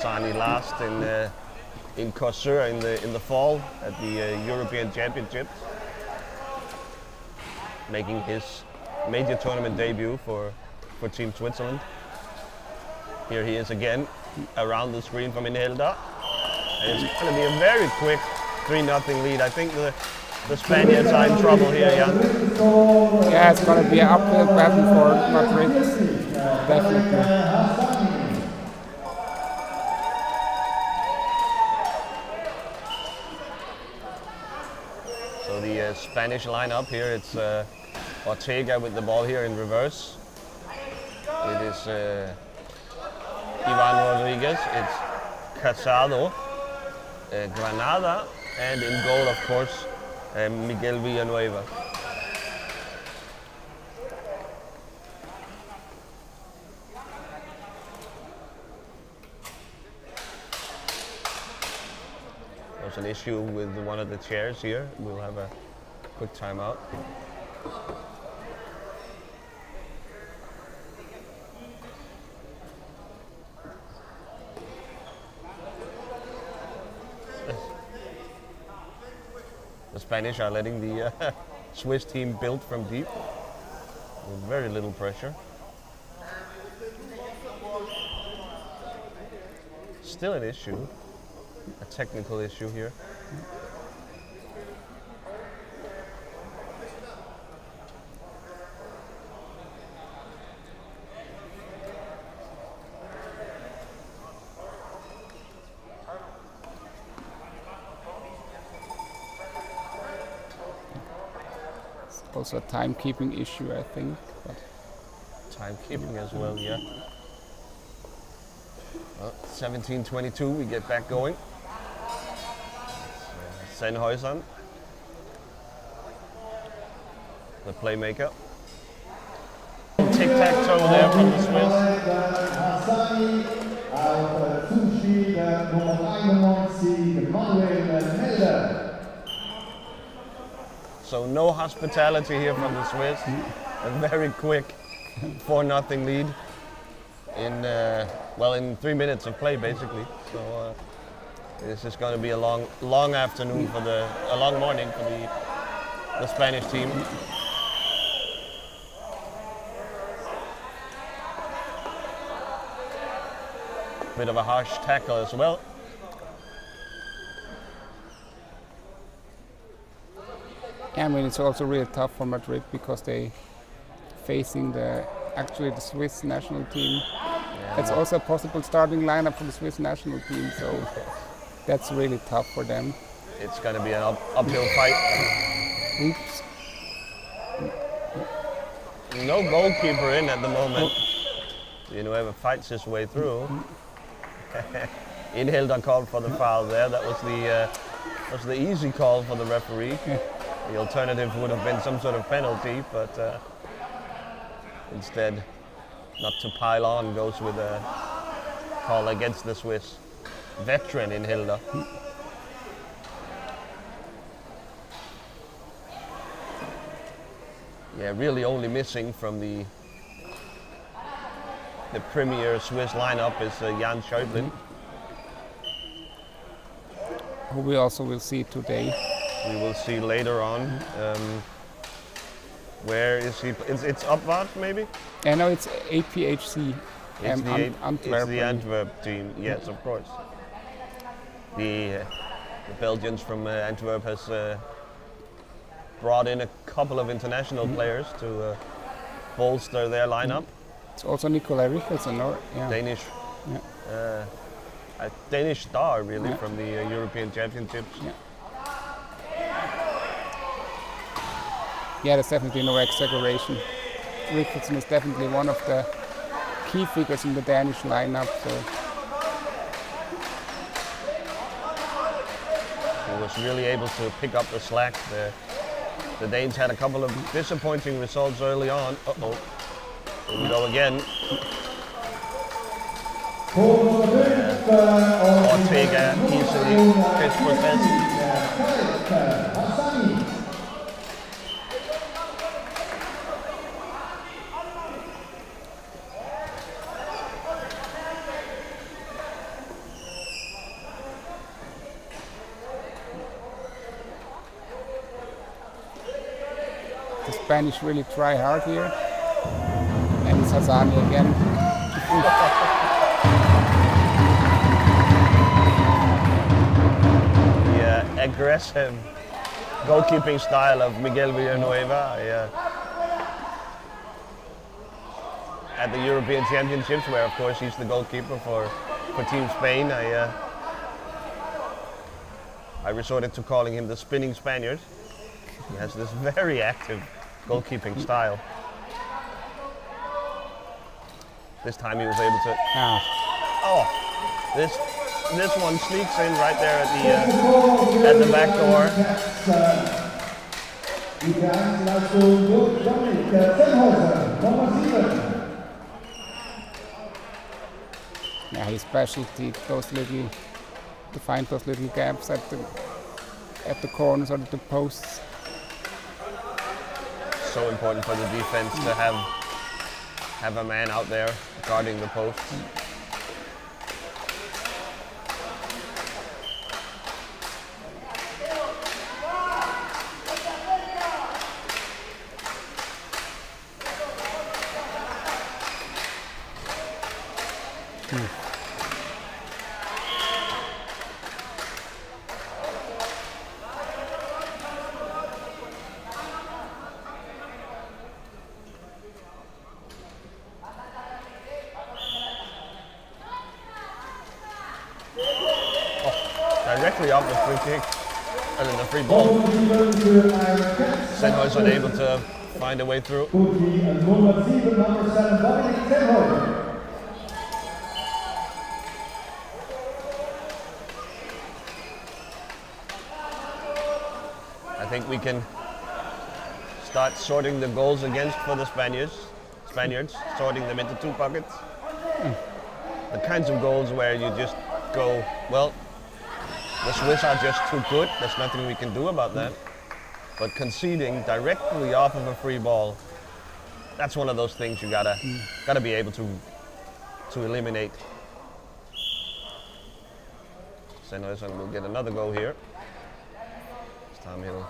Sani last in Korsør in the fall at the European Championships, making his major tournament debut for Team Switzerland. Here he is again around the screen from Inhelda, and it's going to be a very quick 3-0 lead. I think the Spaniards are in trouble here, Jan. Yeah, it's going to be an uphill battle for Madrid, definitely. So the Spanish lineup here, it's Ortega with the ball here in reverse. It is Ivan Rodriguez, it's Casado, Granada, and in goal, of course, Miguel Villanueva. There's an issue with one of the chairs here. We'll have a quick timeout. The Spanish are letting the Swiss team build from deep with very little pressure. Still an issue, a technical issue here. Also a timekeeping issue, I think. But timekeeping as well, yeah. Well, 17:22, we get back going. Sennhuysen, the playmaker. Tic-tac-toe there from the Swiss. So no hospitality here from the Swiss. A very quick 4-0 lead in 3 minutes of play, basically. So this is going to be a long afternoon a long morning for the Spanish team. Bit of a harsh tackle as well. I mean, it's also really tough for Madrid because they facing the Swiss national team. Yeah, that's also a possible starting lineup for the Swiss national team, so that's really tough for them. It's going to be an uphill fight. Oops. No goalkeeper in at the moment. Whoever fights his way through. Inhelda called for the foul there. That was the easy call for the referee. The alternative would have been some sort of penalty, but instead, not to pile on, goes with a call against the Swiss veteran Inhelda. Yeah, really only missing from the premier Swiss lineup is Jan Schäublin, who we also will see today. We will see later on. Where is he? It's Upward, maybe? Yeah, no, it's APHC. Antwerp. It's the Antwerp team, yes, of course. The Belgians from Antwerp has brought in a couple of international players to bolster their lineup. It's also Nicolai Richardson, Danish. Yeah. A Danish star, really, from the European Championships. Yeah. Yeah, there's definitely no exaggeration. Richardson is definitely one of the key figures in the Danish lineup. So. He was really able to pick up the slack. The Danes had a couple of disappointing results early on. Uh-oh. Here we go again. Ortega easily fits for test. the Spanish really try hard here. And it's Hassani again. The aggressive goalkeeping style of Miguel Villanueva. At the European Championships, where of course he's the goalkeeper for Team Spain, I resorted to calling him the spinning Spaniard. He has this very active goalkeeping style. This time he was able to. Oh, this one sneaks in right there at the back door. Yeah, his specialty, to find those little gaps at the corners or the posts. So important for the defense to have a man out there guarding the posts. Directly off the free kick, and then the free ball. Senho's unable to find a way through. I think we can start sorting the goals against for the Spaniards, sorting them into two buckets. The kinds of goals where you just go, well, the Swiss are just too good. There's nothing we can do about that. But conceding directly off of a free ball, that's one of those things you gotta be able to eliminate. Senhoisen will get another goal here. This time he'll.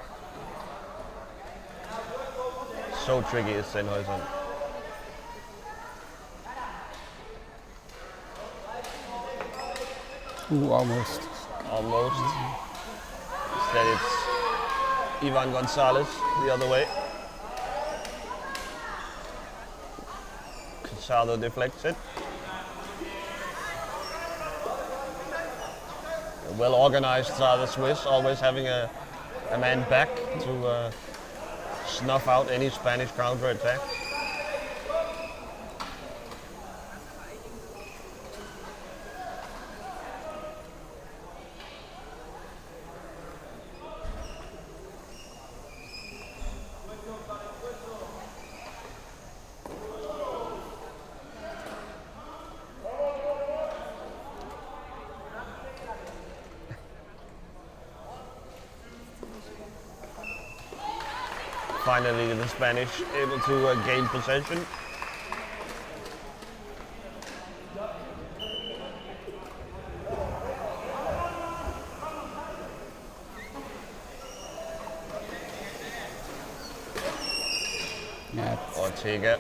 So tricky is Senhoisen. Ooh, almost. Almost. Instead it's Ivan Gonzalez the other way. Casado deflects it. Well organized are the Swiss, always having a man back to snuff out any Spanish counter-attack. Finally, the Spanish able to gain possession. Ortega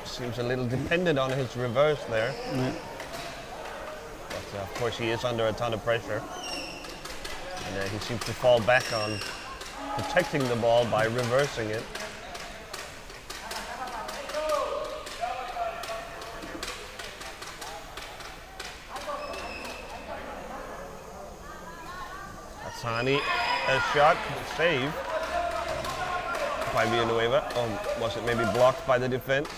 seems a little dependent on his reverse there. But of course, he is under a ton of pressure. And he seems to fall back on protecting the ball by reversing it. Hassani, a shot, save by Villanueva. Oh, was it maybe blocked by the defense?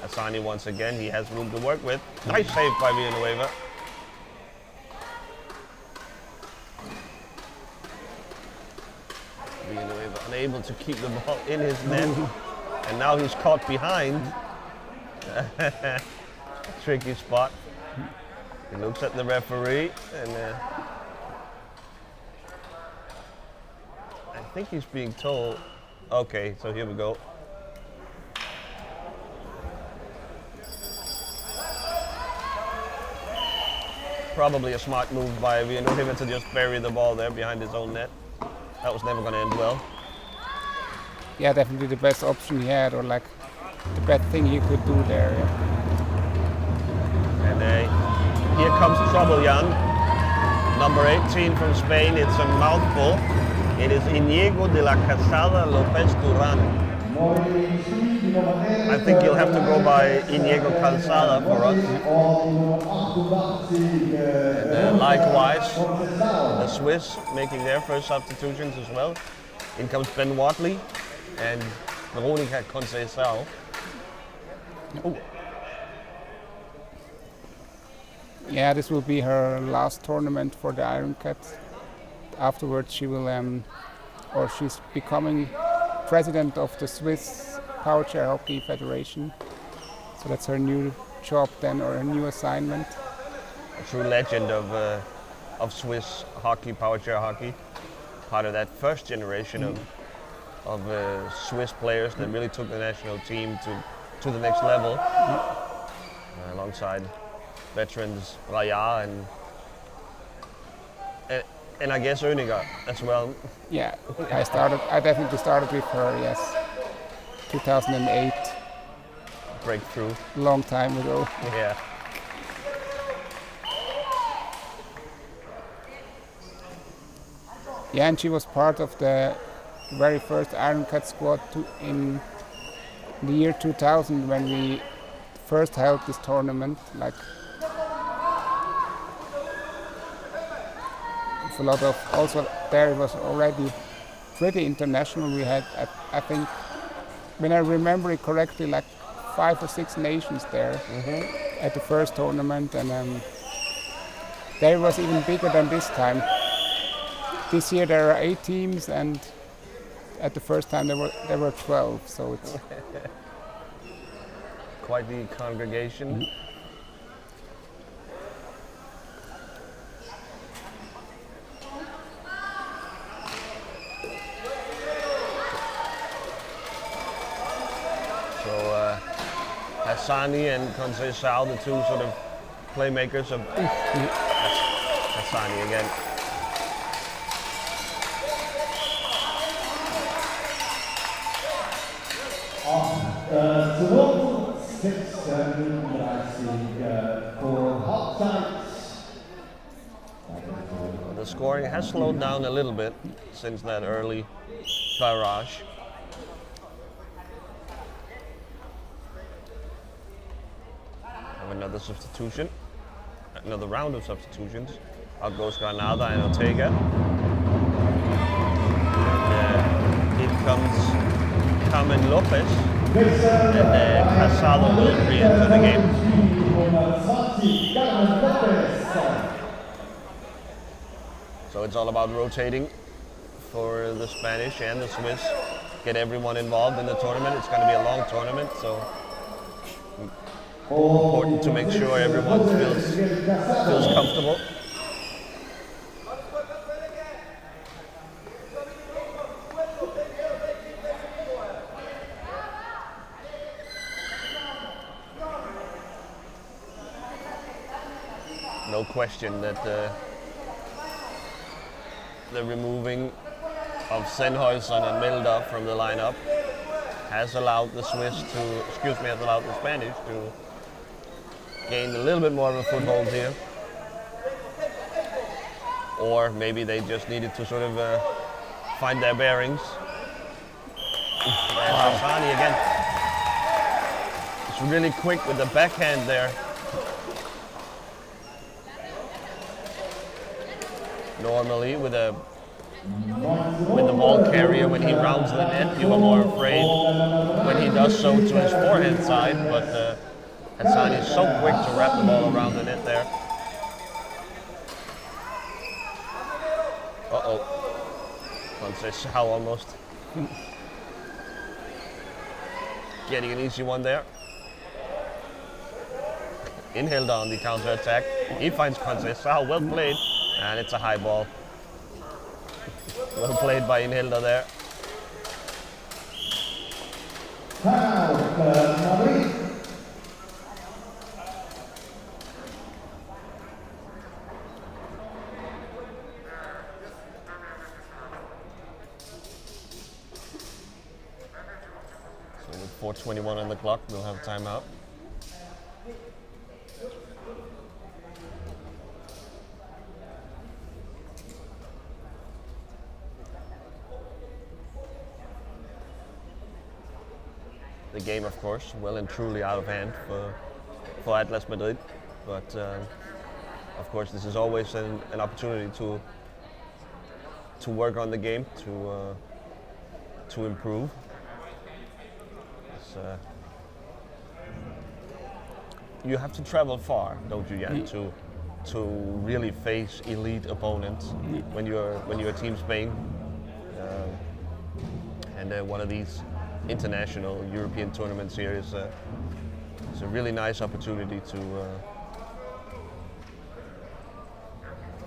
Hassani once again, he has room to work with. Nice save by Villanueva. Villanueva unable to keep the ball in his net, and now he's caught behind. Tricky spot. He looks at the referee, and I think he's being told. Okay, so here we go. Probably a smart move by Villanueva to just bury the ball there behind his own net. That was never going to end well. yeah, definitely the best option he had, or like the best thing he could do there. Yeah. And here comes trouble, Jan. Number 18 from Spain, it's a mouthful. It is Inigo de la Calzada Lopez Duran. I think you'll have to go by Inigo Calzada for us. And likewise, the Swiss making their first substitutions as well. In comes Ben Watley and Veronica Conceição. Oh. Yeah, this will be her last tournament for the Iron Cats. Afterwards, she will, or she's becoming president of the Swiss Powerchair Hockey Federation. So that's her new job then, or her new assignment. A true legend of Swiss hockey, powerchair hockey. Part of that first generation of Swiss players that really took the national team to the next level. Alongside veterans Raya and I guess Öniger as well. Yeah, I definitely started with her, yes. 2008. Breakthrough. Long time ago. Yeah. Yeah, and she was part of the very first Iron Cat squad in the year 2000 when we first held this tournament. Like, a lot of, also there was already pretty international. We had, I think, when I remember it correctly, like 5 or 6 nations there at the first tournament, and there was even bigger than this time. This year there are 8 teams, and at the first time there were 12. So it's quite the congregation. Hassani and Conceição, the two sort of playmakers of Hassani again. The scoring has slowed down a little bit since that early barrage. Another substitution, another round of substitutions. Out goes Granada and Ortega. And in comes Carmen Lopez, and Casado will re-enter the game. So it's all about rotating for the Spanish and the Swiss. Get everyone involved in the tournament. It's going to be a long tournament, so important to make sure everyone feels comfortable. No question that the removing of Sennhuysen and Milda from the lineup has allowed the Spanish to gain a little bit more of a foothold here. Or maybe they just needed to sort of find their bearings. And Hassani again. It's really quick with the backhand there. Normally with the ball carrier, when he rounds the net, you are more afraid when he does so to his forehand side, but Hassani is so quick to wrap the ball around the net there. Uh-oh. Conceição almost getting an easy one there. Inhelda on the counter-attack. He finds Conceição, well played, and it's a high ball. Well played by Inhelda there. Madrid. 4:21 on the clock. We'll have timeout. The game, of course, well and truly out of hand for Atlas Madrid, but of course this is always an opportunity to work on the game, to improve. You have to travel far, don't you, Jan, to really face elite opponents when you're Team Spain, and one of these international European tournaments here is a really nice opportunity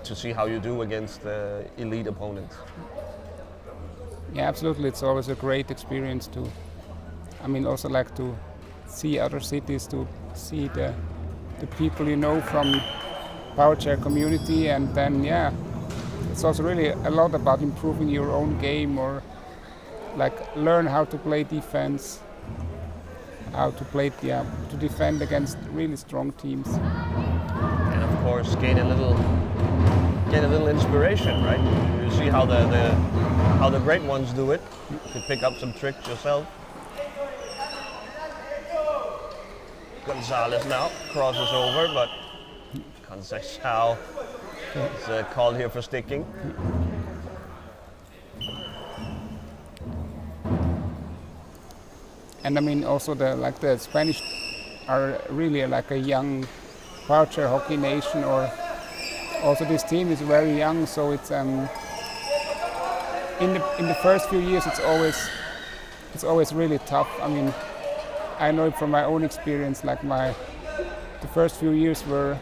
to see how you do against elite opponents. Yeah, absolutely. It's always a great experience to, I mean, also like to see other cities, to see the people you know from Powerchair community, and then it's also really a lot about improving your own game, or like learn how to play defense, how to play to defend against really strong teams, and of course gain a little inspiration, right? You see how the great ones do it. You can pick up some tricks yourself. Gonzalez now crosses over, but Conceição is called here for sticking. And I mean, also the Spanish are really like a young Powerchair hockey nation, or also this team is very young, so it's in the first few years it's always really tough. I mean, I know it from my own experience. Like the first few years were,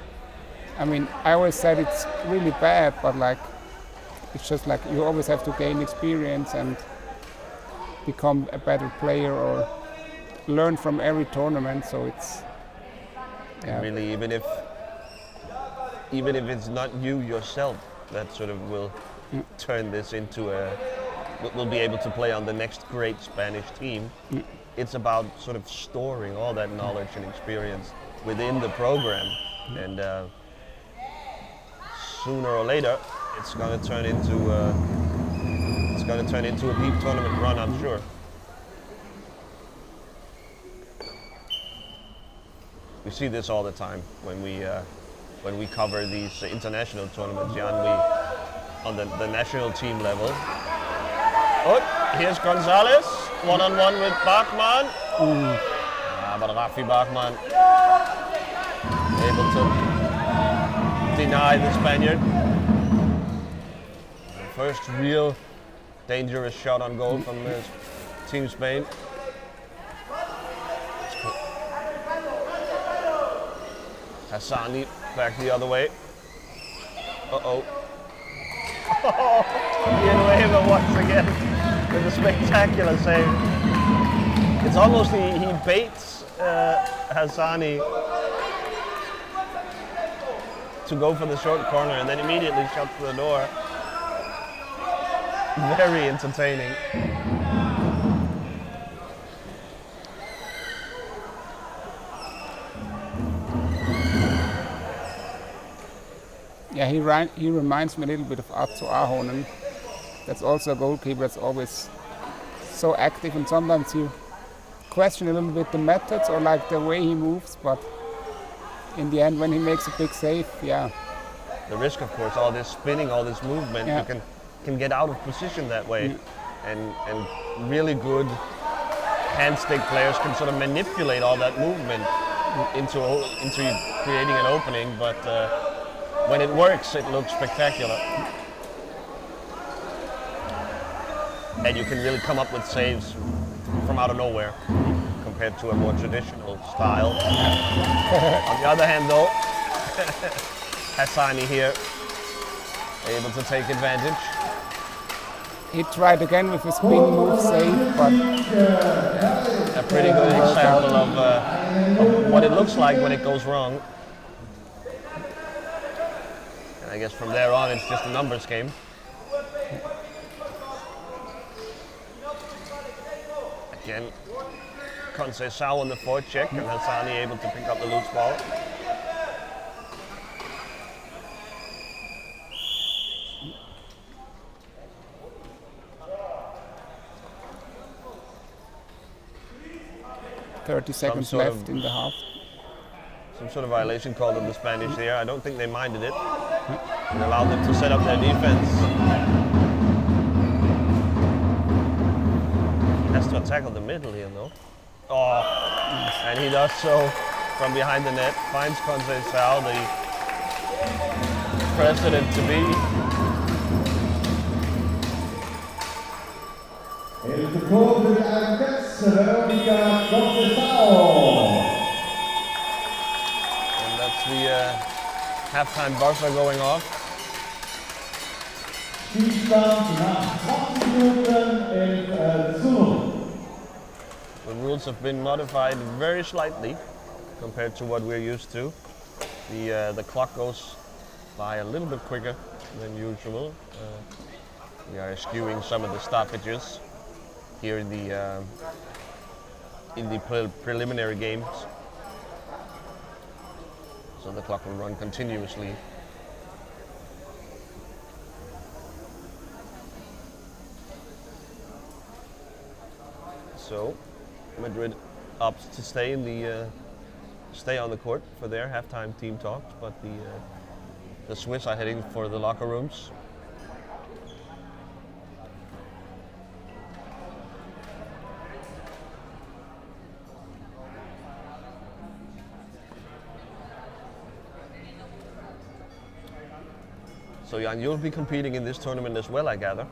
I mean, I always said it's really bad, but like it's just like you always have to gain experience and become a better player, or learn from every tournament. So it's really, even if it's not you yourself that sort of will turn this into will be able to play on the next great Spanish team. It's about sort of storing all that knowledge and experience within the program, and sooner or later it's going to turn into a deep tournament run, I'm sure. We see this all the time when we cover these international tournaments, Jan. On the national team level. Oh, here's Gonzalez, one-on-one with Bachmann. But Rafi Bachmann able to deny the Spaniard. First real dangerous shot on goal from Team Spain. Hassani back the other way. Uh-oh. Ian Weber once again with a spectacular save. It's almost he baits Hassani to go for the short corner and then immediately shuts the door. Very entertaining. Yeah, he reminds me a little bit of Atso Ahonen. That's also a goalkeeper that's always so active, and sometimes you question a little bit the methods or like the way he moves, but in the end when he makes a big save, The risk, of course, all this spinning, all this movement, you can get out of position that way, and really good hand stick players can sort of manipulate all that movement into creating an opening, but when it works, it looks spectacular. And you can really come up with saves from out of nowhere compared to a more traditional style. On the other hand, though, Hassani here, able to take advantage. He tried again with a spin move save, but a pretty good example of what it looks like when it goes wrong. I guess from there on, it's just a numbers game. Again, Conceição on the forecheck, and Hassani able to pick up the loose ball. Seconds left in the half. Some sort of violation called on the Spanish there. I don't think they minded it. It allowed them to set up their defense. Has to tackle the middle here, though. Oh, and he does so from behind the net. Finds Conceição, the president to be. El gol de Veronica Conceição. And that's the halftime buzzer going off. Spielstand nach 20 Minuten 11:0. The rules have been modified very slightly compared to what we're used to. The clock goes by a little bit quicker than usual. We are eschewing some of the stoppages here in the preliminary games. So the clock will run continuously. So Madrid opts to stay on the court for their halftime team talks, but the Swiss are heading for the locker rooms. So Jan, you'll be competing in this tournament as well, I gather.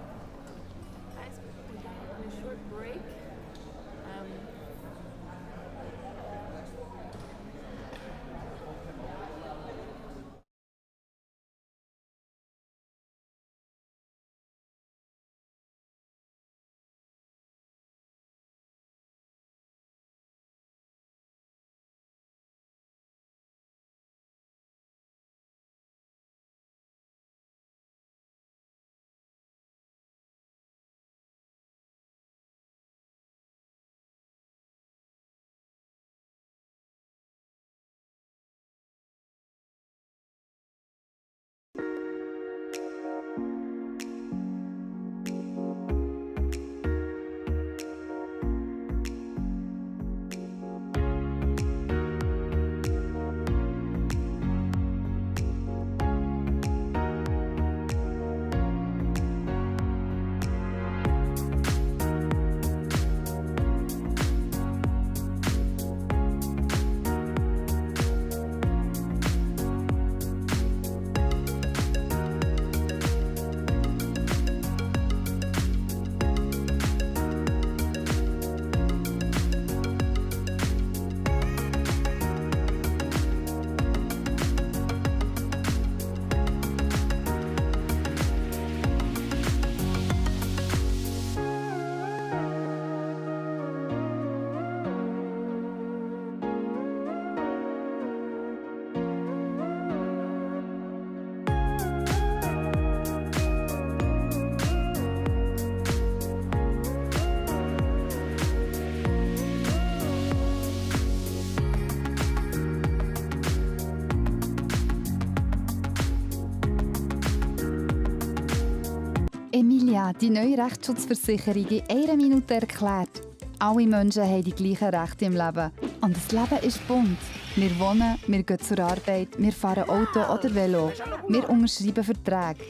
Emilia, die neue Rechtsschutzversicherung in einer Minute erklärt. Alle Menschen haben die gleichen Rechte im Leben. Und das Leben ist bunt. Wir wohnen, wir gehen zur Arbeit, wir fahren Auto oder Velo. Wir unterschreiben Verträge.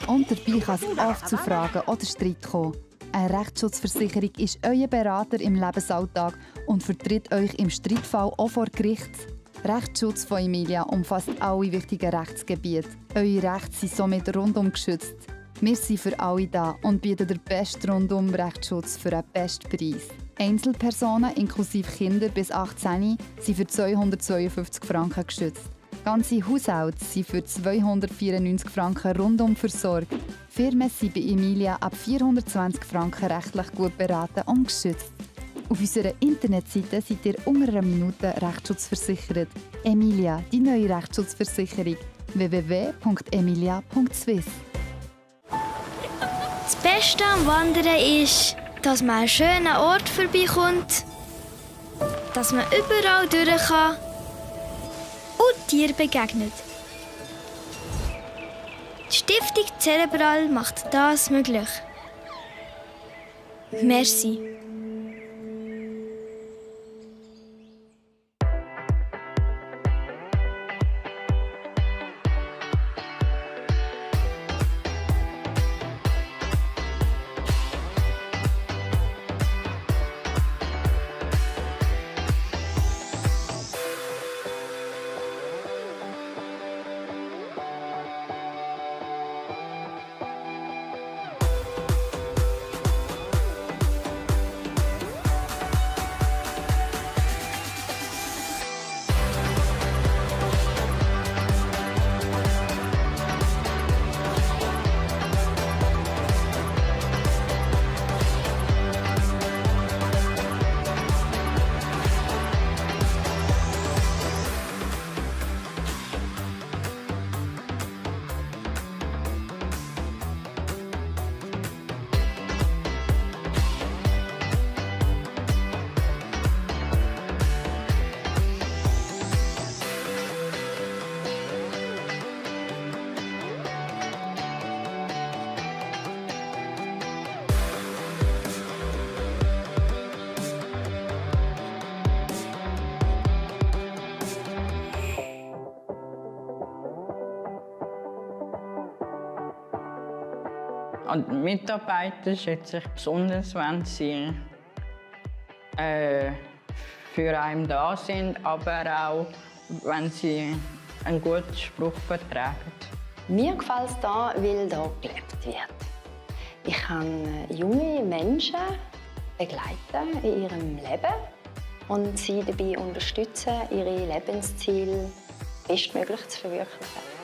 Und dabei kann es oft zu Fragen oder Streit kommen. Eine Rechtsschutzversicherung ist euer Berater im Lebensalltag und vertritt euch im Streitfall auch vor Gericht. Rechtsschutz von Emilia umfasst alle wichtigen Rechtsgebiete. Eure Rechte sind somit rundum geschützt. Wir sind für alle da und bieten den besten Rundum-Rechtsschutz für den besten Preis. Einzelpersonen inklusive Kinder bis 18 sind für 252 Franken geschützt. Ganze Haushalte sind für 294 Franken rundum versorgt. Firmen sind bei Emilia ab 420 Franken rechtlich gut beraten und geschützt. Auf unserer Internetseite seid ihr unter einer Minute Rechtsschutz Emilia, die neue Rechtsschutzversicherung. www.emilia.swiss. Das Beste am Wandern ist, dass man an einen schönen Ort vorbeikommt dass man überall durch kann und Tieren begegnet. Die Stiftung Cerebral macht das möglich. Merci. Und die Mitarbeiter schätzen sich besonders, wenn sie für einen da sind, aber auch, wenn sie einen guten Spruch vertragen. Mir gefällt es hier, weil hier gelebt wird. Ich kann junge Menschen begleiten in ihrem Leben und sie dabei unterstützen, ihre Lebensziele bestmöglich zu verwirklichen.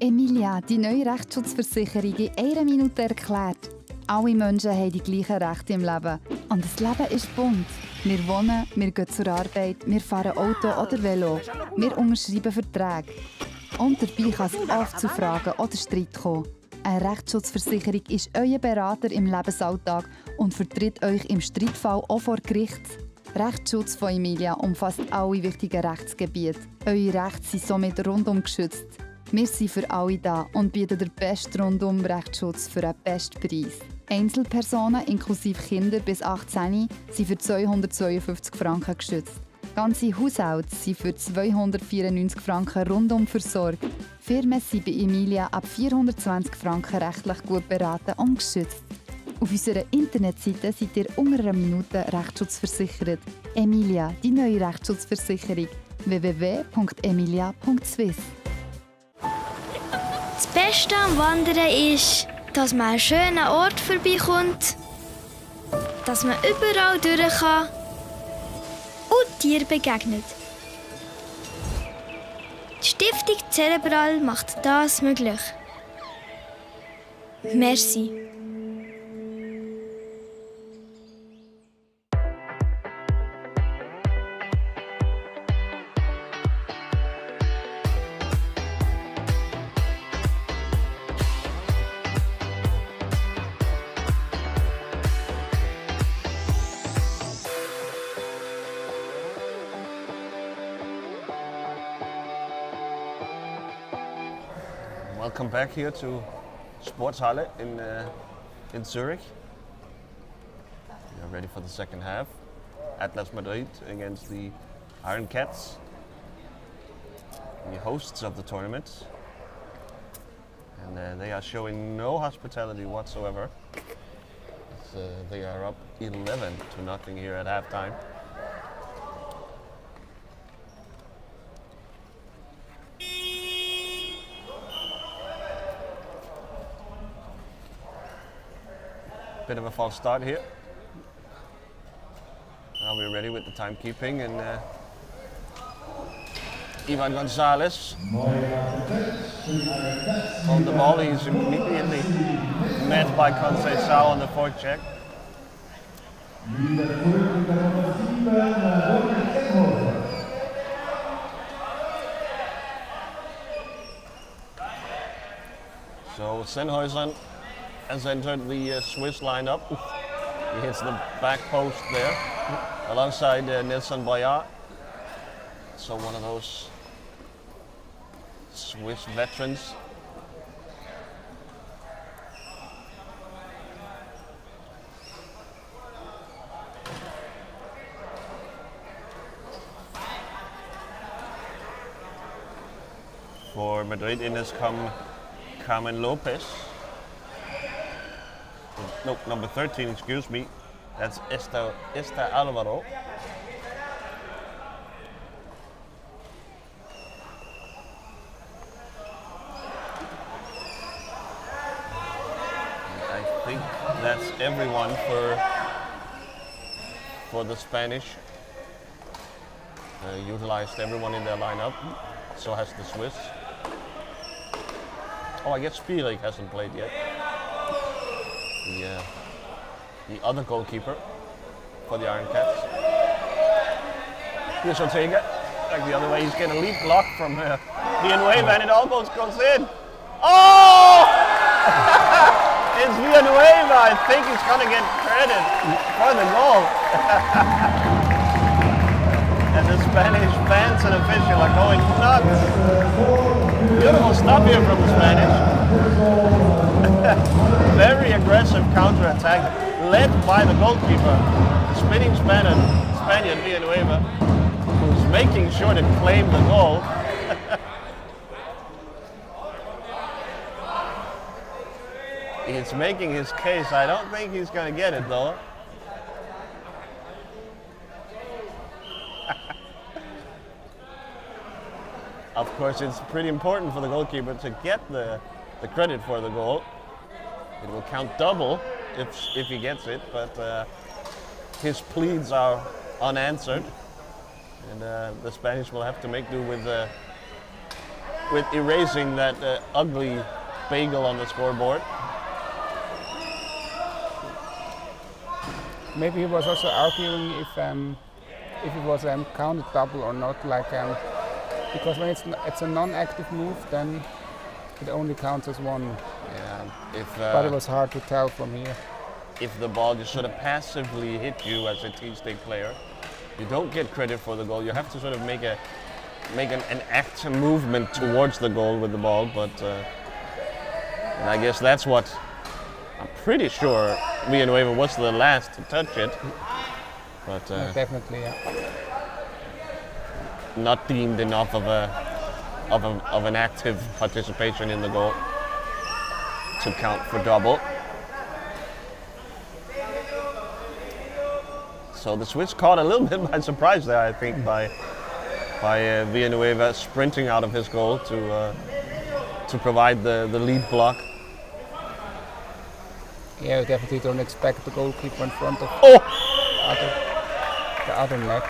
Emilia, die neue Rechtsschutzversicherung in einer Minute erklärt. Alle Menschen haben die gleichen Rechte im Leben. Und das Leben ist bunt. Wir wohnen, wir gehen zur Arbeit, wir fahren Auto oder Velo. Wir unterschreiben Verträge. Und dabei kann es oft zu Fragen oder Streit kommen. Eine Rechtsschutzversicherung ist euer Berater im Lebensalltag und vertritt euch im Streitfall auch vor Gericht. Rechtsschutz von Emilia umfasst alle wichtigen Rechtsgebiete. Eure Rechte sind somit rundum geschützt. Wir sind für alle da und bieten den besten Rundum-Rechtsschutz für einen besten Preis. Einzelpersonen inklusive Kinder bis 18 sind für 252 Franken geschützt. Ganze Haushalte sind für 294 Franken rundum versorgt. Firmen sind bei Emilia ab 420 Franken rechtlich gut beraten und geschützt. Auf unserer Internetseite seid ihr unter einer Minute rechtsschutzversichert. Emilia, die neue Rechtsschutzversicherung. www.emilia.swiss. Das Beste am Wandern ist, dass man an einen schönen Ort vorbeikommt, dass man überall durch kann und Tieren begegnet. Die Stiftung Cerebral macht das möglich. Merci. Welcome back here to Sportshalle in Zurich. We are ready for the second half. Atlas Madrid against the Iron Cats, the hosts of the tournament. And they are showing no hospitality whatsoever. They are up 11-0 here at halftime. Bit of a false start here. Now we're ready with the timekeeping, and Ivan Gonzalez on the ball. He's immediately met by Conceição on the forecheck. So Sennhuysen has entered the Swiss lineup. He hits the back post there alongside Nelson Boyard. So one of those Swiss veterans. For Madrid in has come Carmen Lopez. No, number 13, excuse me. That's Esther Alvaro. I think that's everyone for the Spanish. Utilized everyone in their lineup. So has the Swiss. Oh, I guess Spirik hasn't played yet. The other goalkeeper for the Iron Cats. Here's Ortega, like the other way. He's getting a lead block from Villanueva, and it almost goes in. Oh! It's Villanueva. I think he's going to get credit for the goal. And the Spanish fans and official are going nuts. Beautiful stop here from the Spanish. Very aggressive counter-attack led by the goalkeeper, the spinning Spaniard Villanueva, who's making sure to claim the goal. He's making his case. I don't think he's going to get it though. Of course, it's pretty important for the goalkeeper to get the credit for the goal. It will count double if he gets it, but his pleas are unanswered, and the Spanish will have to make do with erasing that ugly bagel on the scoreboard. Maybe he was also arguing if it was counted double or not, because when it's a non-active move, then it only counts as one. Yeah, but it was hard to tell from here. If the ball just sort of passively hit you as a T-stick player, you don't get credit for the goal. You have to sort of make an active movement towards the goal with the ball. But and I guess that's what I'm pretty sure Villanueva was the last to touch it. But definitely, yeah. Not deemed enough of an active participation in the goal to count for double. So the Swiss caught a little bit by surprise there, I think, by Villanueva sprinting out of his goal to provide the lead block. Yeah, we definitely don't expect the goalkeeper in front of the other net.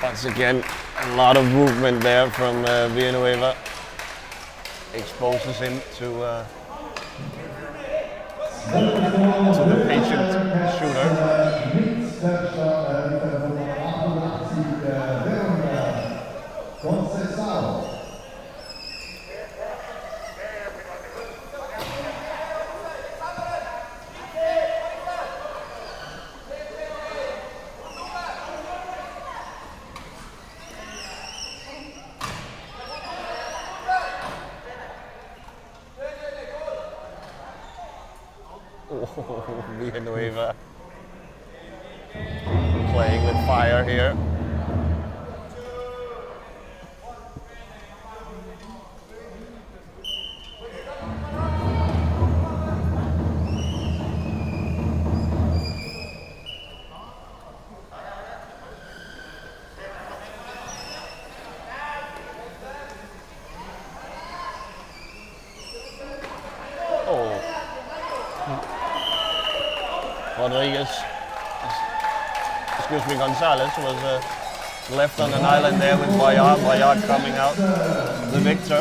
Once again, a lot of movement there from Villanueva. Exposes him to the patient shooter. Oh, Villanueva playing with fire here. Rodriguez, excuse me, Gonzalez was left on an island there with Bayard. Bayard coming out the victor.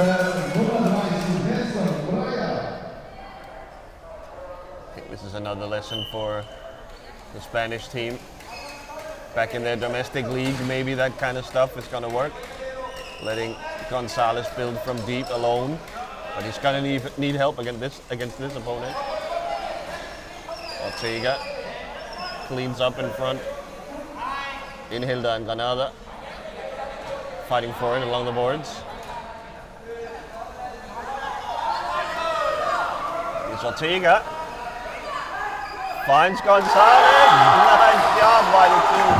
I think this is another lesson for the Spanish team. Back in their domestic league, maybe that kind of stuff is going to work. Letting Gonzalez build from deep alone, but he's going to need help against this opponent. Ortega cleans up in front. Inhilda and Granada fighting for it along the boards. Here's Ortega. Finds Gonzalez. Nice job by the two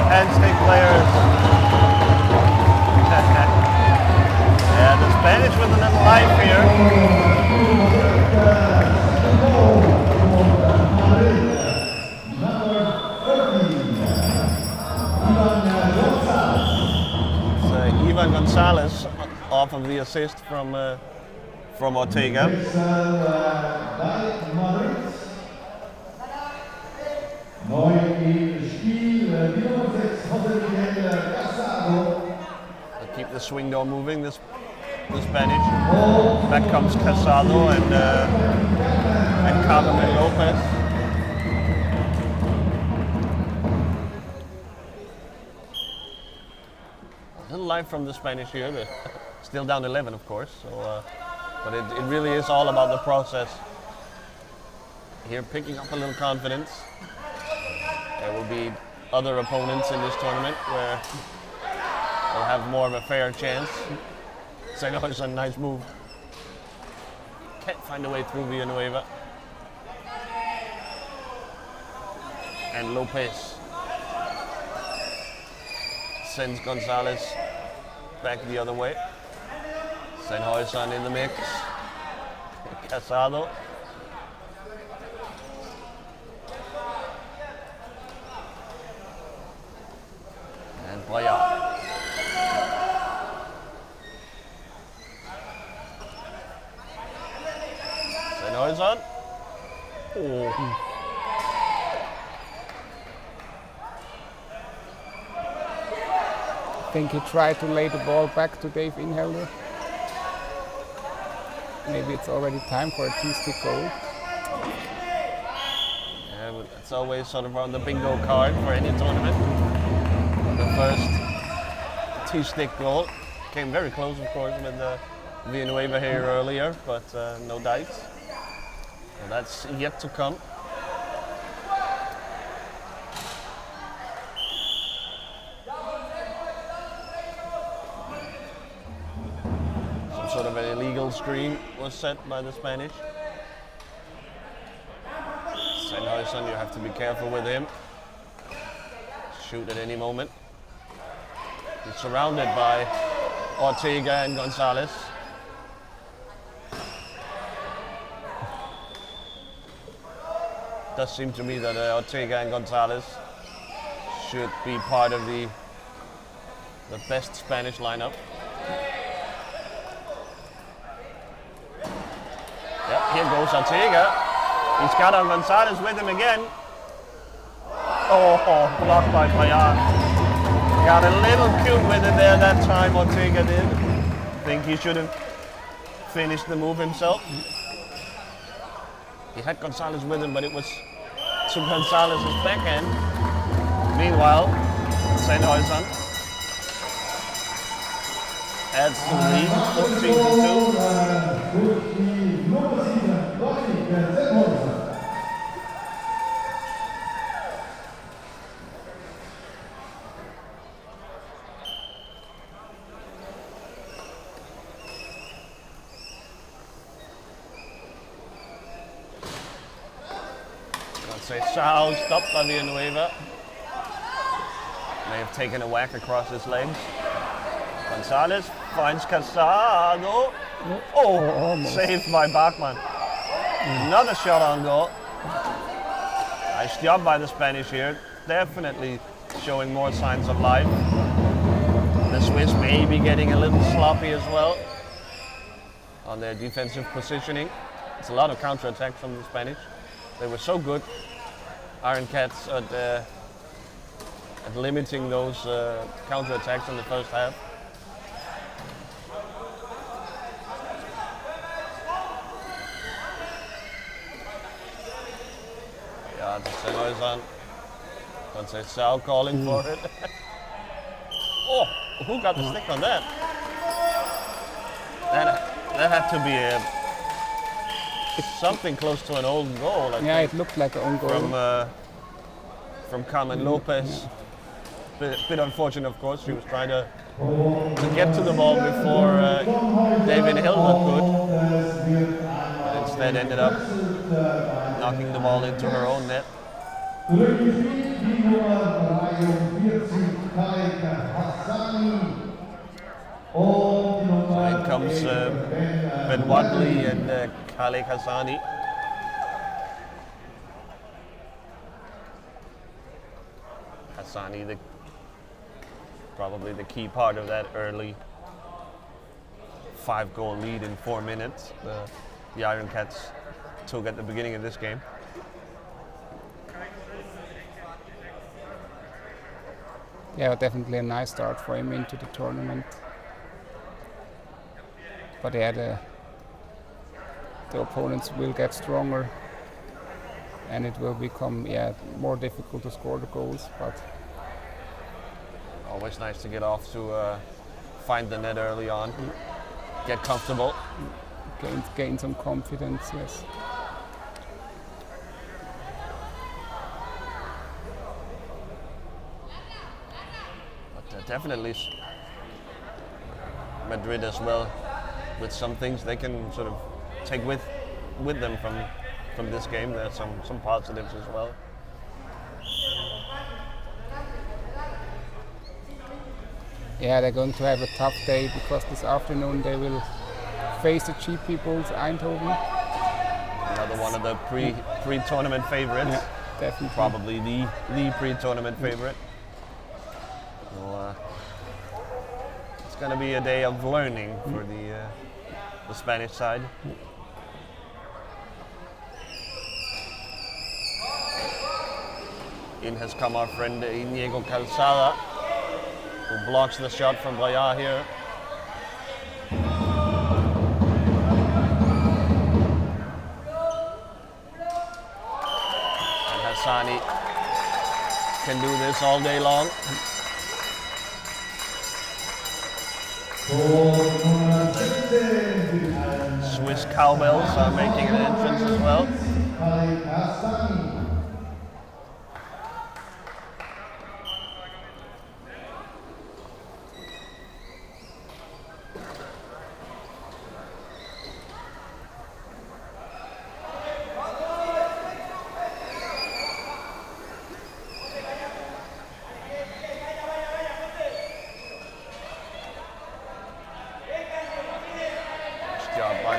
handstick players. Yeah, the Spanish with a little life here. Ivan Gonzalez off of the assist from Ortega. They keep the swing door moving. The Spanish. Back comes Casado and Carmen Lopez. Little life from the Spanish here, but still down 11, of course. So, but it really is all about the process. Here, picking up a little confidence. There will be other opponents in this tournament where they'll have more of a fair chance. Senghor's a nice move. Can't find a way through Villanueva. And Lopez sends Gonzalez back the other way. Senghor's in the mix. Casado. And Bayard. Senghor's on. Oh. I think he tried to lay the ball back to Dave Inhelder. Maybe it's already time for a two-stick goal. Yeah, but it's always sort of on the bingo card for any tournament. The first two-stick goal came very close, of course, with Villanueva here earlier, but no dice. So that's yet to come. Sort of an illegal screen was set by the Spanish. Senghor's, you have to be careful with him. Shoot at any moment. He's surrounded by Ortega and Gonzalez. Does seem to me that Ortega and Gonzalez should be part of the best Spanish lineup. Yep, here goes Ortega. He's got Gonzalez with him again. Oh, blocked by Bayard. Got a little cute with it there that time, Ortega did. I think he should have finished the move himself. He had Gonzalez with him, but it was to Gonzalez's backhand. Meanwhile, Senghor's adds to the lead, 14-2. Conceição stopped by Villanueva. May have taken a whack across his legs. Gonzalez finds Casado. Oh, almost. saved by Bachmann. Another shot on goal. Nice job by the Spanish here. Definitely showing more signs of life. The Swiss may be getting a little sloppy as well on their defensive positioning. It's a lot of counter-attacks from the Spanish. They were so good, Iron Cats, at limiting those counter-attacks in the first half. Yeah, the center is on. Conceição calling for it. Oh, who got the stick on that? That had to be something close to an own goal. I Yeah, think, it looked like an own goal. from Carmen Lopez. Bit unfortunate, of course. She was trying to get to the ball before David Hilda could, but instead ended up knocking the ball into her own net. So in comes Ben Wadley and Khaled Hassani. Hassani, probably the key part of that early 5-goal lead in 4 minutes. The Iron Cats took at the beginning of this game. Yeah, definitely a nice start for him into the tournament. But yeah, the opponents will get stronger, and it will become more difficult to score the goals. But Always nice to get off to find the net early on, get comfortable. gain some confidence. Yes. But definitely Madrid as well, with some things they can sort of take with them from this game. There's some positives as well. Yeah, they're going to have a tough day because this afternoon they will face the cheap people's Eindhoven. Another one of the pre-tournament favorites. Yeah, definitely. Probably the pre-tournament favorite. So, it's going to be a day of learning for the Spanish side. In has come our friend Inigo Calzada, who blocks the shot from Braya here. And Hassani can do this all day long. Swiss cowbells are making an entrance as well.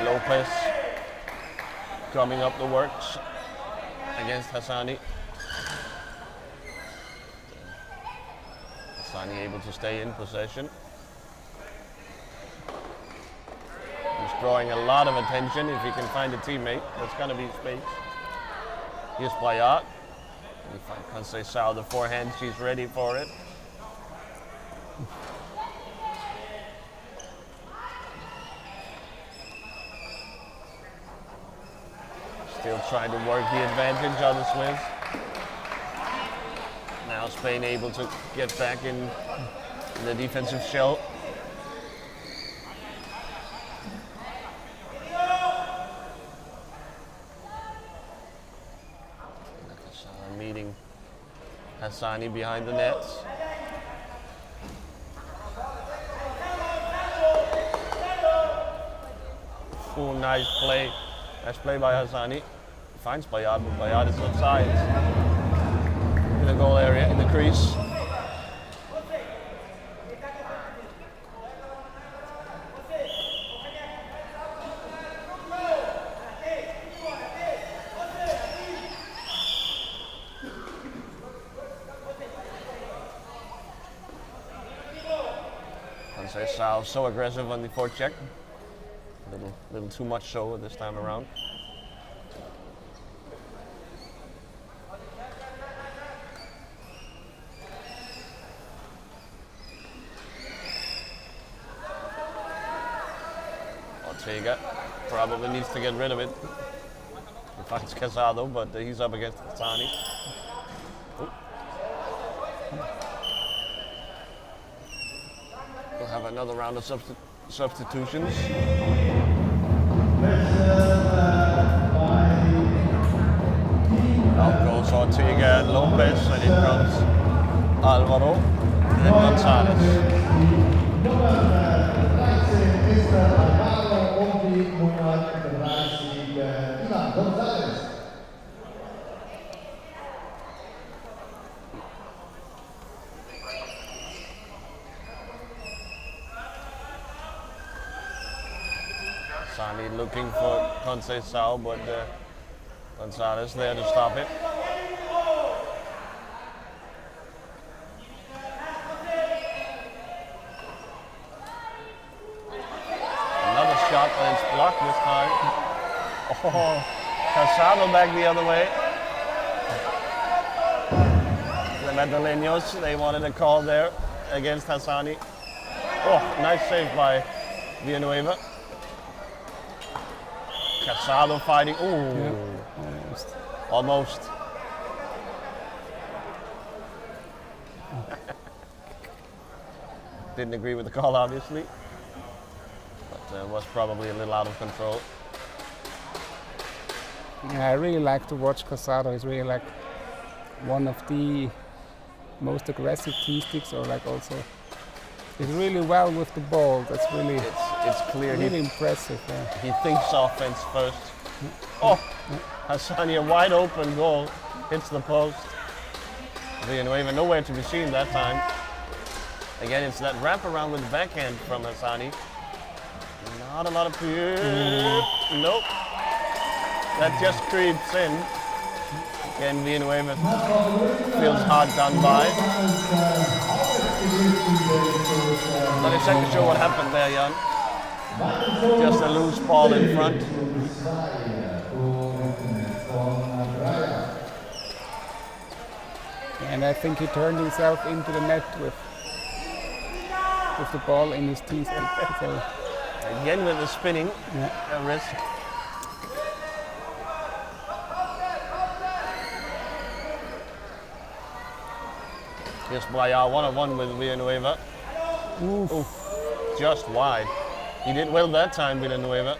Lopez drumming up the works against Hassani. Hassani able to stay in possession. He's drawing a lot of attention. If he can find a teammate, that's going to be space. Here's Bayat. You find Conceição, the forehand, she's ready for it. Still trying to work the advantage on the Swiss. Now Spain able to get back in the defensive shell. Meeting Hassani behind the nets. Oh, nice play. Nice play by Hassani. finds Bayard, but Bayard is outside in the goal area, in the crease. Conceição so aggressive on the forecheck. Little too much so this time around. Ortega probably needs to get rid of it. He finds Casado, but he's up against Hassani. We'll have another round of substitutions. Out goes Ortega and Lopez, and in comes Alvaro and then Gonzalez. Sani looking for Conceição, but Gonzalez there to stop it. Another shot, but it's blocked this time. Oh, Casado back the other way. The Madrileños, they wanted a call there against Hassani. Oh, nice save by Villanueva. Casado fighting. Ooh, Yeah, almost. Didn't agree with the call, obviously, but was probably a little out of control. Yeah, I really like to watch Casado. He's really like one of the most aggressive T sticks, or like also he's really well with the ball. That's really It's clear really impressive. Yeah. he thinks offense first. Oh, Hassani, a wide open goal, hits the post. Villanueva nowhere to be seen that time. Again, it's that wraparound with the backhand from Hassani. Not a lot of Nope. That just creeps in. Again, Villanueva feels hard done by. Not exactly sure what happened there, Jan. Just a loose ball in front. And I think he turned himself into the net with the ball in his teeth. So, Again with the spinning wrist. Here's Bayard, 1-on-1 with Villanueva. Oof. Just wide. He did well that time, Villanueva.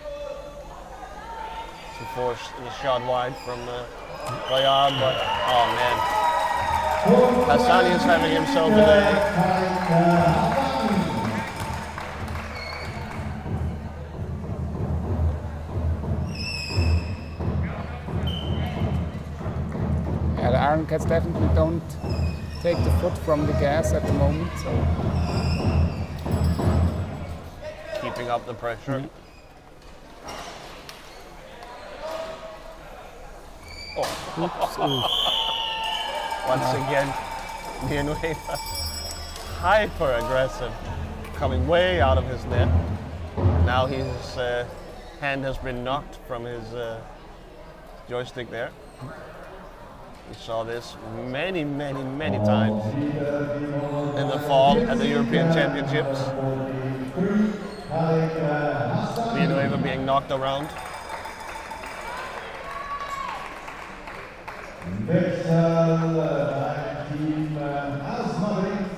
He forced the shot wide from Bayard, but oh man. Hassani is having himself a day. Yeah, the Iron Cats definitely don't take the foot from the gas at the moment. So Keeping up the pressure. Once again, Villanueva, hyper aggressive, coming way out of his net. Now his hand has been knocked from his joystick there. We saw this many times in the fall at the European Championships. Villanueva being knocked around. Wechsel beim Team aus Madrid.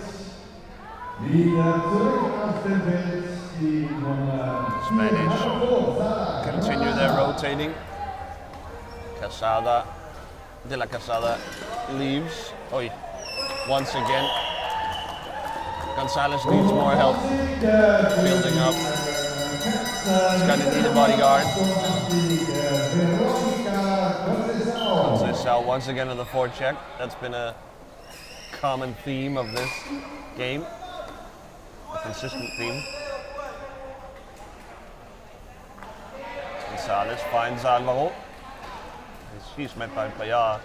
Wieder zurück auf dem Feld die Nummer Spanish continue their rotating. De la Casada leaves. Oi. Once again, Gonzalez needs more help building up. He's gonna need a bodyguard. Sal once again on the forecheck. That's been a common theme of this game. A consistent theme. Gonzalez finds Alvaro. He's met by Payar.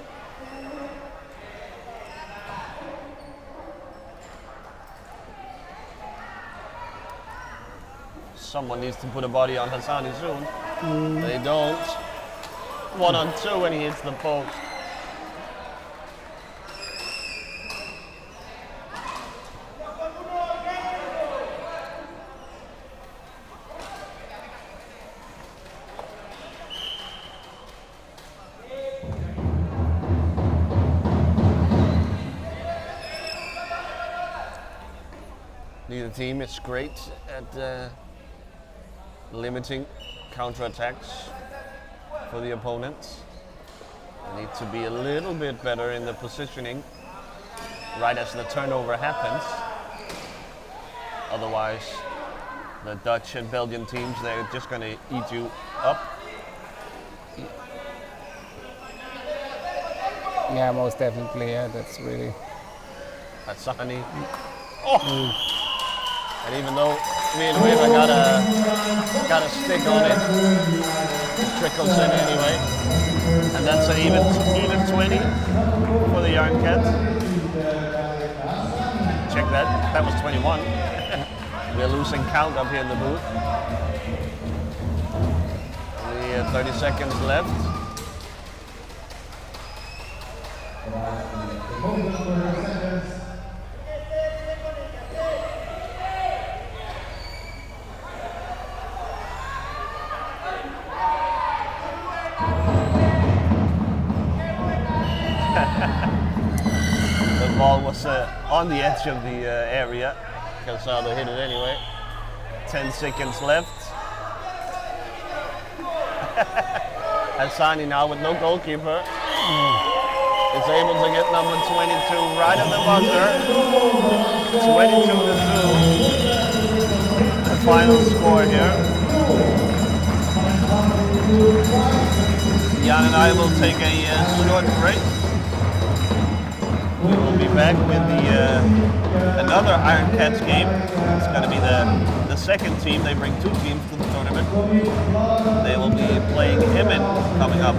Someone needs to put a body on Hassani soon. They don't. 1-on-2 when he hits the post. Neither team is great at limiting counterattacks for the opponents. They need to be a little bit better in the positioning right as the turnover happens. Otherwise, the Dutch and Belgian teams, they're just going to eat you up. Yeah, most definitely. Yeah, that's really. Hassani. Oh! And even though Villanueva got a stick on it, it trickles in anyway. And that's an even 20 for the Yarn Cats. Check that, that was 21. We're losing count up here in the booth. Only 30 seconds left. The ball was on the edge of the area. Calzado hit it anyway. 10 seconds left. Hassani now with no goalkeeper is able to get number 22 right at the buzzer. 22-2. The final score here. Jan and I will take a short break. We will be back with another Iron Cats game. It's going to be the second team. They bring two teams to the tournament. They will be playing Emmen coming up.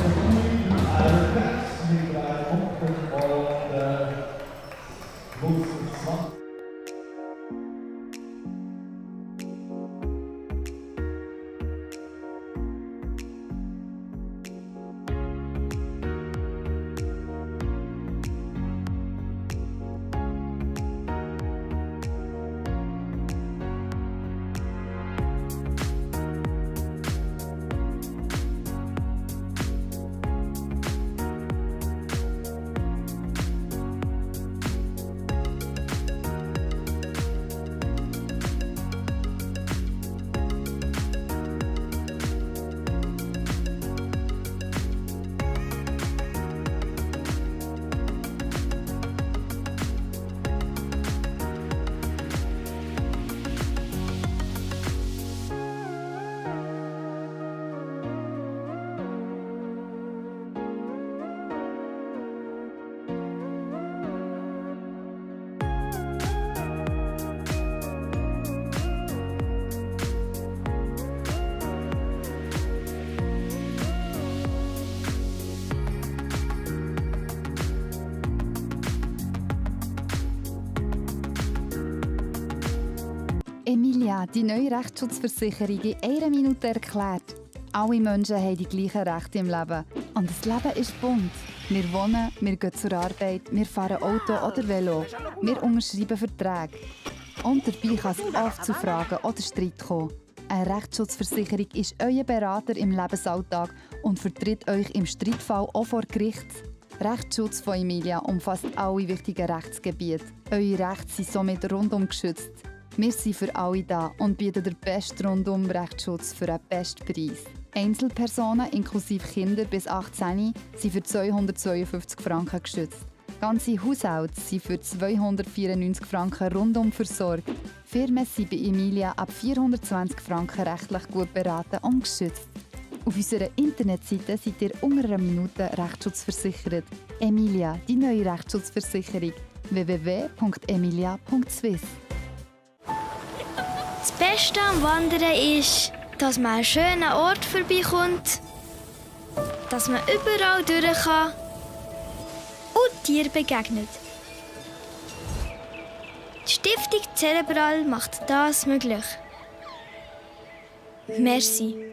Emilia, die neue Rechtsschutzversicherung in einer Minute erklärt. Alle Menschen haben die gleichen Rechte im Leben. Und das Leben ist bunt. Wir wohnen, wir gehen zur Arbeit, wir fahren Auto oder Velo. Wir unterschreiben Verträge. Und dabei kann es oft zu Fragen oder Streit kommen. Eine Rechtsschutzversicherung ist euer Berater im Lebensalltag und vertritt euch im Streitfall auch vor Gericht. Rechtsschutz von Emilia umfasst alle wichtigen Rechtsgebiete. Eure Rechte sind somit rundum geschützt. Wir sind für alle da und bieten den besten Rundum-Rechtsschutz für den besten Preis. Einzelpersonen inklusive Kinder bis 18 sind für 252 Franken geschützt. Ganze Haushalte sind für 294 Franken rundum versorgt. Firmen sind bei Emilia ab 420 Franken rechtlich gut beraten und geschützt. Auf unserer Internetseite seid ihr unter einer Minute rechtsschutzversichert. Emilia, die neue Rechtsschutzversicherung. www.emilia.swiss. Das Beste am Wandern ist, dass man an schönen Ort vorbeikommt, dass man überall durch kann und Tieren begegnet. Die Stiftung Cerebral macht das möglich. Merci.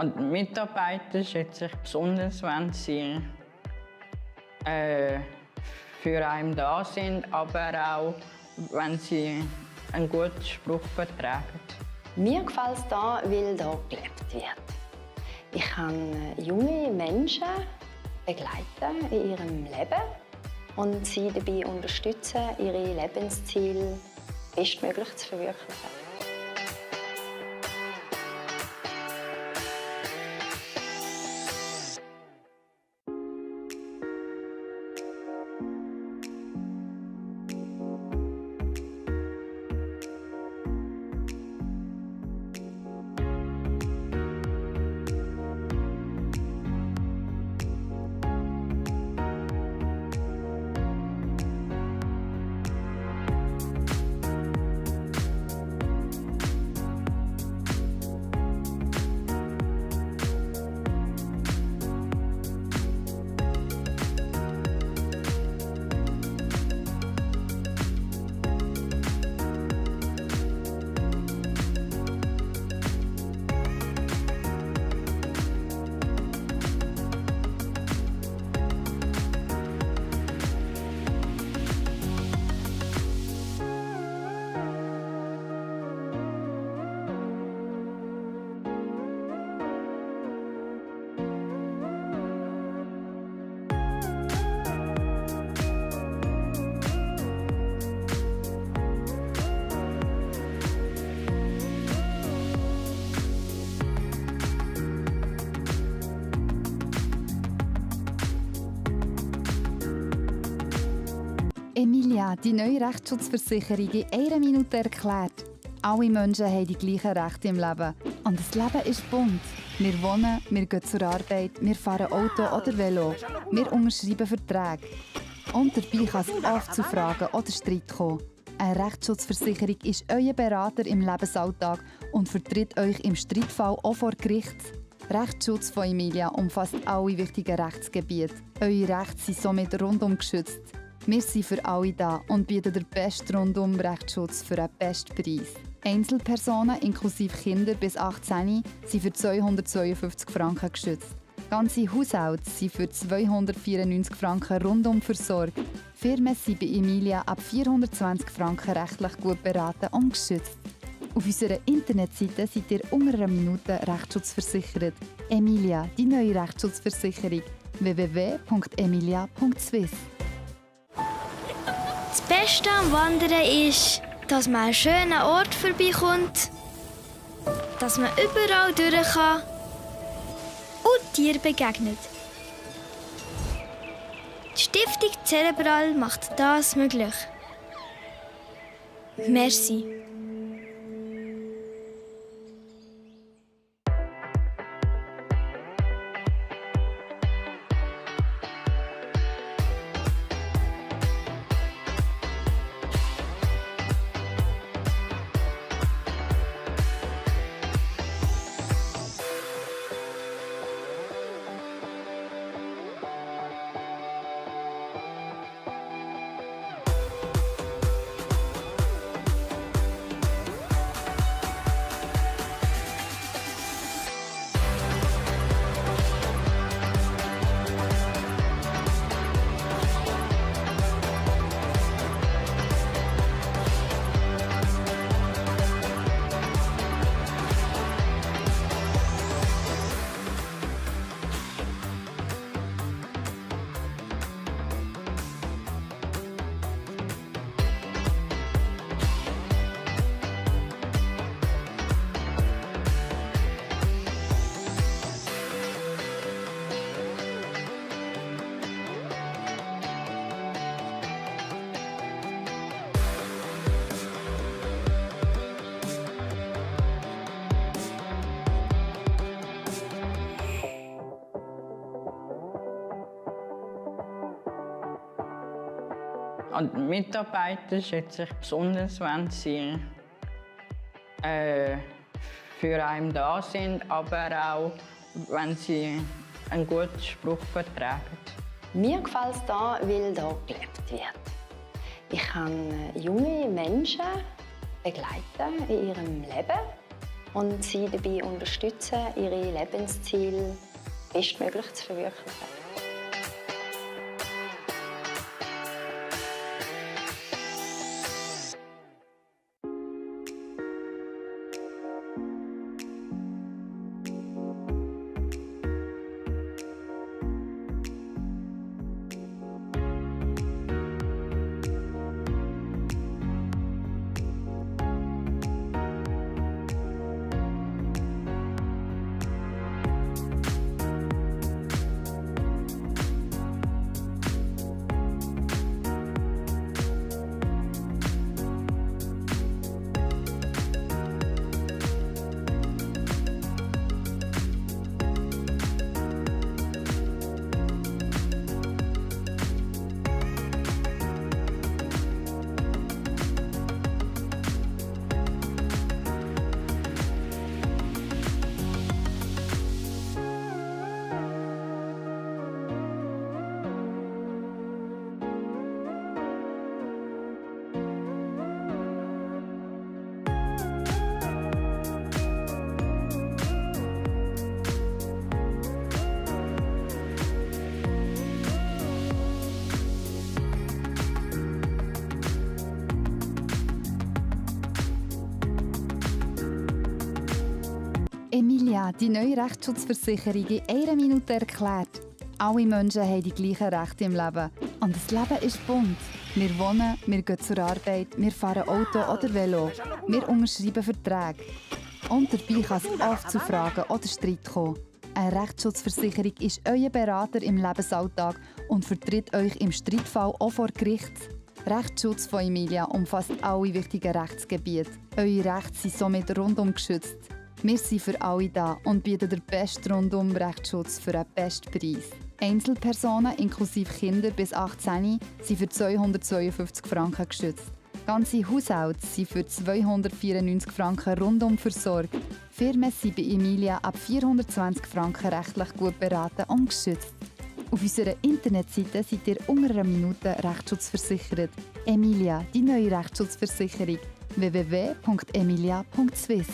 Und die Mitarbeiter schätze ich besonders, wenn sie für einen da sind, aber auch, wenn sie einen guten Spruch vertragen. Mir gefällt es hier, weil hier gelebt wird. Ich kann junge Menschen begleiten in ihrem Leben und sie dabei unterstützen, ihre Lebensziele bestmöglich zu verwirklichen. Emilia, die neue Rechtsschutzversicherung in einer Minute erklärt. Alle Menschen haben die gleichen Rechte im Leben. Und das Leben ist bunt. Wir wohnen, wir gehen zur Arbeit, wir fahren Auto oder Velo. Wir unterschreiben Verträge. Und dabei kann es oft zu Fragen oder Streit kommen. Eine Rechtsschutzversicherung ist euer Berater im Lebensalltag und vertritt euch im Streitfall auch vor Gericht. Rechtsschutz von Emilia umfasst alle wichtigen Rechtsgebiete. Eure Rechte sind somit rundum geschützt. Wir sind für alle da und bieten den besten Rundum-Rechtsschutz für den besten Preis. Einzelpersonen inklusive Kinder bis 18 sind für 252 Franken geschützt. Ganze Haushalte sind für 294 Franken rundum versorgt. Firmen sind bei Emilia ab 420 Franken rechtlich gut beraten und geschützt. Auf unserer Internetseite seid ihr unter einer Minute rechtsschutzversichert. Emilia, die neue Rechtsschutzversicherung. www.emilia.swiss. Das Beste am Wandern ist, dass man an schönen Ort vorbeikommt, dass man überall durch kann und Tieren begegnet. Die Stiftung Cerebral macht das möglich. Merci. Und die Mitarbeiter schätze ich besonders, wenn sie für einen da sind, aber auch, wenn sie einen guten Spruch vertragen. Mir gefällt es hier, weil hier gelebt wird. Ich kann junge Menschen begleiten in ihrem Leben und sie dabei unterstützen, ihre Lebensziele bestmöglich zu verwirklichen. Emilia, die neue Rechtsschutzversicherung in einer Minute erklärt. Alle Menschen haben die gleichen Rechte im Leben. Und das Leben ist bunt. Wir wohnen, wir gehen zur Arbeit, wir fahren Auto oder Velo. Wir unterschreiben Verträge. Und dabei kann es oft zu Fragen oder Streit kommen. Eine Rechtsschutzversicherung ist euer Berater im Lebensalltag und vertritt euch im Streitfall auch vor Gericht. Rechtsschutz von Emilia umfasst alle wichtigen Rechtsgebiete. Eure Rechte sind somit rundum geschützt. Wir sind für alle da und bieten den besten Rundum-Rechtsschutz für den besten Preis. Einzelpersonen inklusive Kinder bis 18 sind für 252 Franken geschützt. Ganze Haushalte sind für 294 Franken rundum versorgt. Firmen sind bei Emilia ab 420 Franken rechtlich gut beraten und geschützt. Auf unserer Internetseite seid ihr unter einer Minute Rechtsschutz Emilia, die neue Rechtsschutzversicherung. www.emilia.swiss.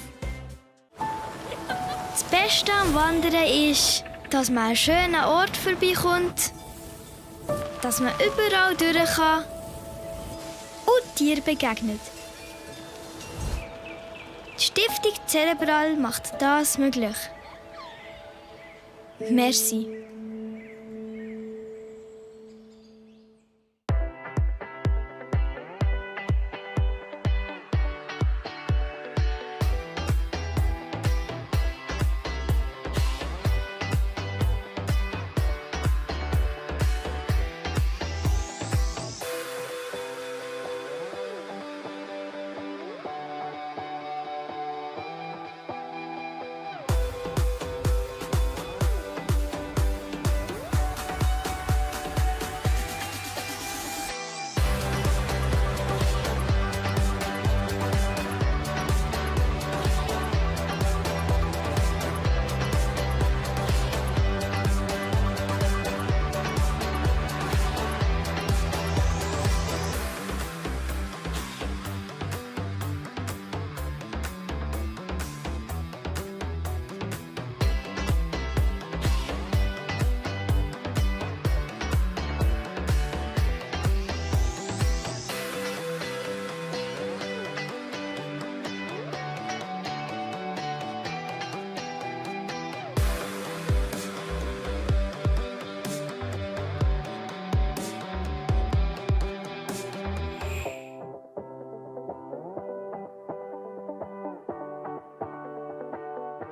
Das Beste am Wandern ist, dass man an einen schönen Ort vorbeikommt, dass man überall durch kann und Tieren begegnet. Die Stiftung Cerebral macht das möglich. Merci.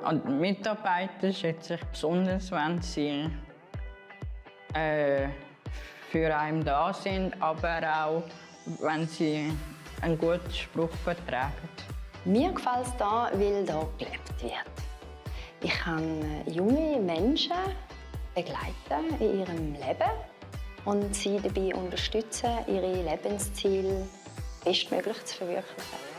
An die Mitarbeiter schätze ich besonders, wenn sie für einen da sind, aber auch, wenn sie einen guten Spruch vertragen. Mir gefällt es hier, weil hier gelebt wird. Ich kann junge Menschen begleiten in ihrem Leben und sie dabei unterstützen, ihre Lebensziele bestmöglich zu verwirklichen.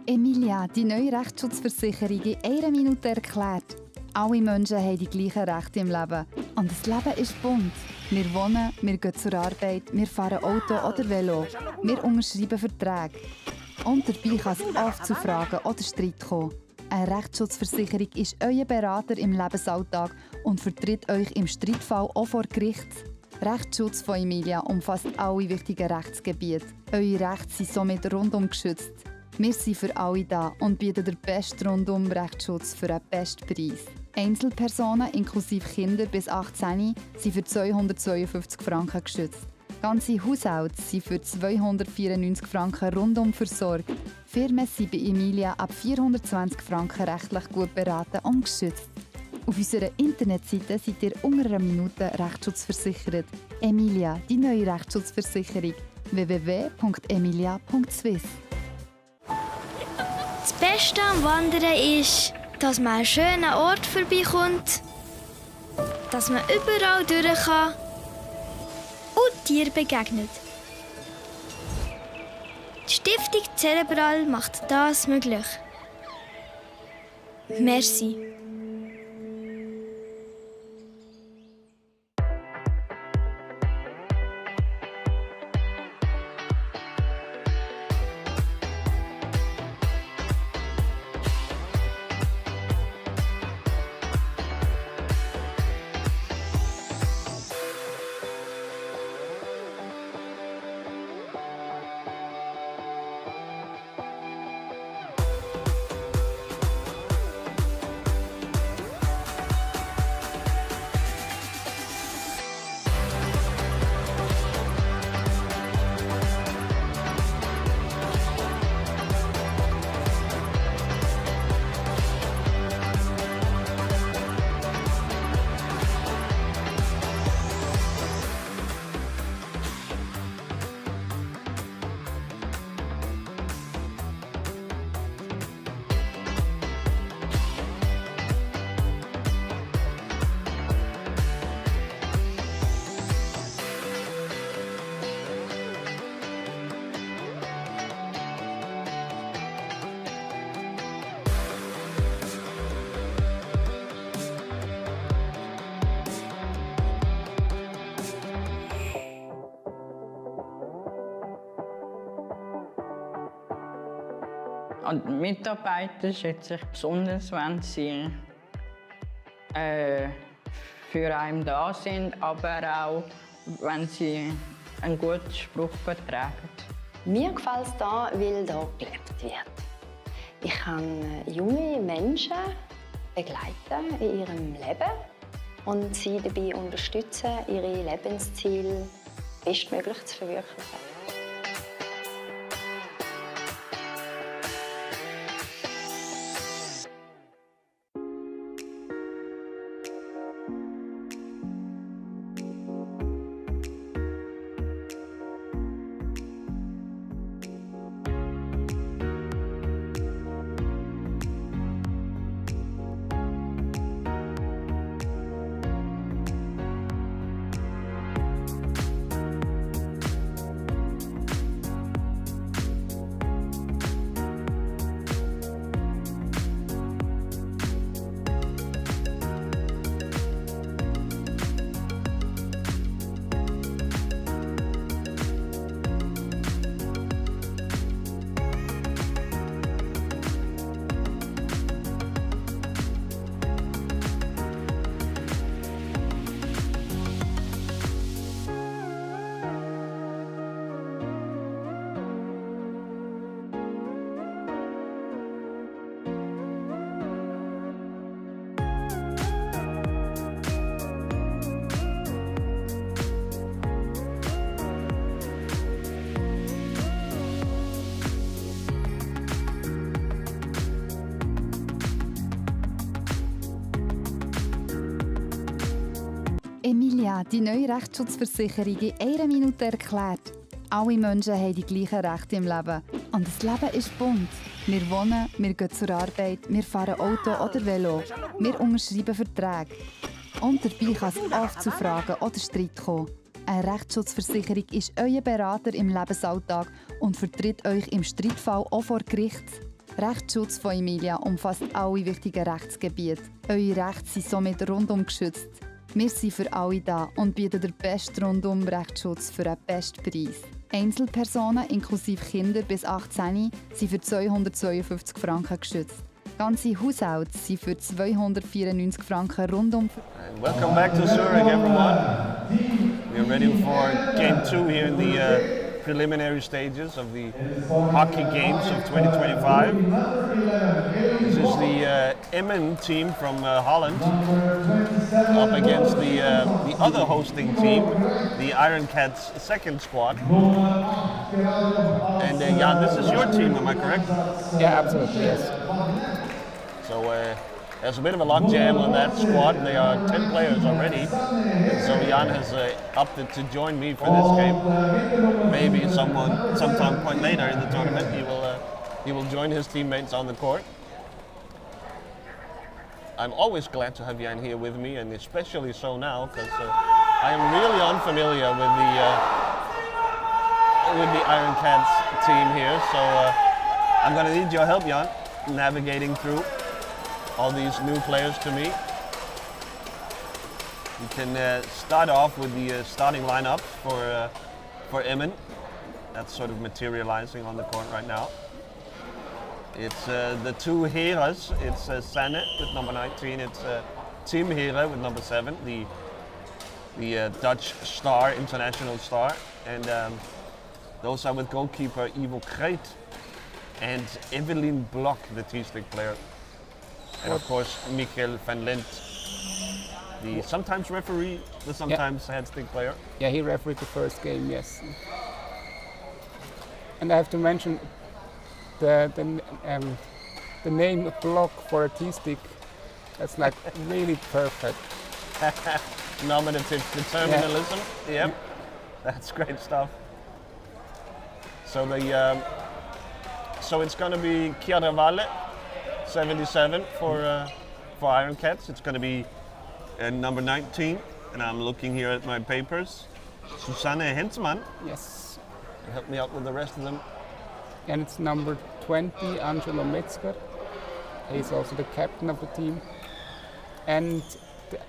Emilia, die neue Rechtsschutzversicherung in einer Minute erklärt. Alle Menschen haben die gleichen Rechte im Leben. Und das Leben ist bunt. Wir wohnen, wir gehen zur Arbeit, wir fahren Auto oder Velo. Wir unterschreiben Verträge. Und dabei kann es oft zu Fragen oder Streit kommen. Eine Rechtsschutzversicherung ist euer Berater im Lebensalltag und vertritt euch im Streitfall auch vor Gericht. Rechtsschutz von Emilia umfasst alle wichtigen Rechtsgebiete. Eure Rechte sind somit rundum geschützt. Wir sind für alle da und bieten den besten Rundum-Rechtsschutz für einen besten Preis. Einzelpersonen inklusive Kinder bis 18 sind für 252 Franken geschützt. Ganze Haushalte sind für 294 Franken rundum versorgt. Firmen sind bei Emilia ab 420 Franken rechtlich gut beraten und geschützt. Auf unserer Internetseite seid ihr unter einer Minute Rechtsschutzversichert. Emilia, die neue Rechtsschutzversicherung. www.emilia.swiss. Das Beste am Wandern ist, dass man an einen schönen Ort vorbeikommt, dass man überall durch kann und Tieren begegnet. Die Stiftung Cerebral macht das möglich. Merci. An die Mitarbeiter schätze ich besonders, wenn sie für einen da sind, aber auch, wenn sie einen guten Spruch vertragen. Mir gefällt es hier, weil hier gelebt wird. Ich kann junge Menschen begleiten in ihrem Leben und sie dabei unterstützen, ihre Lebensziele bestmöglich zu verwirklichen. Emilia, die neue Rechtsschutzversicherung in einer Minute erklärt. Alle Menschen haben die gleichen Rechte im Leben. Und das Leben ist bunt. Wir wohnen, wir gehen zur Arbeit, wir fahren Auto oder Velo. Wir unterschreiben Verträge. Und dabei kann es oft zu Fragen oder Streit kommen. Eine Rechtsschutzversicherung ist euer Berater im Lebensalltag und vertritt euch im Streitfall auch vor Gericht. Rechtsschutz von Emilia umfasst alle wichtigen Rechtsgebiete. Eure Rechte sind somit rundum geschützt. Wir sind für alle da und bieten den besten Rundum-Rechtsschutz für einen besten Preis. Einzelpersonen inklusive Kinder bis 18 sind für 252 Franken geschützt. Ganze Haushalte sind für 294 Franken rundum. Welcome back to Zurich, everyone. We are ready for Game 2 here in the preliminary stages of the hockey games of 2025. This is the Emmen team from Holland up against the other hosting team, the Iron Cats second squad. And Jan, this is your team, am I correct? Yeah, absolutely, yes. So there's a bit of a logjam on that squad. They are 10 players already. And so Jan has opted to join me for this game. Maybe sometime point later in the tournament he will join his teammates on the court. I'm always glad to have Jan here with me, and especially so now because I am really unfamiliar with the Iron Cats team here. So I'm going to need your help, Jan, navigating through all these new players to me. We can start off with the starting lineup for Emmen. That's sort of materializing on the court right now. It's the two Heras. It's Sanne with number 19. It's Tim Hera with number 7, the Dutch star, international star. And those are with goalkeeper Ivo Kreet and Evelyn Blok, the T-stick player. And of course, Michael van Lint, the sometimes referee, the sometimes head stick player. Yeah, he refereed the first game, yes. And I have to mention the name block for a T-stick. That's like really perfect. Nominative determinalism. Yeah. Yep, that's great stuff. So so it's going to be Chiara Valle, 77 for Iron Cats. It's going to be number 19, and I'm looking here at my papers. Susanne Hensman. Yes. Help me out with the rest of them. And it's number 20, Angelo Metzger. He's also the captain of the team. And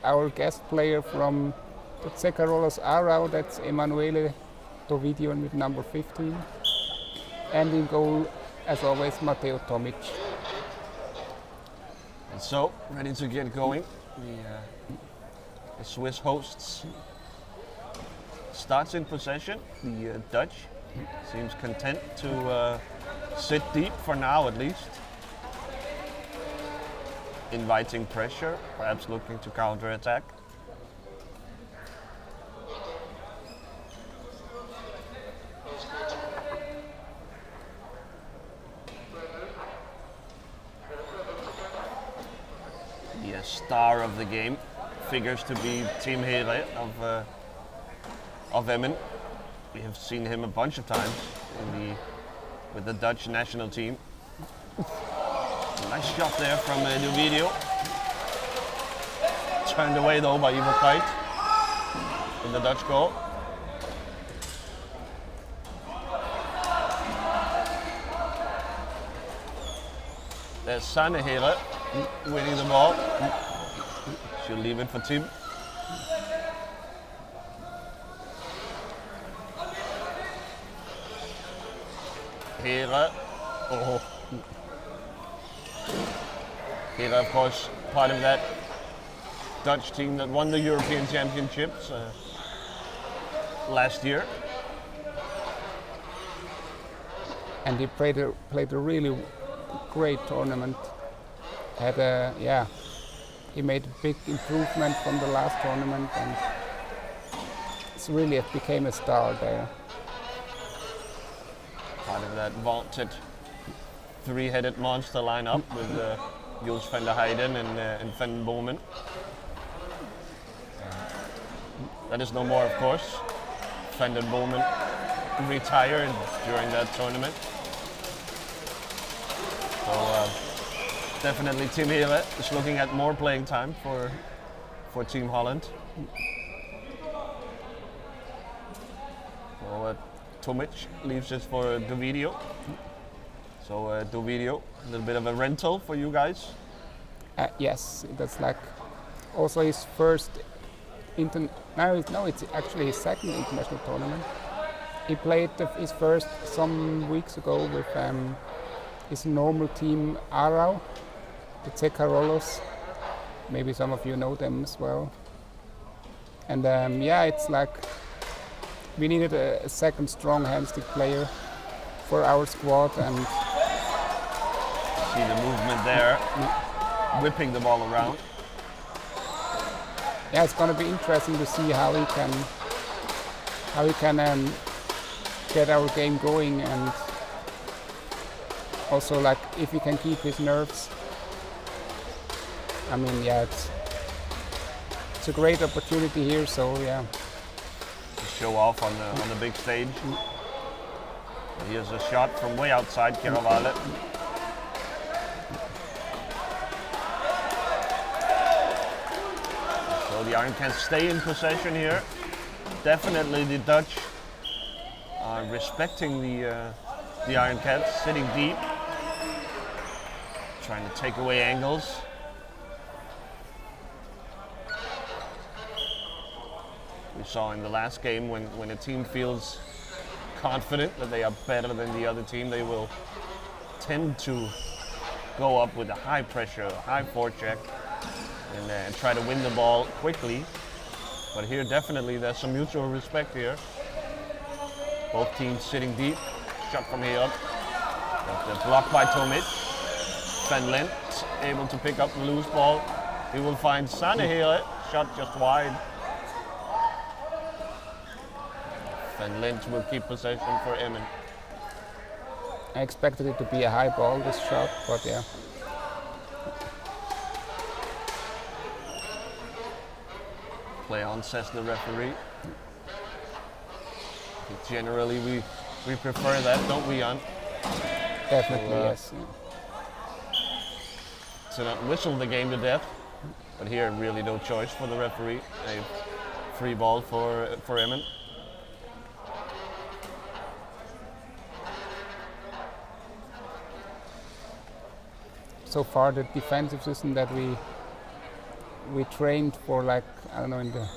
our guest player from the Cecarolos Arau, that's Emanuele Dovidion with number 15. And in goal, as always, Matteo Tomic. And so, ready to get going. The Swiss hosts starts in possession. The Dutch seems content to sit deep for now, at least. Inviting pressure, perhaps looking to counter-attack. star of the game figures to be Team Here of Emmen. We have seen him a bunch of times with the Dutch national team. Nice shot there from the video. Turned away though by Ivo Kite in the Dutch goal. There's Sanne Here winning the ball. She'll leave it for Tim. Here. Oh. Here, of course, part of that Dutch team that won the European Championships last year. And he played a really great tournament. He made a big improvement from the last tournament, and it's really became a star there. Part of that vaunted three-headed monster lineup with Jules van der Heijden and Van Bomen. That is no more, of course. Van der Bomen retired during that tournament. So definitely Team Here is looking at more playing time for Team Holland. So Tomic leaves it for Dovidio. So Dovidio, a little bit of a rental for you guys. Yes, that's like also his first it's actually his second international tournament. He played his first some weeks ago with his normal team Arau, the Cecarolos. Maybe some of you know them as well. And it's like we needed a second strong handstick player for our squad, and see the movement there, whipping the ball around. Yeah, it's going to be interesting to see how he can get our game going, and also like if he can keep his nerves. I mean, yeah, it's a great opportunity here. So yeah, to show off on the big stage. Here's a shot from way outside Keravale. So the Iron Cats stay in possession here. Definitely the Dutch are respecting the Iron Cats, sitting deep, trying to take away angles. We saw in the last game when a team feels confident that they are better than the other team, they will tend to go up with a high pressure, high forecheck, and try to win the ball quickly. But here definitely there's some mutual respect here. Both teams sitting deep. Shot from here. That's blocked by Tomic. Van Lent able to pick up the loose ball. He will find Sanne here. Shot just wide. Van Lent will keep possession for Emmen. I expected it to be a high ball, this shot, but yeah. Play on, says the referee. Generally, we prefer that, don't we, Jan? Definitely, yes. To not whistle the game to death, but here really no choice for the referee. A free ball for Emmen. So far, the defensive system that we trained for, like, I don't know, in the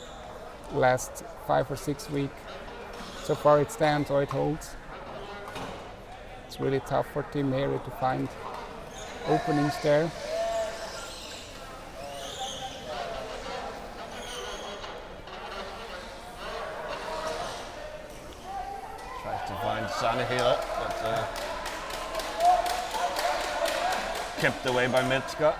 last 5 or 6 weeks, so far it stands or it holds. It's really tough for Team Here to find openings there. Tries to find Sanne here, but kept away by Metzger.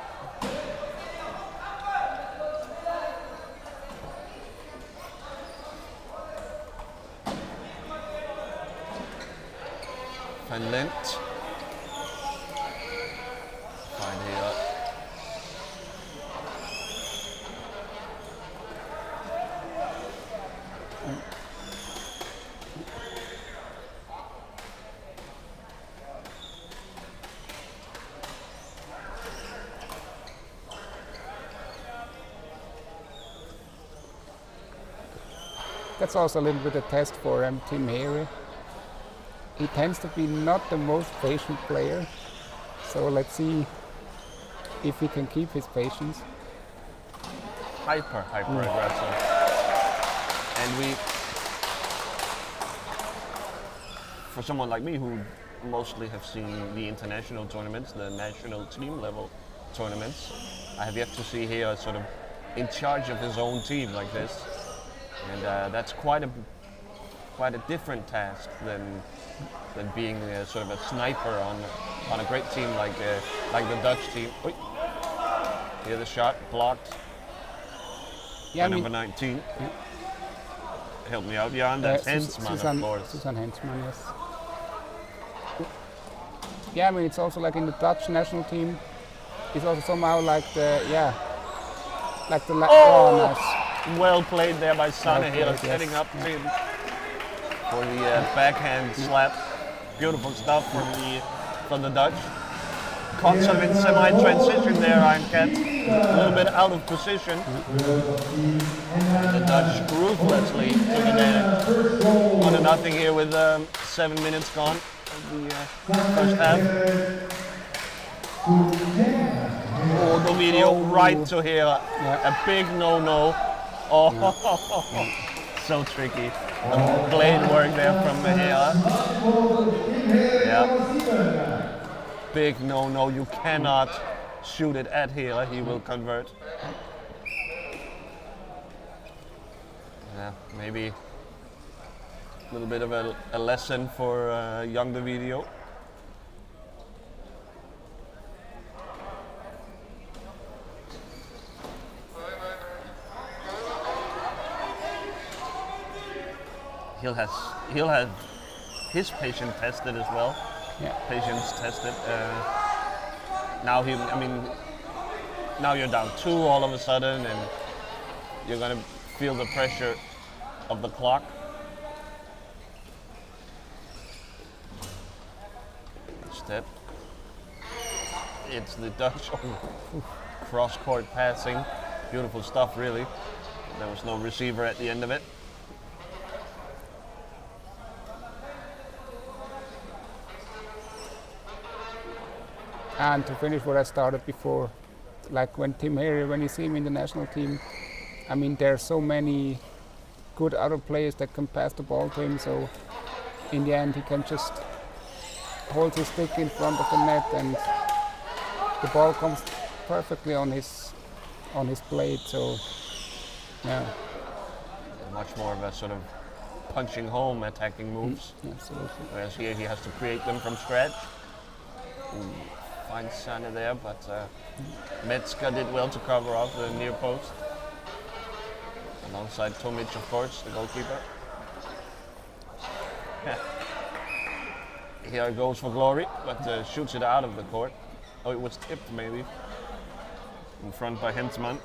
Van Lent. Find here. that's also a little bit a test for Tim Harry. He tends to be not the most patient player, so let's see if he can keep his patience. Hyper aggressive. And for someone like me who mostly have seen the international tournaments, the national team level tournaments, I have yet to see here sort of in charge of his own team like this. And that's quite a different task than being sort of a sniper on a great team like the Dutch team. Oy. Here the shot blocked. Yeah, by number 19. Yeah. Help me out, Jan. That's Hensman, of course. Susan Hensman, yes. Yeah, I mean, it's also like in the Dutch national team. It's also somehow like nice. Well played there by Sanne here, setting up Tim for the backhand slap. Beautiful stuff from the Dutch. Caught some in semi-transition there, Einkat. A little bit out of position. The Dutch ruthlessly took it there. 1-0 here with 7 minutes gone of the first half. Oh, the video right to here. A big no-no. Oh, so tricky. The blade work there from Mejia. Yeah. Big no-no. You cannot shoot it at here. He will convert. Yeah, maybe a little bit of a lesson for young Davidio. He'll have his patience tested as well. Yeah. Patience tested. Now you're down 2 all of a sudden, and you're gonna feel the pressure of the clock. Step. It's the Dutch cross-court passing. Beautiful stuff, really. There was no receiver at the end of it. And to finish what I started before, like when you see him in the national team, I mean, there are so many good other players that can pass the ball to him, so in the end he can just hold his stick in front of the net and the ball comes perfectly on his blade, so yeah. Much more of a sort of punching home attacking moves. Absolutely. Whereas here he has to create them from scratch. Fine Sanne there, but Metzger did well to cover off the near post. Alongside Tomic, of course, the goalkeeper. Here goes for glory, but shoots it out of the court. Oh, it was tipped maybe. In front by Hensman.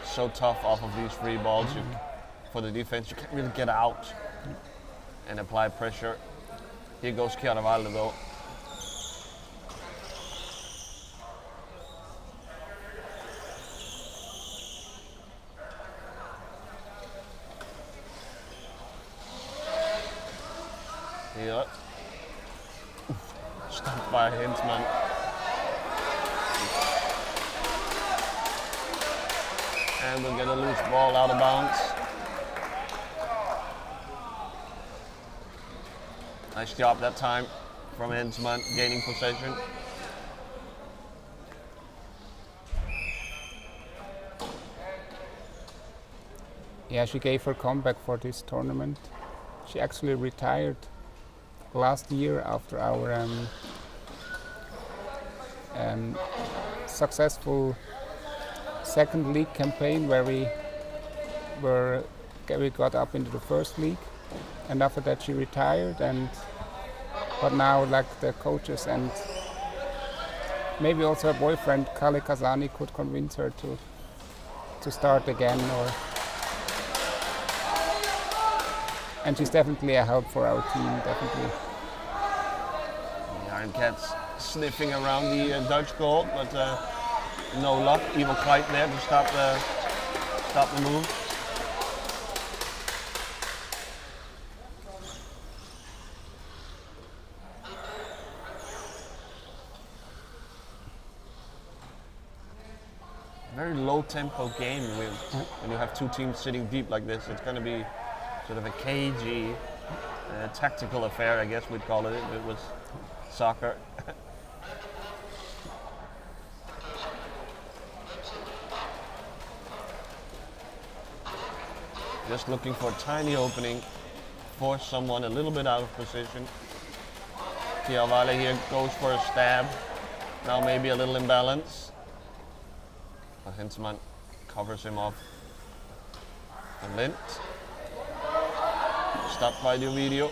So tough off of these free balls. For the defense, you can't really get out and apply pressure. Here goes Chiaravaldo though. Here. Stopped by Hensman. And we'll get a loose ball out of bounds. Nice job that time from Hensman, gaining possession. Yeah, she gave her comeback for this tournament. She actually retired last year after our successful second league campaign where we got up into the first league, and after that she retired, but now like the coaches and maybe also her boyfriend Kale Kazani could convince her to start again, or and she's definitely a help for our team, definitely. The Iron Cats sniffing around the Dutch goal, but no luck. Evil Kite there to stop the move. Very low tempo game when you have two teams sitting deep like this. It's going to be sort of a cagey tactical affair, I guess we'd call it if it was soccer. Just looking for a tiny opening, force someone a little bit out of position. Tiawale here goes for a stab. Now maybe a little imbalance. But Hensman covers him off. And Lind. Stopped by the video.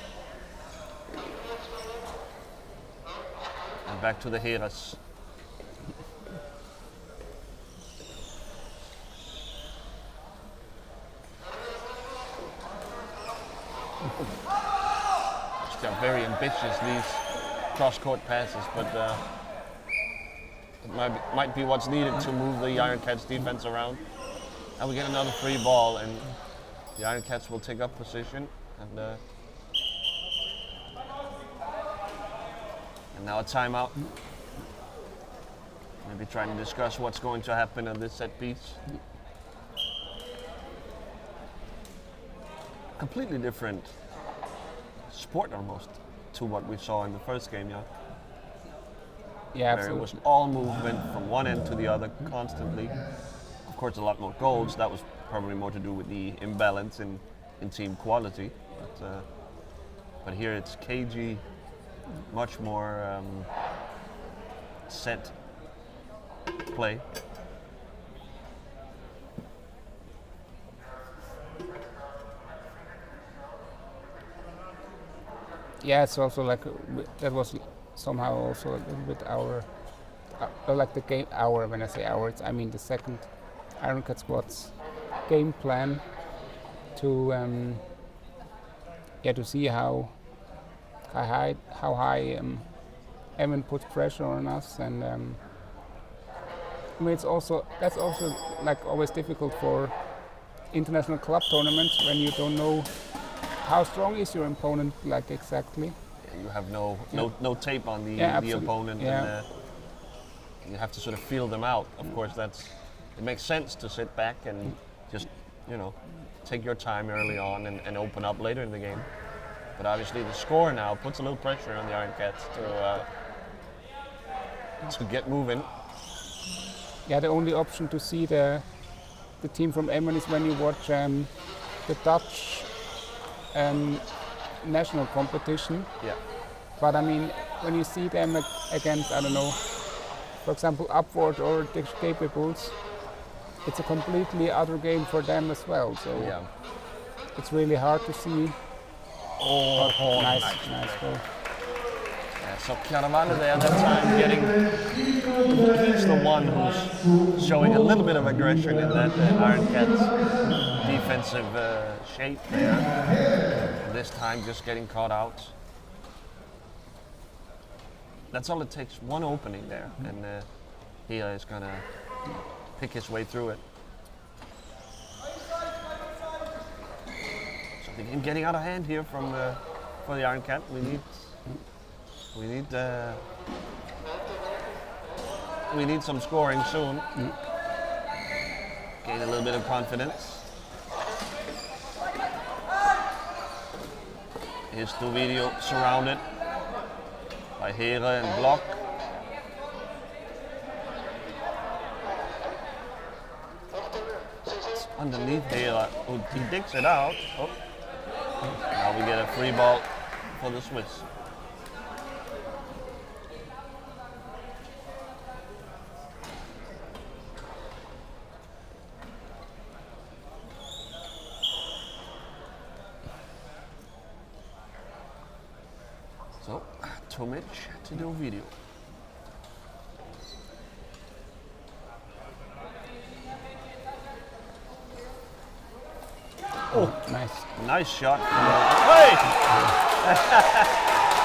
And back to the Heras. They're very ambitious, these cross-court passes, but it might be what's needed to move the Iron Cats defense around. And we get another free ball, and the Iron Cats will take up position. And now a timeout. Maybe trying to discuss what's going to happen on this set piece. Completely different sport almost to what we saw in the first game, yeah? Yeah, where absolutely. it was all movement from one end to the other constantly. Of course, a lot more goals. That was probably more to do with the imbalance in team quality. But here it's cagey, much more set play. Yeah, it's also like that was somehow also a little bit our like the game hour. When I say hour, I mean the second Iron Cat squad's game plan to to see how high Emmen puts pressure on us, and I mean that's also like always difficult for international club tournaments when you don't know how strong is your opponent, like exactly. Yeah, you have no tape on the opponent, and you have to sort of feel them out. Of course, it makes sense to sit back and just take your time early on and open up later in the game. But obviously the score now puts a little pressure on the Iron Cats to get moving. Yeah, the only option to see the team from Emmen is when you watch the Dutch national competition. Yeah. But I mean, when you see them against, I don't know, for example, Upward or the Escape Bulls, it's a completely other game for them as well. So yeah, it's really hard to see. Nice goal. Yeah, so Chiaravale there that time he's the one who's showing a little bit of aggression in that Iron Cats defensive shape there. And this time just getting caught out. That's all it takes, one opening there, and Hia is gonna pick his way through it. So the game getting out of hand here for the Iron Cat. We need some scoring soon. Gain a little bit of confidence. Here's Tuvidio surrounded by Here and Blok. It's underneath Here. He digs it out. Oh. Now we get a free ball for the Swiss. So, Tomic to do video. Oh, nice. Nice shot.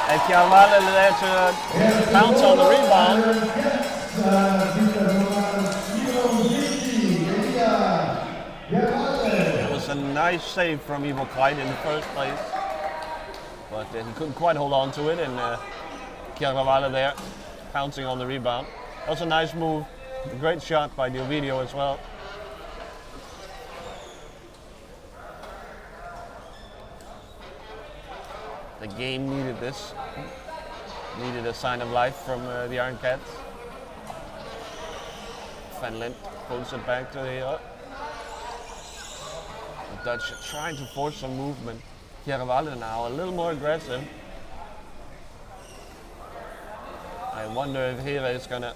And Chiaravalle there to pounce on the rebound. It was a nice save from Ivo Kreit in the first place, but he couldn't quite hold on to it, and Chiaravalle there pouncing on the rebound. That was a nice move, a great shot by Ovidio as well. The game needed this, needed a sign of life from the Iron Cats. Van Lint pulls it back to the Dutch trying to force some movement. Chiaravalle now a little more aggressive. I wonder if Hera is gonna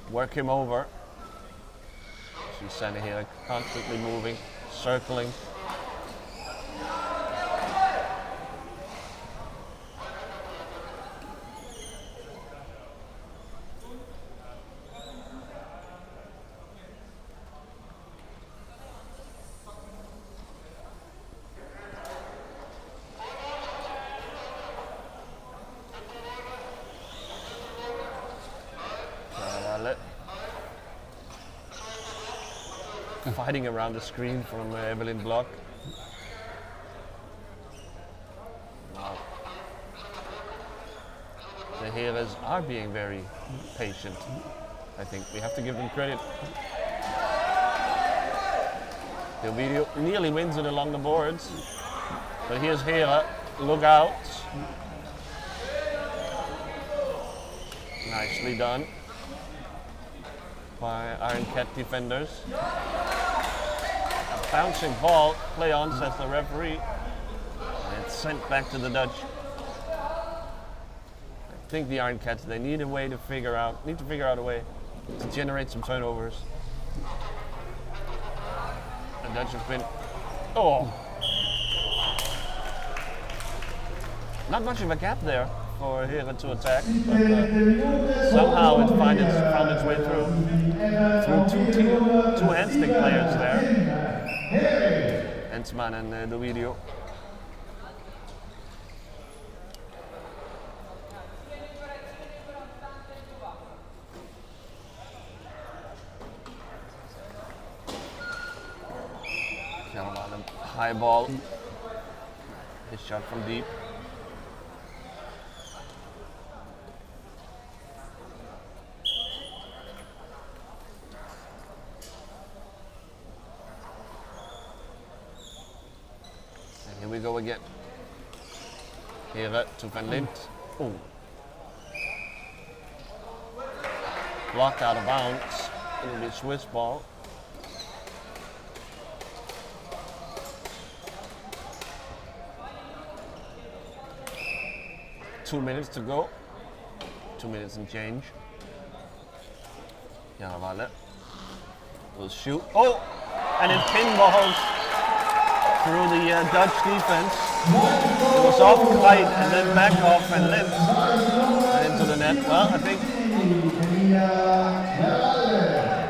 work him over. See Sanne Hera constantly moving, circling. Fighting around the screen from Evelyn Block. Wow. The Heras are being very patient. I think we have to give them credit. The video nearly wins it along the boards. But here's Hera, look out. Nicely done by Iron Cat defenders. A bouncing ball, play on, says the referee. And it's sent back to the Dutch. I think the Iron Cats, they need a way to figure out a way to generate some turnovers. The Dutch have been, not much of a gap there for Hera to attack, but somehow it found its way through two handstick players there, Ensman and Ovidio. High ball, his shot from deep. And here we go again. Hera to Van Lint. Oh. Blocked out of bounds. It'll be Swiss ball. 2 minutes to go. 2 minutes and change. Chiaravalle will shoot. Oh! And it pinballs through the Dutch defense. It was off Kreit and then back off Van Lint and into the net. Well,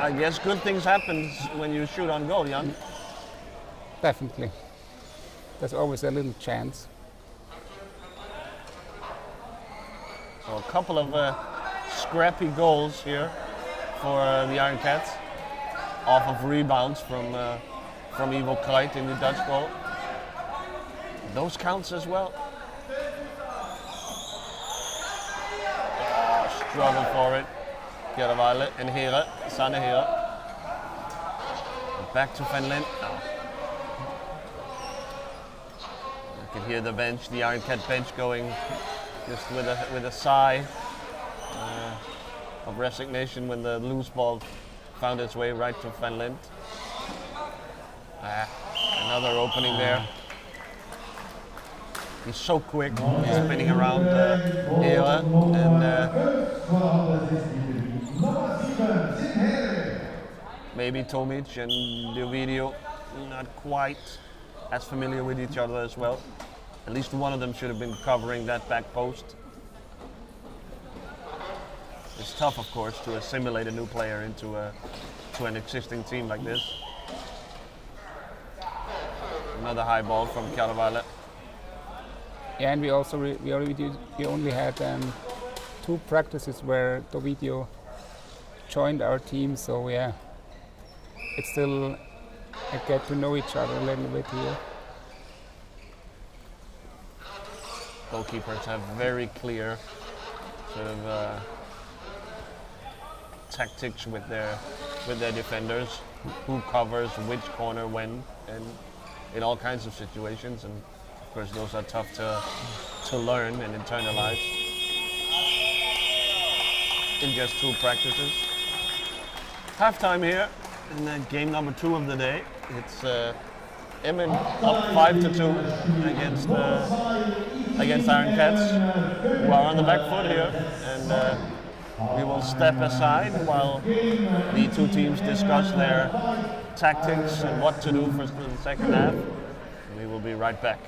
I guess good things happen when you shoot on goal, Jan. Definitely. There's always a little chance. So a couple of scrappy goals here for the Iron Cats, off of rebounds from Ivo Kreit in the Dutch goal. Those counts as well. Oh, struggle for it. Chiaravalle and Hera, Sanne Hera. Back to Van Lint. Oh. You can hear the bench, the Iron Cat bench going just with a sigh of resignation when the loose ball found its way right to Van Lint. Another opening there. He's so quick, he's spinning around Hera, and maybe Tomic and Ovidio not quite as familiar with each other as well. At least one of them should have been covering that back post. It's tough, of course, to assimilate a new player into an existing team like this. Another high ball from Chiaravalle. Yeah, and we only had 2 practices where Dovidio joined our team, so yeah, it's still get to know each other a little bit here. Goalkeepers have very clear sort of tactics with their defenders, who covers which corner when, and in all kinds of situations. And of course, those are tough to learn and internalize in just 2 practices. Halftime here in game number 2 of the day. It's Emmen up 5-2 against Iron Cats, who are on the back foot here, and we will step aside while the 2 teams discuss their tactics and what to do for the second half. We will be right back.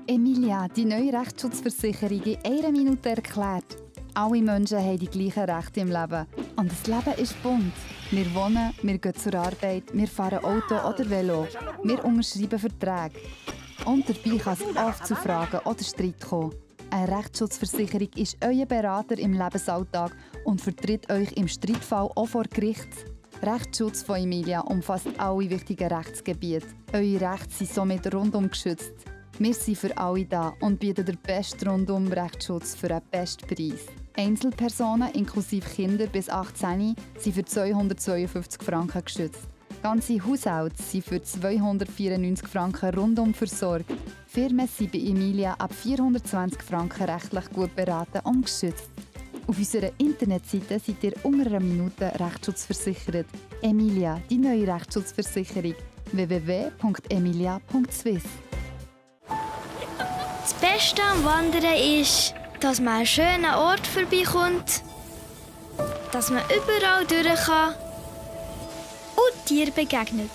Emilia, die neue Rechtsschutzversicherung in 1 Minute erklärt. Alle Menschen haben die gleichen Rechte im Leben. Und das Leben ist bunt. Wir wohnen, wir gehen zur Arbeit, wir fahren Auto oder Velo. Wir unterschreiben Verträge. Und dabei kann es oft zu Fragen oder Streit kommen. Eine Rechtsschutzversicherung ist euer Berater im Lebensalltag und vertritt euch im Streitfall auch vor Gericht. Rechtsschutz von Emilia umfasst alle wichtigen Rechtsgebiete. Eure Rechte sind somit rundum geschützt. Wir sind für alle da und bieten den besten Rundum-Rechtsschutz für einen besten Preis. Einzelpersonen inklusive Kinder bis 18 sind für 252 Franken geschützt. Ganze Haushalte sind für 294 Franken rundum versorgt. Firmen sind bei Emilia ab 420 Franken rechtlich gut beraten und geschützt. Auf unserer Internetseite seid ihr unter einer Minute Rechtsschutz Emilia, die neue Rechtsschutzversicherung. www.emilia.swiss. Das Beste am Wandern ist, dass man an einen schönen Ort vorbeikommt, dass man überall durch kann und Tieren begegnet.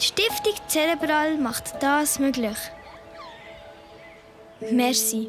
Die Stiftung Cerebral macht das möglich. Merci.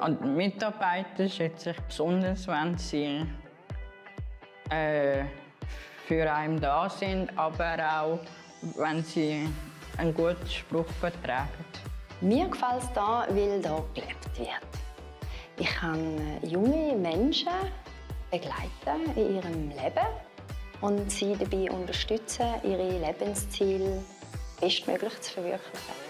An die Mitarbeiter schätze ich besonders, wenn sie für einen da sind, aber auch, wenn sie einen guten Spruch vertragen. Mir gefällt es hier, weil hier gelebt wird. Ich kann junge Menschen begleiten in ihrem Leben und sie dabei unterstützen, ihre Lebensziele bestmöglich zu verwirklichen.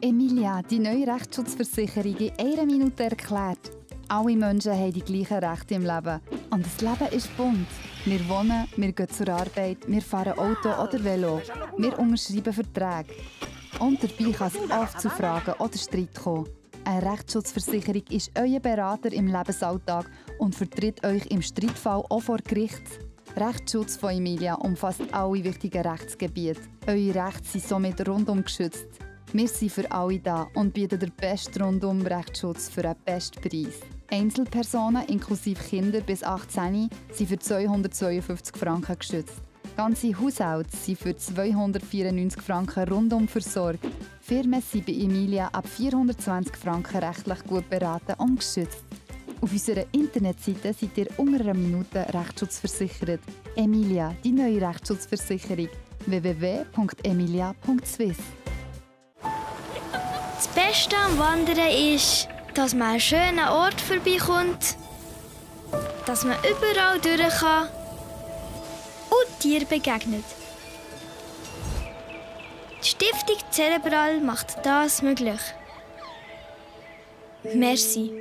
Emilia, die neue Rechtsschutzversicherung in einer Minute erklärt. Alle Menschen haben die gleichen Rechte im Leben. Und das Leben ist bunt. Wir wohnen, wir gehen zur Arbeit, wir fahren Auto oder Velo. Wir unterschreiben Verträge. Und dabei kann es oft zu Fragen oder Streit kommen. Eine Rechtsschutzversicherung ist euer Berater im Lebensalltag und vertritt euch im Streitfall auch vor Gericht. Rechtsschutz von Emilia umfasst alle wichtigen Rechtsgebiete. Eure Rechte sind somit rundum geschützt. Wir sind für alle da und bieten den besten Rundum-Rechtsschutz für einen besten Preis. Einzelpersonen inklusive Kinder bis 18 sind für 252 Franken geschützt. Ganze Haushalte sind für 294 Franken rundum versorgt. Firmen sind bei Emilia ab 420 Franken rechtlich gut beraten und geschützt. Auf unserer Internetseite seid ihr unter einer Minute Rechtsschutz Emilia, die neue Rechtsschutzversicherung. www.emilia.swiss. Das Beste am Wandern ist, dass man an einen schönen Ort vorbeikommt, dass man überall durch kann und Tieren begegnet. Die Stiftung Cerebral macht das möglich. Merci.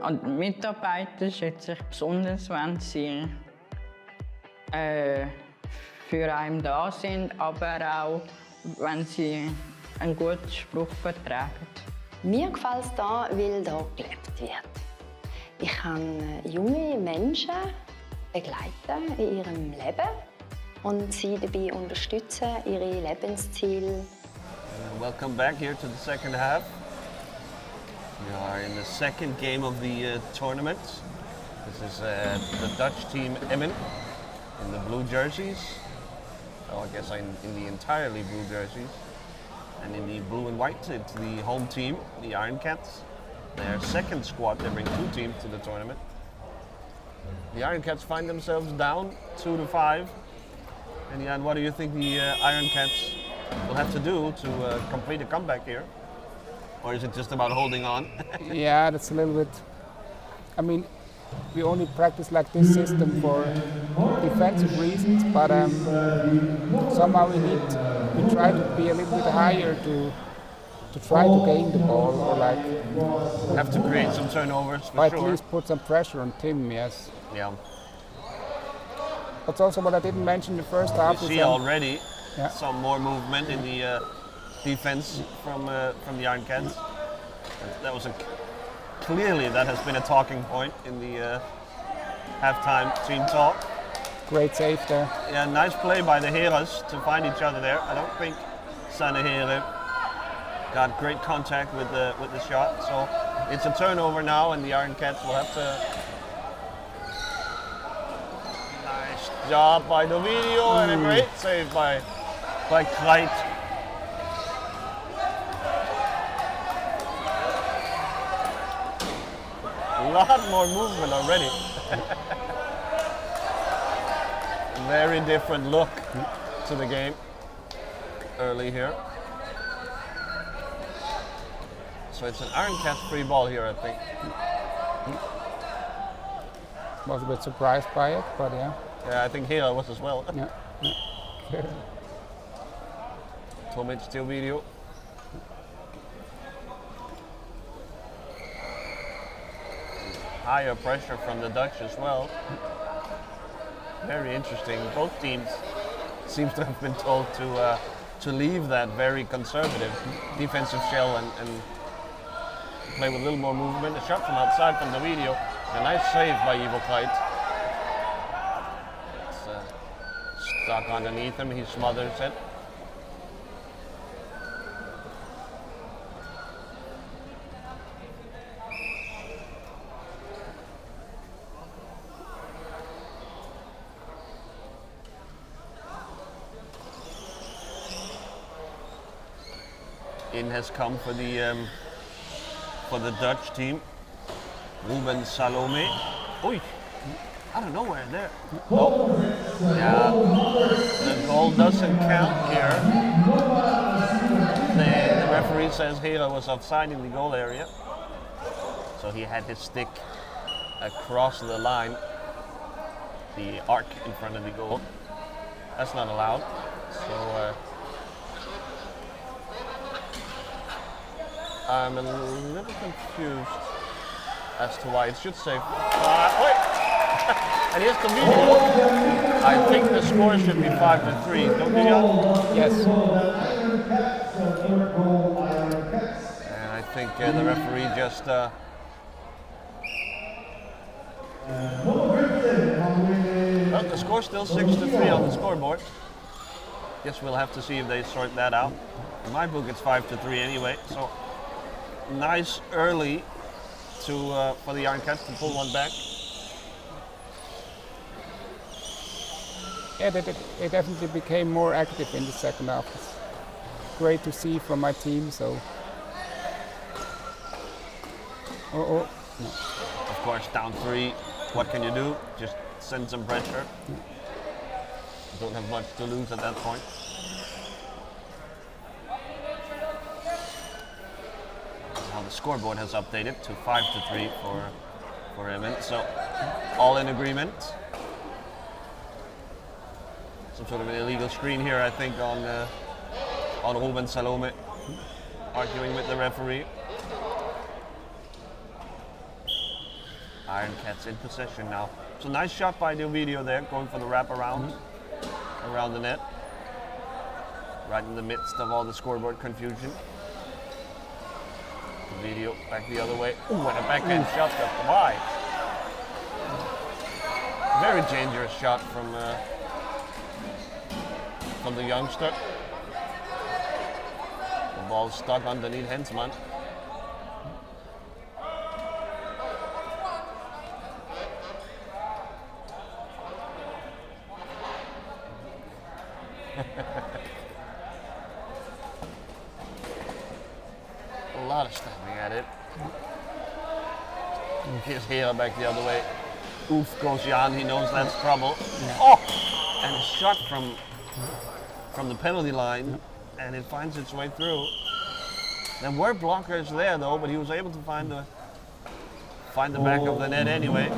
An die Mitarbeiter schätze ich besonders, wenn sie für einen da sind, aber auch, wenn sie einen guten Spruch vertragen. Mir gefällt es hier, weil hier gelebt wird. Ich kann junge Menschen begleiten in ihrem Leben und sie dabei unterstützen, ihre Lebensziele. Welcome back here to the second half. We are in the second game of the tournament. This is the Dutch team Emmen in the blue jerseys. Oh, I guess in the entirely blue jerseys. And in the blue and white, it's the home team, the Iron Cats. Their second squad, they bring 2 teams to the tournament. The Iron Cats find themselves down 2-5. And Jan, what do you think the Iron Cats will have to do to complete a comeback here? Or is it just about holding on? Yeah, that's a little bit. I mean, we only practice like this system for defensive reasons, but somehow we try to be a little bit higher to try to gain the ball, or like have to create some turnovers for or sure. at least put some pressure on Tim. Yes. Yeah. That's also what I didn't mention in the first half. You see already yeah. some more movement in the defense from the Iron Cats. That was clearly that has been a talking point in the halftime team talk. Great save there. Yeah, nice play by the Heres to find each other there. I don't think Sanne Here got great contact with the shot. So it's a turnover now, and the Iron Cats will have to. Nice job by Dovidio and a great save by Kreit. A lot more movement already. Very different look to the game early here. So it's an Iron Cats free ball here, I think. Was a bit surprised by it, but yeah. Yeah, I think Hera was as well. Yeah. Yeah. Tomic still video. Higher pressure from the Dutch as well. Very interesting. Both teams seems to have been told to leave that very conservative defensive shell and play with a little more movement. A shot from outside from the video. A nice save by Ivo Kreit. It's stuck underneath him. He smothers it. In has come for the Dutch team. Ruben Salome. Oei, out of nowhere there. Oh, yeah, the goal doesn't count here. The referee says Hera was offside in the goal area. So he had his stick across the line, the arc in front of the goal. That's not allowed. So I'm a little confused as to why it should say. Wait! And here's the video. I think the score should be 5-3. Don't you, Jan? Yes. And I think the referee just. Well, the score's still 6-3 on the scoreboard. Guess we'll have to see if they sort that out. In my book, it's 5-3 anyway. So. Nice early for the Iron Cats to pull one back. Yeah, they definitely became more active in the second half. It's great to see from my team. So, no. Of course, down 3. What can you do? Just send some pressure. Don't have much to lose at that point. The scoreboard has updated to 5-3 for Emmen. So all in agreement. Some sort of an illegal screen here, I think, on Ruben Salome, arguing with the referee. Iron Cats in possession now. So nice shot by Ovidio there, going for the wraparound around the net, right in the midst of all the scoreboard confusion. Video back the other way. Ooh, and a backhand shot that's wide. from the youngster. The ball stuck underneath Hensman. A lot of standing at it. Here's Hera back the other way. Oof goes Jan, he knows that's trouble. Oh! And a shot from the penalty line, and it finds its way through. There were blockers there though, but he was able to find the back of the net anyway.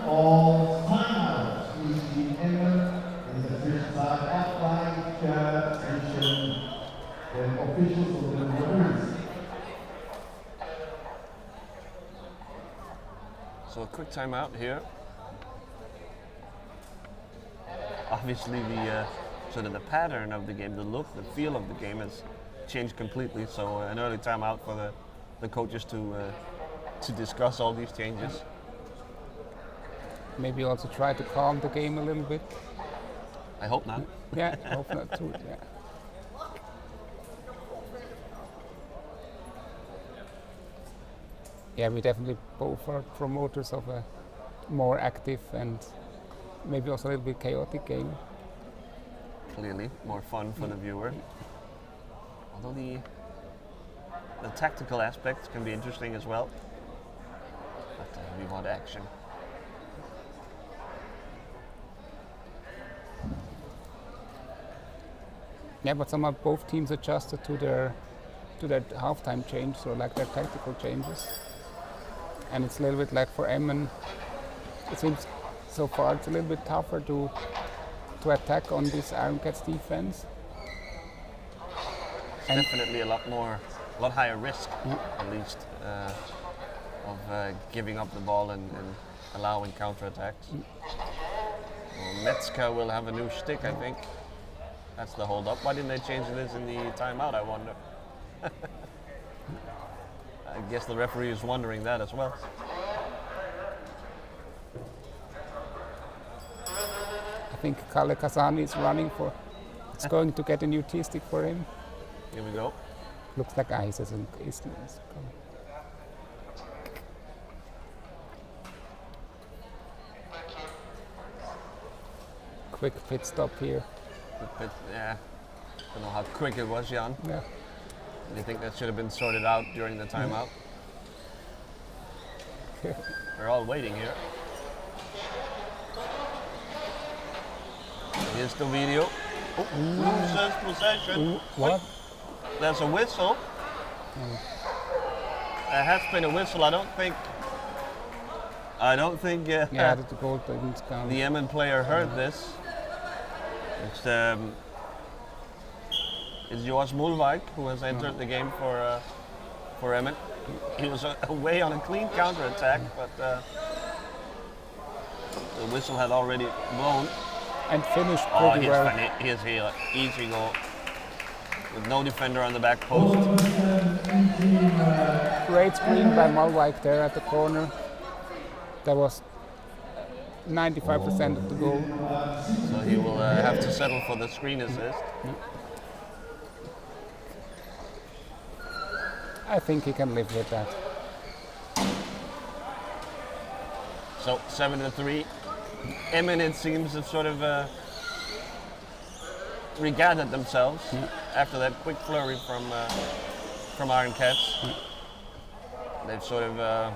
All timeout in the Emmen in the first side offline station. The officials of the Madrid. So a quick timeout here. Obviously the sort of the pattern of the game, the look, the feel of the game has changed completely. So an early timeout for the coaches to discuss all these changes. Maybe also try to calm the game a little bit. I hope not. Yeah, hope not too. Yeah. Yeah, we definitely both are promoters of a more active and maybe also a little bit chaotic game. Clearly, more fun for the viewer. Although the tactical aspects can be interesting as well. But we want action. Yeah, but somehow both teams adjusted to their halftime change, so like their tactical changes. And it's a little bit like for Emmen, it seems so far it's a little bit tougher to attack on this Iron Cats defense. And definitely a lot higher risk, at least, of giving up the ball and allowing counterattacks. Well, Metzger will have a new stick, I think. That's the hold up. Why didn't they change this in the timeout, I wonder? I guess the referee is wondering that as well. I think Kalle Kazani is running for, it's going to get a new T-stick for him. Here we go. Looks like ice is coming. Quick pit stop here. But yeah, don't know how quick it was, Jan. Yeah. Do you think that should have been sorted out during the timeout? We're all waiting here. Here's the video. Oh, loses possession. What? There's a whistle. There has been a whistle. I don't think. Yeah, the goal didn't count. The Emmen player heard this. It's Joas Mulwijk who has entered the game for Emmen. He was away on a clean counter-attack, but the whistle had already blown. And finished pretty well. Here's Hela. Easy goal. With no defender on the back post. Great screen by Mulwijk there at the corner. That was 95% of the goal. So he will have to settle for the screen assist. I think he can live with that. So 7-3. Emmen, it seems, have sort of regathered themselves after that quick flurry from Iron Cats. They've sort of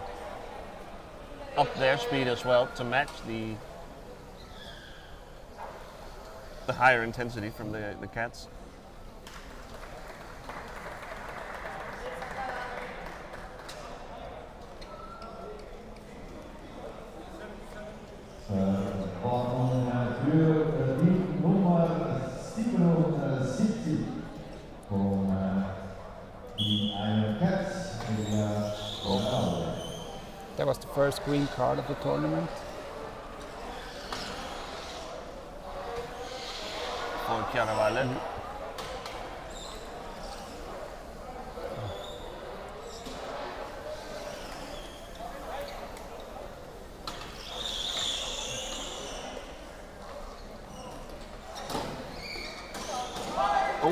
upped their speed as well to match the higher intensity from the Cats. That was the first green card of the tournament. For Chiaravalle.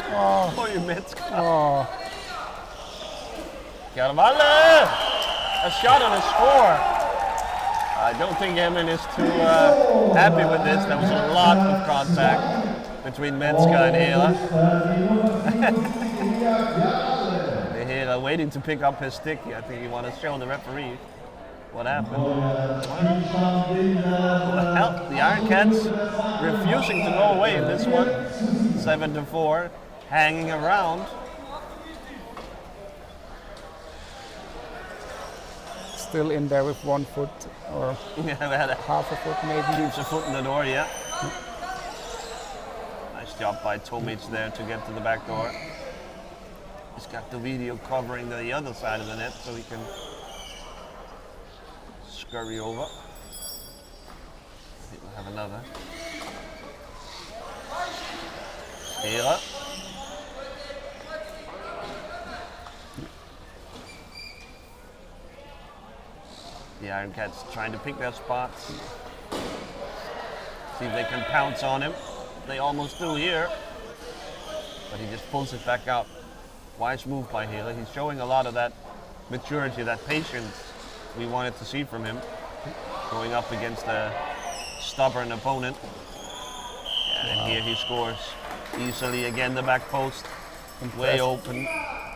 Mooie Metska. Oh, Carvalho! A shot on a score. I don't think Emmen is too happy with this. There was a lot of contact between Metska and Hela. Hela waiting to pick up his sticky. I think he wanted to show the referee what happened. Well, the Iron Cats refusing to go away in this one. 7-4, hanging around. still in there with 1 foot or half a foot maybe. Keeps a foot in the door, yeah. Nice job by Tomic there to get to the back door. He's got the video covering the other side of the net so he can scurry over. I think we'll have another. Hela. The Iron Cats trying to pick their spots. See if they can pounce on him. They almost do here. But he just pulls it back out. Wise move by Hela. He's showing a lot of that maturity, that patience we wanted to see from him. Going up against a stubborn opponent. And here he scores easily again, the back post. Way open.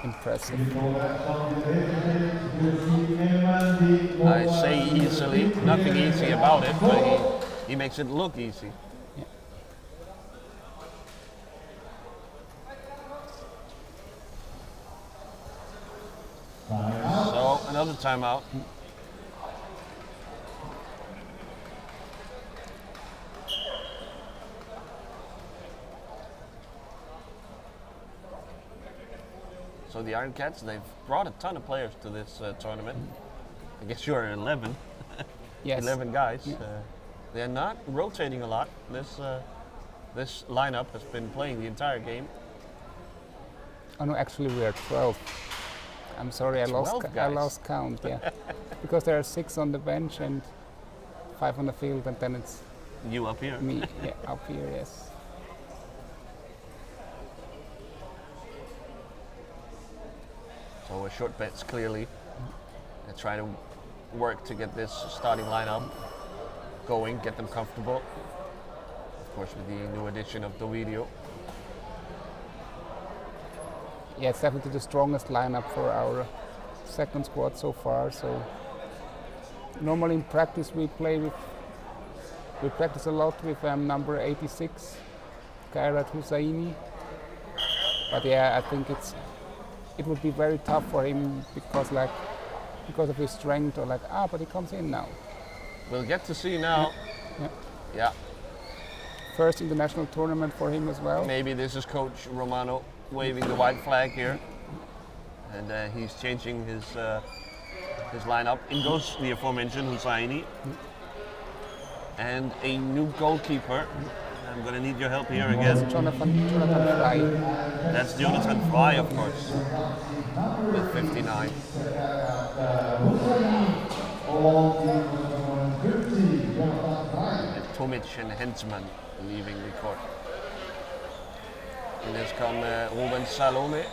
Impressive. I say easily, nothing easy about it, but he makes it look easy. Yeah. So another timeout. So the Iron Cats, they've brought a ton of players to this tournament. I guess you're 11. Yes. 11 guys. They're not rotating a lot. This lineup has been playing the entire game. Oh no, actually we are 12. I'm sorry, I lost count, yeah. Because there are 6 on the bench and 5 on the field, and then it's You up here. me, yeah, up here, yes. So a short bets clearly. They try to work to get this starting lineup going, get them comfortable. Of course, with the new addition of the video. Yeah, it's definitely the strongest lineup for our second squad so far. So normally in practice we practice a lot with number 86, Kairat Hussaini. But yeah, I think it would be very tough for him because of his strength, or but he comes in now. We'll get to see now. Yeah. First international tournament for him as well. Maybe this is Coach Romano waving the white flag here, and he's changing his lineup. In goes the aforementioned Hussaini, and a new goalkeeper. I'm going to need your help here again. Jonathan Fry. That's Jonathan Fry, of course, with 59. And Tomic and Hensman leaving the court. And there's come Ruben Salome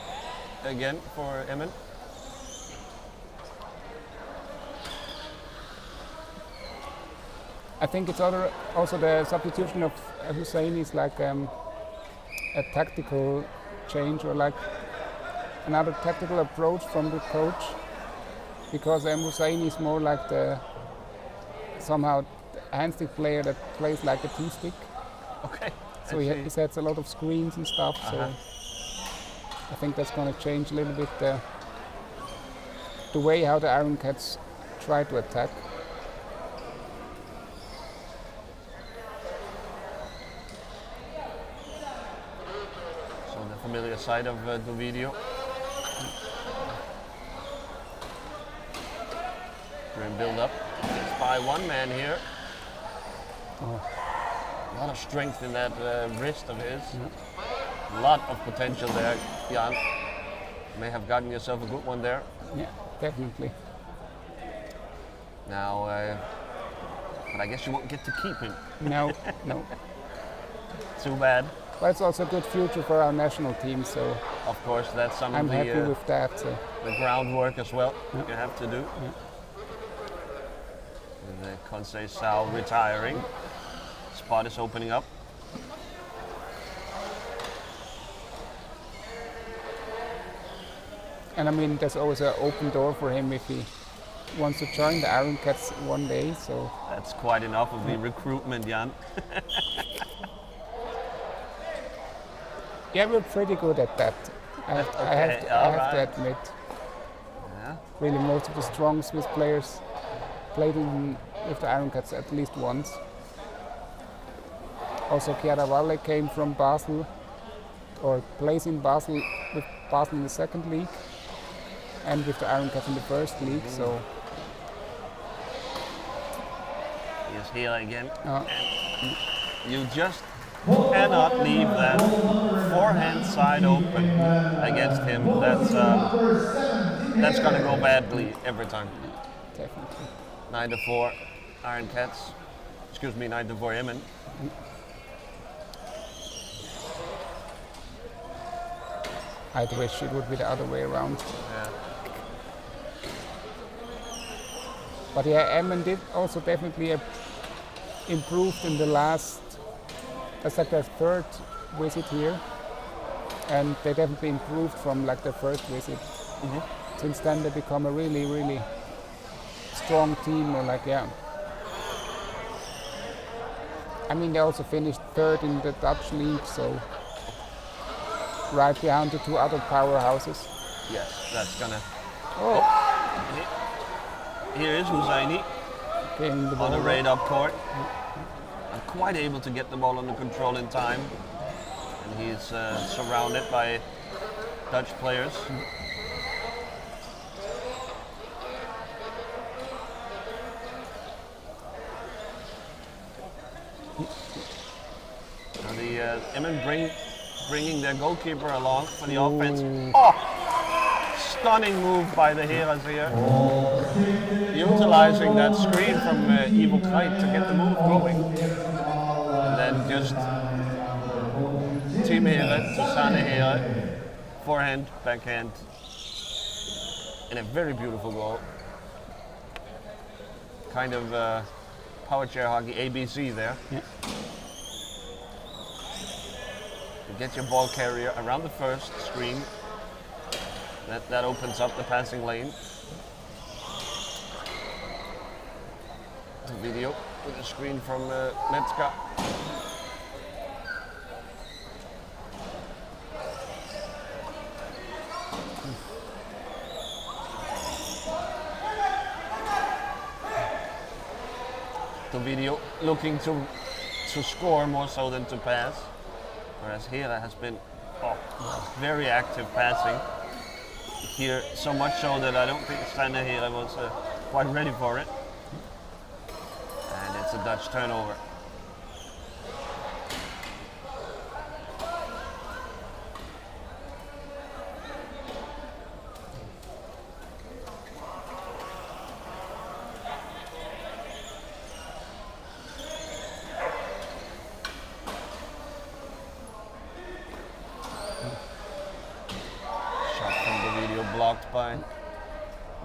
again for Emmen. I think it's also the substitution of Hussaini is like a tactical change, or like another tactical approach from the coach, because Hussaini is more like the somehow handstick player that plays like a T-stick. Okay. So he sets a lot of screens and stuff. So I think that's going to change a little bit the way how the Iron Cats try to attack. Familiar side of the video. We're in build up. It's by one man here. A lot of strength in that wrist of his. A lot of potential there, Jan. You may have gotten yourself a good one there. Yeah, definitely. Now, but I guess you won't get to keep him. No. Too bad. But it's also a good future for our national team, so Of course, that's some I'm of happy the, with that. So. the groundwork as well you have to do. And Conceição retiring. Spot is opening up. And I mean, there's always an open door for him if he wants to join the Iron Cats one day. So That's quite enough of the recruitment, Jan. yeah, we're pretty good at that. I have to admit. Yeah. Really, most of the strong Swiss players played with the Iron Cats at least once. Also, Chiara Valle came from Basel, or plays in Basel with Basel in the second league, and with the Iron Cats in the first league. So He's here again. You just cannot leave that forehand side open against him. That's going to go badly every time. definitely. 9-4 Iron Cats. Excuse me, 9-4 Emmen. I'd wish it would be the other way around. Yeah. But yeah, Emmen did also definitely improved in the last, that's like their third visit here. And they definitely improved from like their first visit. Since then they become a really, really strong team. Or like, yeah. I mean, they also finished third in the Dutch league, so right behind the two other powerhouses. Yes, that's gonna. Oh, Here is Husseini getting the on ball. the raid up court. And quite able to get the ball under control in time. And he's surrounded by Dutch players. Now the Emmen bringing their goalkeeper along for the offense. Oh! Stunning move by the Heras here. Utilizing that screen from Ivo Kite to get the move going. And then just Team Hera to Sanne Hera. Forehand, backhand. And a very beautiful goal. Kind of power chair hockey ABC there. Yeah. You get your ball carrier around the first screen. That opens up the passing lane. The video with a screen from Metzger. The video looking to score more so than to pass. Whereas Hera has been very active passing. Here, so much so that I don't think Sanne Hera was quite ready for it. And it's a Dutch turnover. Shot from the video blocked by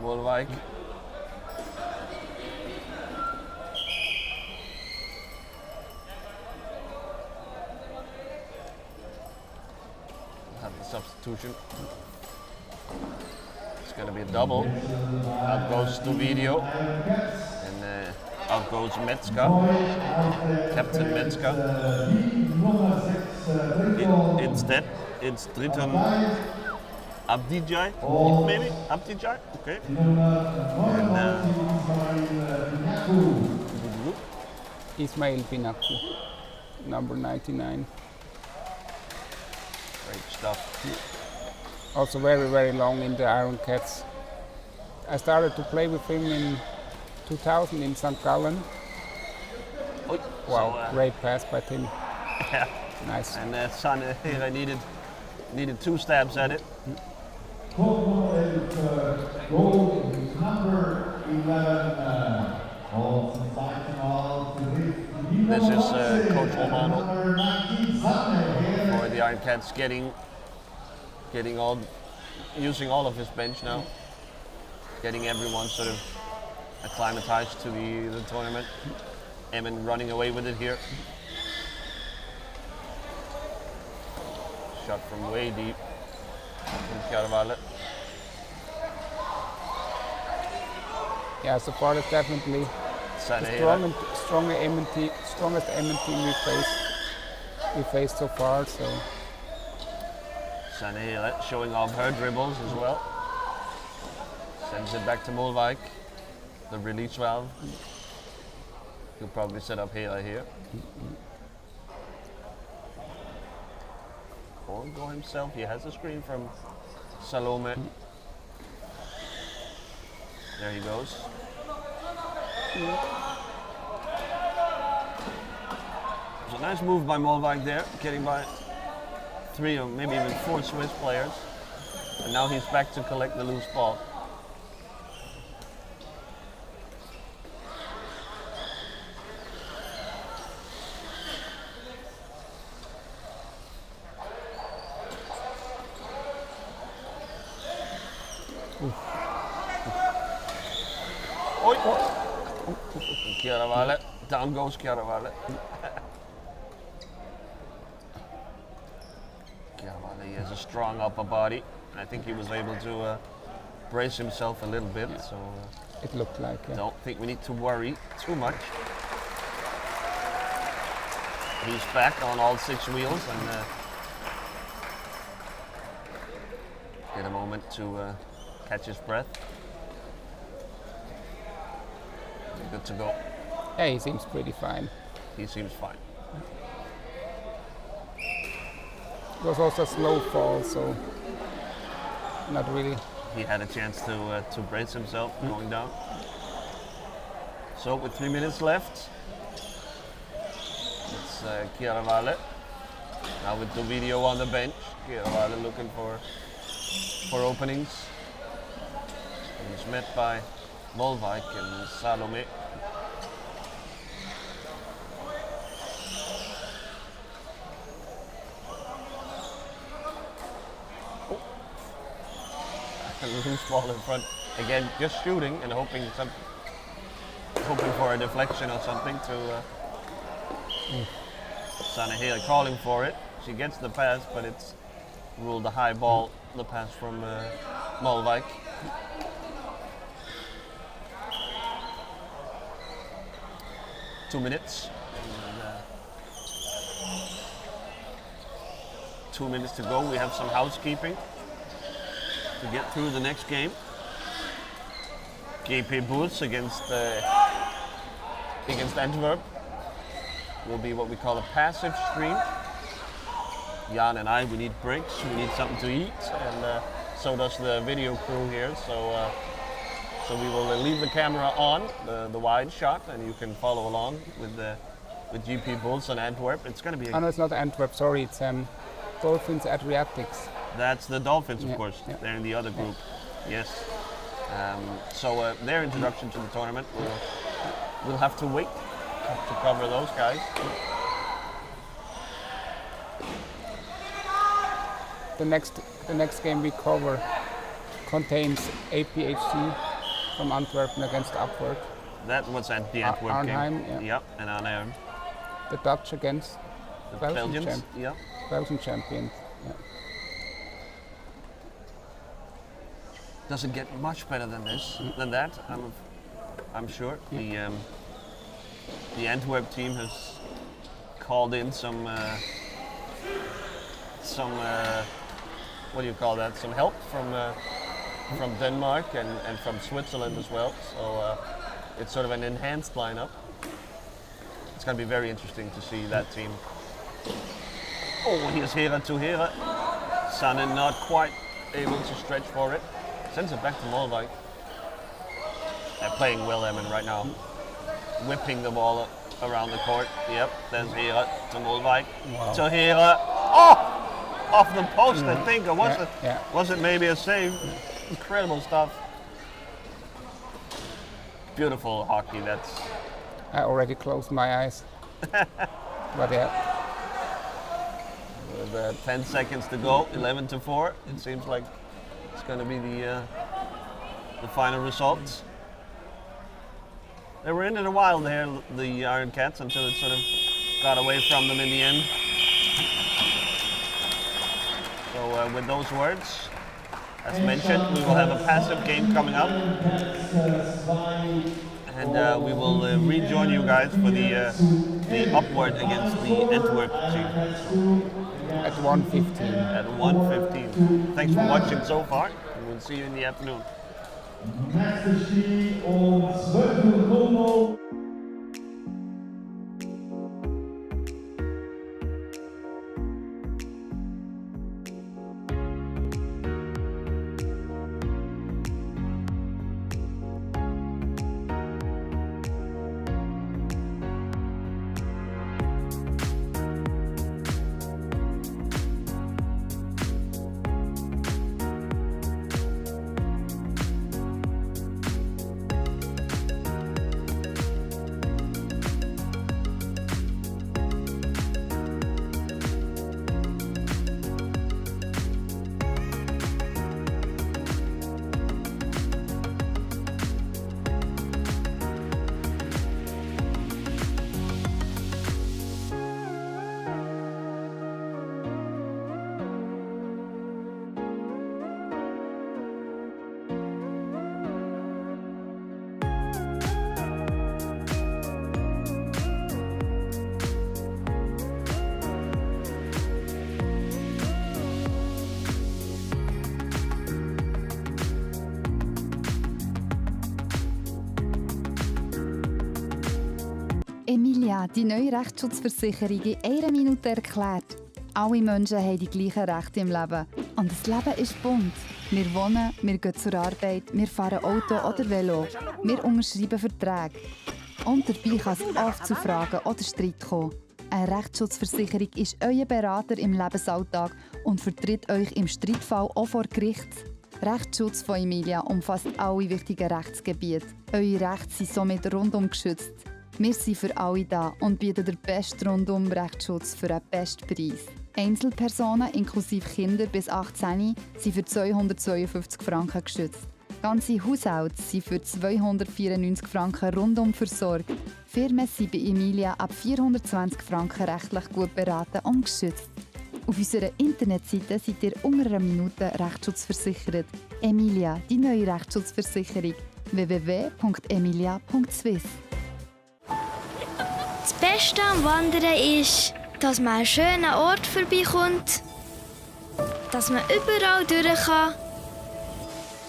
Wolwijk. Have the substitution. It's going to be a double. Out goes to video. And out goes Metzger. Captain Metzger. Instead, it's Dritten Abdijay, maybe? Abdijay? Okay. And Ismail Pinaku, number 99. great stuff. Also very, very long in the Iron Cats. I started to play with him in 2000 in St. Gallen. Wow, So, great pass by Tim. yeah. Nice. And Sanne Hera needed 2 stabs at it. Goal number 11. This is Coach Romano. Number 19, Sanne Hera. Giant Cats using all of his bench now, getting everyone sort of acclimatized to the tournament. Emmen running away with it here. Shot from way deep from Chiaravalle. Yeah, so far it's definitely the strongest Emmen team we faced so far. So Sanehela showing off her dribbles as well. Sends it back to Molwijk. The release valve. He'll probably set up Hela here. Go himself. He has a screen from Salome. There he goes. It's a nice move by Molwijk there, getting by 3 or maybe even 4 Swiss players. And now he's back to collect the loose ball. Chiaravalle, down goes Chiaravalle. Chiaravalle, he has a strong upper body. I think he was able to brace himself a little bit, so it looked like. Yeah. Don't think we need to worry too much. He's back on all 6 wheels and get a moment to catch his breath. Good to go. Yeah, he seems pretty fine. He seems fine. It was also a slow fall, so not really. He had a chance to brace himself going down. So with 3 minutes left, it's Chiaravalle. Now with the video on the bench, Chiaravalle looking for openings. He's met by Molwijk and Salome. Loose ball in front. Again, just shooting and hoping for a deflection or something to Sanehela calling for it. She gets the pass, but it's ruled a high ball, the pass from Molwijk. Two minutes. And, 2 minutes to go. We have some housekeeping to get through the next game. GP Boots against Antwerp will be what we call a passive stream. Jan and I, we need breaks, we need something to eat, and so does the video crew here. So we will leave the camera on, the wide shot, and you can follow along with GP Bulls and Antwerp. It's going to be. Oh no, it's not Antwerp. Sorry, it's Dolphins Adriatics. That's the Dolphins, of Yeah, course. yeah. They're in the other group. Yes. So their introduction to the tournament, we'll have to wait to cover those guys. The next game we cover contains APHC from Antwerp against Antwerp. That was at the Antwerp Arnhem, game. yeah. Yep, and Arnhem. The Dutch against The Belgian Belgians. Yeah. Belgian champions. Yeah. Doesn't get much better than that. I'm sure. The Antwerp team has called in some what do you call that? Some help from Denmark and from Switzerland as well. So it's sort of an enhanced lineup. It's going to be very interesting to see that team. Oh, here's Hera to Hera. Sanen not quite able to stretch for it. Sends it back to Molwijk. They're playing well, Emmen, right now. Whipping the ball around the court. Yep, there's Hera to Molwijk. Wow. To Hera. Oh! Off the post, I think. Or was it maybe a save? Incredible stuff. Beautiful hockey. That's. I already closed my eyes. But yeah. With 10 seconds to go, 11-4. It seems like it's going to be the final results. They were in it a while there, the Iron Cats, until it sort of got away from them in the end. So with those words, as mentioned, we will have a passive game coming up. And we will rejoin you guys for the upward against the Antwerp team. At 1:15. At 1:15. Thanks for watching so far, and we'll see you in the afternoon. Meisterski um 12:00. Emilia, die neue Rechtsschutzversicherung in einer Minute erklärt. Alle Menschen haben die gleichen Rechte im Leben. Und das Leben ist bunt. Wir wohnen, wir gehen zur Arbeit, wir fahren Auto oder Velo. Wir unterschreiben Verträge. Und dabei kann es oft zu Fragen oder Streit kommen. Eine Rechtsschutzversicherung ist euer Berater im Lebensalltag und vertritt euch im Streitfall auch vor Gericht. Rechtsschutz von Emilia umfasst alle wichtigen Rechtsgebiete. Eure Rechte sind somit rundum geschützt. Wir sind für alle da und bieten den besten Rundum-Rechtsschutz für den besten Preis. Einzelpersonen inklusive Kinder bis 18 sind für 252 Franken geschützt. Ganze Haushalte sind für 294 Franken rundum versorgt. Firmen sind bei Emilia ab 420 Franken rechtlich gut beraten und geschützt. Auf unserer Internetseite seid ihr unter einer Minute Rechtsschutz Emilia, die neue Rechtsschutzversicherung. www.emilia.swiss. Das Beste am Wandern ist, dass man an einen schönen Ort vorbeikommt, dass man überall durch kann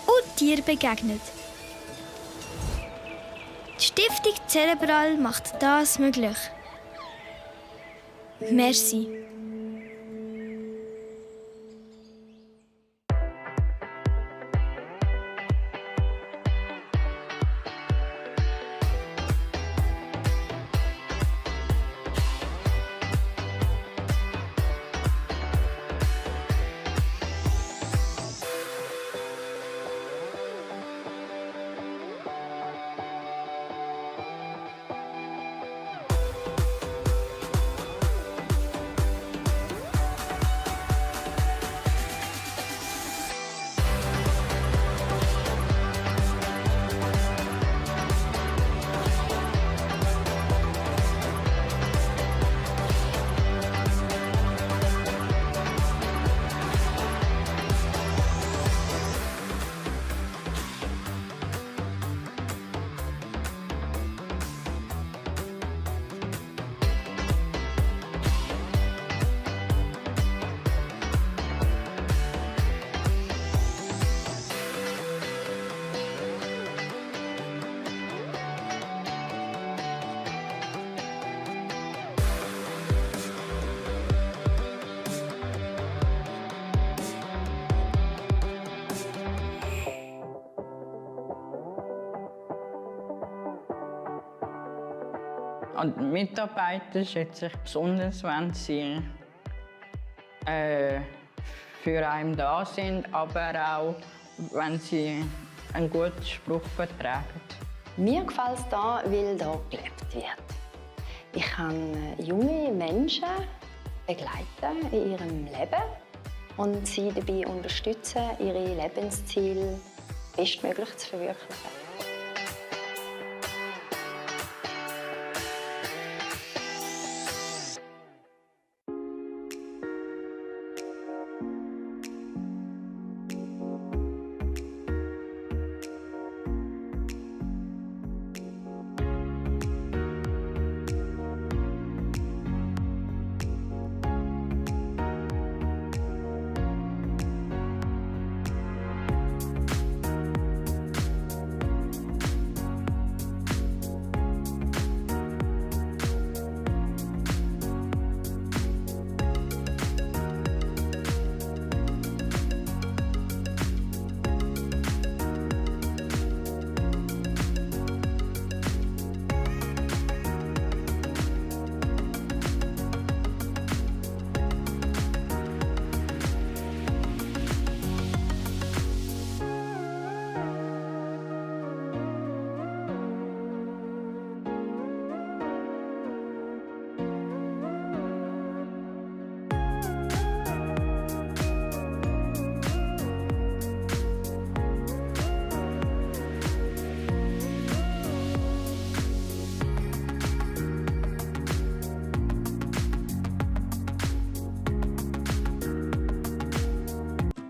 und Tieren begegnet. Die Stiftung Cerebral macht das möglich. Merci. Und die Mitarbeiter schätze ich besonders, wenn sie für einen da sind, aber auch, wenn sie einen guten Spruch vertragen. Mir gefällt es hier, weil hier gelebt wird. Ich kann junge Menschen begleiten in ihrem Leben und sie dabei unterstützen, ihre Lebensziele bestmöglich zu verwirklichen.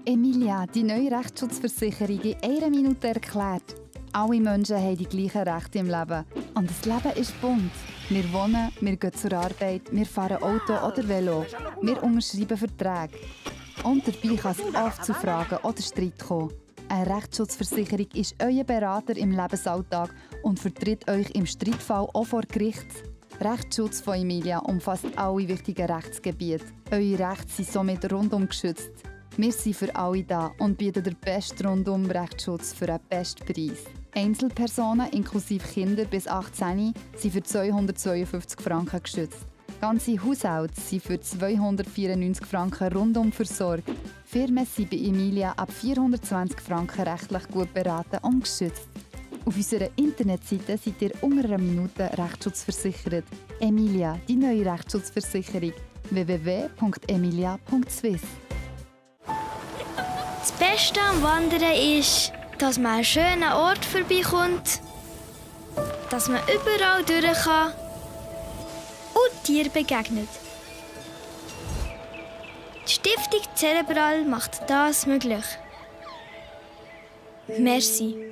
Emilia, die neue Rechtsschutzversicherung in einer Minute erklärt. Alle Menschen haben die gleichen Rechte im Leben. Und das Leben ist bunt. Wir wohnen, wir gehen zur Arbeit, wir fahren Auto oder Velo. Wir unterschreiben Verträge. Und dabei kann es oft zu Fragen oder Streit kommen. Eine Rechtsschutzversicherung ist euer Berater im Lebensalltag und vertritt euch im Streitfall auch vor Gericht. Rechtsschutz von Emilia umfasst alle wichtigen Rechtsgebiete. Eure Rechte sind somit rundum geschützt. Wir sind für alle da und bieten den besten Rundum-Rechtsschutz für einen besten Preis. Einzelpersonen inklusive Kinder bis 18 sind für 252 Franken geschützt. Ganze Haushalte sind für 294 Franken rundum versorgt. Firmen sind bei Emilia ab 420 Franken rechtlich gut beraten und geschützt. Auf unserer Internetseite seid ihr unter einer Minute Rechtsschutz Emilia, die neue Rechtsschutzversicherung. www.emilia.swiss. Das Beste am Wandern ist, dass man an einen schönen Ort vorbeikommt, dass man überall durch kann und Tieren begegnet. Die Stiftung Cerebral macht das möglich. Merci.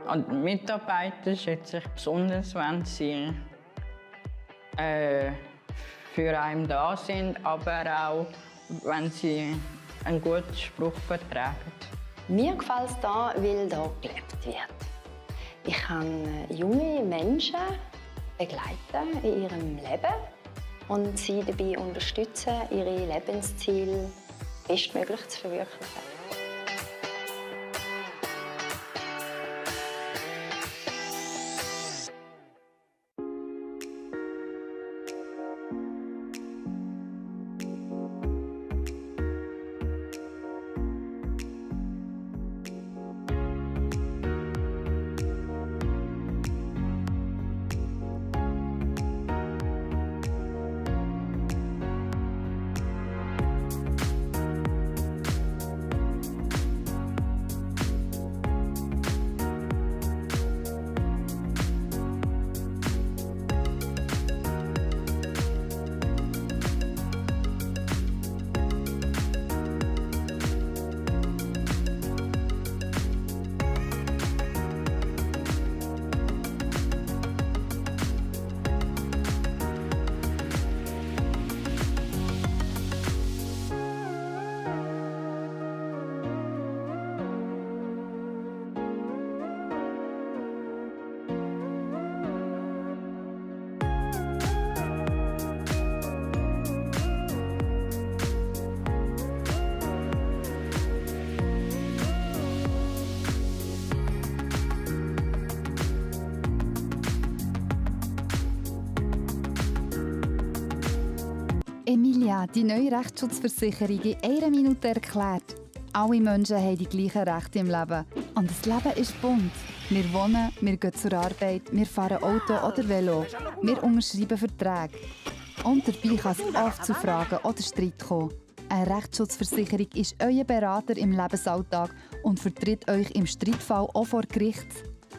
Und die Mitarbeiter schätze ich besonders, wenn sie für einen da sind, aber auch, wenn sie einen guten Spruch vertragen. Mir gefällt es hier, weil hier gelebt wird. Ich kann junge Menschen begleiten in ihrem Leben und sie dabei unterstützen, ihre Lebensziele bestmöglich zu verwirklichen. Emilia, die neue Rechtsschutzversicherung in einer Minute erklärt. Alle Menschen haben die gleichen Rechte im Leben. Und das Leben ist bunt. Wir wohnen, wir gehen zur Arbeit, wir fahren Auto oder Velo. Wir unterschreiben Verträge. Und dabei kann es oft zu Fragen oder Streit kommen. Eine Rechtsschutzversicherung ist euer Berater im Lebensalltag und vertritt euch im Streitfall auch vor Gericht.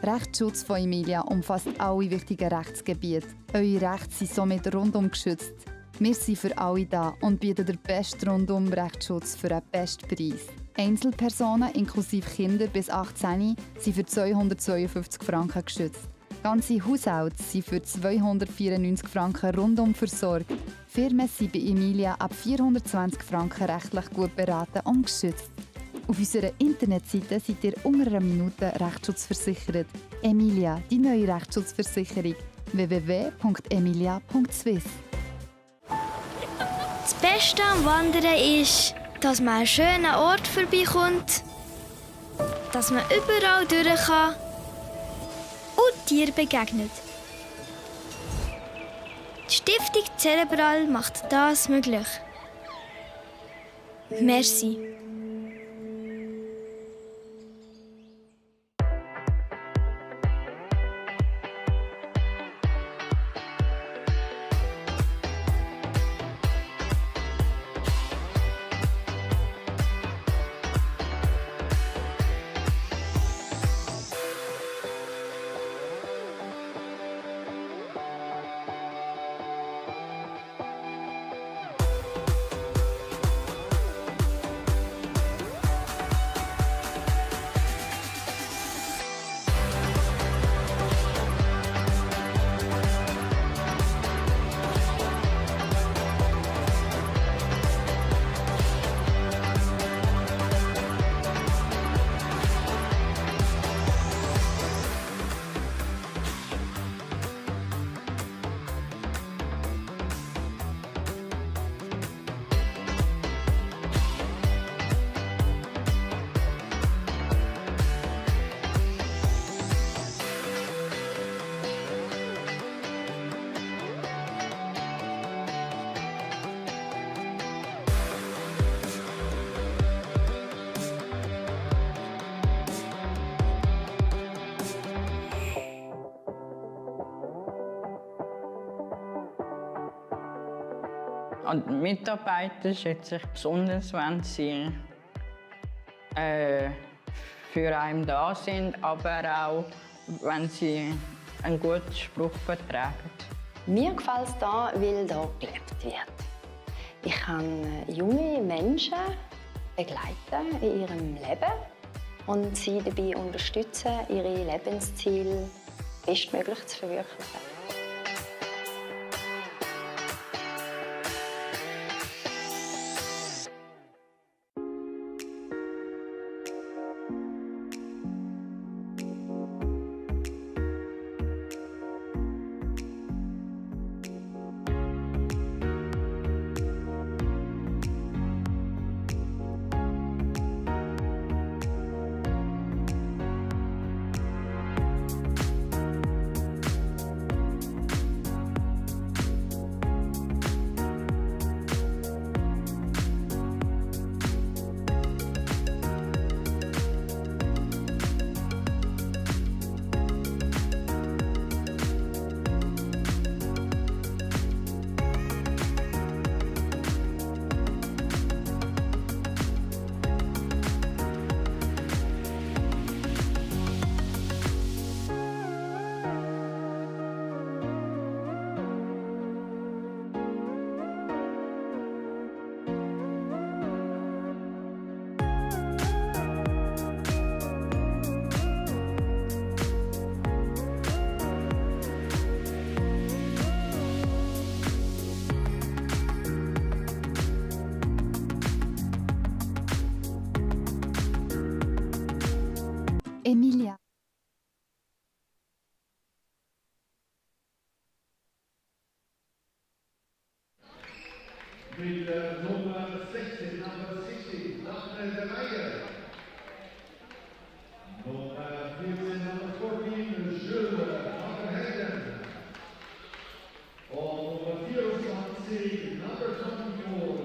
Rechtsschutz von Emilia umfasst alle wichtigen Rechtsgebiete. Eure Rechte sind somit rundum geschützt. Wir sind für alle da und bieten den besten Rundum-Rechtsschutz für einen besten Preis. Einzelpersonen inklusive Kinder bis 18 sind für 252 Franken geschützt. Ganze Haushalte sind für 294 Franken rundum versorgt. Firmen sind bei Emilia ab 420 Franken rechtlich gut beraten und geschützt. Auf unserer Internetseite seid ihr unter einer Minute rechtsschutzversichert. Emilia, die neue Rechtsschutzversicherung. www.emilia.swiss. Das Beste am Wandern ist, dass man an einen schönen Ort vorbeikommt, dass man überall durch kann und Tieren begegnet. Die Stiftung Cerebral macht das möglich. Merci. Und die Mitarbeiter schätze ich besonders, wenn sie für einen da sind, aber auch, wenn sie einen guten Spruch vertragen. Mir gefällt es hier, weil hier gelebt wird. Ich kann junge Menschen begleiten in ihrem Leben und sie dabei unterstützen, ihre Lebensziele bestmöglich zu verwirklichen. Emilia. Mit Nummer 16, Nummer 16, nach der Reihe. Nummer 14, Nummer 14, Schöne, nach der Hände. Und Nummer 24, Nummer 24.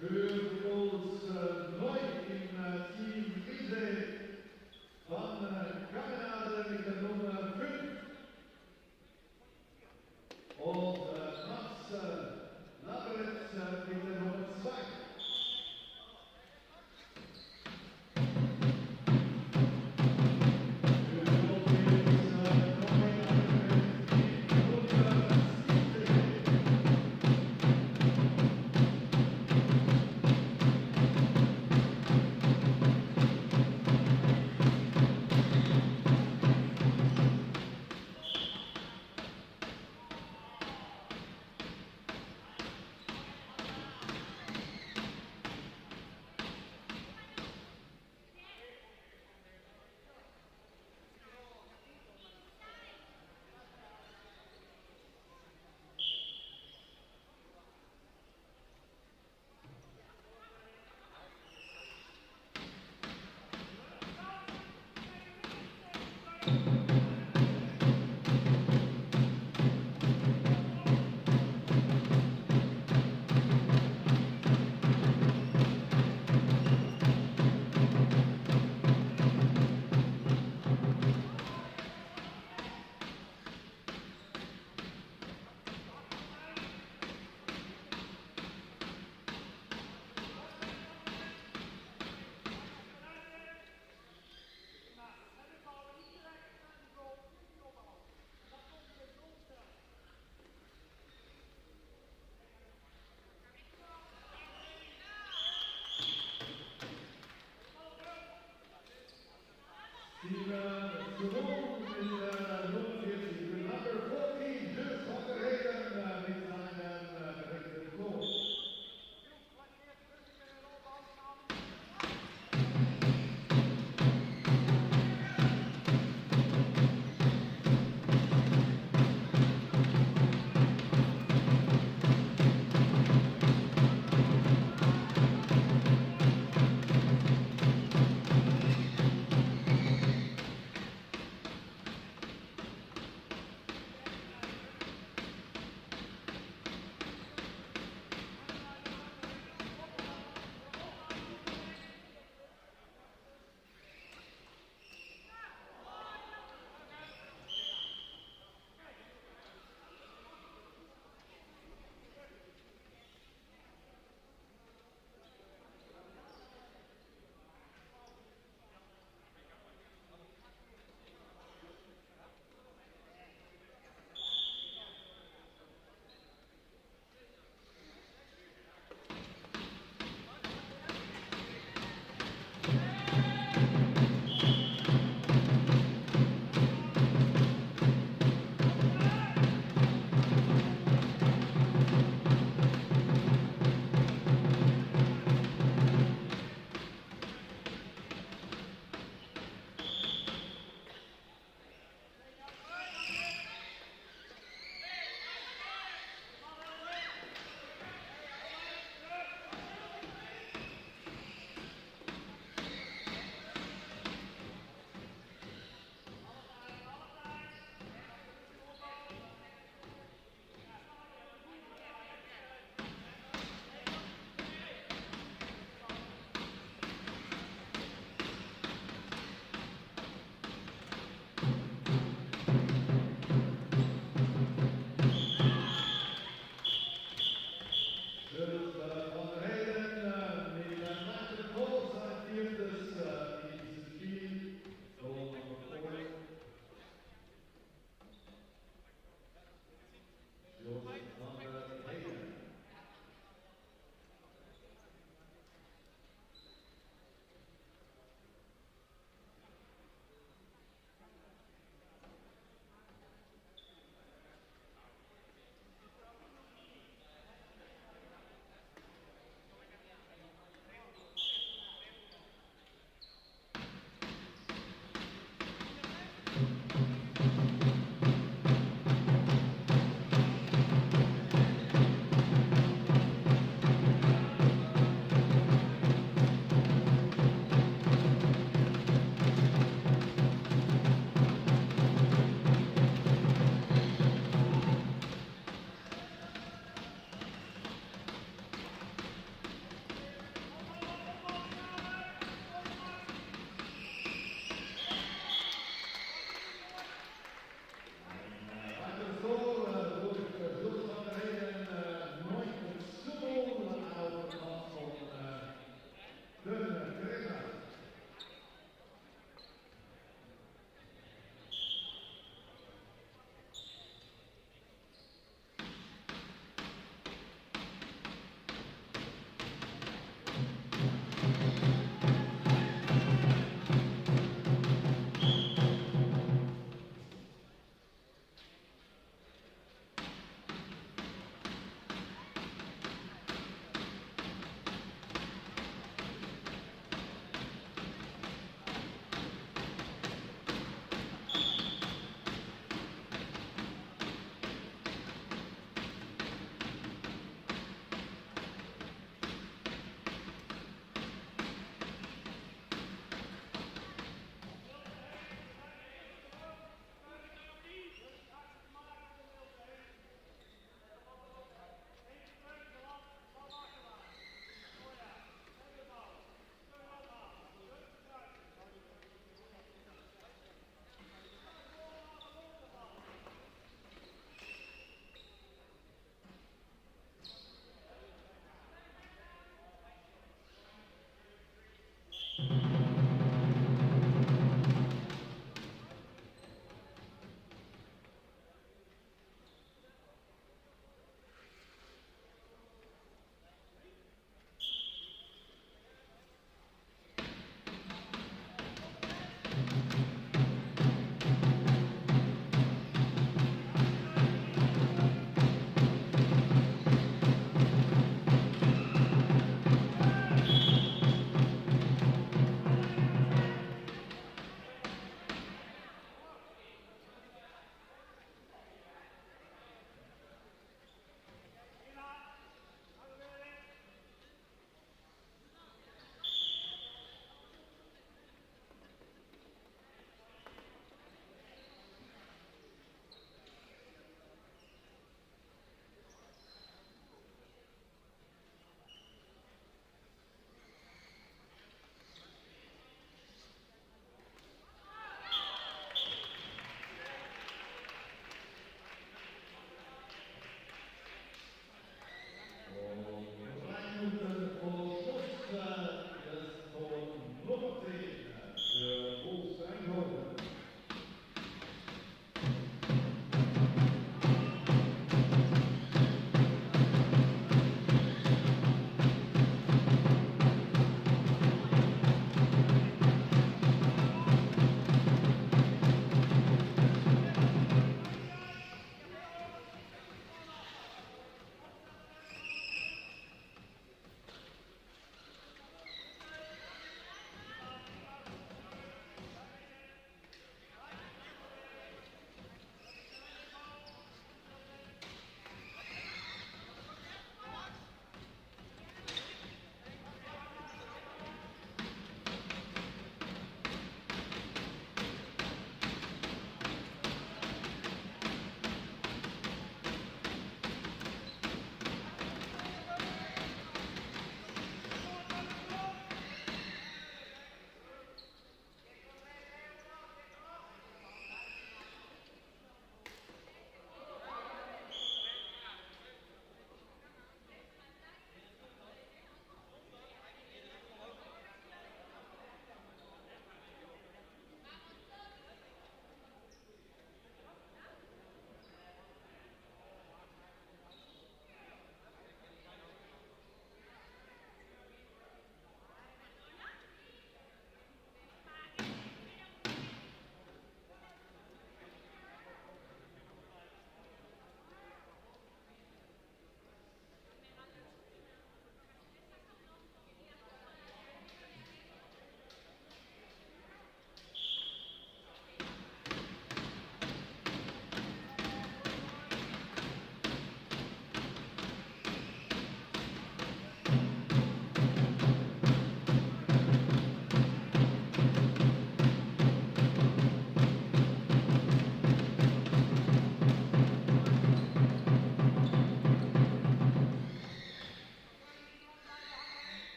Für uns neu im Team Riese von Kanada mit der Nummer 5 und Max Labretz mit der Nummer 2.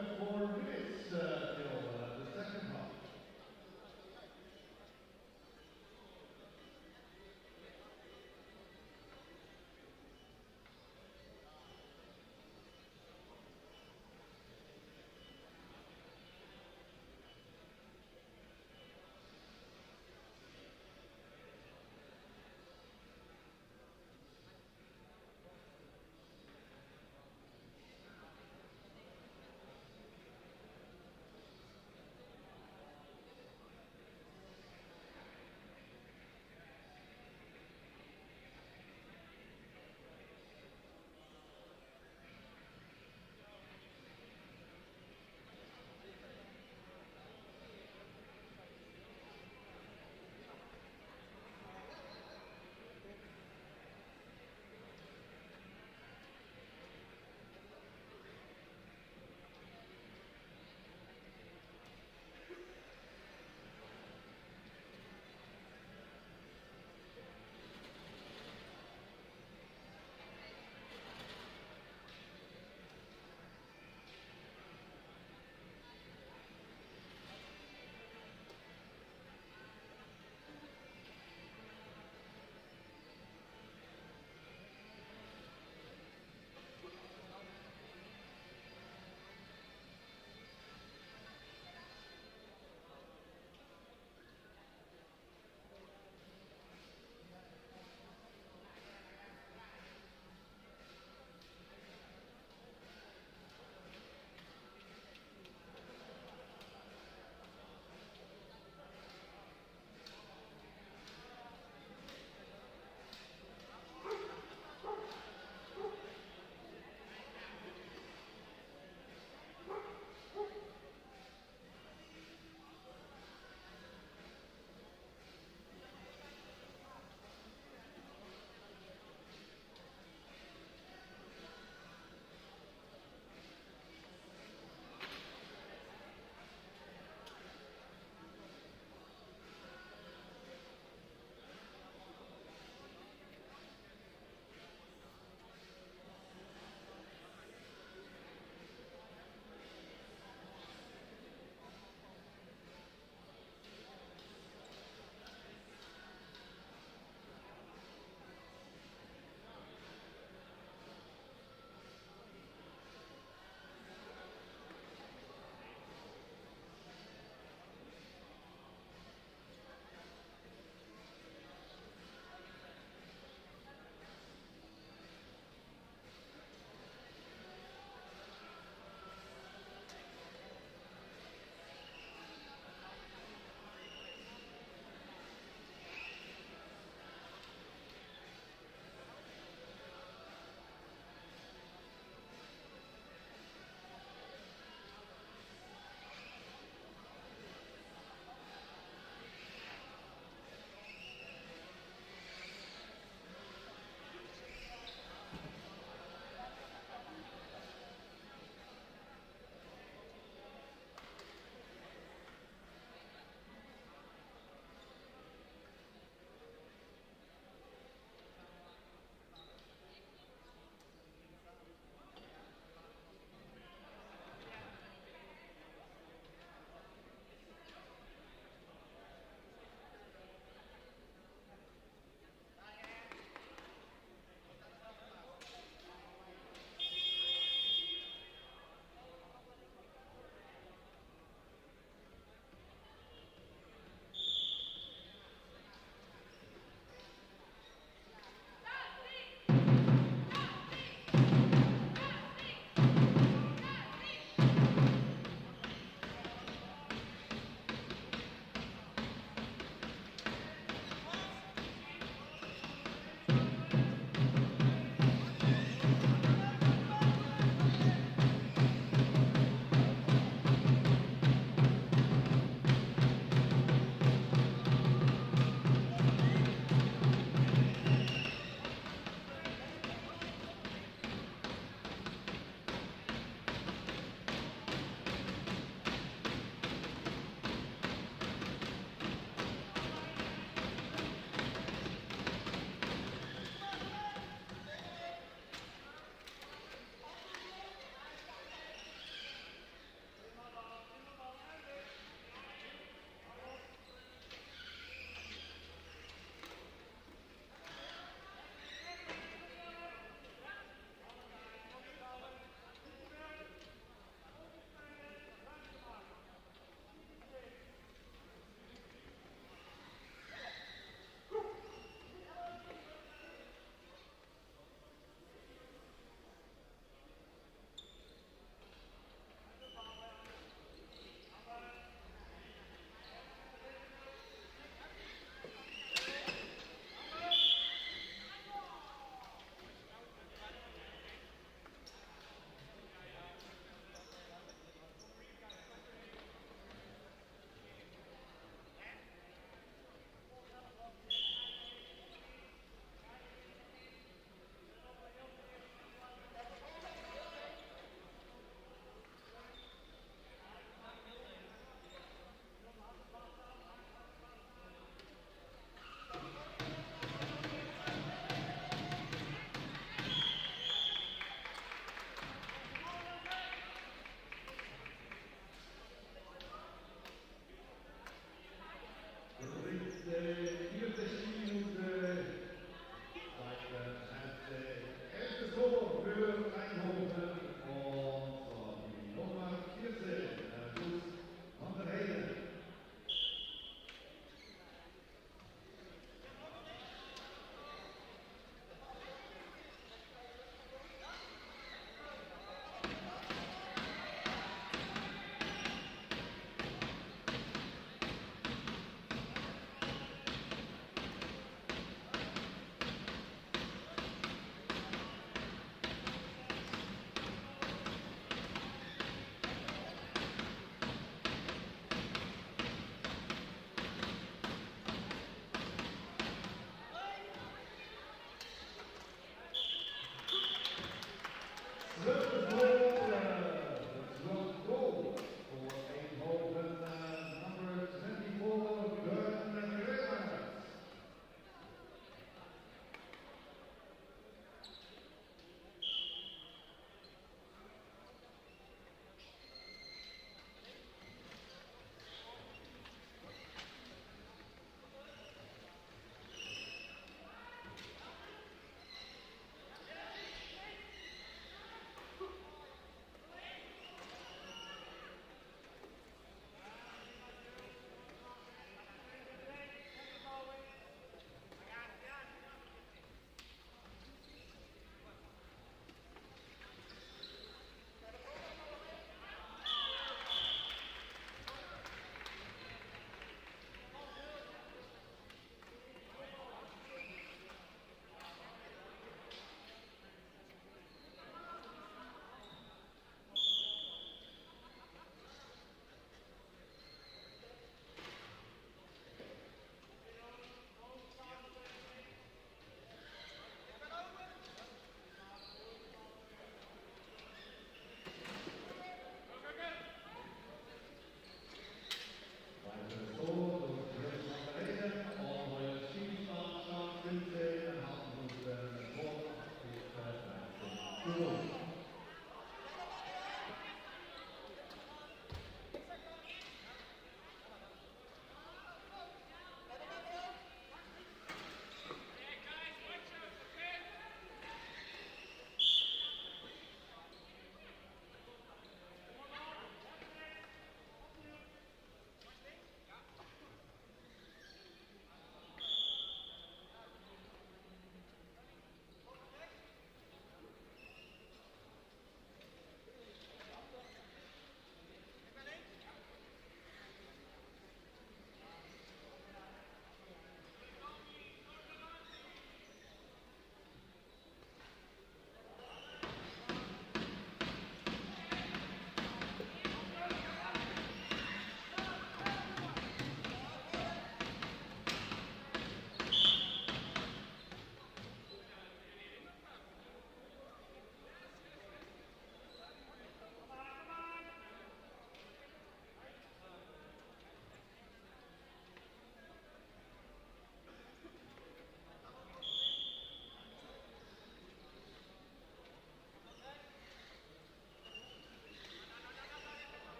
4 minutes till the second half.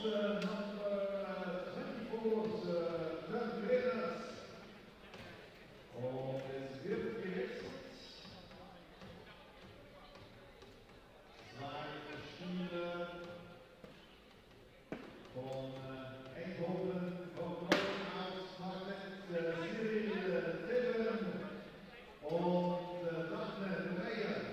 number 24's Trainers. Und es wird gewechselt. Zwei Spieler von Eindhoven, von aus Madrid, Cyril Tebben und Daphne Meyer.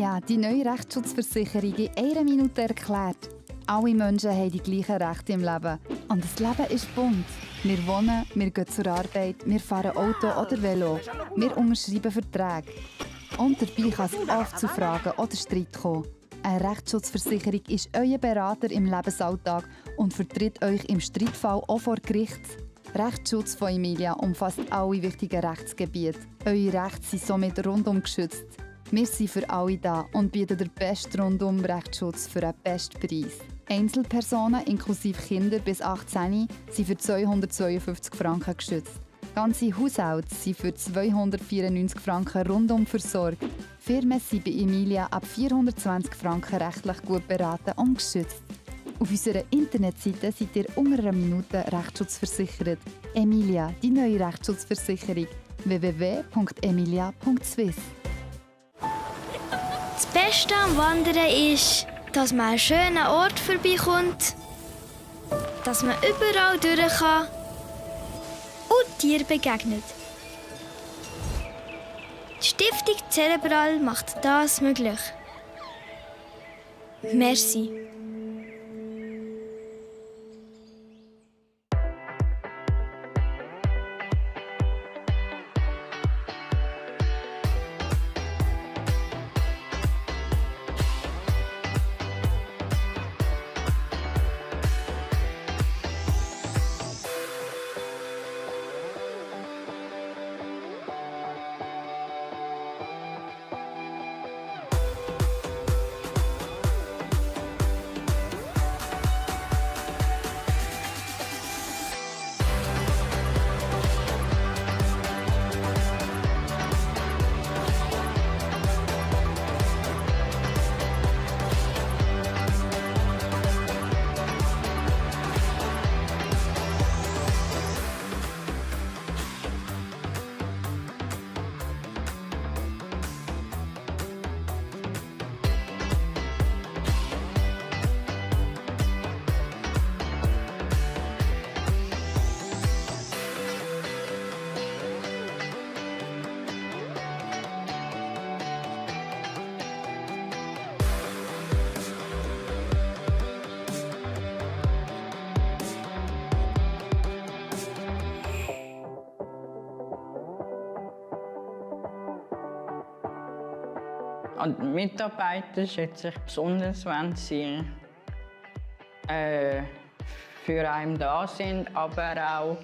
Emilia, die neue Rechtsschutzversicherung in einer Minute erklärt. Alle Menschen haben die gleichen Rechte im Leben. Und das Leben ist bunt. Wir wohnen, wir gehen zur Arbeit, wir fahren Auto oder Velo. Wir unterschreiben Verträge. Und dabei kann es oft zu Fragen oder Streit kommen. Eine Rechtsschutzversicherung ist euer Berater im Lebensalltag und vertritt euch im Streitfall auch vor Gericht. Rechtsschutz von Emilia umfasst alle wichtigen Rechtsgebiete. Eure Rechte sind somit rundum geschützt. Wir sind für alle da und bieten den besten Rundum-Rechtsschutz für einen besten Preis. Einzelpersonen inklusive Kinder bis 18 sind für 252 Franken geschützt. Ganze Haushalte sind für 294 Franken rundum versorgt. Firmen sind bei Emilia ab 420 Franken rechtlich gut beraten und geschützt. Auf unserer Internetseite seid ihr unter einer Minute Rechtsschutz Emilia, die neue Rechtsschutzversicherung. www.emilia.swiss. Das Beste am Wandern ist, dass man an schönen Ort vorbeikommt, dass man überall durch kann und Tieren begegnet. Die Stiftung Cerebral macht das möglich. Merci. Und die Mitarbeiter schätze ich besonders, wenn sie für einen da sind, aber auch,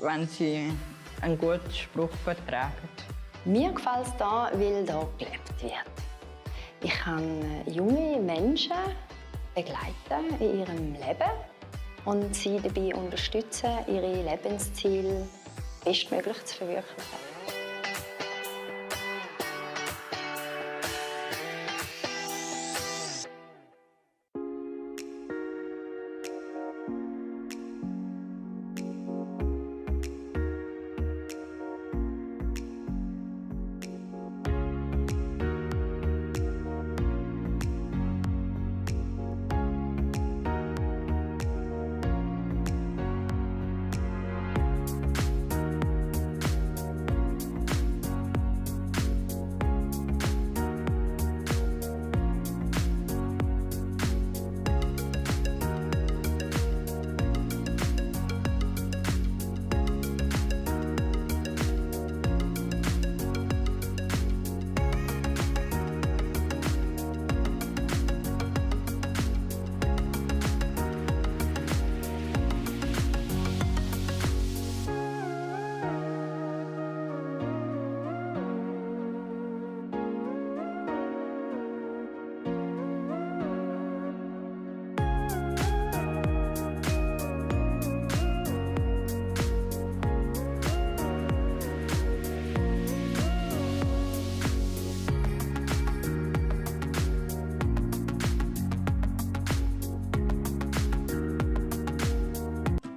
wenn sie einen guten Spruch vertragen. Mir gefällt es hier, weil hier gelebt wird. Ich kann junge Menschen begleiten in ihrem Leben und sie dabei unterstützen, ihre Lebensziele bestmöglich zu verwirklichen.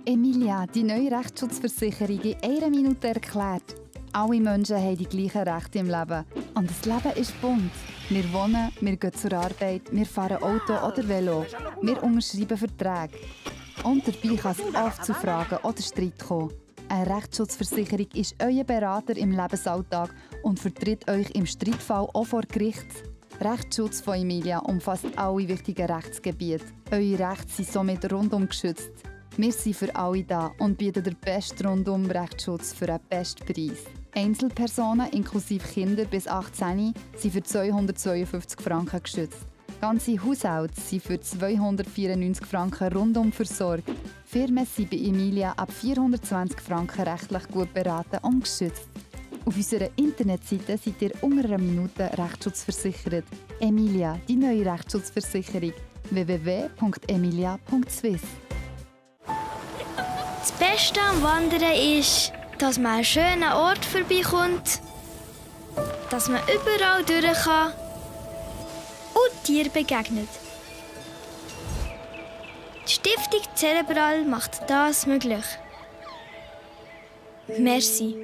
Emilia, die neue Rechtsschutzversicherung in einer Minute erklärt. Alle Menschen haben die gleichen Rechte im Leben. Und das Leben ist bunt. Wir wohnen, wir gehen zur Arbeit, wir fahren Auto oder Velo. Wir unterschreiben Verträge. Und dabei kann es oft zu Fragen oder Streit kommen. Eine Rechtsschutzversicherung ist euer Berater im Lebensalltag und vertritt euch im Streitfall auch vor Gericht. Rechtsschutz von Emilia umfasst alle wichtigen Rechtsgebiete. Eure Rechte sind somit rundum geschützt. Wir sind für alle da und bieten den besten Rundum-Rechtsschutz für einen besten Preis. Einzelpersonen inklusive Kinder bis 18 sind für 252 Franken geschützt. Ganze Haushalte sind für 294 Franken rundum versorgt. Firmen sind bei Emilia ab 420 Franken rechtlich gut beraten und geschützt. Auf unserer Internetseite seid ihr unter einer Minute Rechtsschutzversichert. Emilia, die neue Rechtsschutzversicherung. www.emilia.swiss. Das Beste am Wandern ist, dass man an einen schönen Ort vorbeikommt, dass man überall durch kann und Tieren begegnet. Die Stiftung Cerebral macht das möglich. Merci.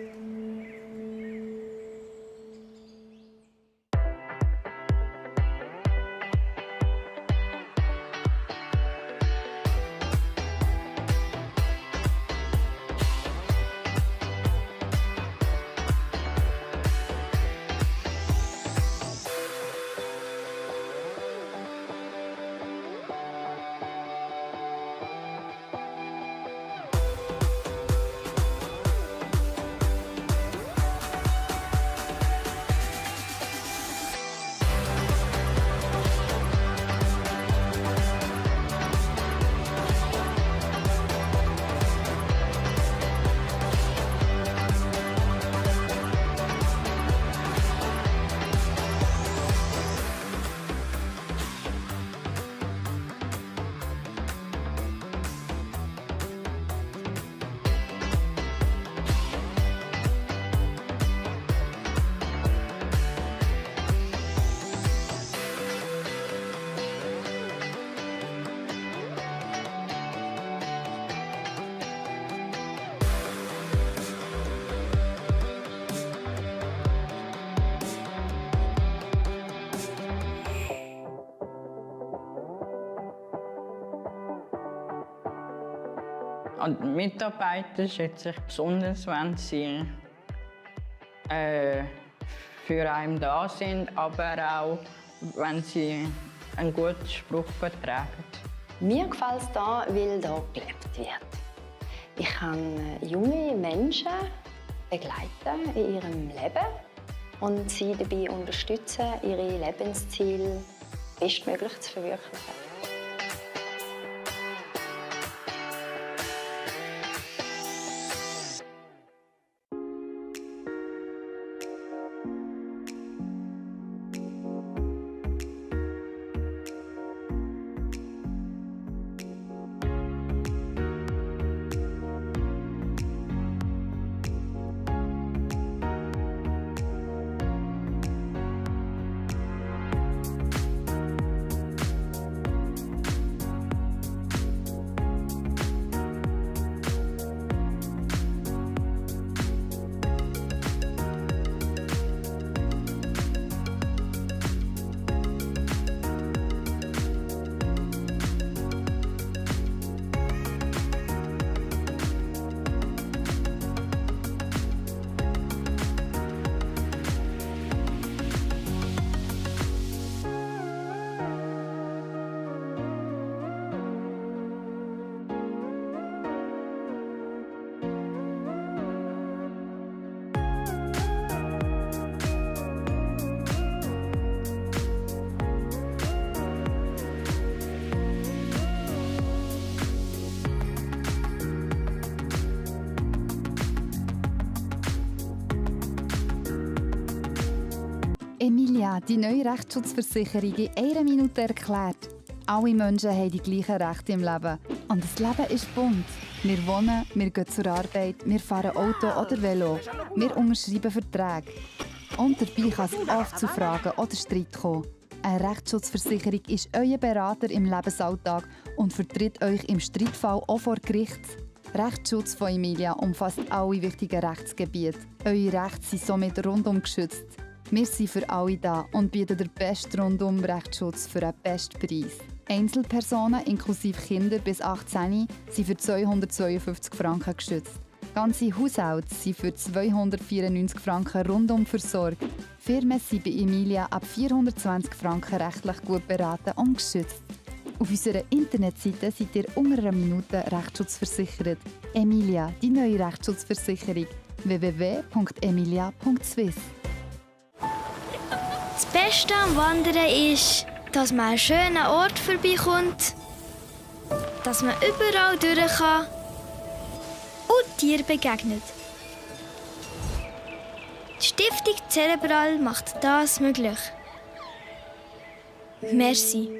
Und die Mitarbeiter schätze ich besonders, wenn sie für einen da sind, aber auch, wenn sie einen guten Spruch vertragen. Mir gefällt es hier, weil hier gelebt wird. Ich kann junge Menschen begleiten in ihrem Leben und sie dabei unterstützen, ihre Lebensziele bestmöglich zu verwirklichen. Emilia, die neue Rechtsschutzversicherung in einer Minute erklärt. Alle Menschen haben die gleichen Rechte im Leben. Und das Leben ist bunt. Wir wohnen, wir gehen zur Arbeit, wir fahren Auto oder Velo. Wir unterschreiben Verträge. Und dabei kann es oft zu Fragen oder Streit kommen. Eine Rechtsschutzversicherung ist euer Berater im Lebensalltag und vertritt euch im Streitfall auch vor Gericht. Rechtsschutz von Emilia umfasst alle wichtigen Rechtsgebiete. Eure Rechte sind somit rundum geschützt. Wir sind für alle da und bieten den besten Rundum-Rechtsschutz für einen besten Preis. Einzelpersonen inklusive Kinder bis 18 sind für 252 Franken geschützt. Ganze Haushalte sind für 294 Franken rundum versorgt. Firmen sind bei Emilia ab 420 Franken rechtlich gut beraten und geschützt. Auf unserer Internetseite seid ihr unter einer Minute rechtsschutzversichert. Emilia, die neue Rechtsschutzversicherung. www.emilia.swiss. Das Beste am Wandern ist, dass man an schönen Ort vorbeikommt, dass man überall durch kann und Tieren begegnet. Die Stiftung Cerebral macht das möglich. Merci.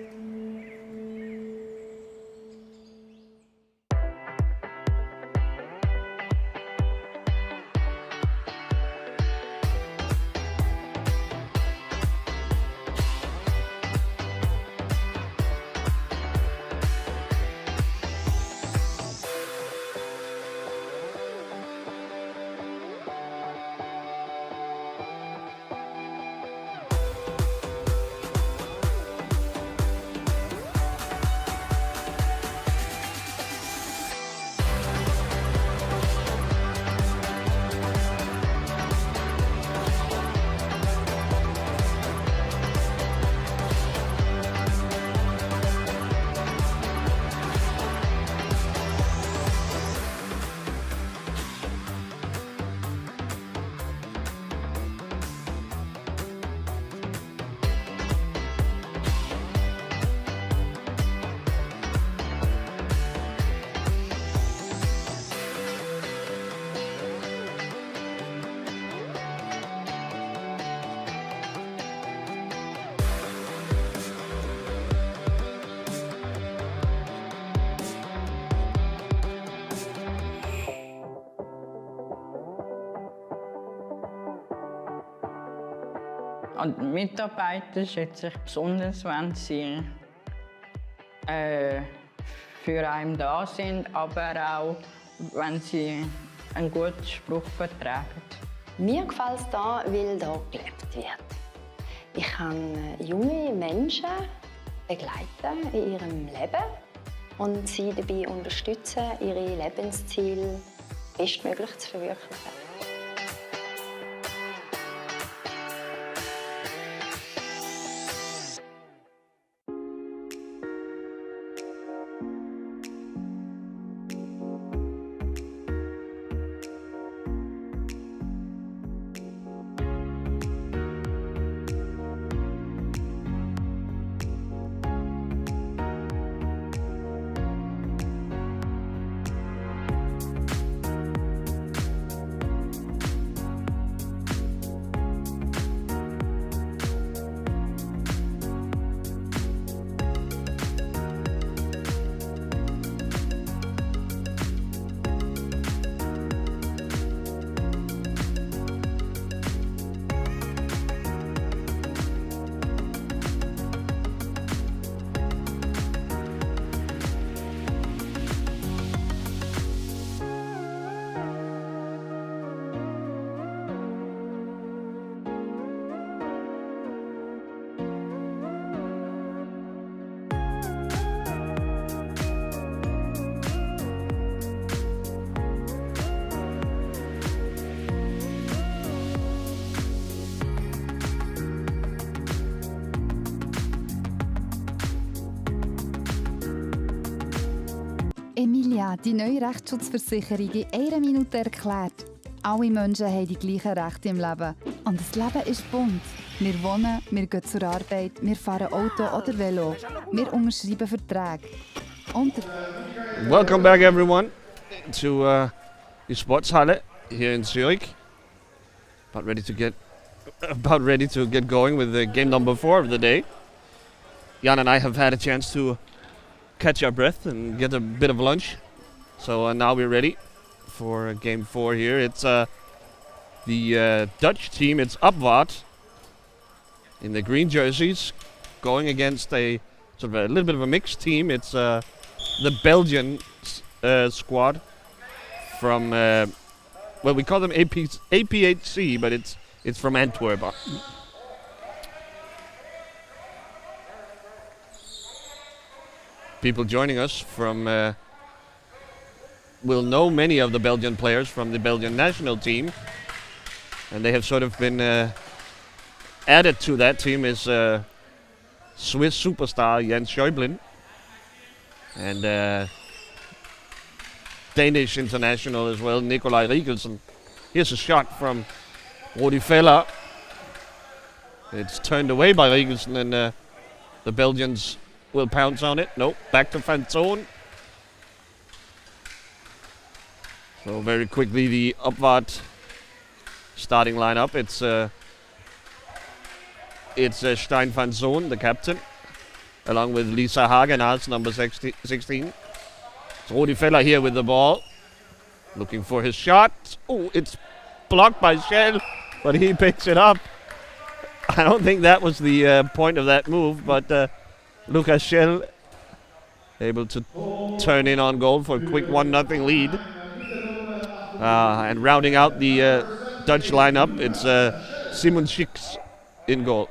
Und die Mitarbeiter schätze ich besonders, wenn sie für einen da sind, aber auch, wenn sie einen guten Spruch vertragen. Mir gefällt es hier, weil hier gelebt wird. Ich kann junge Menschen begleiten in ihrem Leben und sie dabei unterstützen, ihre Lebensziele bestmöglich zu verwirklichen. Emilia, die neue Rechtsschutzversicherung, in einer Minute erklärt. Alle Menschen haben die gleichen Rechte im Leben. Und das Leben ist bunt. Wir wohnen, wir gehen zur Arbeit, wir fahren Auto oder Velo. Wir unterschreiben Verträge. Welcome back, everyone, to the Sportshalle here in Zurich. About ready to get going with the game number 4 of the day. Jan and I have had a chance to catch our breath and get a bit of lunch. So now we're ready for game 4 here. It's the Dutch team. It's Upward in the green jerseys, going against a sort of a little bit of a mixed team. It's the Belgian squad from well, we call them APHC, but it's from Antwerp. People joining us from will know many of the Belgian players from the Belgian national team, and they have sort of been added to that team is Swiss superstar Jens Schäublin and Danish international as well, Nikolaj Rigelsen. Here's a shot from Rudi Feller. It's turned away by Rigelsen, and the Belgians will pounce on it. No, back to Fanzone. So very quickly the Upward starting lineup. It's Stein van Zoon, the captain, along with Lisa Hagenards, number 16. It's Rudi Feller here with the ball, looking for his shot. Oh, it's blocked by Schell, but he picks it up. I don't think that was the point of that move, but Lukas Schell able to turn in on goal for a quick 1-0 lead. And rounding out the Dutch lineup, it's Simon Schicks in goal.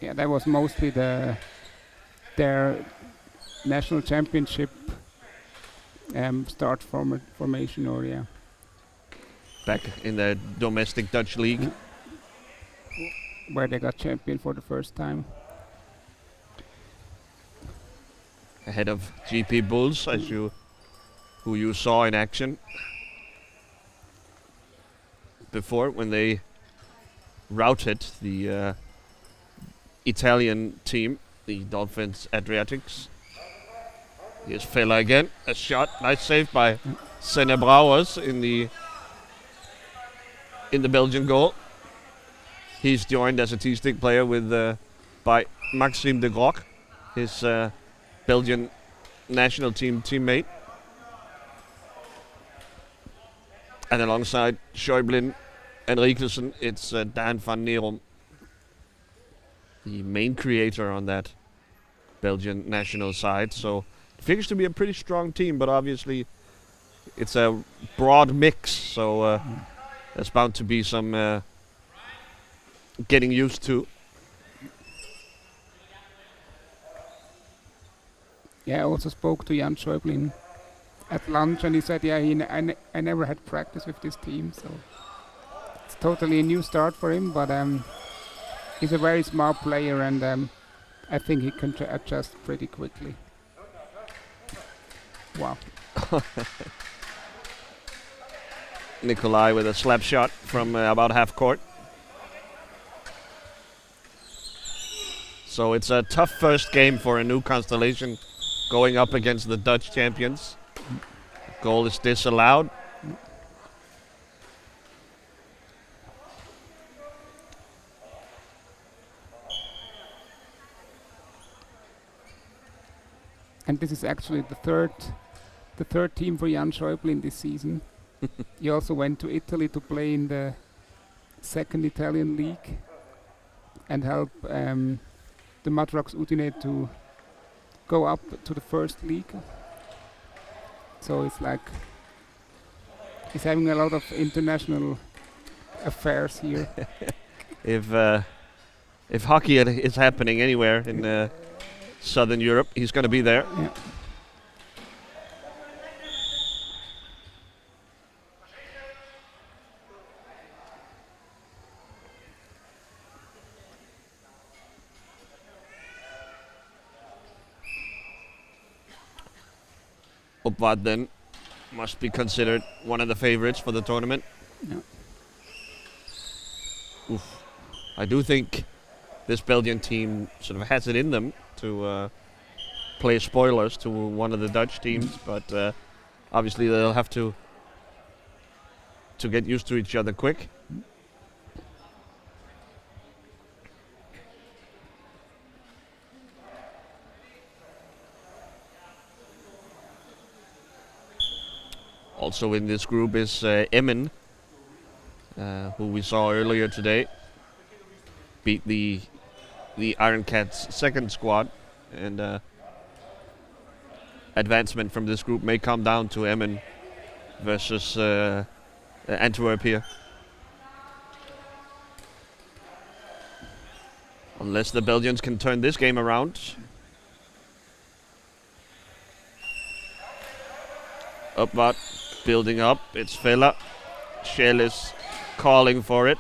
Yeah, that was mostly their national championship start formation, or yeah. Back in the domestic Dutch league, where they got champion for the first time. Ahead of GP Bulls, who you saw in action before when they routed the Italian team, the Dolphins Adriatics. Here's Feller again, a shot, nice save by Senne Brouwers in the Belgian goal. He's joined as a T-stick player with by Maxime de Grock, his Belgian national team teammate. And alongside Schäublin and Rigelsen, it's Dan van Neerom, the main creator on that Belgian national side. So it figures to be a pretty strong team, but obviously it's a broad mix, so there's bound to be some getting used to. Yeah, I also spoke to Jan Schäublin at lunch, and he said, yeah, I never had practice with this team, so it's totally a new start for him, but he's a very smart player, and I think he can adjust pretty quickly. Wow. Nikolai with a slap shot from about half court. So it's a tough first game for a new constellation going up against the Dutch champions. Goal is disallowed. And this is actually the third team for Jan Schäublin this season. He also went to Italy to play in the second Italian league and help the Matrox Udine to go up to the first league. So it's like he's having a lot of international affairs here. If hockey is happening anywhere in Southern Europe, he's going to be there. Yeah. Upward then must be considered one of the favorites for the tournament. Yeah. Oof. I do think this Belgian team sort of has it in them to play spoilers to one of the Dutch teams, but obviously they'll have to get used to each other quick. Also in this group is Emmen, who we saw earlier today, beat the Iron Cats' second squad, and advancement from this group may come down to Emmen versus Antwerp here. Unless the Belgians can turn this game around. Upward, building up. It's Villa. Shell is calling for it.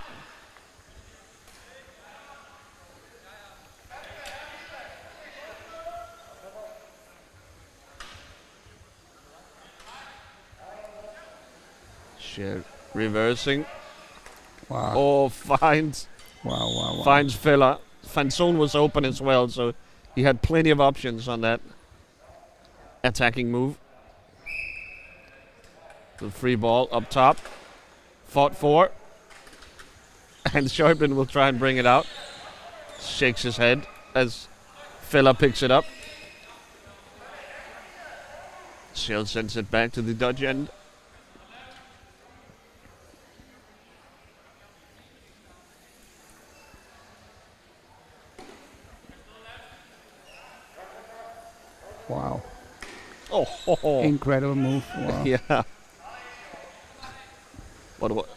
Shell reversing. Wow. Oh, finds. Wow. Finds Villa. Fanzone was open as well, so he had plenty of options on that attacking move. The free ball up top. Fought for. And Schäuble will try and bring it out. Shakes his head as Villa picks it up. Schell sends it back to the Dutch end. Wow. Oh. Incredible move. Wow. Yeah. What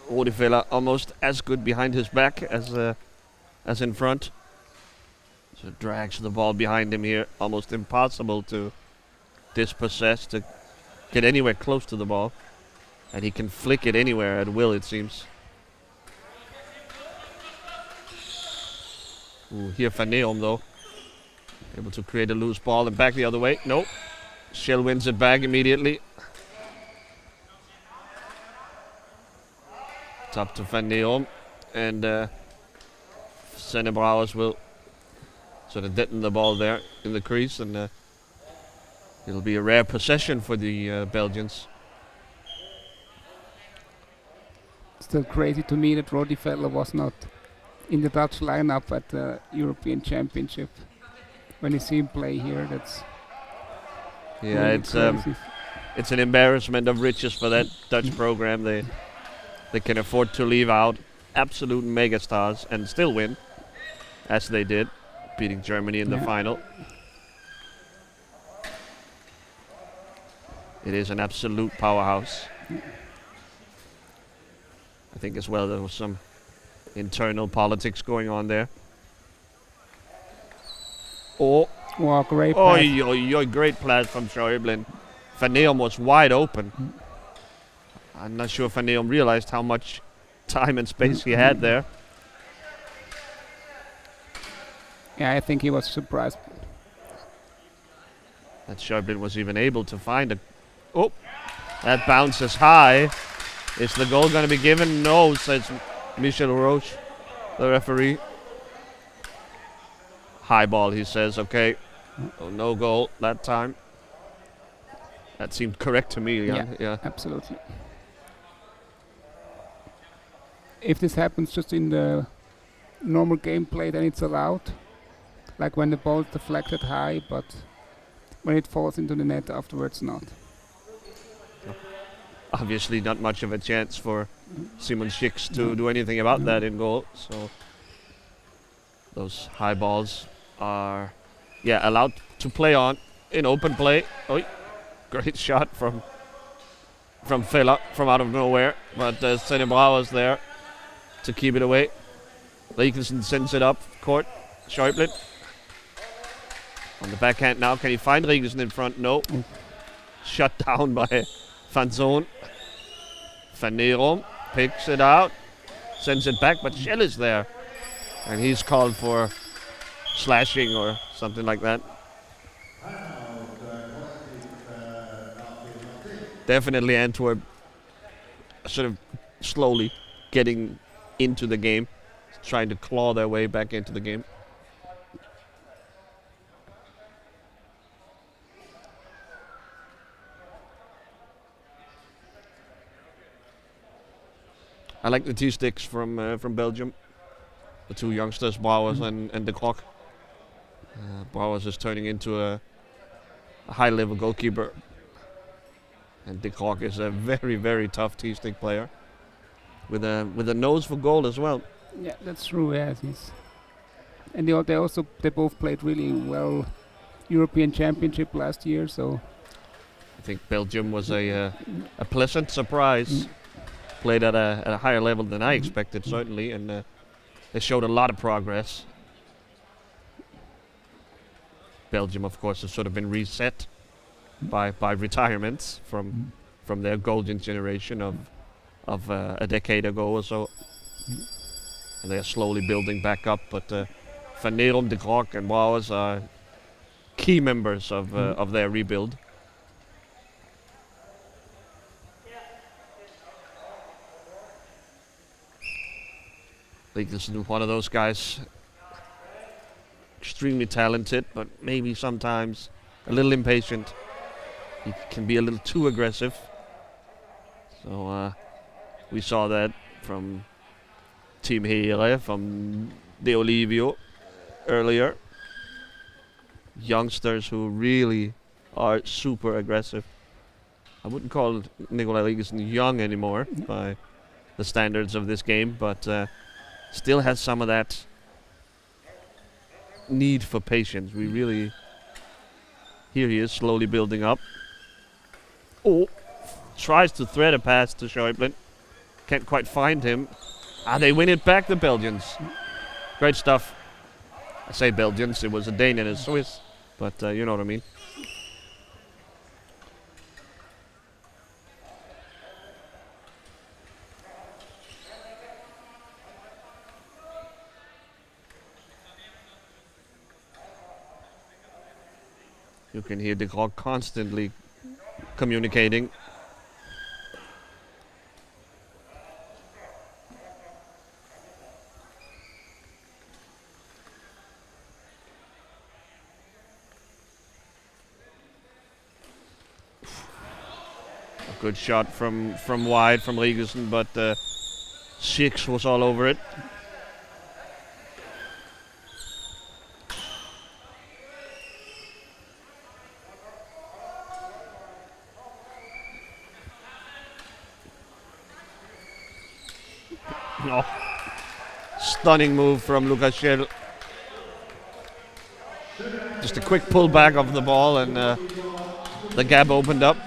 Rudi Villa almost as good behind his back as in front. So drags the ball behind him here. Almost impossible to dispossess, to get anywhere close to the ball. And he can flick it anywhere at will, it seems. Ooh, here Van Neom though. Able to create a loose ball and back the other way. Nope. Shell wins it back immediately. Top to Van Neom. And Senne Brouwers will sort of deaden the ball there in the crease. And it'll be a rare possession for the Belgians. Still crazy to me that Rudi Vella was not in the Dutch lineup at the European Championship. When you see him play here, that's yeah, really it's an embarrassment of riches for that Dutch program. They can afford to leave out absolute megastars and still win, as they did, beating Germany in the final. It is an absolute powerhouse. I think as well there was some internal politics going on there. Oh, wow, great pass. Great pass from Schäuble. Van Neom was wide open. I'm not sure Van Neom realized how much time and space he had there. Yeah, I think he was surprised. That Schäuble was even able to find a... Oh, that bounces high. Is the goal going to be given? No, says Michel Roche, the referee. High ball, he says. Okay. Oh, no goal that time. That seemed correct to me. Yeah, absolutely. If this happens just in the normal gameplay, then it's allowed. Like when the ball is deflected high, but when it falls into the net afterwards, not. Obviously not much of a chance for Simon Schicks to do anything about that in goal. So those high balls are allowed to play on in open play. Oh, great shot from Villa from out of nowhere. But Senne Brouwers there to keep it away. Riekesen sends it up court. Schäuble on the backhand now. Can he find Riekesen in front? No. Shut down by Fanzone. Van Neom picks it out, sends it back, but Shell is there. And he's called for slashing or something like that. Definitely Antwerp sort of slowly getting into the game, trying to claw their way back into the game. I like the T-sticks from Belgium. The two youngsters, Brouwers and De Krok. Brouwers is turning into a high-level goalkeeper. And De Krok is a very, very tough T-stick player. With a nose for goal as well. Yeah, that's true, yes. And they both played really well European Championship last year, so... I think Belgium was a pleasant surprise. Played at a higher level than I expected, certainly, and they showed a lot of progress. Belgium, of course, has sort of been reset by retirements from their golden generation of a decade ago or so. And they are slowly building back up, but Van Neerom, De Groot and Brouwers are key members of their rebuild. This is one of those guys, extremely talented, but maybe sometimes a little impatient. He can be a little too aggressive. So we saw that from Team Here, from De Olivio earlier. Youngsters who really are super aggressive. I wouldn't call Nicolai Rigelsen young anymore by the standards of this game, but still has some of that need for patience. We really... Here he is, slowly building up. Oh, tries to thread a pass to Schäuble. Can't quite find him. They win it back, the Belgians. Great stuff. I say Belgians, it was a Dane and a Swiss, but you know what I mean. You can hear De Groot constantly communicating. A good shot from wide from Rigelsen, but Six was all over it. Oh. Stunning move from Lucas Schell. Just a quick pull back of the ball and the gap opened up.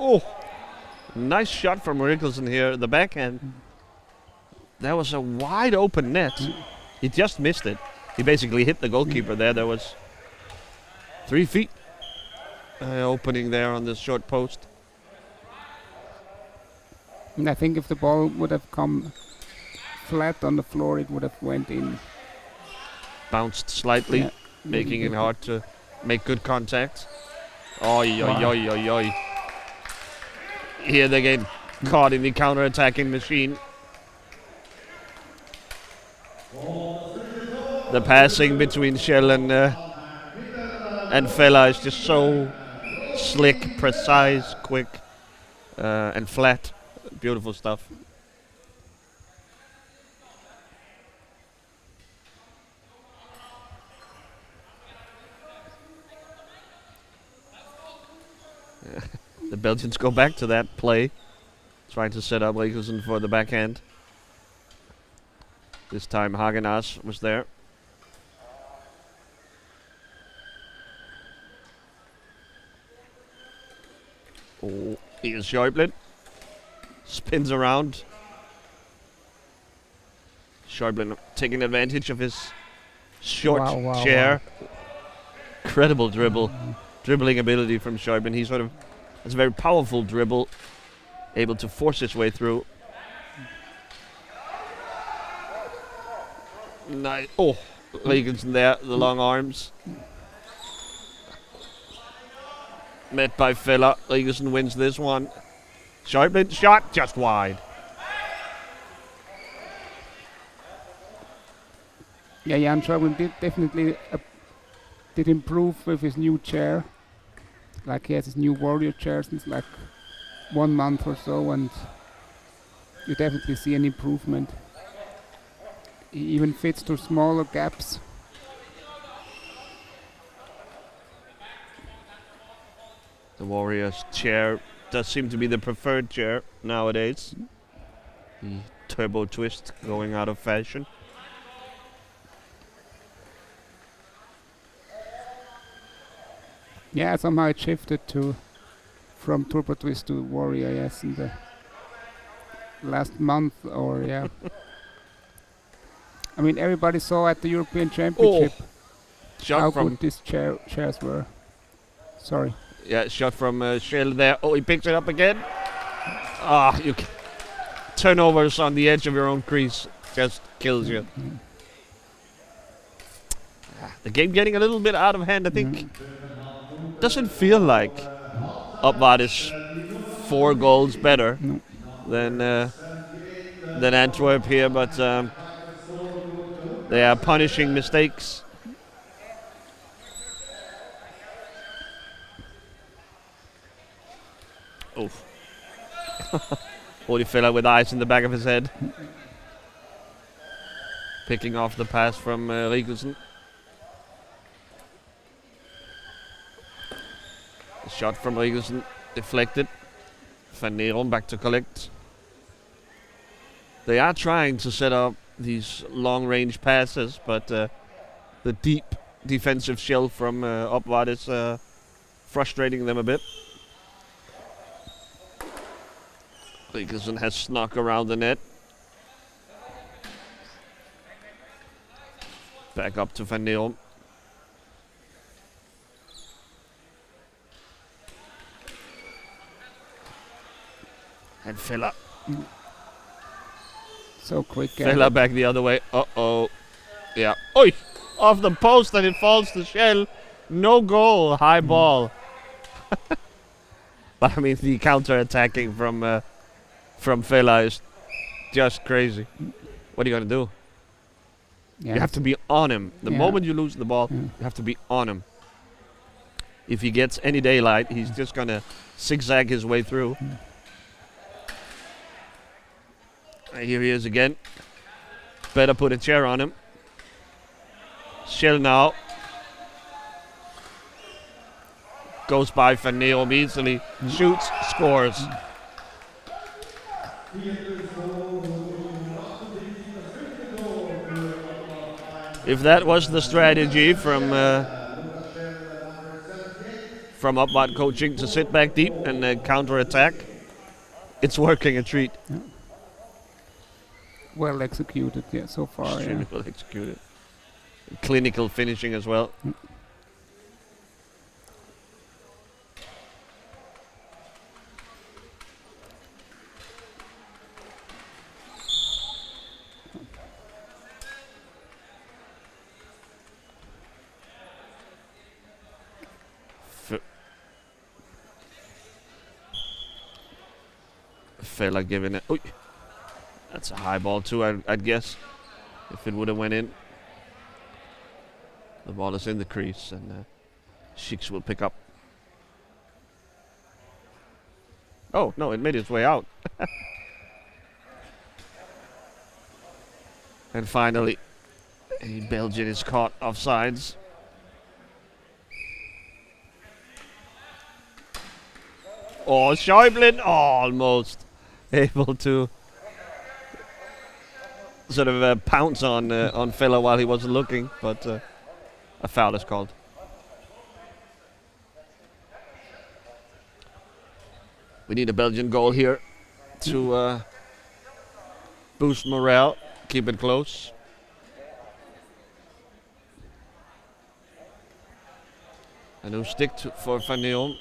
Oh, nice shot from Rigelsen here, the backhand. That was a wide open net. He just missed it. He basically hit the goalkeeper there. There was 3 feet opening there on this short post. And I think if the ball would have come flat on the floor, it would have went in. Bounced slightly, making it hard to make good contact. Oi, oi, oi, oi, oi. Here they get caught in the counter-attacking machine. The passing between Schell and Fella is just so slick, precise, quick, and flat. Beautiful stuff. The Belgians go back to that play, trying to set up Rigelsen for the backhand. This time Hagenaars was there. Oh, here's Schäuble. Spins around. Schäuble taking advantage of his short chair. Incredible dribbling ability from Schäuble. He sort of has a very powerful dribble, able to force his way through. Nice. Oh, Rigelsen there, the long arms. Met by Fella. Rigelsen wins this one. Schäuble shot just wide. Yeah, Jan Schäuble did definitely did improve with his new chair. Like he has his new warrior chair since like 1 month or so, and you definitely see an improvement. He even fits to smaller gaps. The Warriors chair does seem to be the preferred chair nowadays. The turbo twist going out of fashion. Yeah, somehow it shifted from turbo twist to warrior, yes, in the last month or yeah. I mean, everybody saw at the European Championship Shot how from good these chairs were. Sorry. yeah, shot from Shell there. Oh, he picks it up again. Ah, you turnovers on the edge of your own crease just kills you. The game getting a little bit out of hand, I think. Doesn't feel like Upvad is 4 goals better than Antwerp here, but they are punishing mistakes. Oof. Fella with ice in the back of his head. Picking off the pass from Rigelsen. The shot from Rigelsen deflected. Van Neron back to collect. They are trying to set up these long-range passes, but the deep defensive shell from Upvad is frustrating them a bit. Rigelsen has snuck around the net. Back up to Van Neron. And Villa. So quick. Villa back the other way. Uh-oh. Yeah. Oi! Off the post and it falls to Shell. No goal. High ball. But I mean, the counter-attacking from Villa is just crazy. What are you going to do? Yeah. You have to be on him. The moment you lose the ball, you have to be on him. If he gets any daylight, he's just going to zigzag his way through. Here he is again. Better put a chair on him. Shell now. Goes by Van Neron easily. Shoots, scores. If that was the strategy from Upvad coaching to sit back deep and counter-attack, it's working a treat. Yeah. Well executed, yeah, so far. Extremely well executed. Clinical finishing as well. Fella giving it. Oy. That's a high ball too, I'd guess, if it would have went in. The ball is in the crease and Schicks will pick up. Oh, no, it made its way out. And finally, a Belgian is caught offsides. Oh, Schäublin almost able to sort of pounce on Villa while he wasn't looking, but a foul is called. We need a Belgian goal here to boost morale, keep it close. A new stick for Van Neron.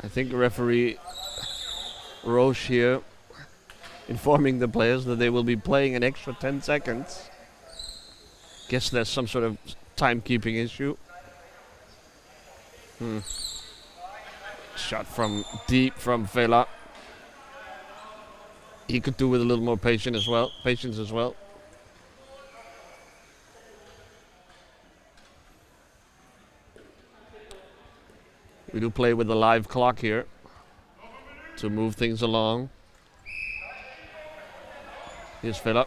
I think referee Roche here informing the players that they will be playing an extra 10 seconds. Guess there's some sort of timekeeping issue. Shot from deep from Vela. He could do with a little more patience as well. We do play with a live clock here to move things along. Here's Vela.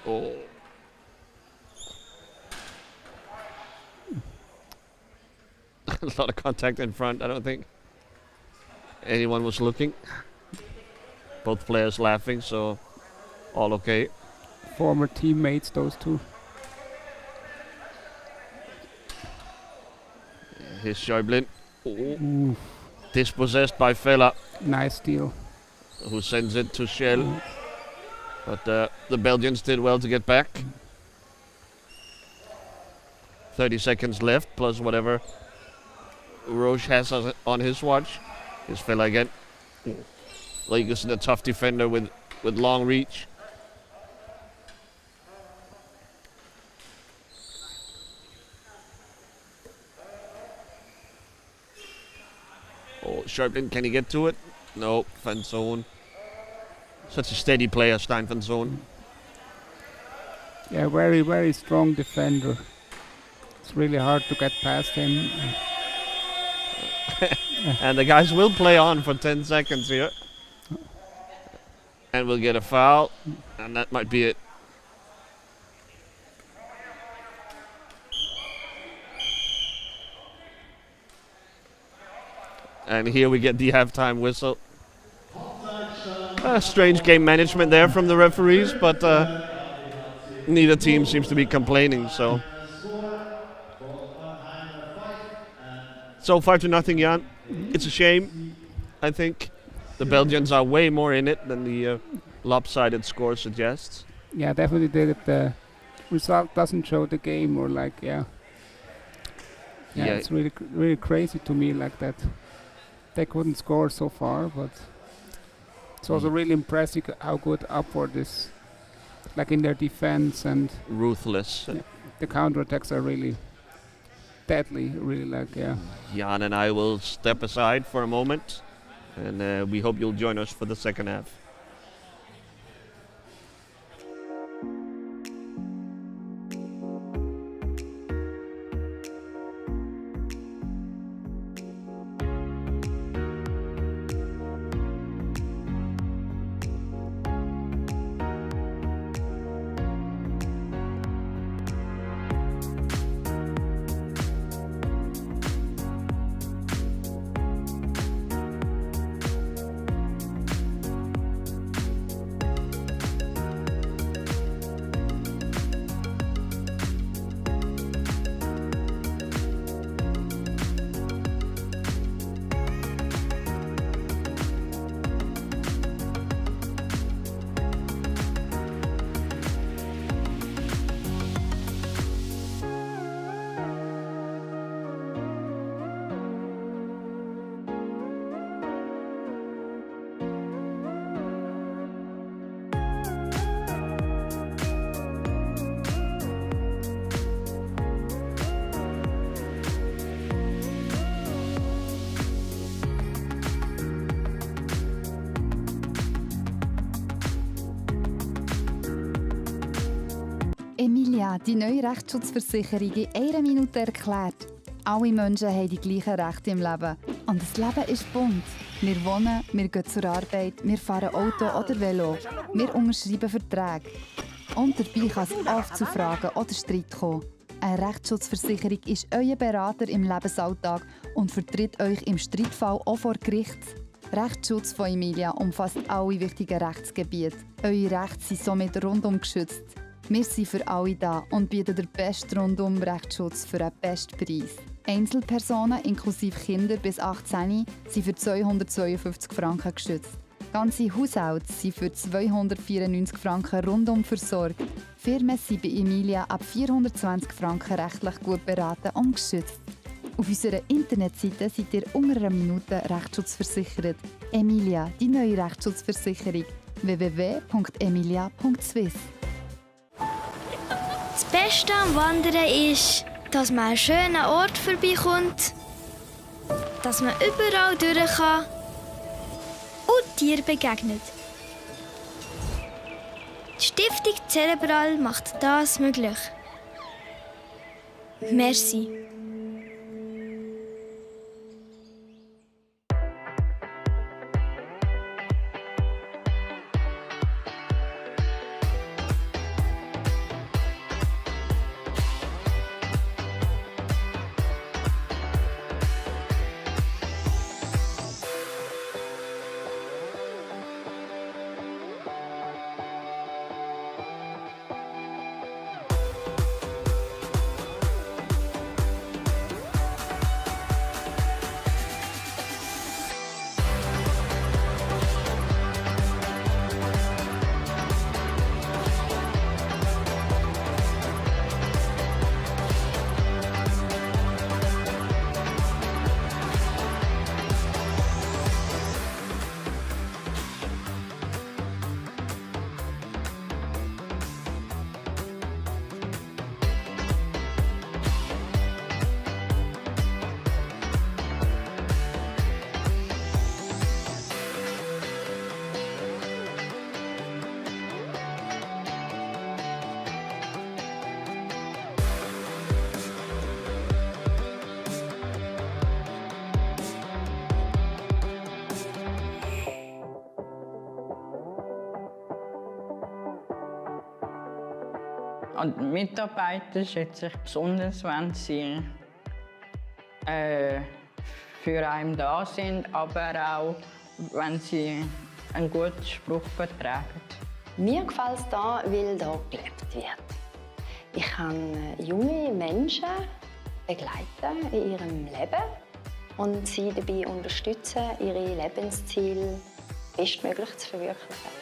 Oh. A lot of contact in front. I don't think anyone was looking. Both players laughing, so all okay. Former teammates, those two. Here's Schäublin. Oh. Dispossessed by Vela. Nice steal. Who sends it to Shell. But the Belgians did well to get back. 30 seconds left, plus whatever Roche has on his watch. Here's Vela again. Lagerson, a tough defender with long reach. Oh, Schäublin, can he get to it? No, Van Zoon. Such a steady player, Stijn van Zoon. Yeah, very, very strong defender. It's really hard to get past him. And the guys will play on for 10 seconds here. And we'll get a foul. And that might be it. And here we get the halftime whistle. Strange game management there from the referees, but neither team seems to be complaining. So 5-0, Jan. It's a shame. I think the Belgians are way more in it than the lopsided score suggests. Yeah, definitely the result doesn't show the game, or like, yeah, it's really crazy to me like that. They couldn't score so far, but it's also really impressive how good Upward is, like in their defense and ruthless. Yeah, the counterattacks are really deadly, really like, yeah. Jan and I will step aside for a moment, and we hope you'll join us for the second half. Emilia, die neue Rechtsschutzversicherung in 1 Minute erklärt. Alle Menschen haben die gleichen Rechte im Leben. Und das Leben ist bunt. Wir wohnen, wir gehen zur Arbeit, wir fahren Auto oder Velo. Wir unterschreiben Verträge. Und dabei kann es oft zu Fragen oder Streit kommen. Eine Rechtsschutzversicherung ist euer Berater im Lebensalltag und vertritt euch im Streitfall auch vor Gericht. Rechtsschutz von Emilia umfasst alle wichtigen Rechtsgebiete. Eure Rechte sind somit rundum geschützt. Wir sind für alle da und bieten den besten Rundum-Rechtsschutz für den besten Preis. Einzelpersonen inklusive Kinder bis 18 sind für 252 Franken geschützt. Ganze Haushalte sind für 294 Franken rundum versorgt. Firmen sind bei Emilia ab 420 Franken rechtlich gut beraten und geschützt. Auf unserer Internetseite seid ihr unter einer Minute Rechtsschutz Emilia, die neue Rechtsschutzversicherung. www.emilia.swiss. Das Beste am Wandern ist, dass man an einen schönen Ort vorbeikommt, dass man überall durch kann und Tieren begegnet. Die Stiftung Cerebral macht das möglich. Merci. Und die Mitarbeiter schätze ich besonders, wenn sie für einen da sind, aber auch, wenn sie einen guten Spruch vertragen. Mir gefällt es hier, weil hier gelebt wird. Ich kann junge Menschen begleiten in ihrem Leben und sie dabei unterstützen, ihre Lebensziele bestmöglich zu verwirklichen.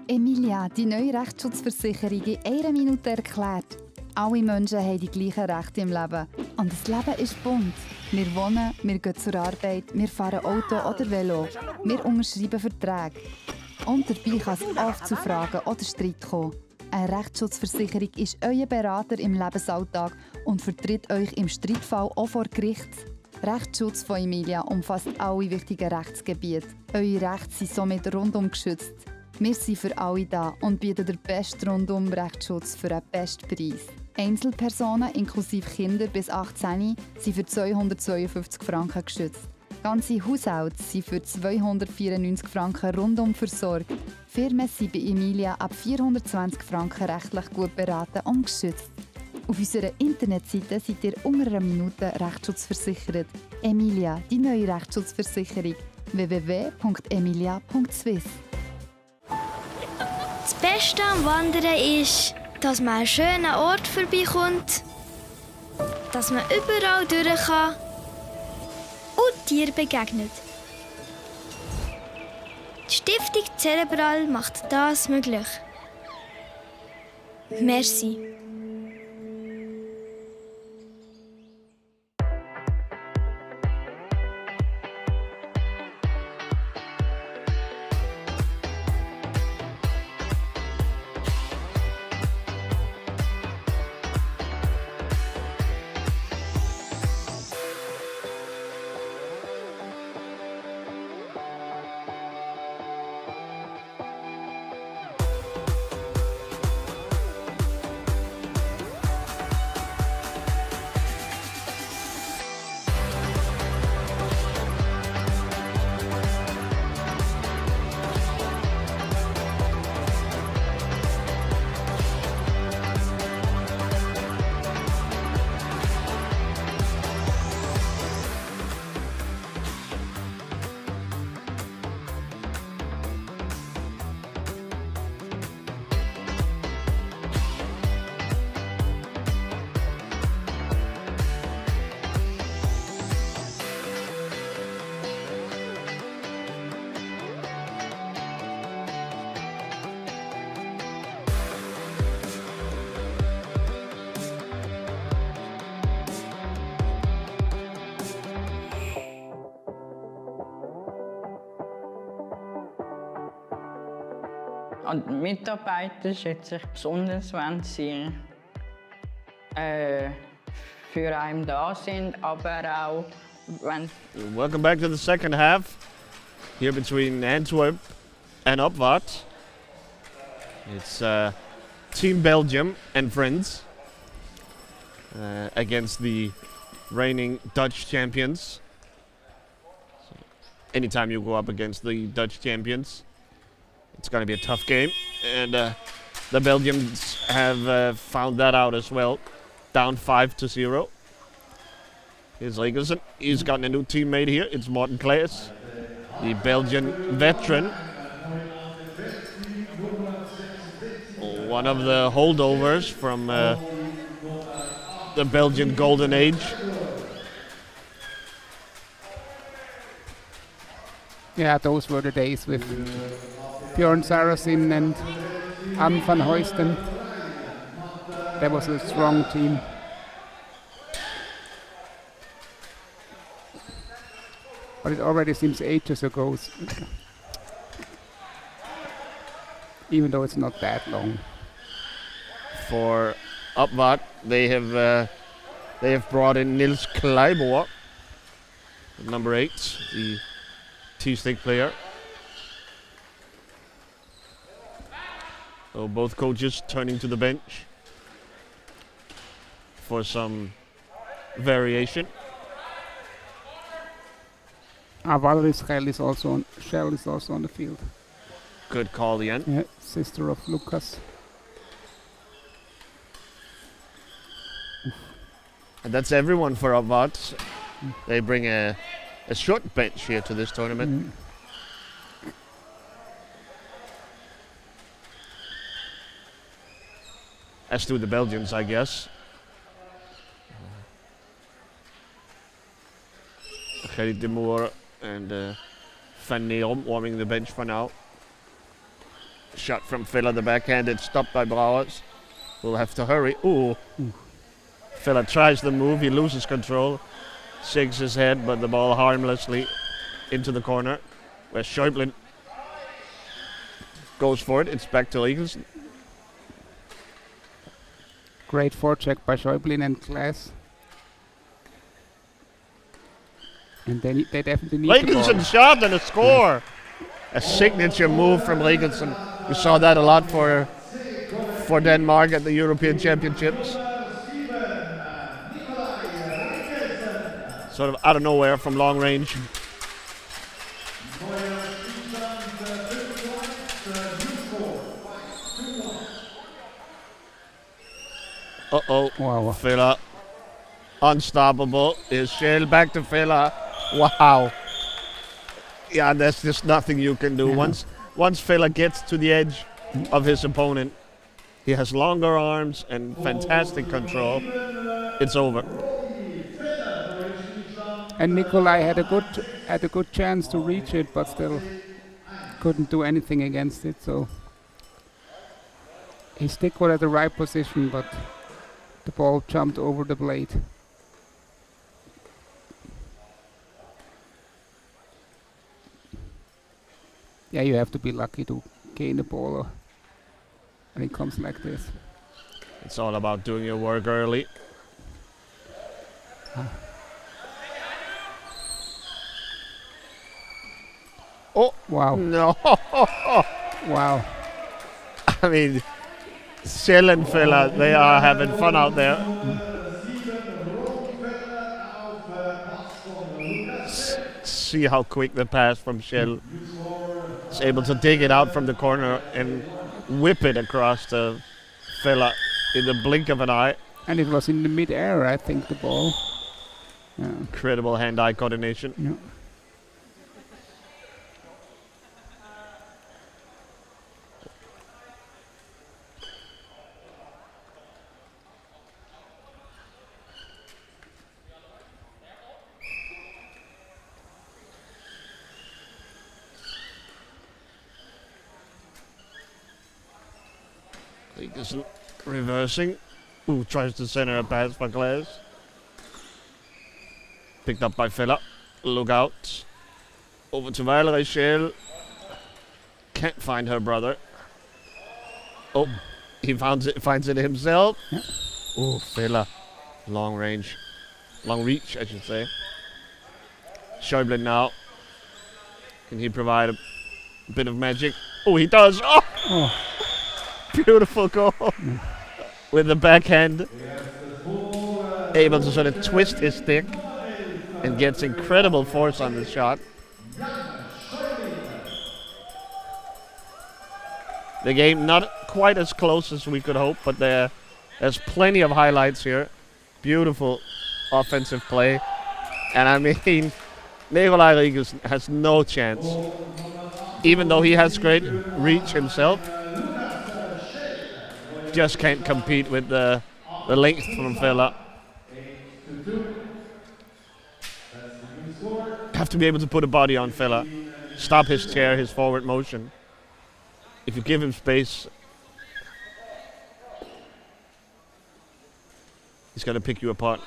Emilia, die neue Rechtsschutzversicherung in einer Minute erklärt. Alle Menschen haben die gleichen Rechte im Leben. Und das Leben ist bunt. Wir wohnen, wir gehen zur Arbeit, wir fahren Auto oder Velo. Wir unterschreiben Verträge. Und dabei kann es oft zu Fragen oder Streit kommen. Eine Rechtsschutzversicherung ist euer Berater im Lebensalltag und vertritt euch im Streitfall auch vor Gericht. Rechtsschutz von Emilia umfasst alle wichtigen Rechtsgebiete. Eure Rechte sind somit rundum geschützt. Wir sind für alle da und bieten den besten Rundum-Rechtsschutz für einen besten Preis. Einzelpersonen inklusive Kinder bis 18 sind für 252 Franken geschützt. Ganze Haushalte sind für 294 Franken rundum versorgt. Firmen sind bei Emilia ab 420 Franken rechtlich gut beraten und geschützt. Auf unserer Internetseite seid ihr unter einer Minute Rechtsschutz Emilia, die neue Rechtsschutzversicherung. www.emilia.swiss. Das Beste am Wandern ist, dass man einen schönen Ort vorbeikommt, dass man überall durch kann und Tieren begegnet. Die Stiftung Cerebral macht das möglich. Merci. an die Mitarbeiter schätze ich besonders, wenn sie für einen da sind, aber auch wenn... Welcome back to the second half. Here between Antwerp and Opvat. It's Team Belgium and friends against the reigning Dutch champions. So anytime you go up against the Dutch champions, it's going to be a tough game. And the Belgians have found that out as well. Down 5-0. Here's Regelsen. He's gotten a new teammate here. It's Morten Klaes, the Belgian veteran. One of the holdovers from the Belgian Golden Age. Yeah, those were the days with Björn Saracen and Anne van Heusden. That was a strong team. But it already seems ages ago, even though it's not that long. For Opvat, they have brought in Niels Kleiboer, number 8, the T-stick player. So both coaches turning to the bench for some variation. Valerie Schell is also on the field. Good call, Jan. Yeah, sister of Lucas. And that's everyone for Opvat. They bring a short bench here to this tournament. As do the Belgians, I guess. Gerrit de Moor and Van Neerom warming the bench for now. Shot from Villa, the backhanded, stopped by Brouwers. We'll have to hurry. Ooh. Villa tries the move, he loses control. Shakes his head, but the ball harmlessly into the corner, where Schäuble goes for it. It's back to Regelsen. Great forecheck by Schäuble and Klaas. And they definitely need the ball. Regelsen shot and a score! A signature move from Regelsen. We saw that a lot for Denmark at the European Championships. Sort of out of nowhere from long range. Uh-oh. Wow. Villa. Unstoppable. Is Schell back to Villa. Wow. Yeah, there's just nothing you can do. Yeah. Once Villa gets to the edge of his opponent, he has longer arms and fantastic control. It's over. And Nikolai had a good chance to reach it, but still couldn't do anything against it. So his stick was at the right position, but the ball jumped over the blade. Yeah, you have to be lucky to gain the ball when it comes like this. It's all about doing your work early. Oh, wow. No. Wow. I mean, Schell and Villa, they are having fun out there. See how quick the pass from Schell. Is able to dig it out from the corner and whip it across the Villa in the blink of an eye. And it was in the mid-air, I think, the ball. Yeah. Incredible hand-eye coordination. Yeah. Regelsen reversing. Ooh, tries to center a pass for Klaas. Picked up by Villa. Look out. Over to Valerie Schell. Can't find her brother. Oh, he finds it himself. Yeah. Oh, Villa. Long reach, I should say. Schäuble now. Can he provide a bit of magic? Oh, he does. Oh! Beautiful goal. With the backhand. Able to sort of twist his stick. And gets incredible force on the shot. The game not quite as close as we could hope, but there's plenty of highlights here. Beautiful offensive play. And I mean, Nikolaj Riegels has no chance. Even though he has great reach himself, just can't compete with the length from Villa. Have to be able to put a body on Villa. Stop his chair, his forward motion. If you give him space, he's going to pick you apart.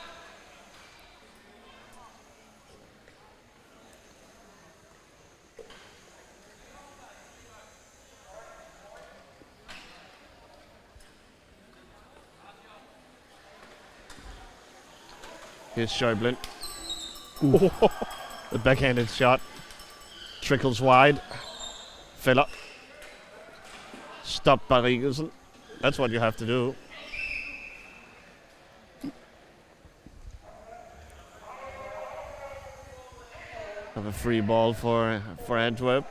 Here's Schäuble. The backhanded shot trickles wide. Villa. Stopped by Riegels. That's what you have to do. Have a free ball for Antwerp.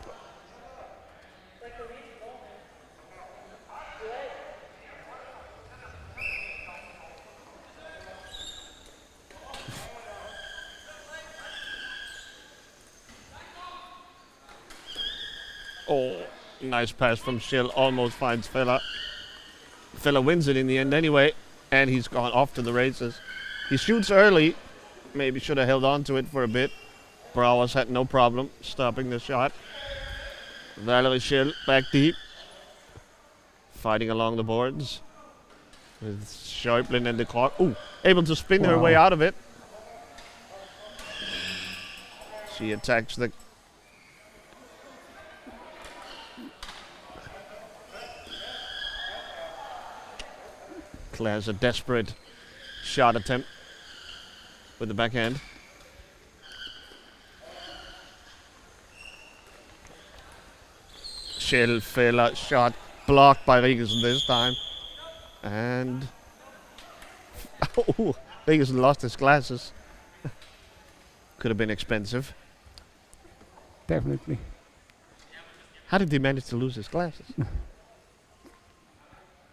Oh, nice pass from Schill. Almost finds Villa. Villa wins it in the end anyway, and he's gone off to the races. He shoots early. Maybe should have held on to it for a bit. Brouwers had no problem stopping the shot. Valerie Schill back deep. Fighting along the boards. With Schäuble and the clock. Ooh, able to spin her way out of it. She attacks the... Claire's a desperate shot attempt with the backhand. Schill, Villa, shot blocked by Riegels this time. And... oh, Riegels lost his glasses. Could have been expensive. Definitely. How did he manage to lose his glasses?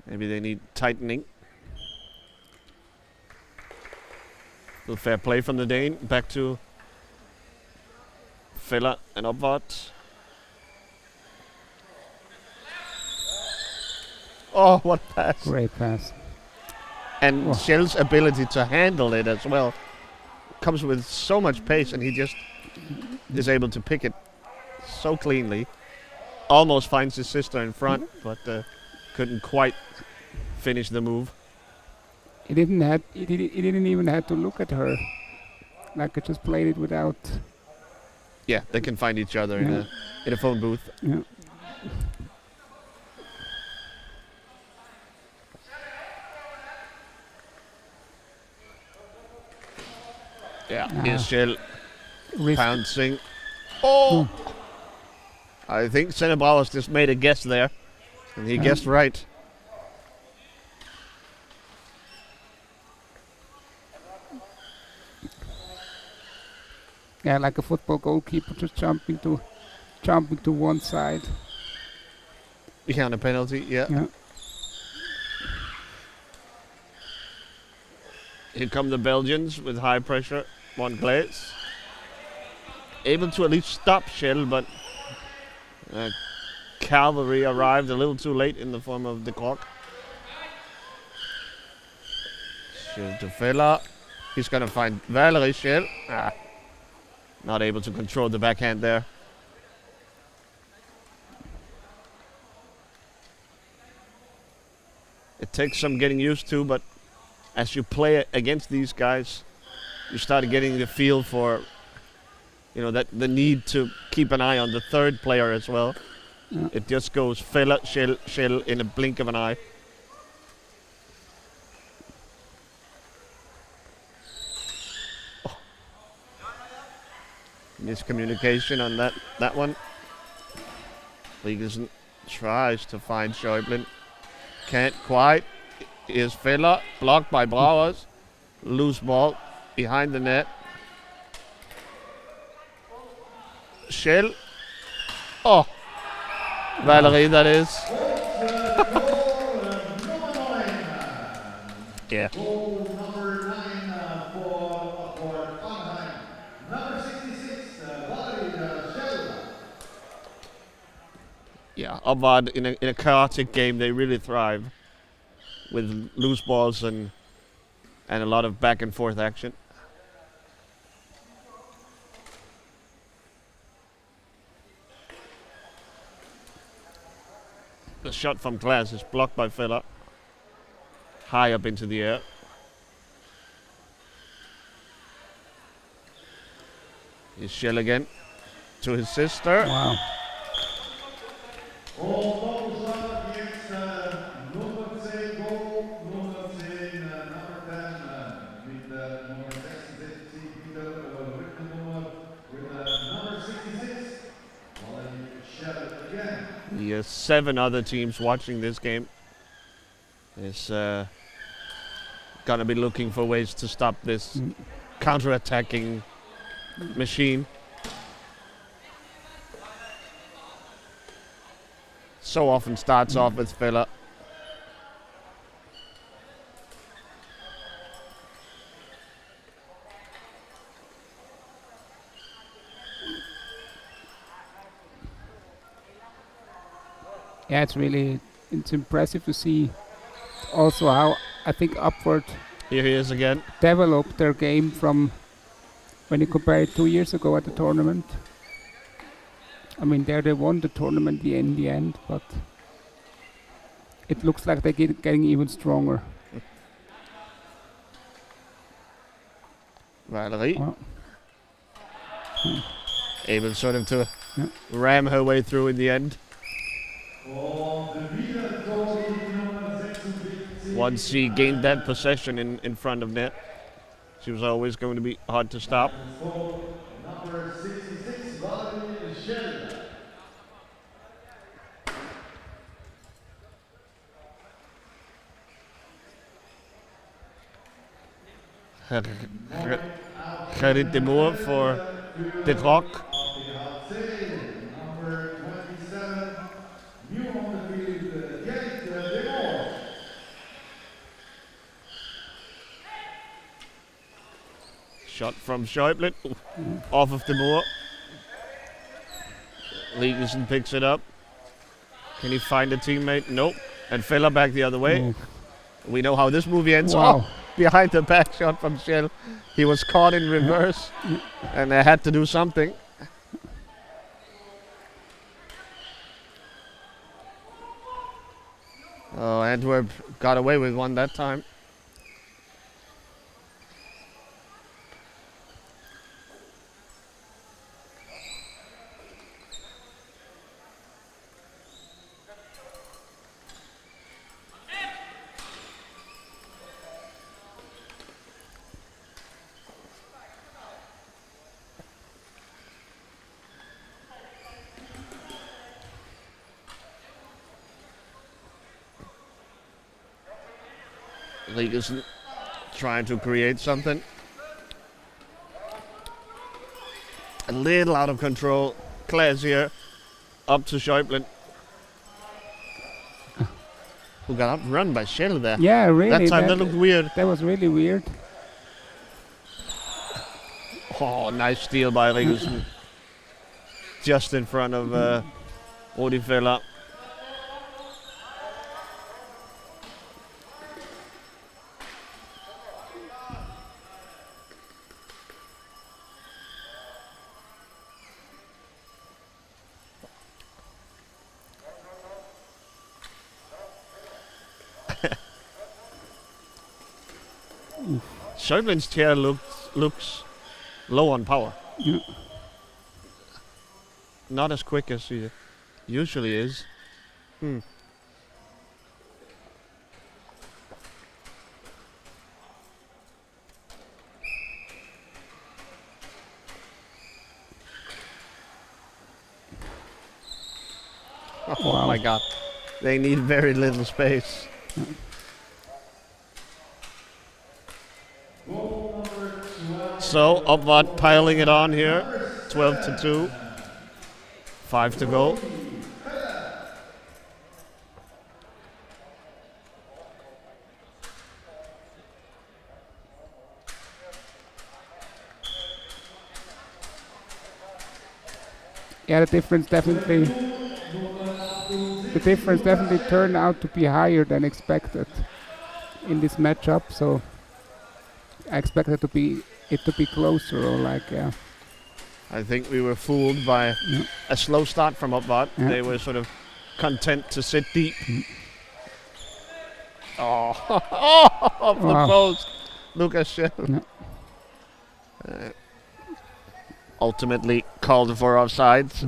Maybe they need tightening. Little fair play from the Dane. Back to Villa and Opvaart. Oh, what pass. Great pass. And Schill's ability to handle it as well comes with so much pace, and he just is able to pick it so cleanly. Almost finds his sister in front, but couldn't quite finish the move. He didn't even have to look at her. Like, it just played it without. Yeah, they can find each other in a phone booth. Yeah. Yeah, here's Schill pouncing. Oh! I think Senne Brouwers just made a guess there, and he guessed right. Yeah, like a football goalkeeper, just jumping to one side. Yeah, on a penalty, yeah. Here come the Belgians with high pressure. One Glaze. Able to at least stop Schill, but cavalry arrived a little too late in the form of the clock. Schill to Villa. He's going to find Valerie Schill. Not able to control the backhand there. It takes some getting used to, but as you play against these guys, you start getting the feel for, that the need to keep an eye on the third player as well. Yeah. It just goes Fella, Shell in a blink of an eye. Oh. Miscommunication on that one. Ligesen tries to find Schäuble. Can't quite. Here's Fella, blocked by Brouwers. Loose ball behind the net. Shell. Oh, Valerie, that is. Yeah. Goal number 9 for Anaheim. Number 66, Valerie Schell. Yeah, Abad in a chaotic game, they really thrive with loose balls and a lot of back and forth action. The shot from Glass is blocked by Fella. High up into the air. Here's Shell again to his sister. Wow. He has 7 other teams watching this game. Is gonna be looking for ways to stop this counter-attacking machine. So often starts off with Fella. Yeah, it's impressive to see also how I think Upward Here he is again. developed their game from when you compare it 2 years ago at the tournament. I mean, there they won the tournament in the end, but it looks like they're getting even stronger. Valerie. Wow. Able sort of to ram her way through in the end. Once she gained that possession in front of net, she was always going to be hard to stop. Number 66, Valerie Schell. Gerrit de Moor for De Rock. Number 27, new on the field, Gerrit de Moor. Shot from Schäuble, off of De Moor. Ligesen picks it up. Can he find a teammate? Nope. And Fella back the other way. We know how this movie ends. Wow. Oh, behind the back shot from Shell. He was caught in reverse and they had to do something. Oh, Antwerp got away with one that time. Ligesen trying to create something. A little out of control. Klaas here. Up to Schäuble. Who got outrun by Shell there. Yeah, really. That time that looked weird. That was really weird. Oh, nice steal by Ligesen. Just in front of Rudi Fella. Schäuble's chair looks low on power. Yeah. Not as quick as Usually is. Oh Wow. my god. They need very little space. So, Upward piling it on here. 12-2. 5 to go. Yeah, the difference definitely turned out to be higher than expected in this matchup. So I expected it to be closer, or like I think we were fooled by a slow start from Upward. Yeah. They were sort of content to sit deep. Oh, off the Wow. post. Lucas Schell. Yeah. Ultimately called for offsides.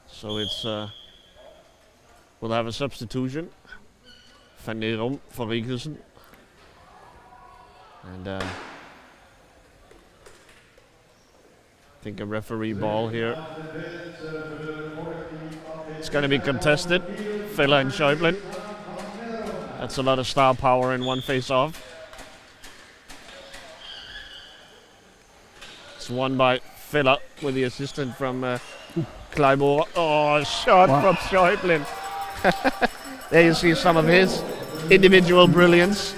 So it's we'll have a substitution. Van Neerom for Riekesen. And I think a referee ball here. It's going to be contested. Villa and Schäuble. That's a lot of star power in one face-off. It's won by Villa with the assistant from Kleiboer. Oh, shot from Schäuble. There you see some of his individual brilliance.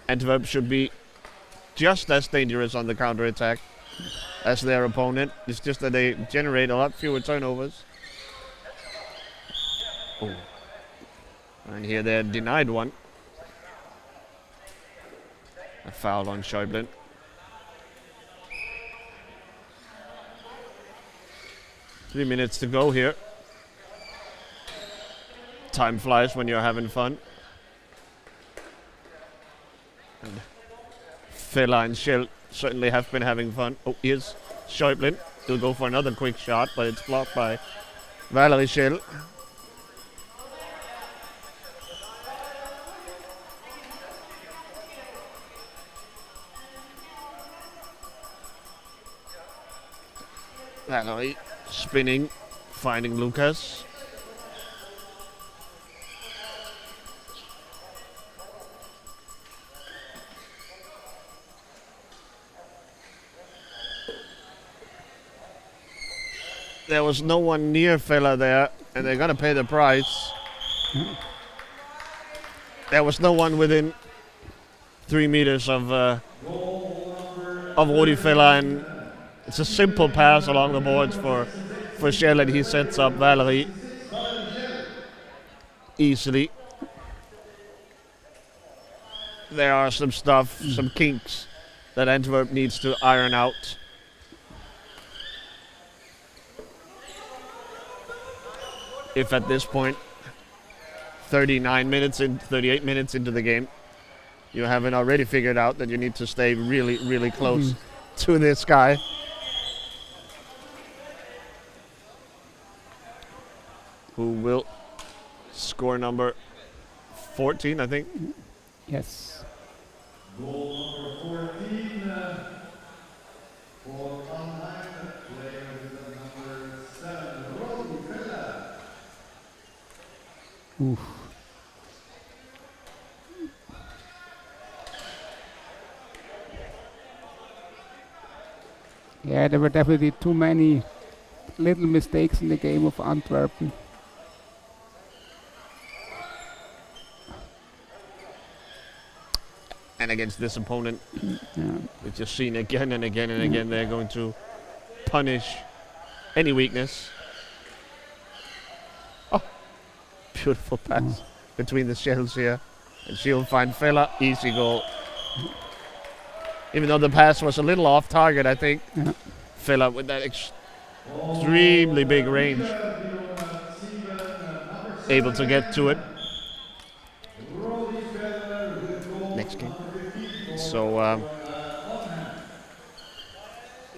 Antwerp should be just as dangerous on the counter-attack as their opponent. It's just that they generate a lot fewer turnovers. Oh. And here they're denied one. A foul on Schäuble. Three minutes to go here. Time flies when you're having fun. And Villa and Schell certainly have been having fun. Oh, here's Schäuble. He'll go for another quick shot, but it's blocked by Valerie Schell. Valerie spinning, finding Lucas. There was no one near Villa there, and they're gonna pay the price. There was no one within 3 meters of Rudi Villa, and it's a simple pass along the boards for Schell, and he sets up Valerie easily. There are some kinks that Antwerp needs to iron out. If at this point, 38 minutes into the game, you haven't already figured out that you need to stay really, really close to this guy. Who will score number 14, I think. Yes. Goal number 14 for Trondheim, player with number 7, Rudi Villa. Oof. Yeah, there were definitely too many little mistakes in the game of Antwerp. And against this opponent, Yeah. we've just seen again and again and again they're going to punish any weakness. Oh, beautiful pass between the shells here. And she'll find Fella, easy goal. Even though the pass was a little off target, I think. Yeah. Fella with that extremely big range. Able to get to it. Next game. So,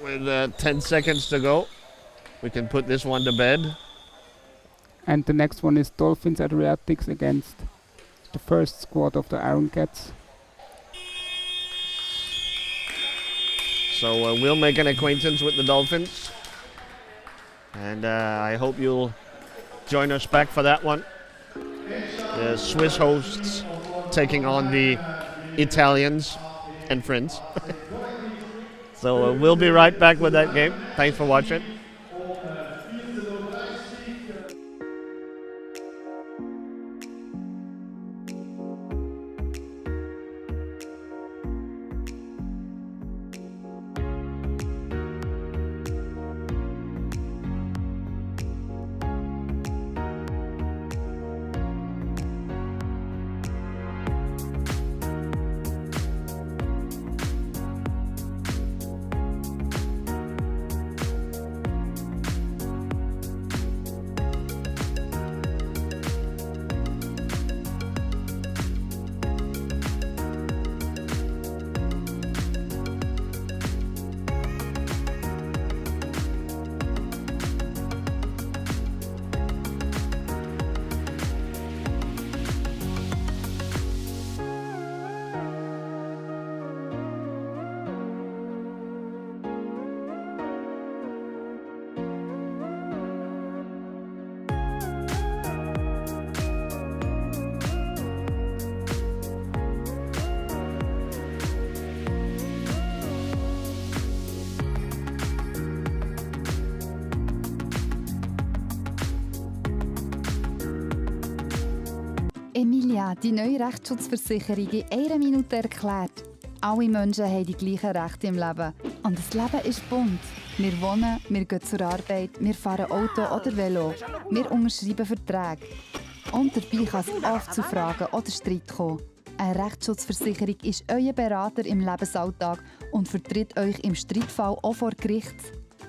with 10 seconds to go, we can put this one to bed. And the next one is Dolphins Adriatics against the first squad of the Iron Cats. So we'll make an acquaintance with the Dolphins. And I hope you'll join us back for that one. The Swiss hosts taking on the Italians and friends. So we'll be right back with that game. Thanks for watching. Emilia, die neue Rechtsschutzversicherung in einer Minute erklärt. Alle Menschen haben die gleichen Rechte im Leben. Und das Leben ist bunt. Wir wohnen, wir gehen zur Arbeit, wir fahren Auto oder Velo. Wir unterschreiben Verträge. Und dabei kann es oft zu Fragen oder Streit kommen. Eine Rechtsschutzversicherung ist euer Berater im Lebensalltag und vertritt euch im Streitfall auch vor Gericht.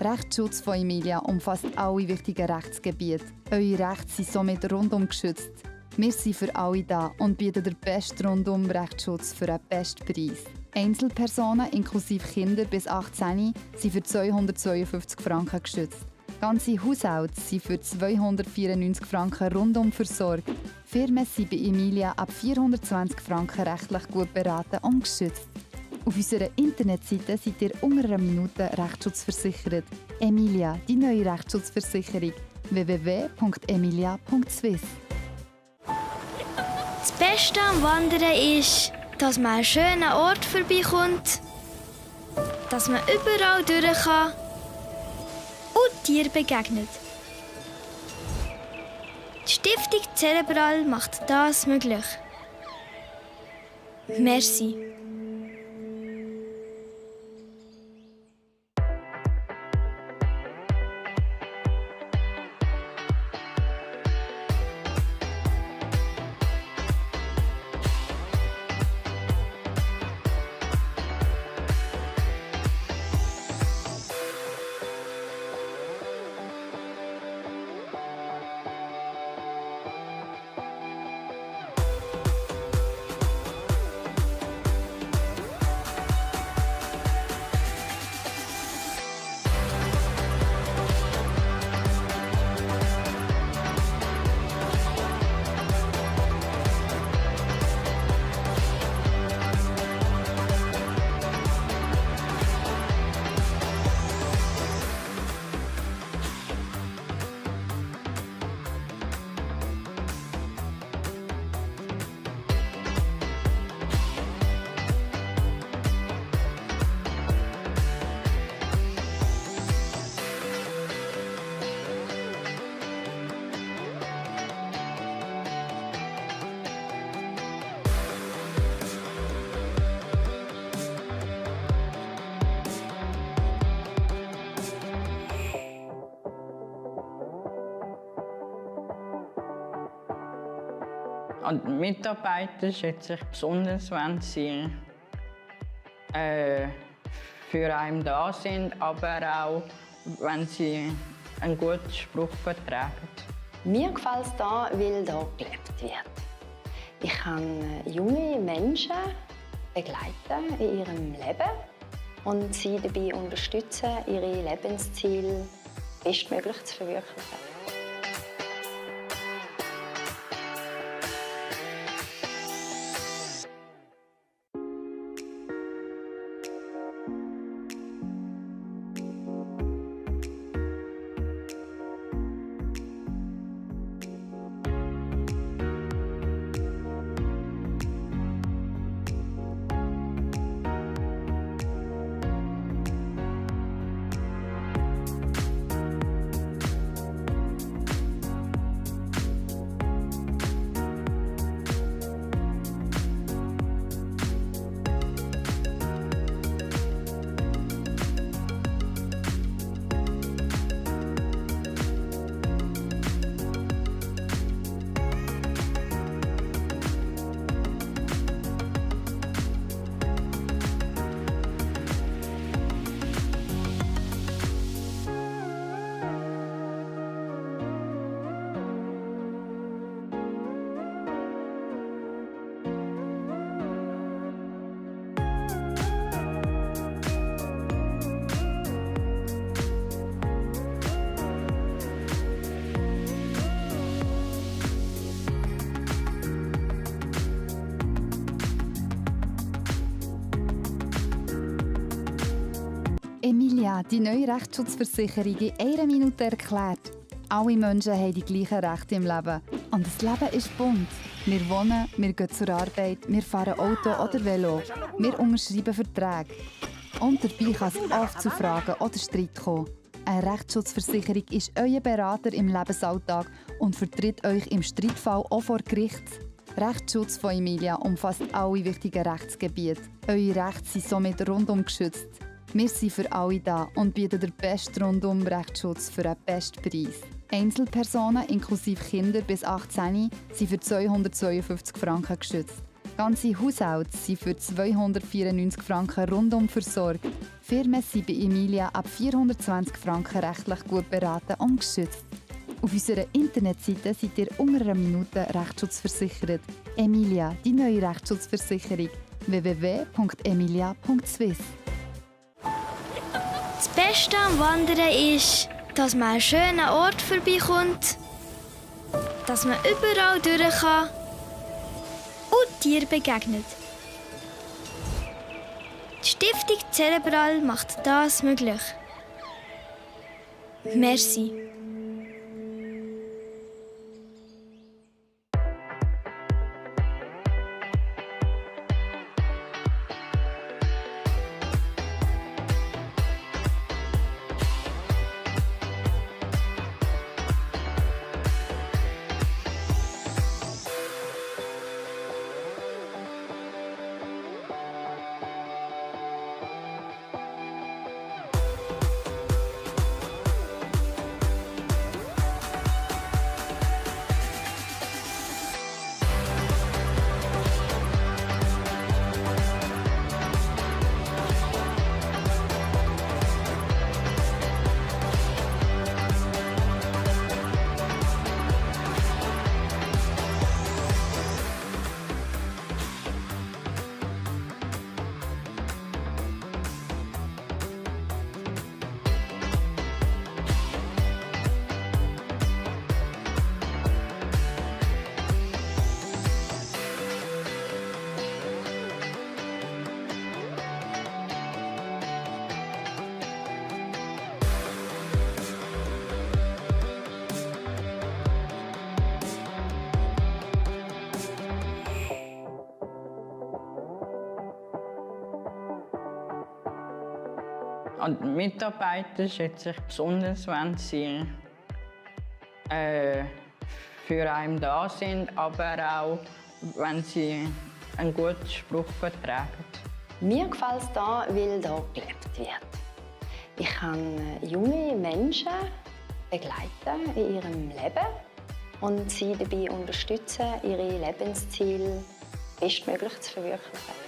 Rechtsschutz von Emilia umfasst alle wichtigen Rechtsgebiete. Eure Rechte sind somit rundum geschützt. Wir sind für alle da und bieten den besten Rundum-Rechtsschutz für einen besten Preis. Einzelpersonen inklusive Kinder bis 18 sind für 252 Franken geschützt. Ganze Haushalte sind für 294 Franken rundum versorgt. Firmen sind bei Emilia ab 420 Franken rechtlich gut beraten und geschützt. Auf unserer Internetseite seid ihr unter einer Minute rechtsschutzversichert. Emilia, die neue Rechtsschutzversicherung. www.emilia.swiss. Das Beste am Wandern ist, dass man an einen schönen Ort vorbeikommt, dass man überall durch kann und Tieren begegnet. Die Stiftung Cerebral macht das möglich. Merci. An die Mitarbeiter schätze ich besonders, wenn sie für einen da sind, aber auch, wenn sie einen guten Spruch vertragen. Mir gefällt es hier, weil hier gelebt wird. Ich kann junge Menschen begleiten in ihrem Leben und sie dabei unterstützen, ihre Lebensziele bestmöglich zu verwirklichen. Emilia, die neue Rechtsschutzversicherung in einer Minute erklärt. Alle Menschen haben die gleichen Rechte im Leben. Und das Leben ist bunt. Wir wohnen, wir gehen zur Arbeit, wir fahren Auto oder Velo. Wir unterschreiben Verträge. Und dabei kann es oft zu Fragen oder Streit kommen. Eine Rechtsschutzversicherung ist euer Berater im Lebensalltag und vertritt euch im Streitfall auch vor Gericht. Rechtsschutz von Emilia umfasst alle wichtigen Rechtsgebiete. Eure Rechte sind somit rundum geschützt. Wir sind für alle da und bieten den besten Rundum-Rechtsschutz für den besten Preis. Einzelpersonen inklusive Kinder bis 18 sind für 252 Franken geschützt. Ganze Haushalte sind für 294 Franken rundum versorgt. Firmen sind bei Emilia ab 420 Franken rechtlich gut beraten und geschützt. Auf unserer Internetseite seid ihr unter einer Minute Rechtsschutz Emilia, die neue Rechtsschutzversicherung. www.emilia.swiss. Das Beste am Wandern ist, dass man an schönen Ort vorbeikommt, dass man überall durch kann und Tieren begegnet. Die Stiftung Cerebral macht das möglich. Merci. An die Mitarbeiter schätze ich besonders, wenn sie für einen da sind, aber auch, wenn sie einen guten Spruch vertragen. Mir gefällt es hier, weil hier gelebt wird. Ich kann junge Menschen begleiten in ihrem Leben und sie dabei unterstützen, ihre Lebensziele bestmöglich zu verwirklichen.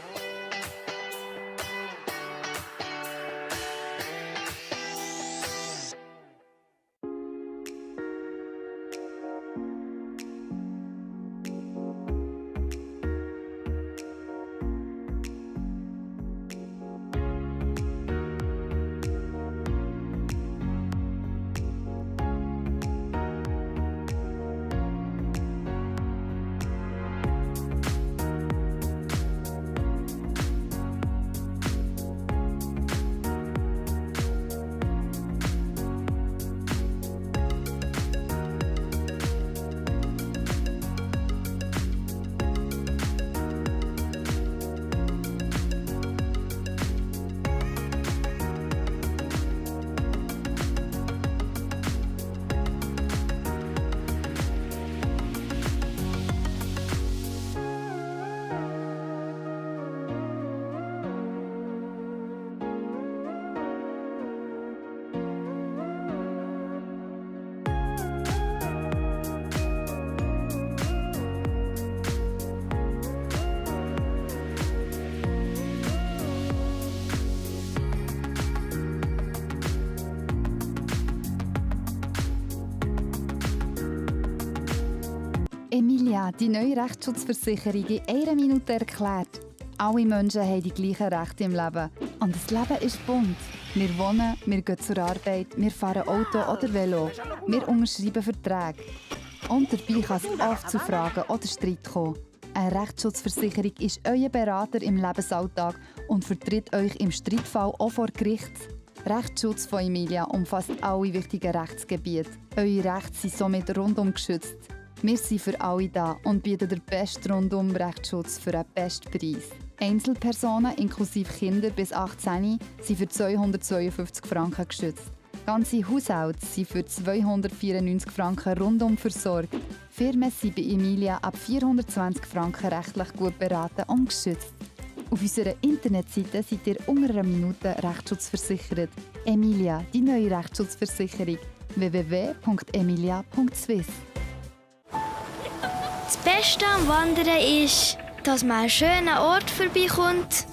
Emilia, die neue Rechtsschutzversicherung in einer Minute erklärt. Alle Menschen haben die gleichen Rechte im Leben. Und das Leben ist bunt. Wir wohnen, wir gehen zur Arbeit, wir fahren Auto oder Velo. Wir unterschreiben Verträge. Und dabei kann es oft zu Fragen oder Streit kommen. Eine Rechtsschutzversicherung ist euer Berater im Lebensalltag und vertritt euch im Streitfall auch vor Gericht. Rechtsschutz von Emilia umfasst alle wichtigen Rechtsgebiete. Eure Rechte sind somit rundum geschützt. Wir sind für alle da und bieten den besten Rundum-Rechtsschutz für einen besten Preis. Einzelpersonen inklusive Kinder bis 18 sind für 252 Franken geschützt. Ganze Haushalte sind für 294 Franken rundum versorgt. Firmen sind bei Emilia ab 420 Franken rechtlich gut beraten und geschützt. Auf unserer Internetseite seid ihr unter einer Minute Rechtsschutz Emilia, die neue Rechtsschutzversicherung. www.emilia.swiss. Das Beste am Wandern ist, dass man an einen schönen Ort vorbeikommt,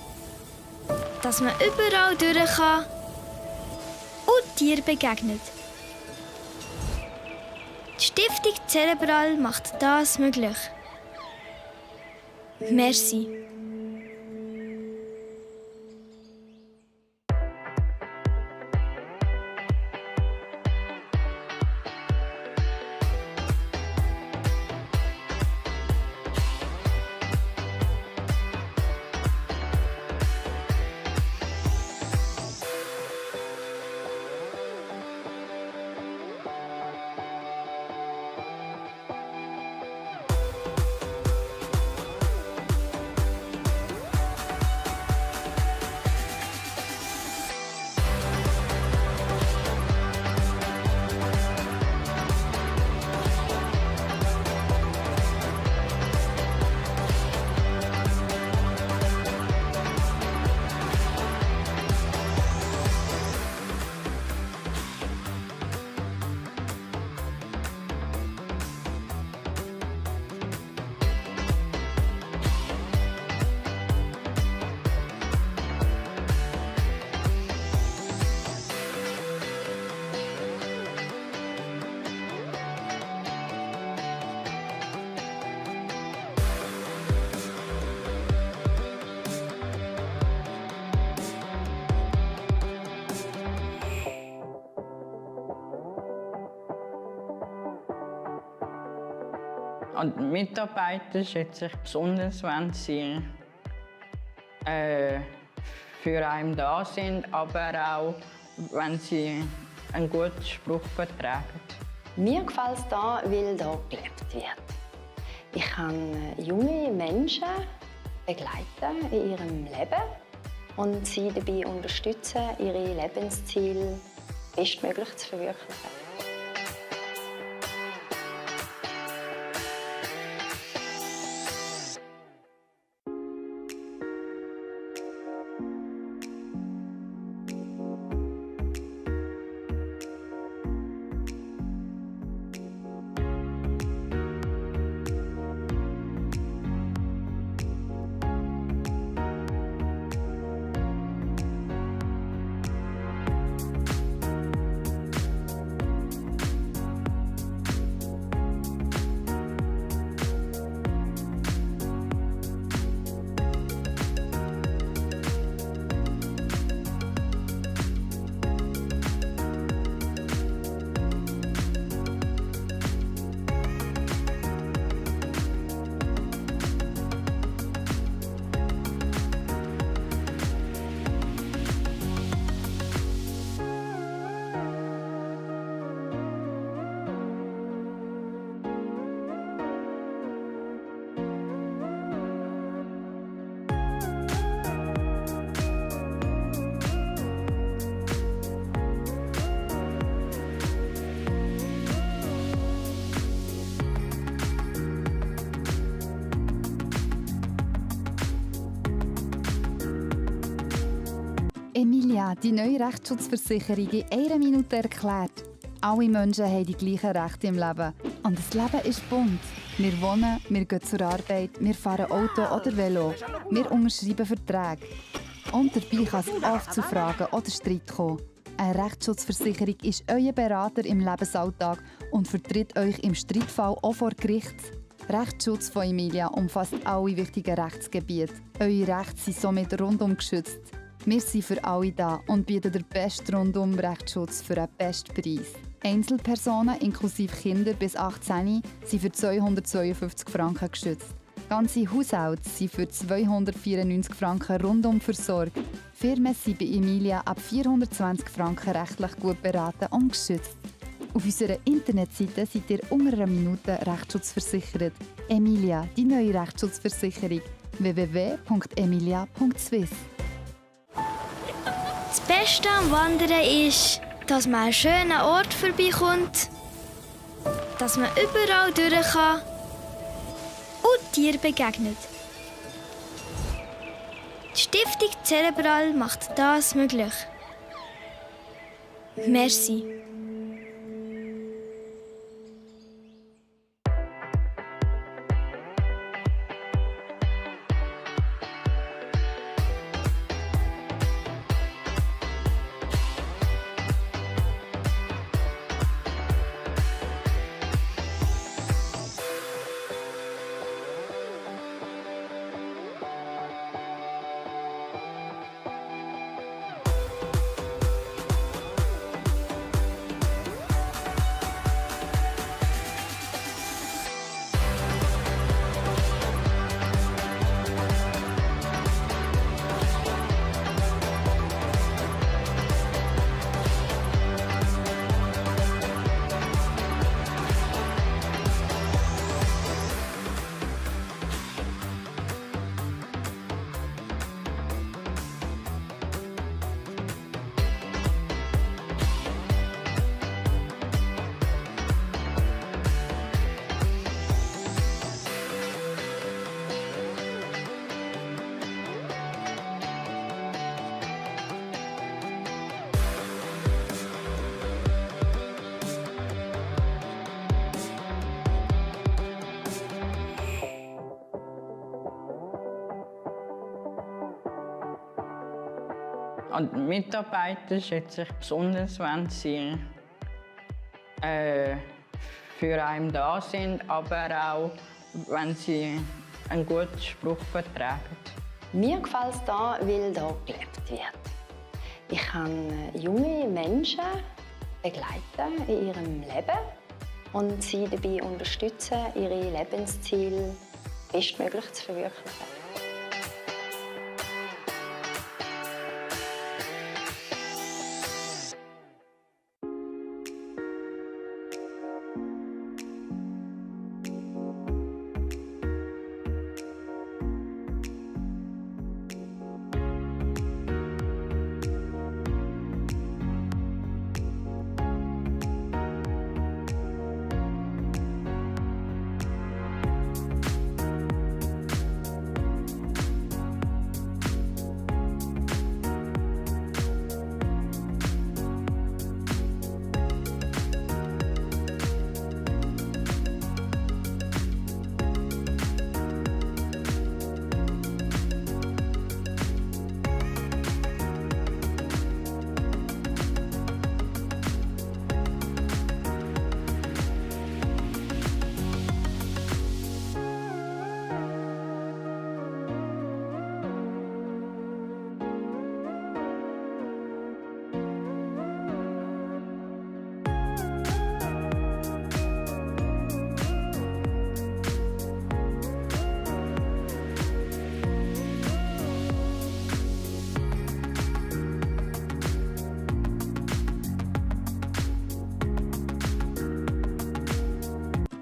dass man überall durch kann und Tieren begegnet. Die Stiftung Cerebral macht das möglich. Merci. An die Mitarbeiter schätze ich besonders, wenn sie für einen da sind, aber auch, wenn sie einen guten Spruch vertragen. Mir gefällt es hier, weil hier gelebt wird. Ich kann junge Menschen begleiten in ihrem Leben und sie dabei unterstützen, ihre Lebensziele bestmöglich zu verwirklichen. Emilia, die neue Rechtsschutzversicherung in einer Minute erklärt. Alle Menschen haben die gleichen Rechte im Leben. Und das Leben ist bunt. Wir wohnen, wir gehen zur Arbeit, wir fahren Auto oder Velo. Wir unterschreiben Verträge. Und dabei kann es oft zu Fragen oder Streit kommen. Eine Rechtsschutzversicherung ist euer Berater im Lebensalltag und vertritt euch im Streitfall auch vor Gericht. Rechtsschutz von Emilia umfasst alle wichtigen Rechtsgebiete. Eure Rechte sind somit rundum geschützt. Wir sind für alle da und bieten den besten Rundum-Rechtsschutz für einen besten Preis. Einzelpersonen inklusive Kinder bis 18 sind für 252 Franken geschützt. Ganze Haushalte sind für 294 Franken rundum versorgt. Firmen sind bei Emilia ab 420 Franken rechtlich gut beraten und geschützt. Auf unserer Internetseite seid ihr unter einer Minute rechtsschutzversichert. Emilia, die neue Rechtsschutzversicherung. www.emilia.swiss. Das Beste am Wandern ist, dass man an einen schönen Ort vorbeikommt, dass man überall durch kann und Tieren begegnet. Die Stiftung Cerebral macht das möglich. Merci. Und die Mitarbeiter schätze ich besonders, wenn sie für einen da sind, aber auch, wenn sie einen guten Spruch vertragen. Mir gefällt es hier, weil hier gelebt wird. Ich kann junge Menschen begleiten in ihrem Leben und sie dabei unterstützen, ihre Lebensziele bestmöglich zu verwirklichen.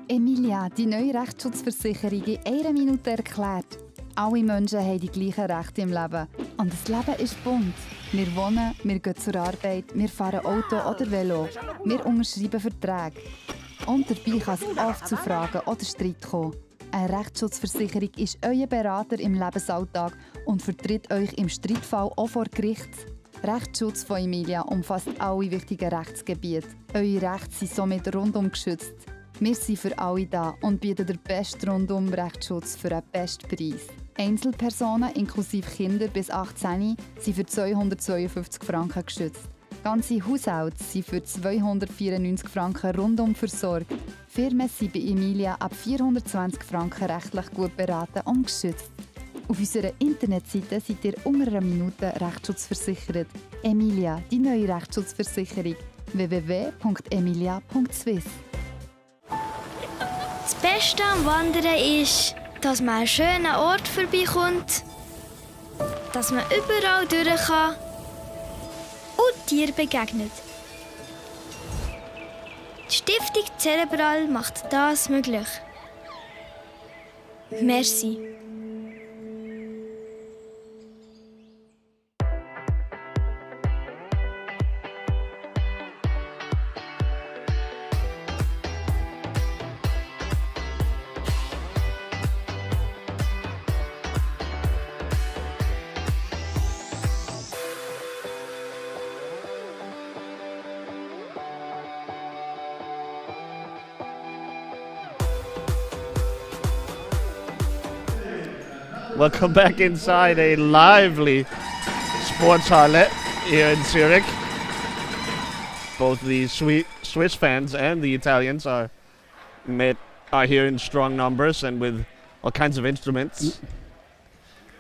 Emilia, die neue Rechtsschutzversicherung in einer Minute erklärt. Alle Menschen haben die gleichen Rechte im Leben. Und das Leben ist bunt. Wir wohnen, wir gehen zur Arbeit, wir fahren Auto oder Velo. Wir unterschreiben Verträge. Und dabei kann es oft zu Fragen oder Streit kommen. Eine Rechtsschutzversicherung ist euer Berater im Lebensalltag und vertritt euch im Streitfall auch vor Gericht. Rechtsschutz von Emilia umfasst alle wichtigen Rechtsgebiete. Eure Rechte sind somit rundum geschützt. Wir sind für alle da und bieten den besten Rundum-Rechtsschutz für den besten Preis. Einzelpersonen inklusive Kinder bis 18 sind für 252 Franken geschützt. Ganze Haushalte sind für 294 Franken rundum versorgt. Firmen sind bei Emilia ab 420 Franken rechtlich gut beraten und geschützt. Auf unserer Internetseite seid ihr unter einer Minute Rechtsschutz Emilia, die neue Rechtsschutzversicherung. www.emilia.swiss. Das Beste am Wandern ist, dass man einen schönen Ort vorbeikommt, dass man überall durch kann und Tieren begegnet. Die Stiftung Cerebral macht das möglich. Merci. Welcome back inside a lively sports hall here in Zurich. Both the Swiss fans and the Italians are here in strong numbers and with all kinds of instruments.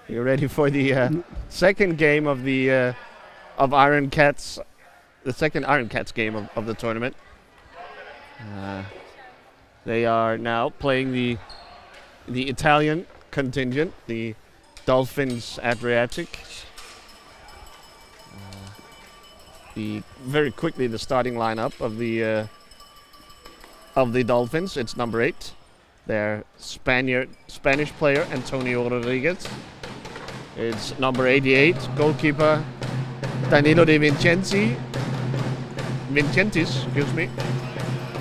You're ready for the second game of the Iron Cats, the second Iron Cats game of the tournament. They are now playing the Italian contingent, the Dolphins Adriatic. Very quickly the starting lineup of the Dolphins. It's number 8, their Spanish player Antonio Rodriguez. It's number 88, goalkeeper Danilo De Vincentis, excuse me.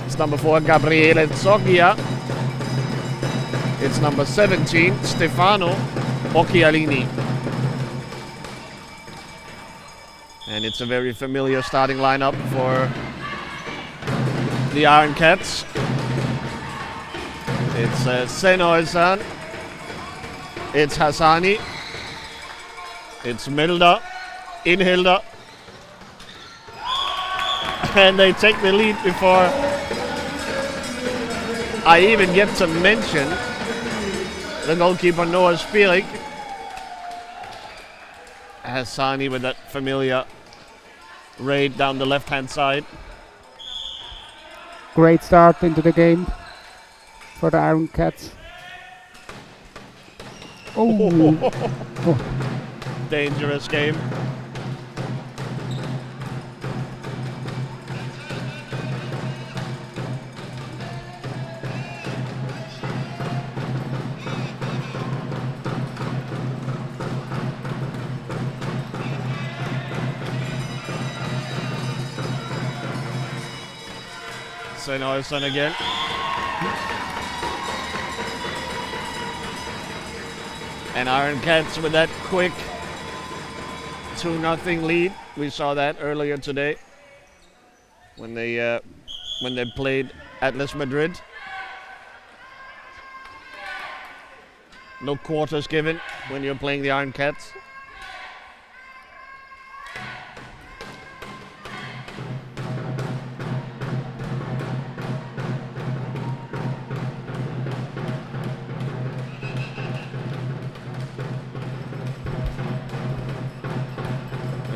It's number 4, Gabriele Zoggia. It's number 17, Stefano Occhialini. And it's a very familiar starting lineup for the Iron Cats. It's Senoizan, it's Hassani, it's Milda, Inhilda. And they take the lead before I even get to mention the goalkeeper Noah Spirik. Hassani with that familiar raid down the left-hand side. Great start into the game for the Iron Cats. Oh. Dangerous game. Senoizan again. And Iron Cats with that quick 2-0 lead. We saw that earlier today when they played Atlas Madrid. No quarters given when you're playing the Iron Cats.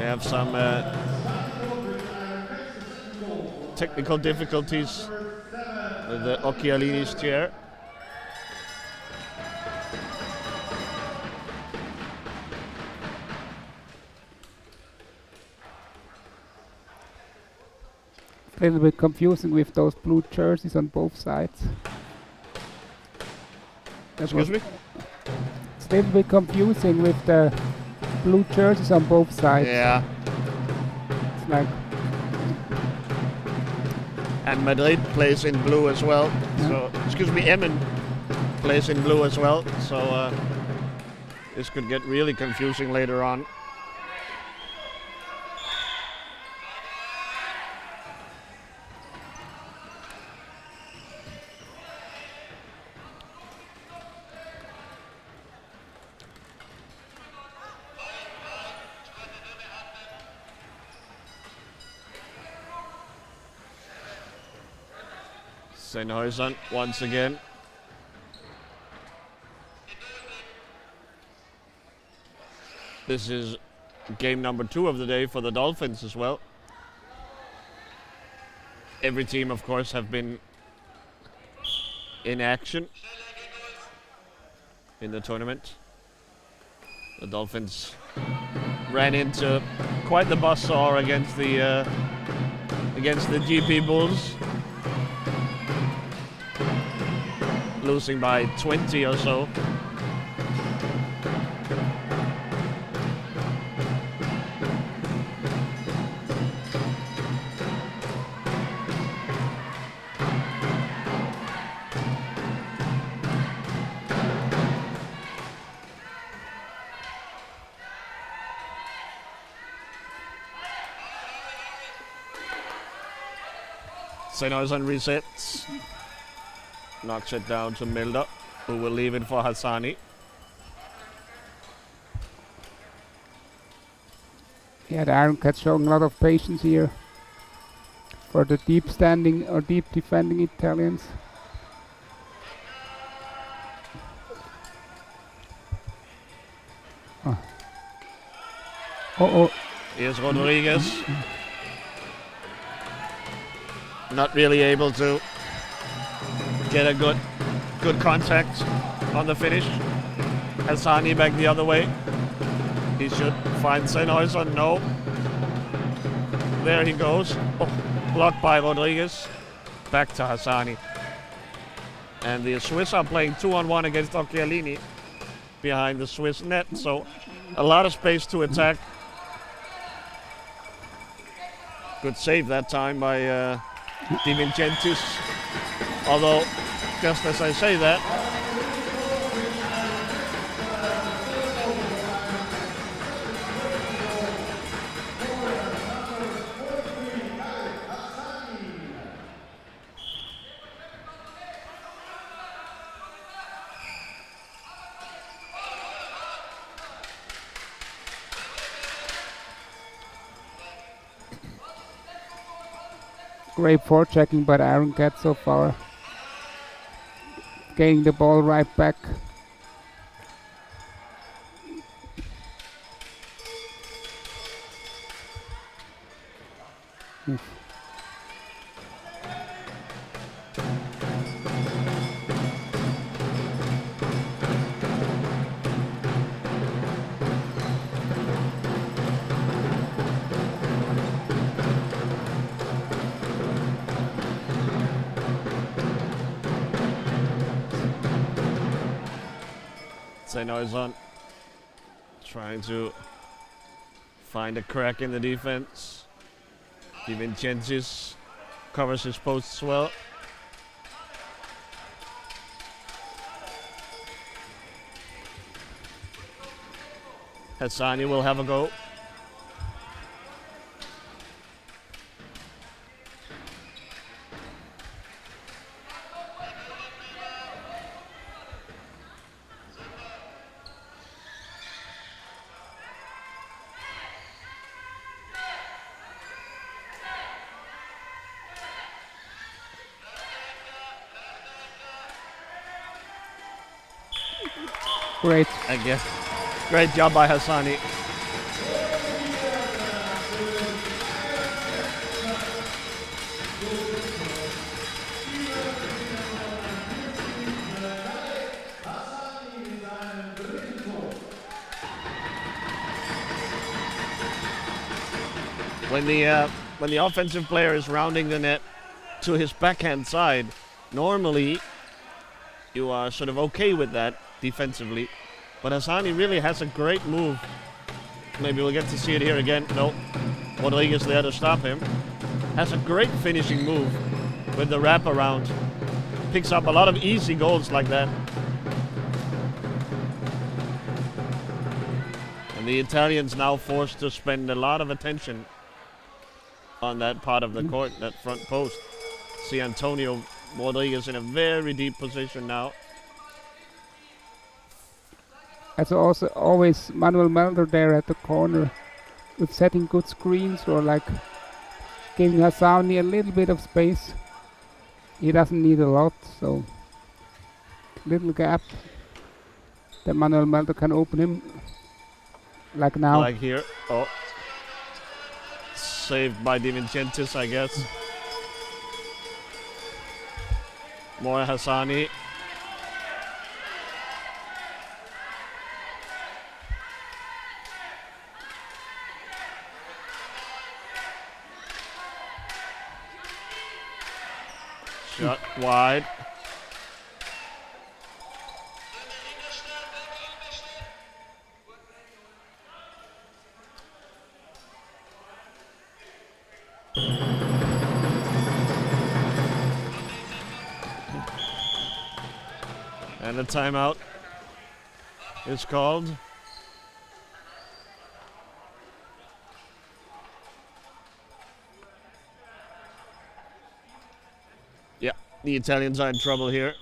Have some technical difficulties with the Occhialini's chair. A little bit confusing with those blue jerseys on both sides. Excuse me? It's a little bit confusing with the blue jerseys on both sides. Yeah. It's like. And Madrid plays in blue as well. Yeah. So, excuse me, Emmen plays in blue as well. So this could get really confusing later on. Sennhuysen once again. This is game number 2 of the day for the Dolphins as well. Every team, of course, have been in action in the tournament. The Dolphins ran into quite the buzzsaw against the GP Bulls, losing by 20 or so. Sennhuysen resets, knocks it down to Milda, who will leave it for Hassani. Yeah, the Iron Cats showing a lot of patience here for the deep standing or deep defending Italians. Oh. Here's Rodriguez. Not really able to get a good contact on the finish. Hassani back the other way. He should find Sennhuysen. No. There he goes. Oh, blocked by Rodriguez. Back to Hassani. And the Swiss are playing 2-on-1 against Occhialini behind the Swiss net. So a lot of space to attack. Good save that time by Di Vincentis, although just as I say that, great forechecking by the Iron Cats so far. Getting the ball right back. Sennhuysen trying to find a crack in the defense. Di Vincentis covers his posts well. Hassani will have a go. Great. Again, great job by Hassani. When the offensive player is rounding the net to his backhand side, normally you are sort of okay with that defensively, but Hassani really has a great move. Maybe we'll get to see it here again. No, Rodriguez there to stop him. Has a great finishing move with the wraparound. Picks up a lot of easy goals like that. And the Italians now forced to spend a lot of attention on that part of the court, that front post. See Antonio Rodriguez in a very deep position now. As also always Manuel Melder there at the corner with setting good screens or like giving Hassani a little bit of space. he doesn't need a lot, so little gap that Manuel Meldo can open him, like now. Like here. Oh. Saved by Di Vincentis, I guess. More Hassani. Shot wide. And a timeout is called. Yeah, the Italians are in trouble here.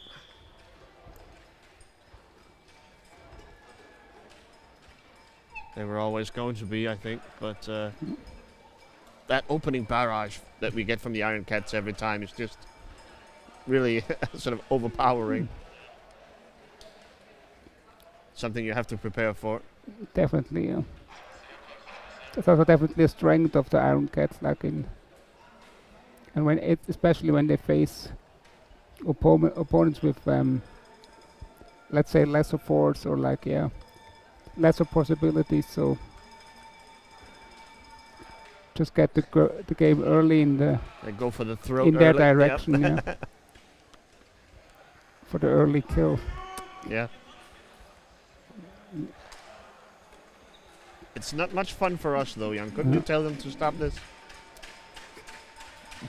They were always going to be, I think, but that opening barrage that we get from the Iron Cats every time is just really sort of overpowering. Something you have to prepare for. Definitely, yeah. It's also definitely a strength of the Iron Cats, like in, and when it, especially when they face opponents with, let's say, lesser force or like, yeah, lesser possibilities. So just get the game early in the. They go for the throw in their early. direction, Yep. yeah. For the early kill. Yeah. It's not much fun for us though, Jan. Couldn't you tell them to stop this?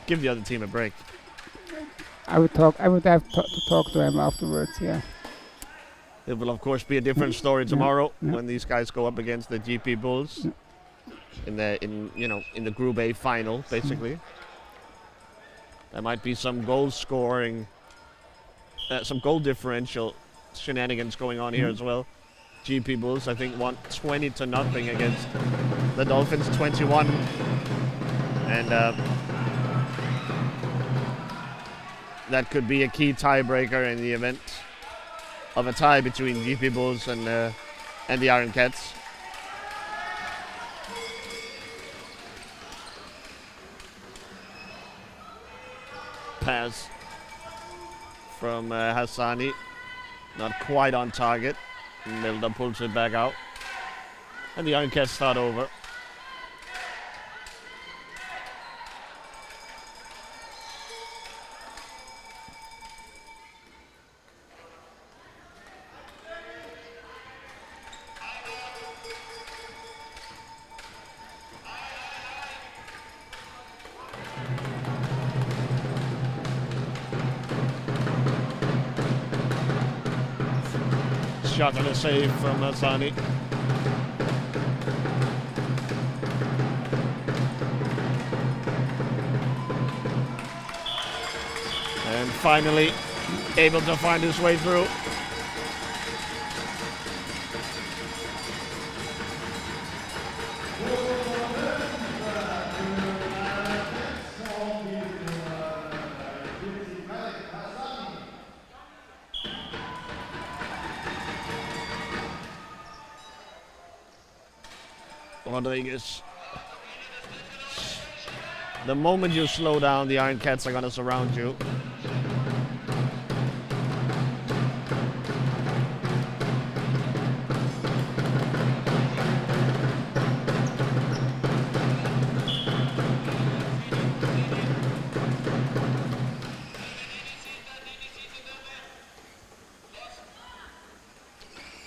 Give the other team a break. I would have to talk to them afterwards, yeah. It will of course be a different story tomorrow when these guys go up against the GP Bulls in the Group A final, basically. There might be some goal scoring, some goal differential shenanigans going on here as well. GP Bulls, I think, won 20-0 against the Dolphins, 21. And that could be a key tiebreaker in the event of a tie between GP Bulls and the Iron Cats. Pass from Hassani, not quite on target. Milda pulls it back out. And the Iron Cats start over. Shot and a save from Hassani. And finally able to find his way through. Rodriguez. The moment you slow down, the Iron Cats are going to surround you.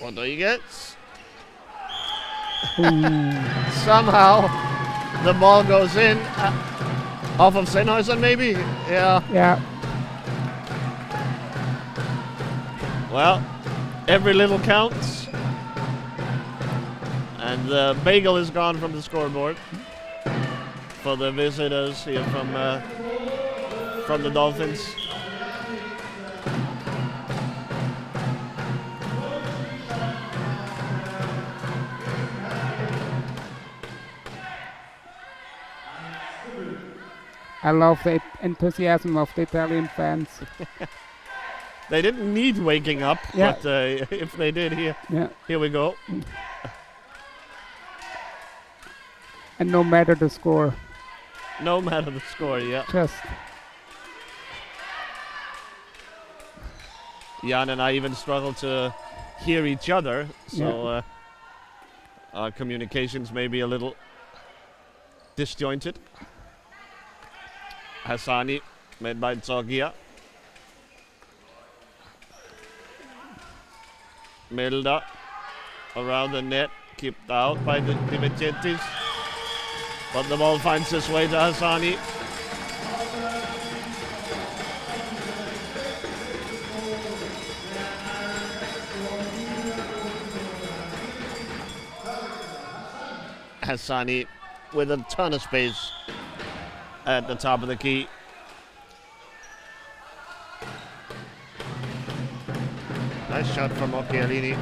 Rodriguez. Somehow the ball goes in off of Sennhausen, maybe? Yeah. Yeah. Well, every little counts. And the bagel is gone from the scoreboard for the visitors here from the Dolphins. I love the enthusiasm of the Italian fans. They didn't need waking up, Yeah. but if they did, Yeah. here we go. And no matter the score, No matter the score, yeah. just Jan and I even struggle to hear each other, so our communications may be a little disjointed. Hassani, made by Zogia. Milda, around the net, kept out by the Divicentis. But the ball finds its way to Hassani. Hassani with a ton of space at the top of the key. Nice shot from Occhialini.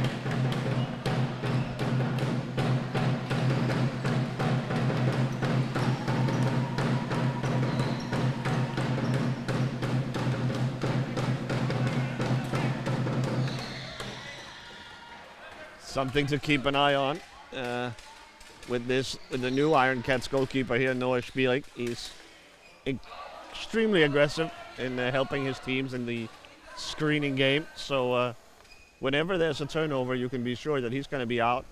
Something to keep an eye on. With the new Iron Cats goalkeeper here, Noah Spielik. He's extremely aggressive in helping his teams in the screening game. So whenever there's a turnover, you can be sure that he's going to be out.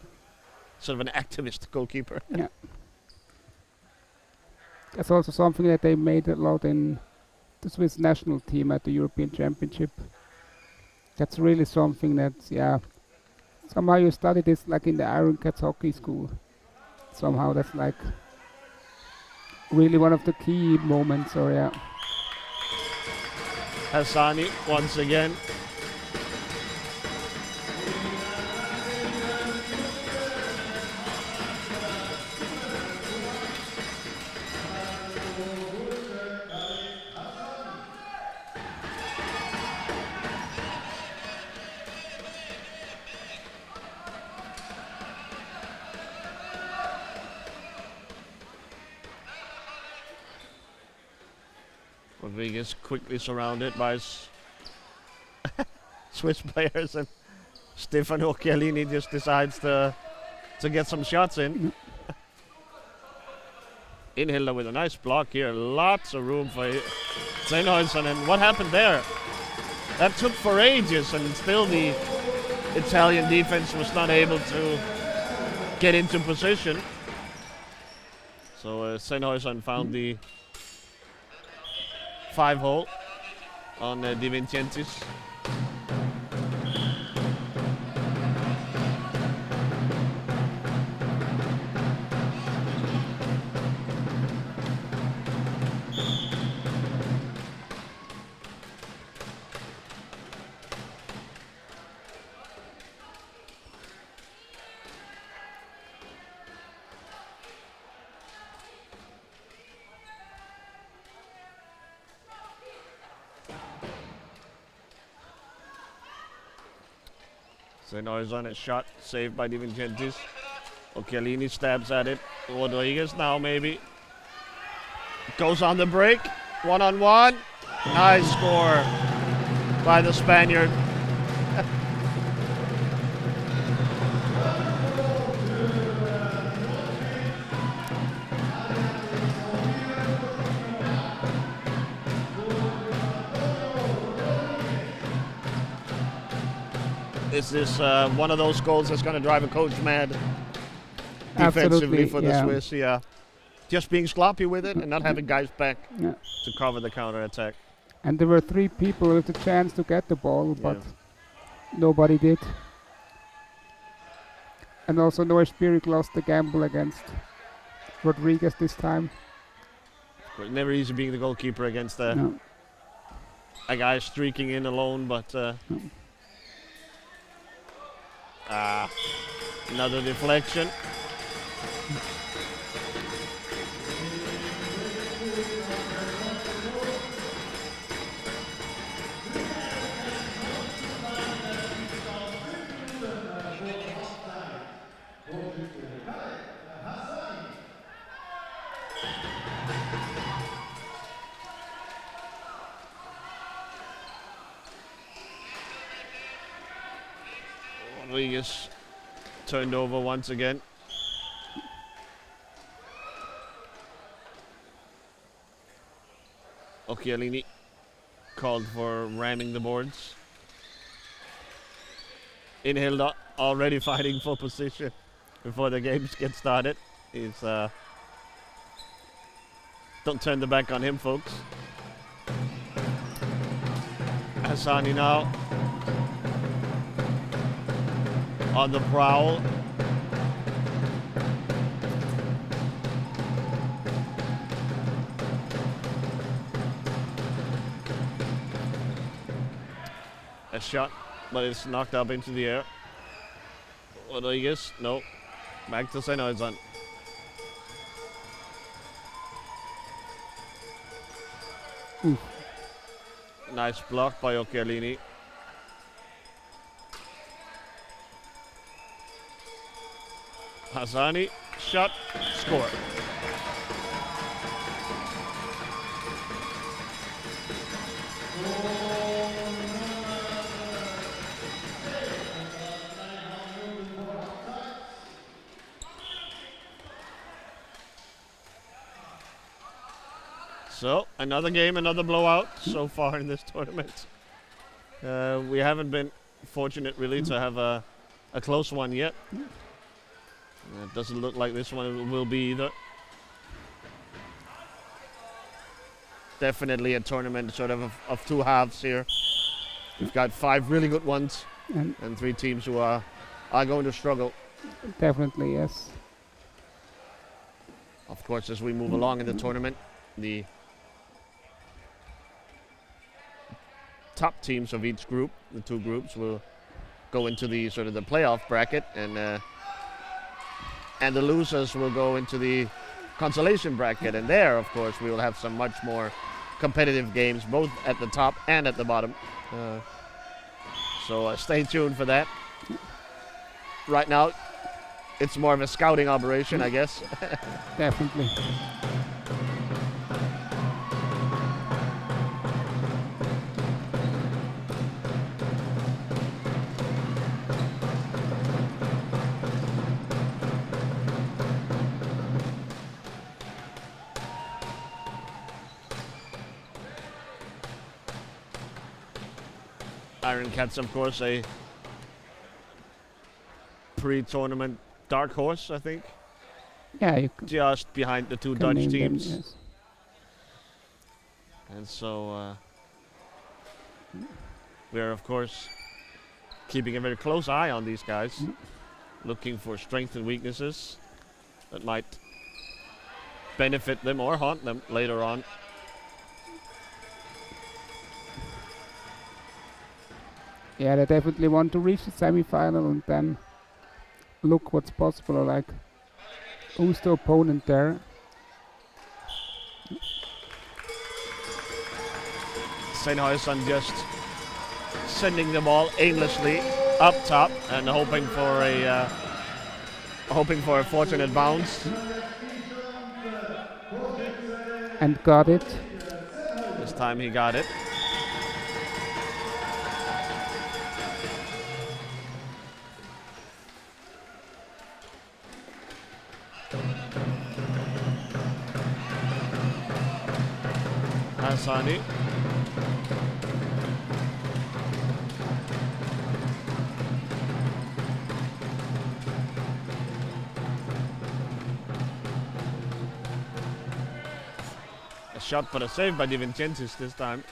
Sort of an activist goalkeeper. yeah. That's also something that they made a lot in the Swiss national team at the European Championship. That's really something that's, somehow you study this like in the Iron Cats hockey school. Somehow that's like really one of the key moments, Hassani once again. Rodriguez quickly surrounded by Swiss players, and Stefano Occhialini just decides to get some shots in. Inhilda with a nice block here. Lots of room for Sennhuysen. And what happened there? That took for ages, and still the Italian defense was not able to get into position. So Sennhuysen found the 5-hole on Di Vincentis. Sennhuysen, a shot saved by Di Vincentis. Occhialini stabs at it. Rodriguez now maybe. Goes on the break. 1-on-1. Nice score by the Spaniard. This is one of those goals that's going to drive a coach mad defensively for the Swiss. Yeah, just being sloppy with it and not having guys back to cover the counter attack. And there were 3 people with the chance to get the ball, but nobody did. And also Noah Spielik lost the gamble against Rodriguez this time. It's never easy being the goalkeeper against a guy streaking in alone, but another deflection. He is turned over once again. Occhialini called for ramming the boards. In Hilda, already fighting for position before the games get started. He's don't turn the back on him, folks. Hassani now on the prowl. A shot, but it's knocked up into the air. Rodriguez, no. Back to Sennhuysen. Nice block by Occhialini. Hassani, shot, score. So, another game, another blowout so far in this tournament. We haven't been fortunate really to have a close one yet. It doesn't look like this one will be either. Definitely a tournament sort of two halves here. We've got 5 really good ones and 3 teams who are going to struggle. Definitely, yes. Of course, as we move along in the tournament, the top teams of each group, the 2 groups, will go into the sort of the playoff bracket, and the losers will go into the consolation bracket. And there, of course, we will have some much more competitive games, both at the top and at the bottom. So stay tuned for that. Right now, it's more of a scouting operation, I guess. Definitely. Iron Cats, of course, a pre-tournament dark horse, I think. Yeah, you just behind the 2 can Dutch name teams. them, yes. And so we're, of course, keeping a very close eye on these guys, looking for strengths and weaknesses that might benefit them or haunt them later on. Yeah, they definitely want to reach the semi-final and then look what's possible, like who's the opponent there. Sennhuysen just sending the ball aimlessly up top and hoping for a fortunate bounce. And got it. This time he got it. Hassani. A shot but a save by Di Vincentis this time.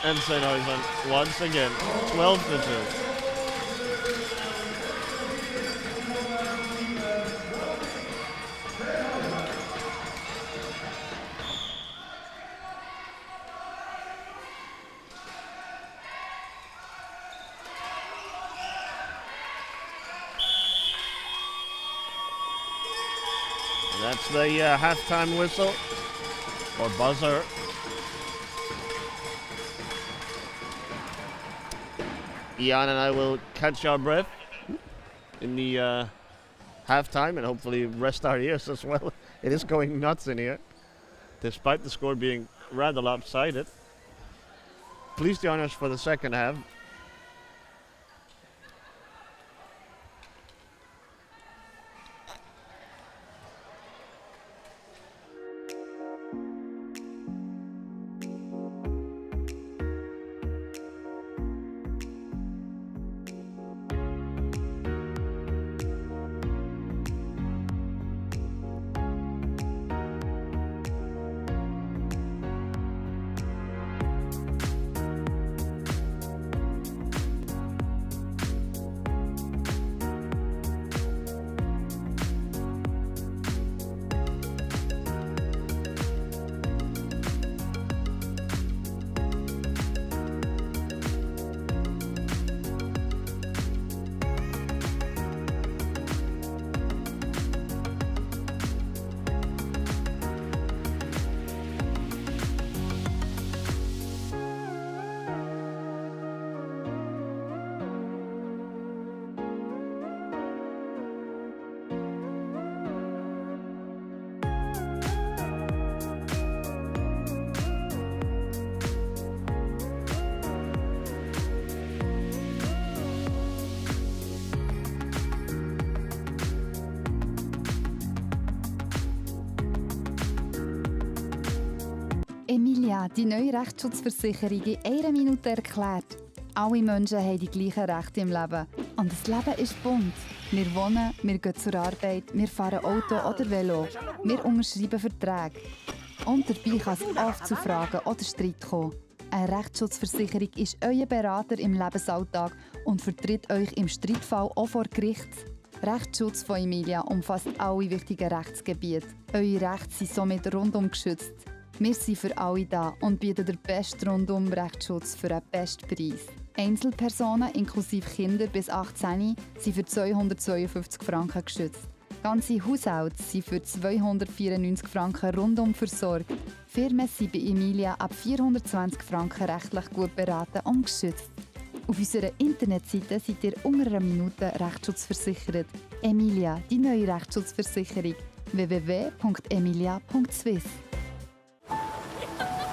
And Sennhuysen once again, 12-2. That's the halftime whistle or buzzer. Jan and I will catch our breath in the halftime and hopefully rest our ears as well. It is going nuts in here, despite the score being rather lopsided. Please join us for the second half. Emilia, die neue Rechtsschutzversicherung in einer Minute erklärt. Alle Menschen haben die gleichen Rechte im Leben. Und das Leben ist bunt. Wir wohnen, wir gehen zur Arbeit, wir fahren Auto oder Velo. Wir unterschreiben Verträge. Und dabei kann es oft zu Fragen oder Streit kommen. Eine Rechtsschutzversicherung ist euer Berater im Lebensalltag und vertritt euch im Streitfall auch vor Gericht. Rechtsschutz von Emilia umfasst alle wichtigen Rechtsgebiete. Eure Rechte sind somit rundum geschützt. Wir sind für alle da und bieten den besten Rundum-Rechtsschutz für einen besten Preis. Einzelpersonen inklusive Kinder bis 18 sind für 252 Franken geschützt. Ganze Haushalte sind für 294 Franken rundum versorgt. Firmen sind bei Emilia ab 420 Franken rechtlich gut beraten und geschützt. Auf unserer Internetseite seid ihr unter einer Minute Rechtsschutz Emilia, die neue Rechtsschutzversicherung. www.emilia.swiss.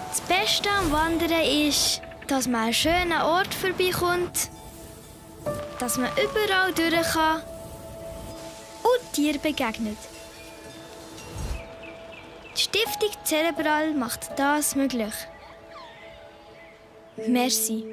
Das Beste am Wandern ist, dass man einen schönen Ort vorbeikommt, dass man überall durch kann und Tieren begegnet. Die Stiftung Cerebral macht das möglich. Merci.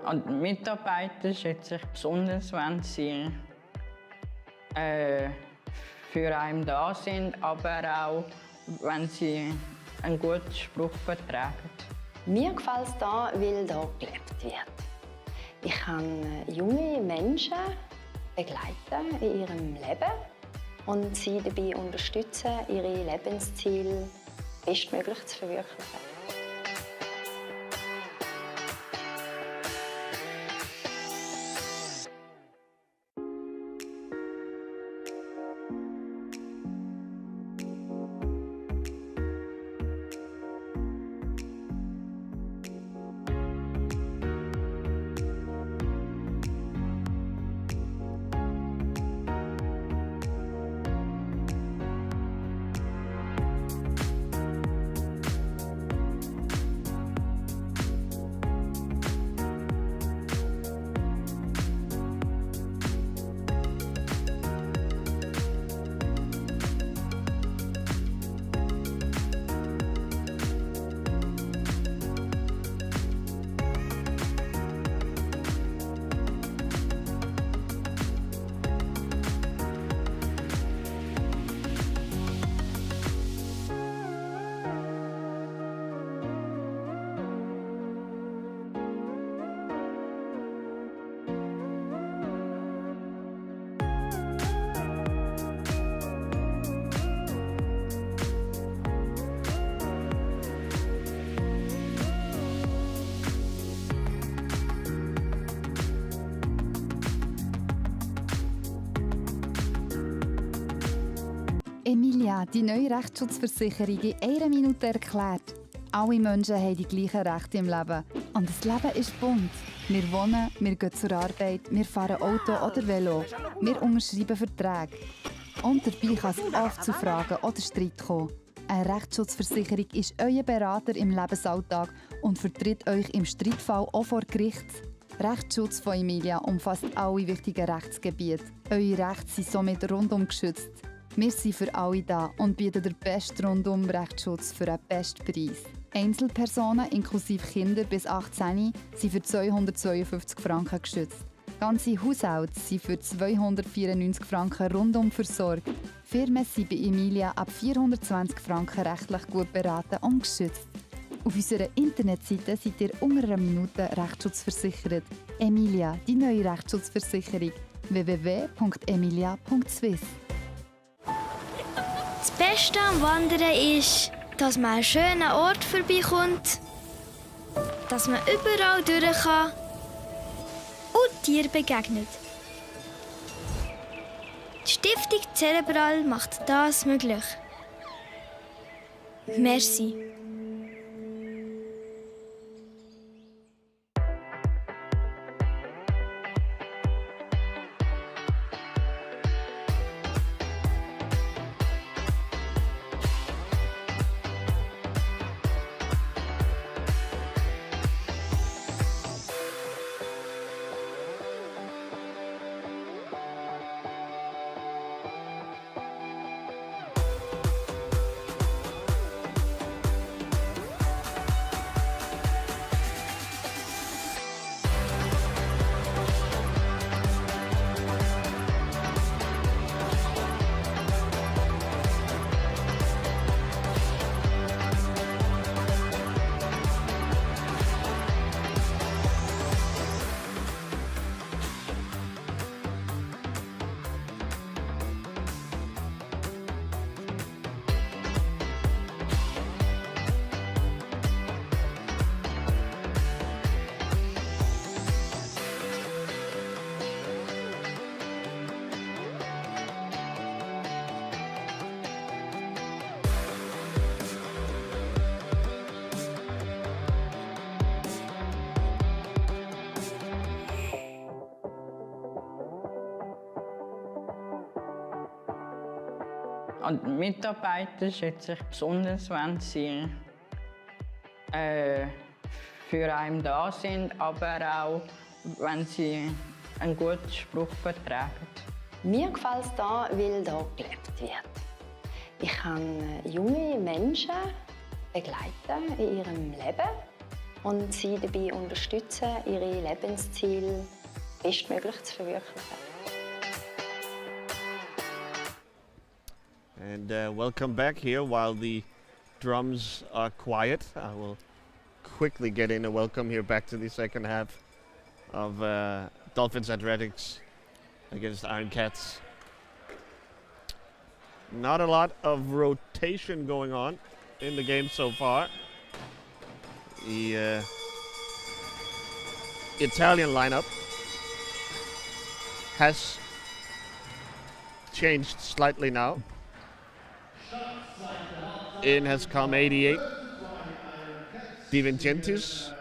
Und die Mitarbeiter schätze ich besonders, wenn sie für einen da sind, aber auch, wenn sie einen guten Spruch vertragen. Mir gefällt es hier, weil hier gelebt wird. Ich kann junge Menschen begleiten in ihrem Leben und sie dabei unterstützen, ihre Lebensziele bestmöglich zu verwirklichen. Emilia, die neue Rechtsschutzversicherung in einer Minute erklärt. Alle Menschen haben die gleichen Rechte im Leben. Und das Leben ist bunt. Wir wohnen, wir gehen zur Arbeit, wir fahren Auto oder Velo. Wir unterschreiben Verträge. Und dabei kann es oft zu Fragen oder Streit kommen. Eine Rechtsschutzversicherung ist euer Berater im Lebensalltag und vertritt euch im Streitfall auch vor Gericht. Rechtsschutz von Emilia umfasst alle wichtigen Rechtsgebiete. Eure Rechte sind somit rundum geschützt. Wir sind für alle da und bieten den besten Rundum-Rechtsschutz für einen besten Preis. Einzelpersonen inklusive Kinder bis 18 sind für 252 Franken geschützt. Ganze Haushalte sind für 294 Franken rundum versorgt. Firmen sind bei Emilia ab 420 Franken rechtlich gut beraten und geschützt. Auf unserer Internetseite seid ihr unter einer Minute Rechtsschutz Emilia, die neue Rechtsschutzversicherung. www.emilia.swiss. Das Beste am Wandern ist, dass man an einen schönen Ort vorbeikommt, dass man überall durch kann und Tieren begegnet. Die Stiftung Cerebral macht das möglich. Merci. An die Mitarbeiter schätze ich besonders, wenn sie für einen da sind, aber auch, wenn sie einen guten Spruch vertragen. Mir gefällt es hier, weil hier gelebt wird. Ich kann junge Menschen begleiten in ihrem Leben und sie dabei unterstützen, ihre Lebensziele bestmöglich zu verwirklichen. And welcome back here while the drums are quiet. I will quickly get in a welcome here back to the second half of Dolphins Athletics against Iron Cats. Not a lot of rotation going on in the game so far. The Italian lineup has changed slightly now. In has come 88, Di Vincentis,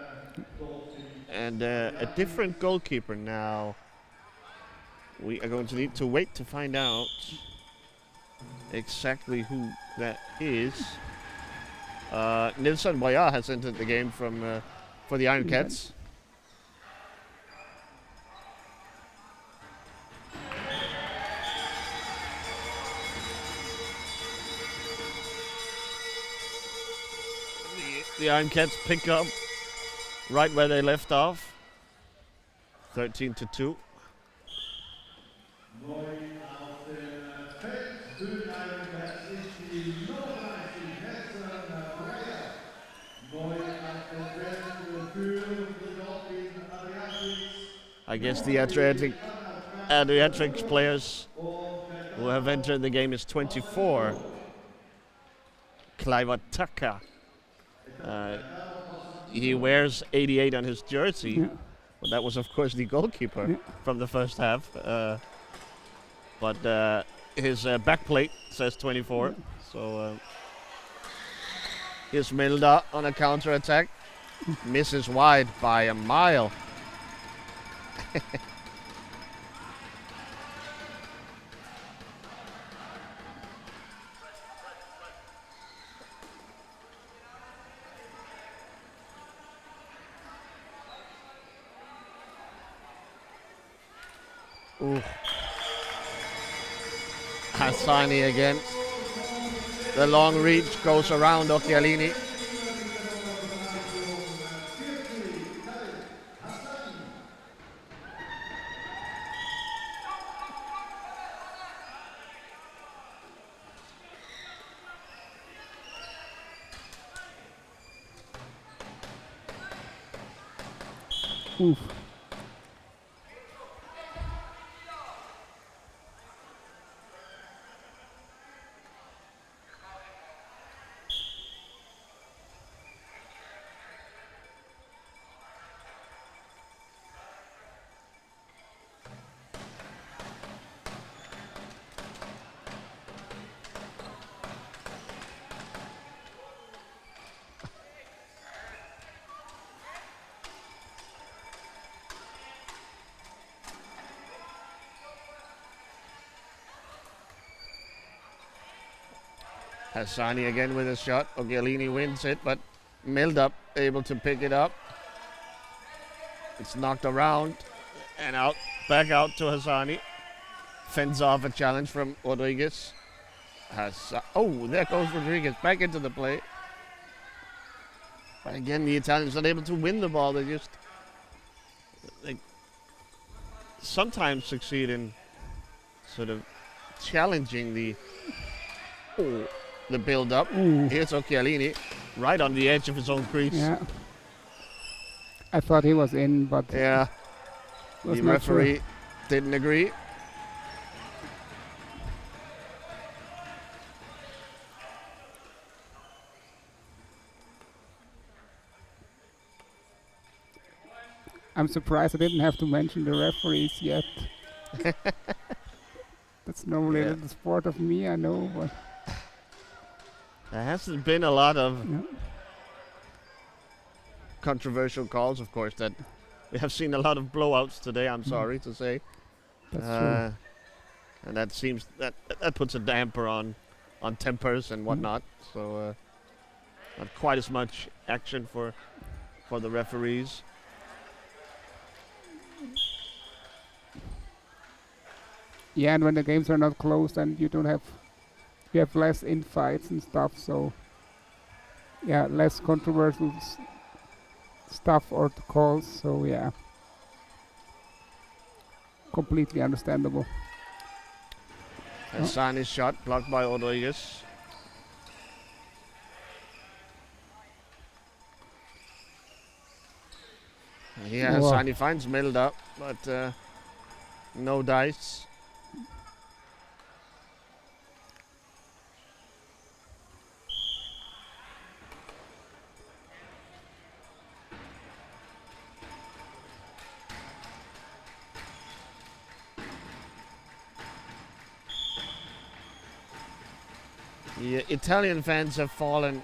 and a different goalkeeper now. We are going to need to wait to find out exactly who that is. Nilsson Boya has entered the game from for the Iron Cats. The Iron Cats pick up right where they left off. 13-2. I guess the Adriatic players who have entered the game is 24. Klaivataka. He wears 88 on his jersey. Yeah. Well, that was, of course, the goalkeeper from the first half. But his backplate says 24. So here's Milda on a counter attack. Misses wide by a mile. Ooh. Hassani again. The long reach goes around Occhialini. Oof. Hassani again with a shot. Occhialini wins it, but Milda able to pick it up. It's knocked around and out, back out to Hassani. Fends off a challenge from Rodriguez. Oh, there goes Rodriguez back into the play. But again, the Italians not able to win the ball. They sometimes succeed in sort of challenging the build-up. Here's Occhialini, right on the edge of his own crease. Yeah. I thought he was in, but yeah, the referee didn't agree. I'm surprised I didn't have to mention the referees yet. That's normally the sport of me, I know, but there hasn't been a lot of controversial calls, of course. That we have seen a lot of blowouts today. I'm sorry to say. That's true. And that seems that puts a damper on tempers and whatnot. So not quite as much action for the referees. Yeah, and when the games are not closed and you have less infights and stuff, so yeah, less controversial stuff or calls, so yeah, completely understandable. Hassani's shot blocked by Rodriguez. Yeah, Hassani finds Milda, but no dice. The Italian fans have fallen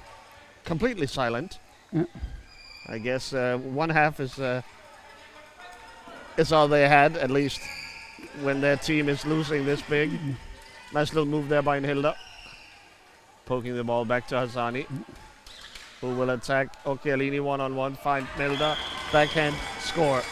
completely silent. Yeah. I guess one half is all they had, at least when their team is losing this big. Nice little move there by Hilda. Poking the ball back to Hassani, who will attack Occhialini one-on-one, find Milda, backhand, score.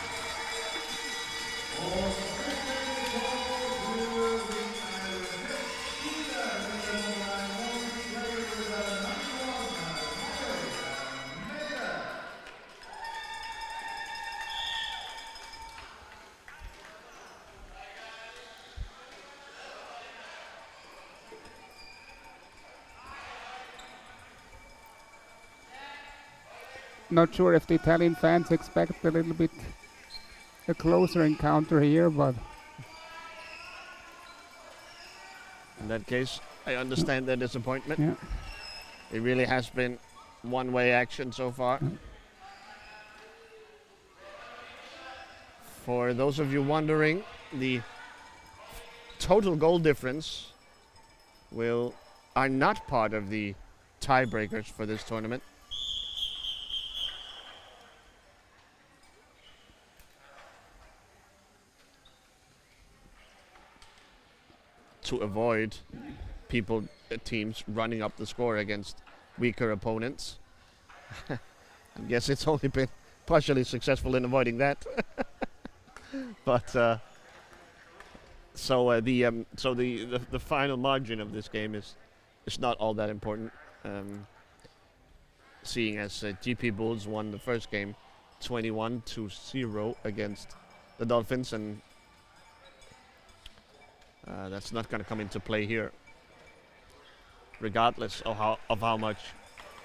Not sure if the Italian fans expect a little bit a closer encounter here, but in that case, I understand their disappointment. yeah. It really has been one-way action so far. For those of you wondering, the total goal difference will are not part of the tiebreakers for this tournament. To avoid teams running up the score against weaker opponents. I guess it's only been partially successful in avoiding that. But the final margin of this game is not all that important. Seeing as GP Bulls won the first game 21-0 against the Dolphins, and that's not going to come into play here, regardless of how much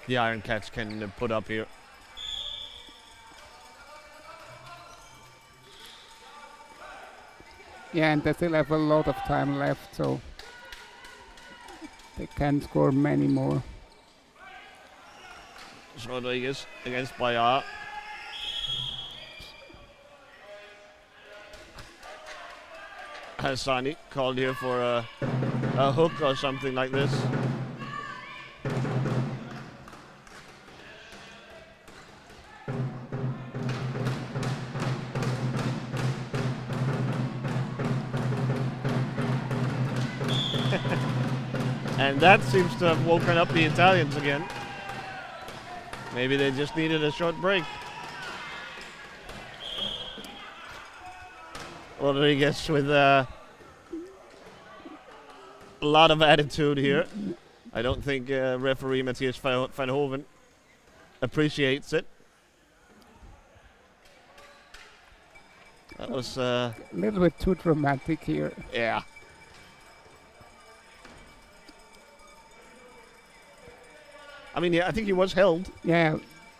the Iron Cats can put up here. Yeah, and they still have a lot of time left, so they can score many more. Rodriguez against Bayard. Hassani called here for a hook or something like this. And that seems to have woken up the Italians again. Maybe they just needed a short break. Rodriguez with a lot of attitude here. I don't think referee Matthias van Hoven appreciates it. That was a little bit too dramatic here. Yeah. I mean, yeah, I think he was held. Yeah.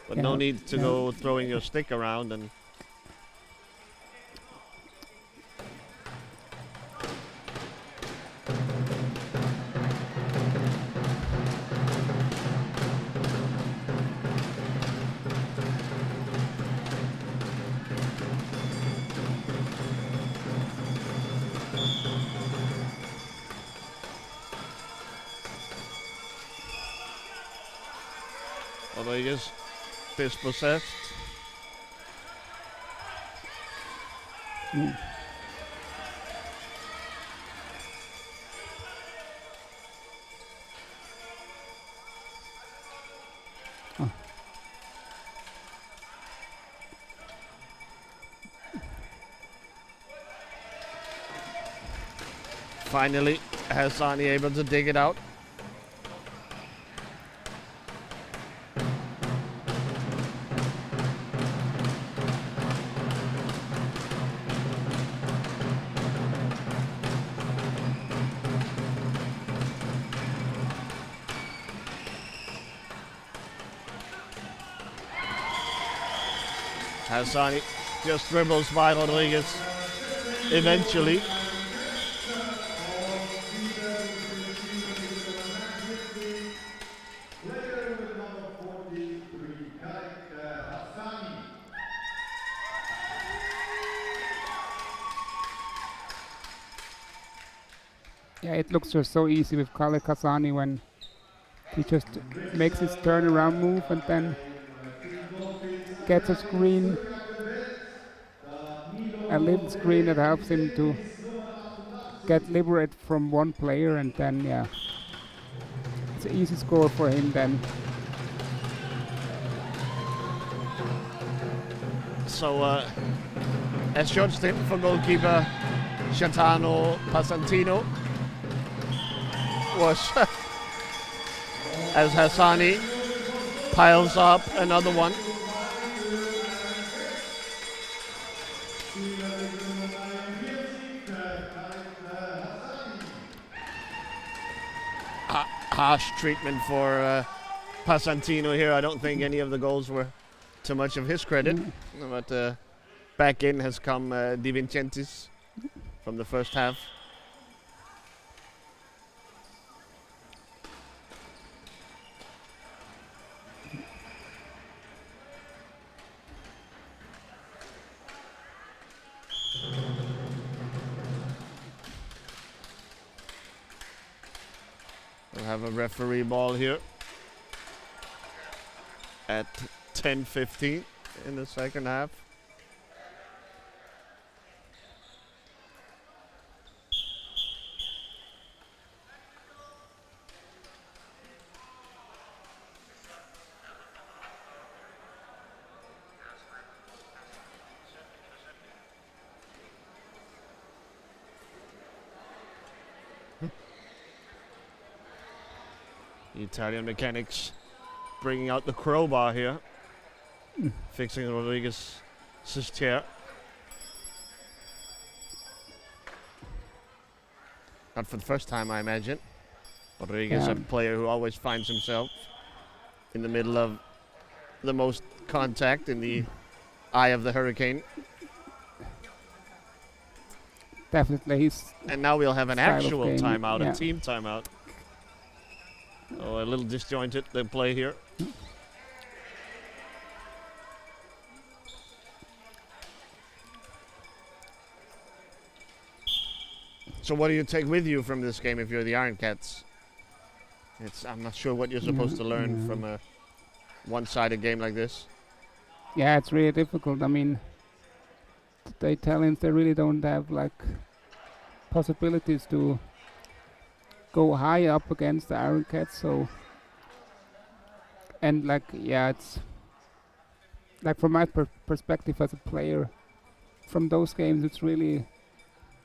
But no need to go throwing your stick around and. Rodriguez, dispossessed. Finally, Hassani able to dig it out. Hassani just dribbles by Rodriguez eventually. Yeah, it looks just so easy with Khaled Hassani when he just makes his turnaround move and then gets a screen, a little screen that helps him to get liberated from one player, and then yeah, it's an easy score for him then. So a short stint for goalkeeper Gaetano Passantino was as Hassani piles up another one. Harsh treatment for Passantino here. I don't think any of the goals were too much of his credit, but back in has come Di Vincentis from the first half. We'll have have a referee ball here at 10:15 in the second half. The Italian mechanics bringing out the crowbar here, fixing Rodriguez's chair. Not for the first time, I imagine. Rodriguez, a player who always finds himself in the middle of the most contact in the eye of the hurricane. Definitely. And now we'll have an actual timeout, yeah. a team timeout. Oh, a little disjointed, the play here. So what do you take with you from this game if you're the Iron Cats? I'm not sure what you're supposed to learn from a one-sided game like this. Yeah, it's really difficult. I mean, the Italians, they really don't have like possibilities to go high up against the Iron Cats, so and like it's like from my perspective as a player, from those games it's really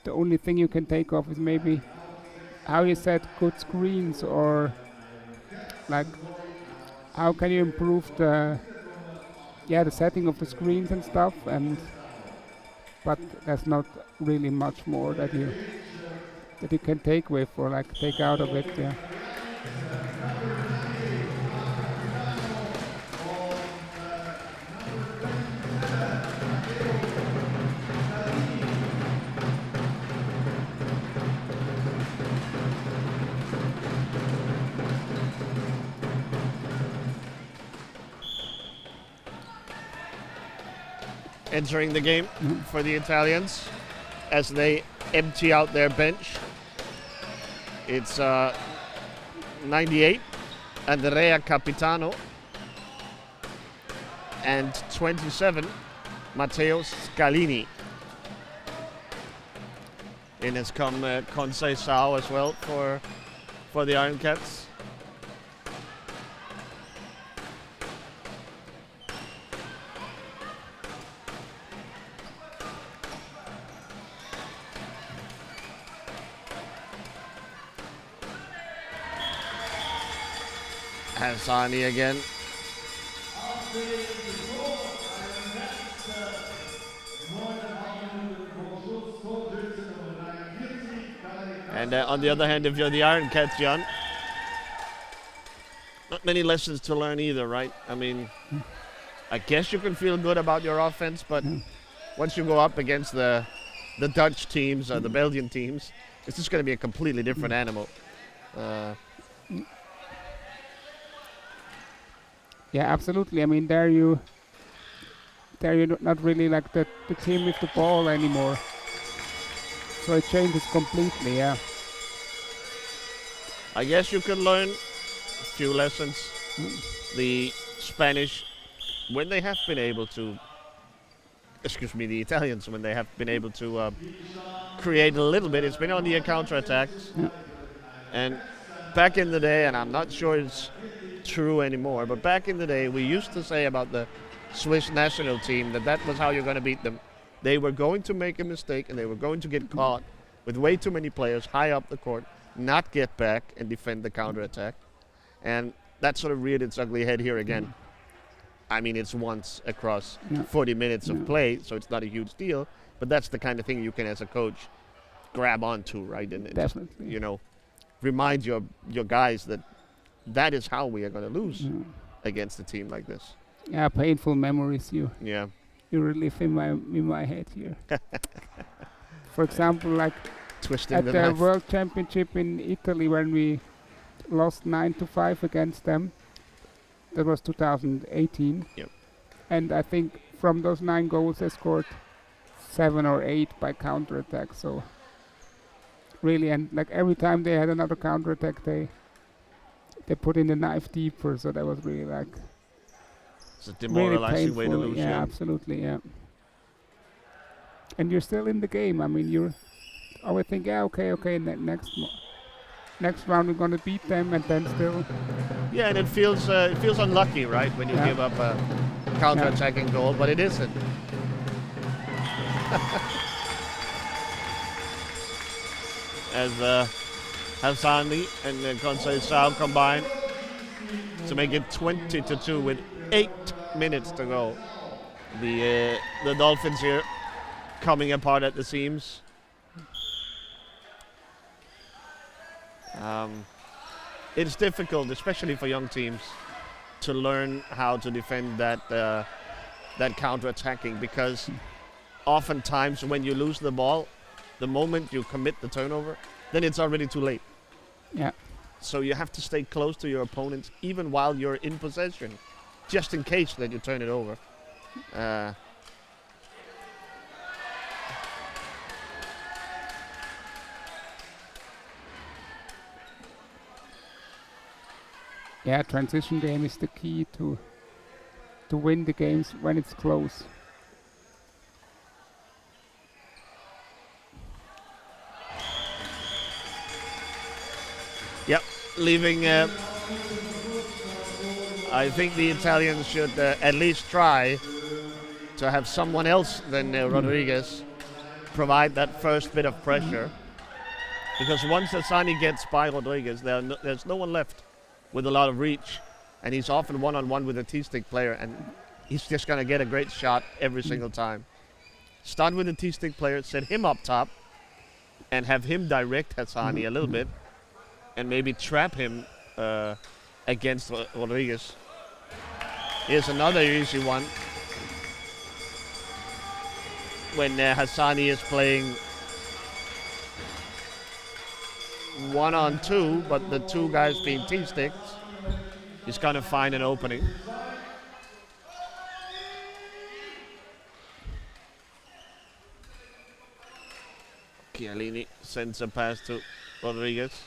the only thing you can take off is maybe how you set good screens, or like how can you improve the setting of the screens and stuff, and but there's not really much more that you can take with or like take out of it. Yeah. Entering the game for the Italians as they empty out their bench. It's 98, Andrea Capitano, and 27, Matteo Scalini. In has come Conceição as well for the Iron Cats. Hassani again. And on the other hand, if you're the Iron Cats, Jan, not many lessons to learn either, right? I mean, I guess you can feel good about your offense, but once you go up against the Dutch teams or the Belgian teams, it's just going to be a completely different animal. Yeah, absolutely. I mean, there you're not really like the team with the ball anymore. So it changes completely, yeah. I guess you can learn a few lessons. The Spanish, when they have been able to, the Italians, when they have been able to create a little bit, it's been on the counter-attacks. Yeah. And back in the day, and I'm not sure it's true anymore, but back in the day we used to say about the Swiss national team that was how you're going to beat them. They were going to make a mistake and they were going to get caught with way too many players high up the court, not get back and defend the counterattack. And that sort of reared its ugly head here again. I mean, it's once across 40 minutes of play, so it's not a huge deal, but that's the kind of thing you can as a coach grab onto, right? And definitely. Just, remind your guys that is how we are going to lose against a team like this. Yeah, painful memories you relive in my head here. For example, like twisting at the the knife. World Championship in Italy when we lost 9-5 against them. That was 2018. Yep. And I think from those 9 goals they scored 7 or 8 by counterattack. So really, and like every time they had another counterattack, they they put in the knife deeper, so that was really like It's a really demoralizing way to painful. lose. Yeah, absolutely, yeah. And you're still in the game. I mean, you're always think, yeah, okay, next round we're gonna beat them, and then still. Yeah, and it feels unlucky, right, when you give up a counter-attacking goal, but it isn't. As Hassani and Conceição combine to make it 20-2 with 8 minutes to go. The Dolphins here coming apart at the seams. It's difficult, especially for young teams, to learn how to defend that counter-attacking, because oftentimes when you lose the ball, the moment you commit the turnover, then it's already too late. Yeah. So you have to stay close to your opponent even while you're in possession, just in case that you turn it over. Yeah, transition game is the key to win the games when it's close. Yep, leaving. I think the Italians should at least try to have someone else than Rodriguez provide that first bit of pressure. Because once Hassani gets by Rodriguez, there's no one left with a lot of reach. And he's often one-on-one with a T-stick player, and he's just going to get a great shot every single time. Start with a T-stick player, set him up top, and have him direct Hassani a little bit, and maybe trap him against Rodriguez. Here's another easy one. When Hassani is playing 1-on-2, but the two guys being T-sticks, he's going to find an opening. Chiellini sends a pass to Rodriguez.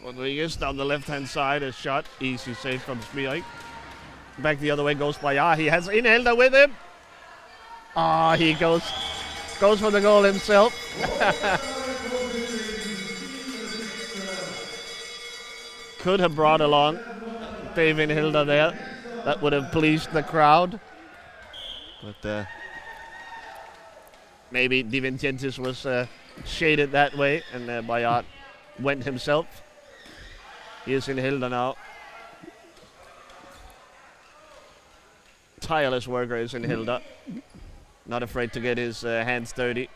Rodriguez down the left-hand side, a shot, easy save from Smiak. Back the other way goes Bayard. He has Inhelda with him. Ah, he goes for the goal himself. Could have brought along Dave Inhelda there. That would have pleased the crowd. But maybe Di Vincentis was shaded that way, and Bayard went himself. Here's Inhelda now. Tireless worker is Inhelda. Not afraid to get his hands dirty.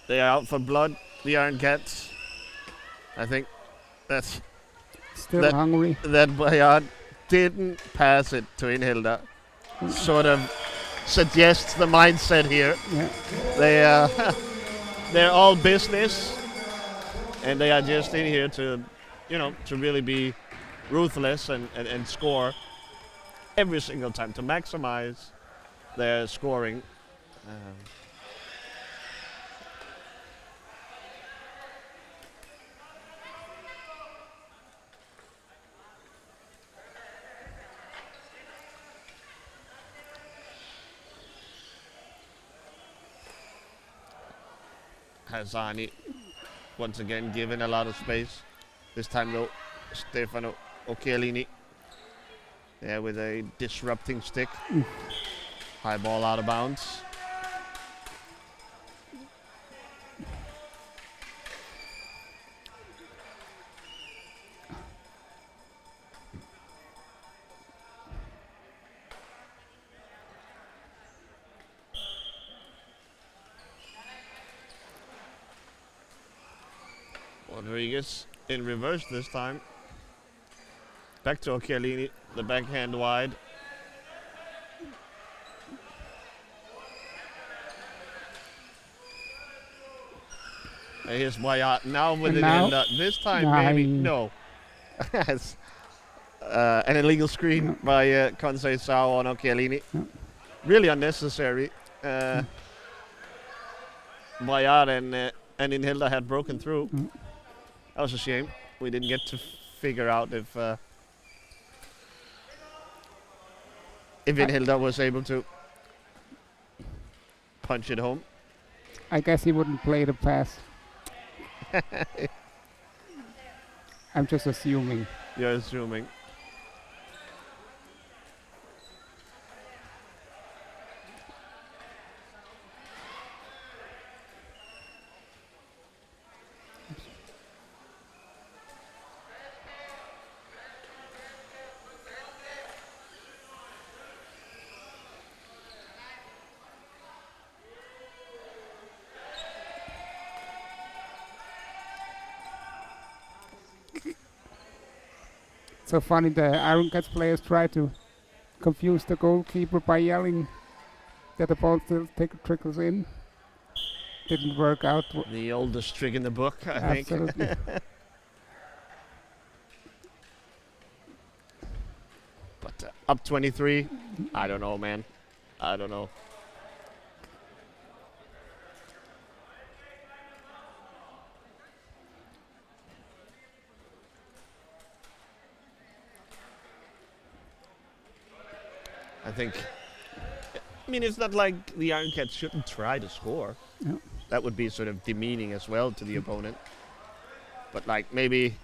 They are out for blood, the Iron Cats. I think that's Still hungry. That Bayard didn't pass it to Inhelda. Sort of suggests the mindset here. Yeah. They're all business, and they are just in here to, to really be ruthless and score every single time, to maximize their scoring. Hassani once again given a lot of space. This time though, Stefano Chiellini there with a disrupting stick. High ball out of bounds. Rodriguez in reverse this time. Back to Occhialini, the backhand wide. And here's Wyatt now with it in this time maybe no. As an illegal screen by Konsei Sao on Occhialini. Really unnecessary. Wyatt and Inhilda had broken through. That was a shame. We didn't get to figure out if Inhilda was able to punch it home. I guess he wouldn't play the pass. I'm just assuming. You're assuming. So funny, the Iron Cats players try to confuse the goalkeeper by yelling that the ball still trickles in. Didn't work out. The oldest trick in the book, I think. Absolutely. But up 23, I don't know, man. I don't know. I think, I mean, it's not like the Iron Cats shouldn't try to score. No. That would be sort of demeaning as well to the opponent. But like maybe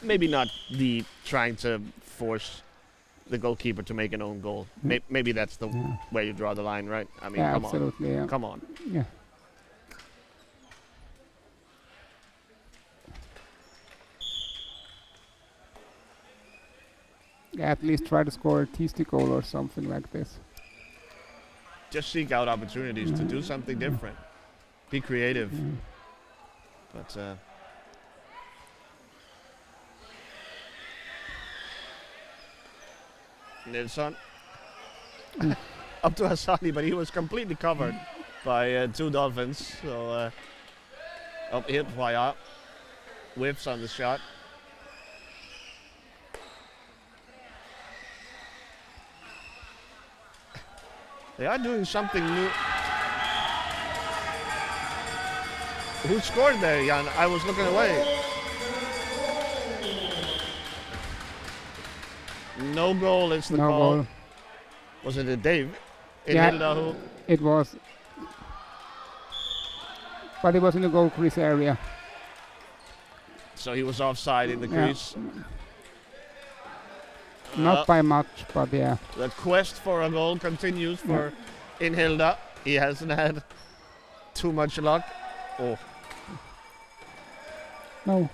not the trying to force the goalkeeper to make an own goal. Maybe that's the where you draw the line, right? I mean, come absolutely, on. yeah. Come on. Yeah. Yeah, at least try to score a TST goal or something like this. Just seek out opportunities to do something different. Be creative. But Nilsson up to Hassani, but he was completely covered by two Dolphins. So up hit Wyatt, whiffs on the shot. They are doing something new. Who scored there, Jan? I was looking away. No goal is the call. Goal. Was it a Dave? Yeah, it was. But it was in the goal crease area. So he was offside in the crease. Not by much, but yeah. The quest for a goal continues for Inhilda. He hasn't had too much luck. Oh. No.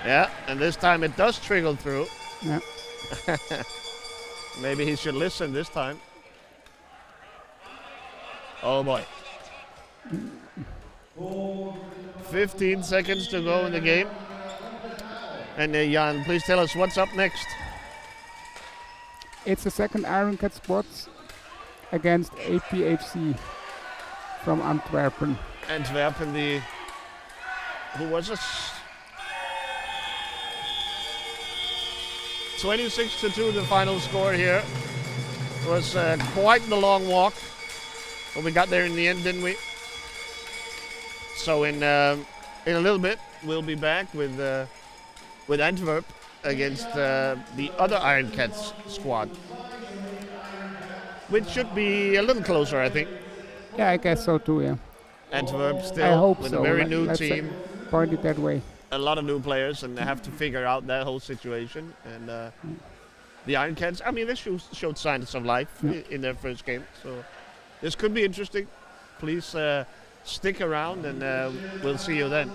Yeah, and this time it does trickle through. Yeah. Maybe he should listen this time. Oh boy. 15 seconds to go in the game. And Jan, please tell us what's up next. It's the second Iron Cat spots against APHC from Antwerp. Antwerp, who was us? 26-2 the final score here. It was quite the long walk. But we got there in the end, didn't we? So in a little bit, we'll be back with Antwerp against the other Iron Cats squad, which should be a little closer, I think. Yeah, I guess so too, yeah. Antwerp I still hope with so. a very new Let's team. point it that way. a lot of new players and they have to figure out that whole situation. And the Iron Cats, I mean, they showed signs of life in their first game. So this could be interesting. Please stick around and we'll see you then.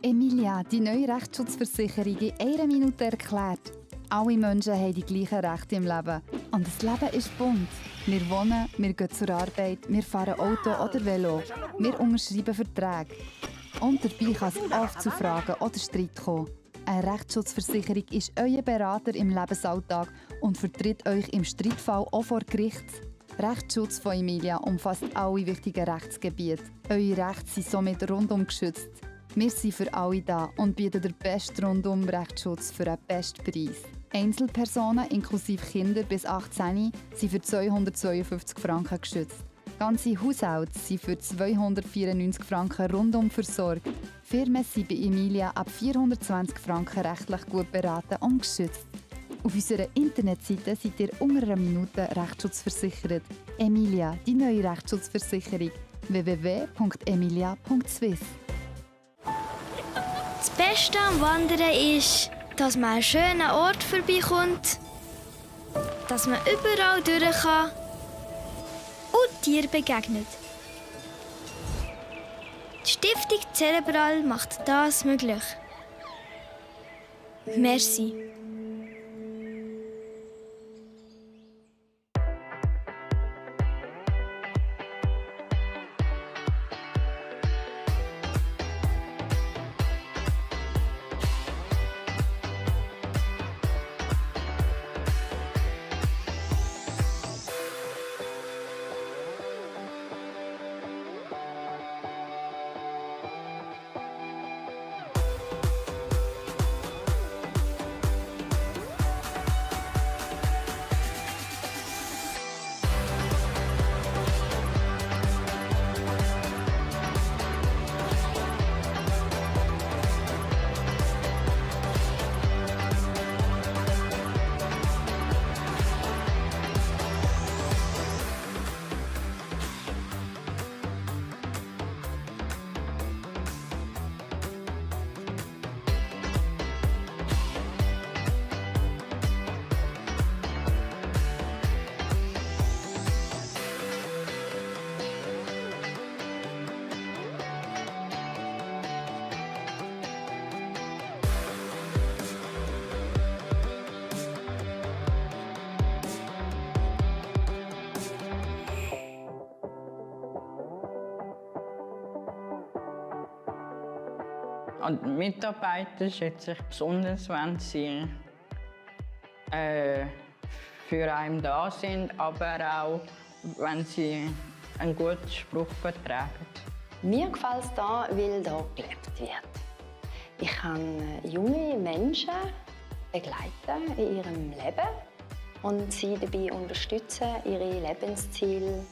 Emilia, die neue Rechtsschutzversicherung in einer Minute erklärt. Alle Menschen haben die gleichen Rechte im Leben. Und das Leben ist bunt. Wir wohnen, wir gehen zur Arbeit, wir fahren Auto oder Velo. Wir unterschreiben Verträge. Und dabei kann es oft zu Fragen oder Streit kommen. Eine Rechtsschutzversicherung ist euer Berater im Lebensalltag und vertritt euch im Streitfall auch vor Gericht. Rechtsschutz von Emilia umfasst alle wichtigen Rechtsgebiete. Eure Rechte sind somit rundum geschützt. Wir sind für alle da und bieten den besten Rundum-Rechtsschutz für einen besten Preis. Einzelpersonen inklusive Kinder bis 18 sind für 252 Franken geschützt. Ganze Haushalte sind für 294 Franken rundum versorgt. Firmen sind bei Emilia ab 420 Franken rechtlich gut beraten und geschützt. Auf unserer Internetseite seid ihr unter einer Minute Rechtsschutz Emilia, die neue Rechtsschutzversicherung. www.emilia.swiss. Das Beste am Wandern ist, dass man einen schönen Ort vorbeikommt, dass man überall durch kann und Tieren begegnet. Die Stiftung Cerebral macht das möglich. Merci. Und die Mitarbeiter schätze ich besonders, wenn sie für einen da sind, aber auch, wenn sie einen guten Spruch vertragen. Mir gefällt es hier, weil hier gelebt wird. Ich kann junge Menschen begleiten in ihrem Leben und sie dabei unterstützen, ihre Lebensziele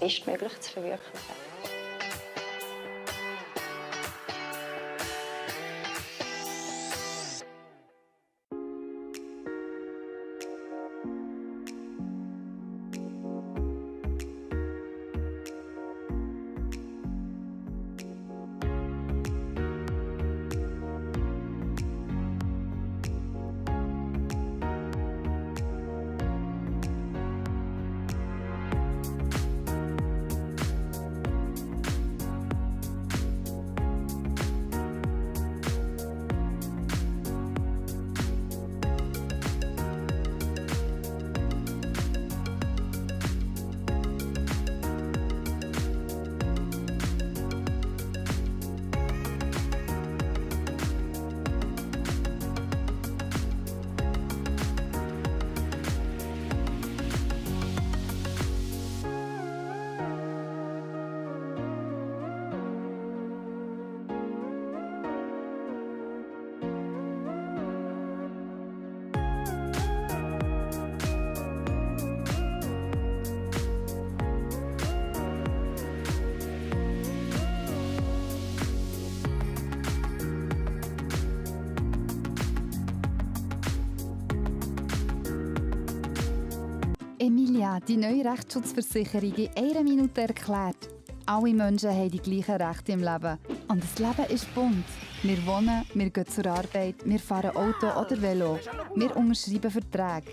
bestmöglich zu verwirklichen. Emilia, die neue Rechtsschutzversicherung in einer Minute erklärt. Alle Menschen haben die gleichen Rechte im Leben. Und das Leben ist bunt. Wir wohnen, wir gehen zur Arbeit, wir fahren Auto oder Velo. Wir unterschreiben Verträge.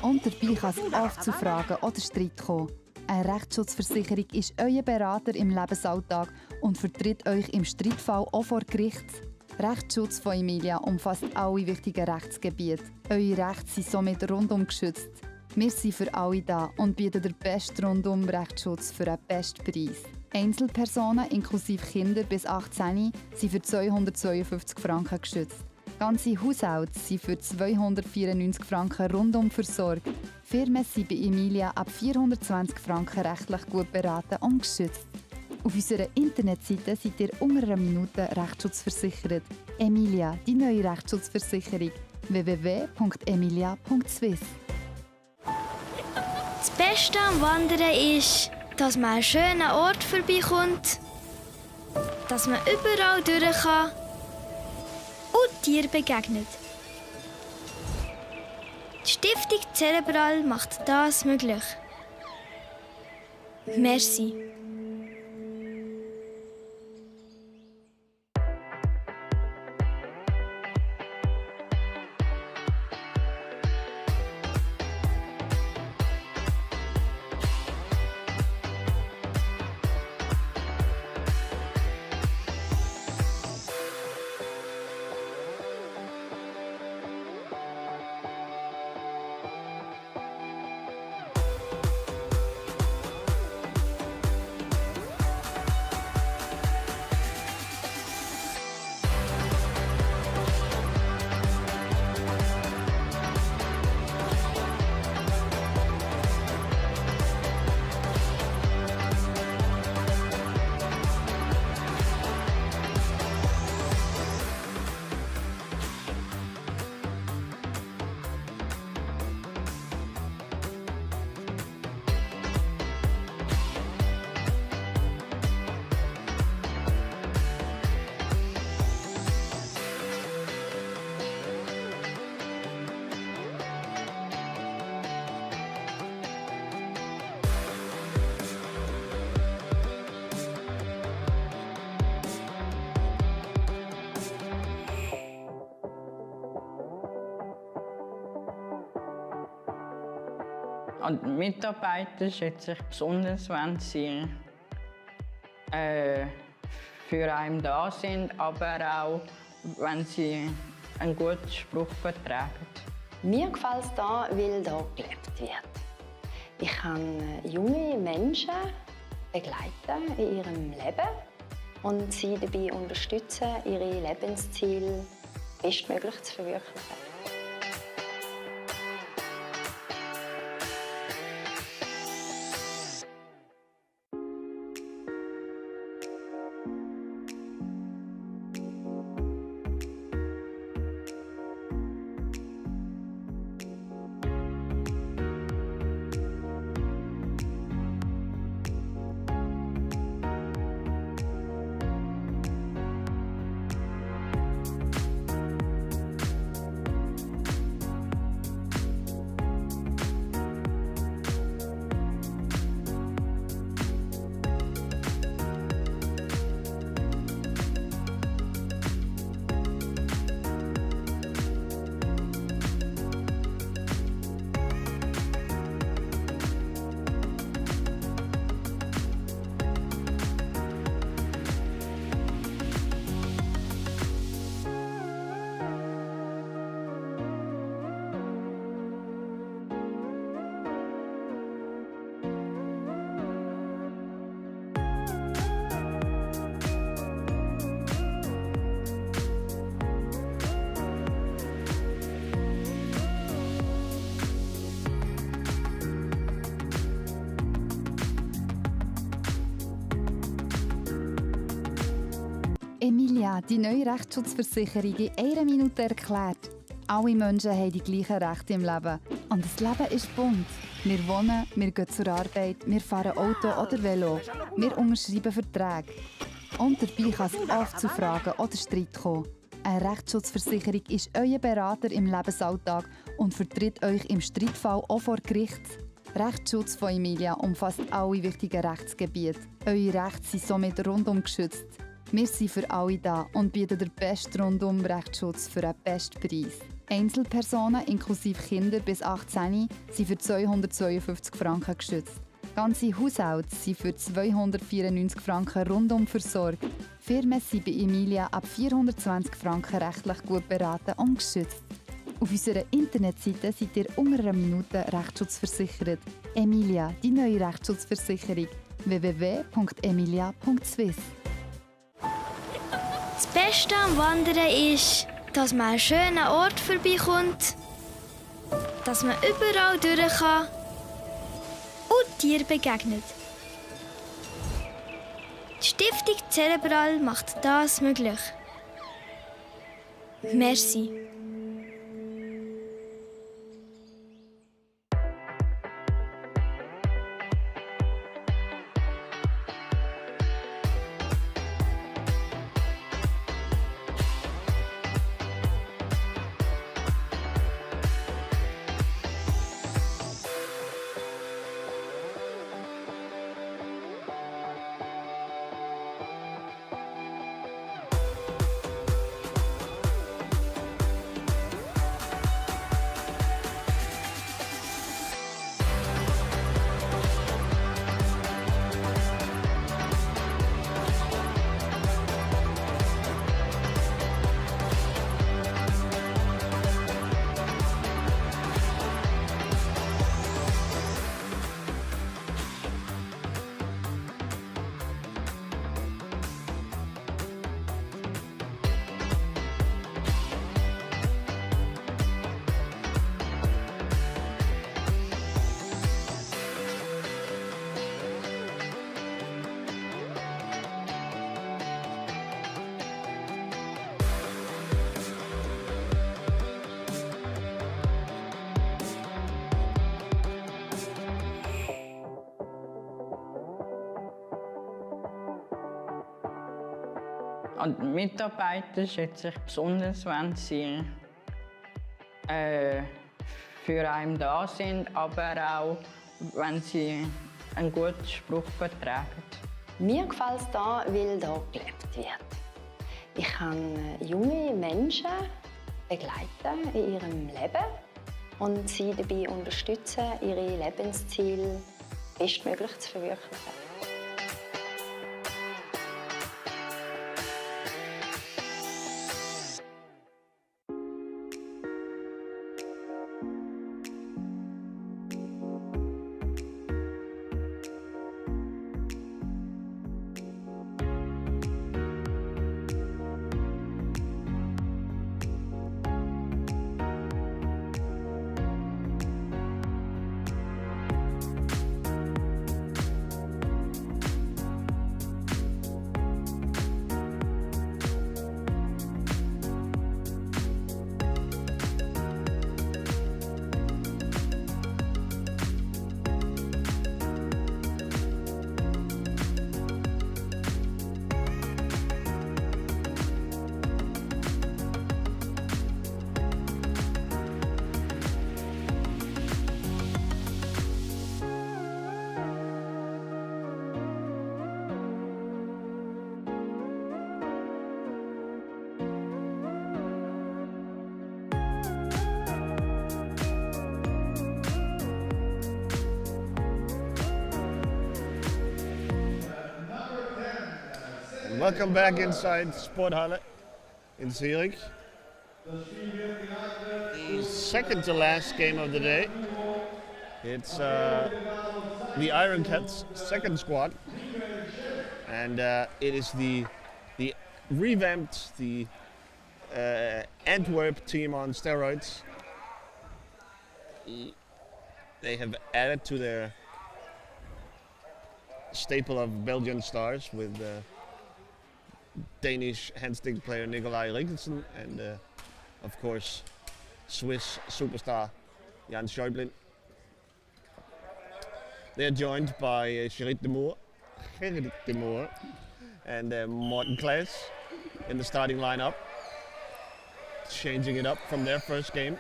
Und dabei kann es oft zu Fragen oder Streit kommen. Eine Rechtsschutzversicherung ist euer Berater im Lebensalltag und vertritt euch im Streitfall auch vor Gericht. Rechtsschutz von Emilia umfasst alle wichtigen Rechtsgebiete. Eure Rechte sind somit rundum geschützt. Wir sind für alle da und bieten den besten Rundum-Rechtsschutz für den besten Preis. Einzelpersonen inklusive Kinder bis 18 sind für 252 Franken geschützt. Ganze Haushalte sind für 294 Franken rundum versorgt. Firmen sind bei Emilia ab 420 Franken rechtlich gut beraten und geschützt. Auf unserer Internetseite seid ihr unter einer Minute Rechtsschutz Emilia, die neue Rechtsschutzversicherung. www.emilia.swiss. Das Beste am Wandern ist, dass man an einen schönen Ort vorbeikommt, dass man überall durch kann und Tieren begegnet. Die Stiftung Cerebral macht das möglich. Merci. An die Mitarbeiter schätze ich besonders, wenn sie für einen da sind, aber auch, wenn sie einen guten Spruch vertragen. Mir gefällt es hier, weil hier gelebt wird. Ich kann junge Menschen begleiten in ihrem Leben und sie dabei unterstützen, ihre Lebensziele bestmöglich zu verwirklichen. Emilia, die neue Rechtsschutzversicherung in einer Minute erklärt. Alle Menschen haben die gleichen Rechte im Leben. Und das Leben ist bunt. Wir wohnen, wir gehen zur Arbeit, wir fahren Auto oder Velo. Wir unterschreiben Verträge. Und dabei kann es oft zu Fragen oder Streit kommen. Eine Rechtsschutzversicherung ist euer Berater im Lebensalltag und vertritt euch im Streitfall auch vor Gericht. Rechtsschutz von Emilia umfasst alle wichtigen Rechtsgebiete. Eure Rechte sind somit rundum geschützt. Wir sind für alle da und bieten den besten Rundum-Rechtsschutz für den besten Preis. Einzelpersonen inklusive Kinder bis 18 sind für 252 Franken geschützt. Ganze Haushalte sind für 294 Franken rundum versorgt. Firmen sind bei Emilia ab 420 Franken rechtlich gut beraten und geschützt. Auf unserer Internetseite seid ihr unter einer Minute Rechtsschutzversichert. Emilia, die neue Rechtsschutzversicherung. www.emilia.swiss. Das Beste am Wandern ist, dass man an einen schönen Ort vorbeikommt, dass man überall durch kann und Tieren begegnet. Die Stiftung Cerebral macht das möglich. Merci. Und die Mitarbeiter schätze ich besonders, wenn sie für einen da sind, aber auch, wenn sie einen guten Spruch vertragen. Mir gefällt es hier, weil hier gelebt wird. Ich kann junge Menschen begleiten in ihrem Leben und sie dabei unterstützen, ihre Lebensziele bestmöglich zu verwirklichen. Welcome back inside Sporthalle in Zurich. The second to last game of the day. It's the Iron Cats' second squad, and it is the revamped Antwerp team on steroids. They have added to their staple of Belgian stars with Danish handstick player Nicolai Rikkelsen and of course Swiss superstar Jan Schäublin. They're joined by Gerrit de Moor and Morten Klaes in the starting lineup, changing it up from their first game.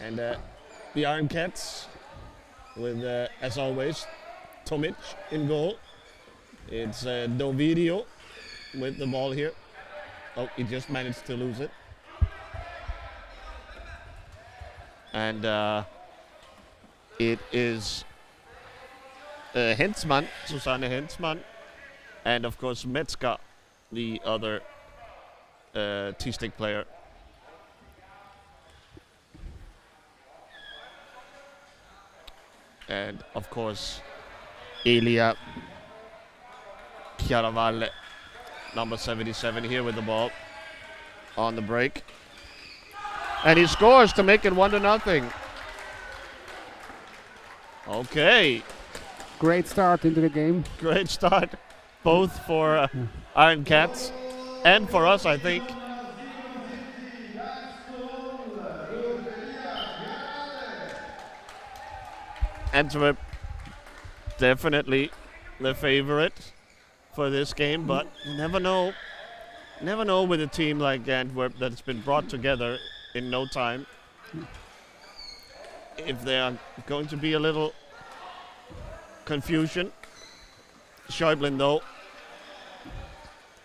And the Iron Cats with, as always, Tomic in goal. It's Dovidio with the ball here. Oh, he just managed to lose it. And it is Hensman, Susanne Hensman, and of course Metzger, the other T-stick player. And of course Elia Chiaravalle, number 77 here with the ball on the break. And he scores to make it 1-0. Okay. Great start into the game. Great start, both for Iron Cats and for us, I think. Antwerp definitely the favorite for this game, but you never know. Never know with a team like Antwerp that's been brought together in no time. If there are going to be a little confusion. Schäuble, though,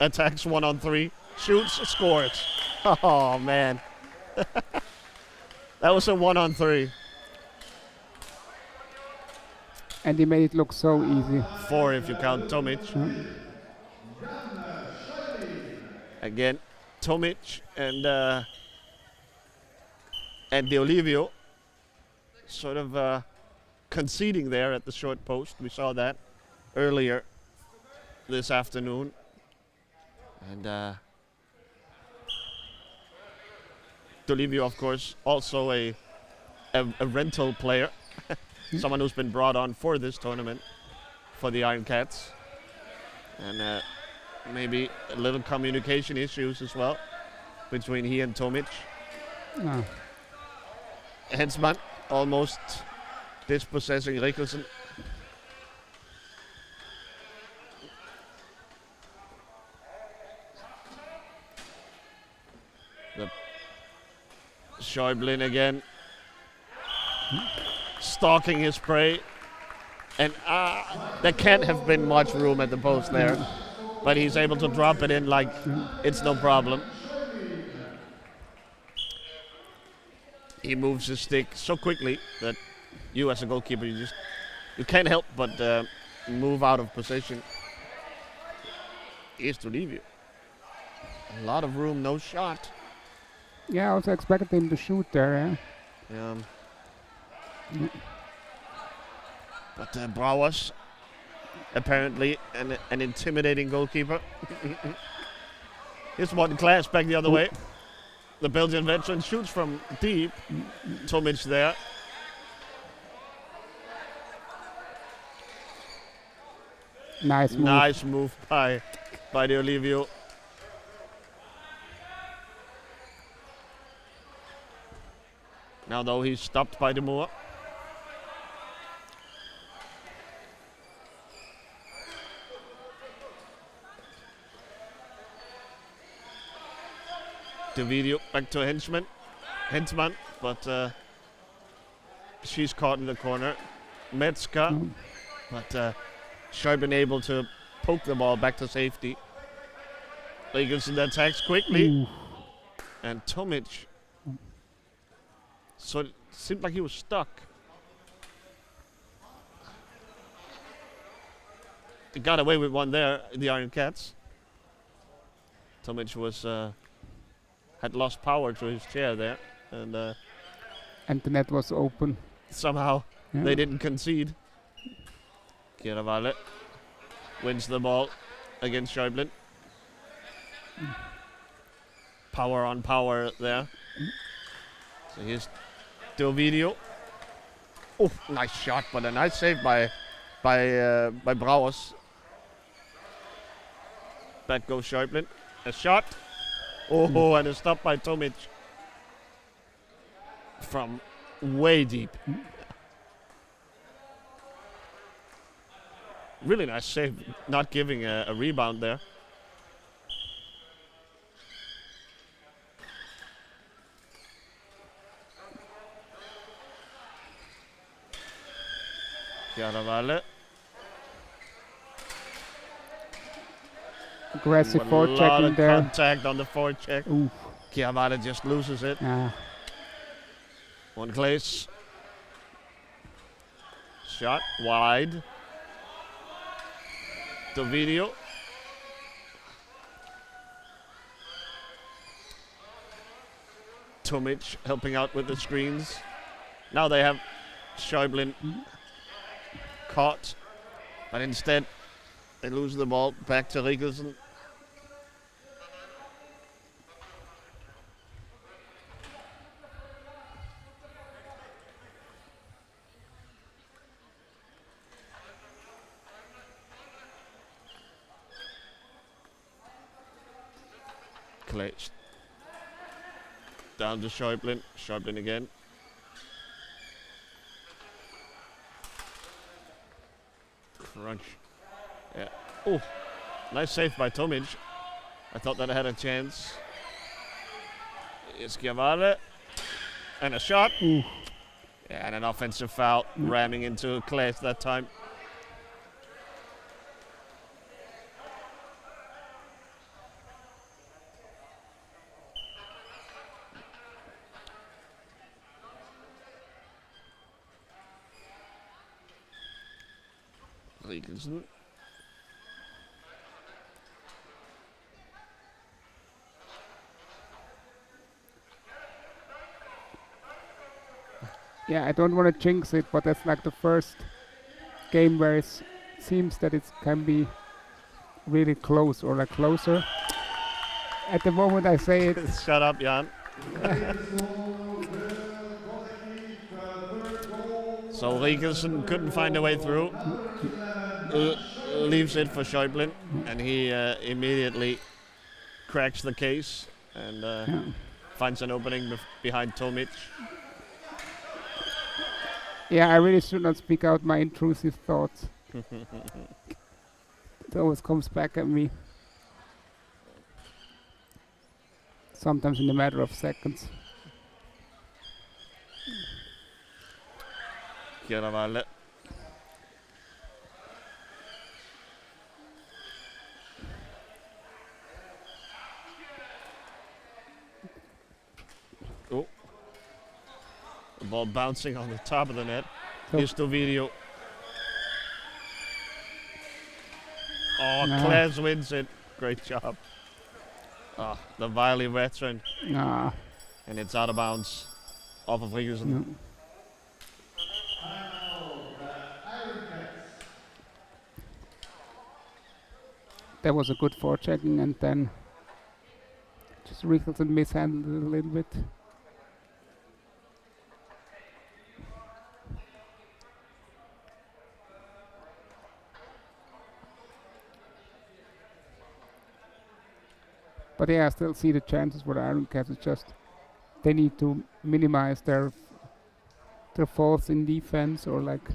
attacks 1-on-3, shoots, scores. Oh, man. That was a 1-on-3. And he made it look so easy. 4 if you count Tomic. Again, Tomic and De Olivio sort of conceding there at the short post. We saw that earlier this afternoon. And De Olivio, of course, also a rental player. Someone who's been brought on for this tournament for the Iron Cats. And maybe a little communication issues as well between he and Tomic. No. Hensman almost dispossessing Rikkelsen. The Schäuble again. Stalking his prey. And there can't have been much room at the post there. But he's able to drop it in like it's no problem. He moves his stick so quickly that you as a goalkeeper, you can't help but move out of position. Here's to leave you. A lot of room, no shot. Yeah, I also expected him to shoot there. Yeah. But Brouwers, apparently an intimidating goalkeeper. Here's one class back the other way. The Belgian veteran shoots from deep. Tomic there. Nice move. Nice move by De Olivio. Now though he's stopped by De Moor. The video back to Hensman, but she's caught in the corner. Metzger, but Schäuble able to poke the ball back to safety. Rikkelsen attacks quickly, and Tomic. So it seemed like he was stuck. He got away with one there, the Iron Cats. Tomic was had lost power to his chair there, and the net was open. Somehow they didn't concede. Chiaravalle wins the ball against Schäuble. Power on power there. So here's Dovidio. Oh, nice shot, but a nice save by Brouwers. Back goes Schäuble. A shot. Oh, and a stop by Tomic. From way deep. Really nice save, not giving a rebound there. Chiaravalle. Aggressive A lot forechecking of there. contact on the forecheck. Oof. Chiaravalle just loses it. Yeah. One place. Shot wide. Dovidio. Tomic helping out with the screens. Now they have Schäuble caught, but instead they lose the ball back to Rigelsen. Klitsch. Down to Schäuble. Schäuble again. Crunch. Yeah. Oh, nice save by Tomic. I thought that I had a chance. Schiavale. And a shot. Ooh. Yeah, and an offensive foul ramming into Klitsch that time. Rigelsen. Yeah, I don't want to jinx it, but that's like the first game where it seems that it can be really close or like closer. At the moment I say it. Shut up, Jan. So Rigelsen couldn't find a way through. Leaves it for Schäuble, and he immediately cracks the case and finds an opening behind Tomic. Yeah, I really should not speak out my intrusive thoughts. It always comes back at me. Sometimes in a matter of seconds. Chiaravalle. Oh. The ball bouncing on the top of the net. Here's Dovidio. Oh, Klitsch wins it. Great job. Oh, the wily veteran. Nah. And it's out of bounds. Off of Rigelsen. No. That was a good forechecking, and then just Rigelsen mishandled it a little bit. But yeah, I still see the chances for the Iron Cats. It's just they need to minimize their faults in defense or like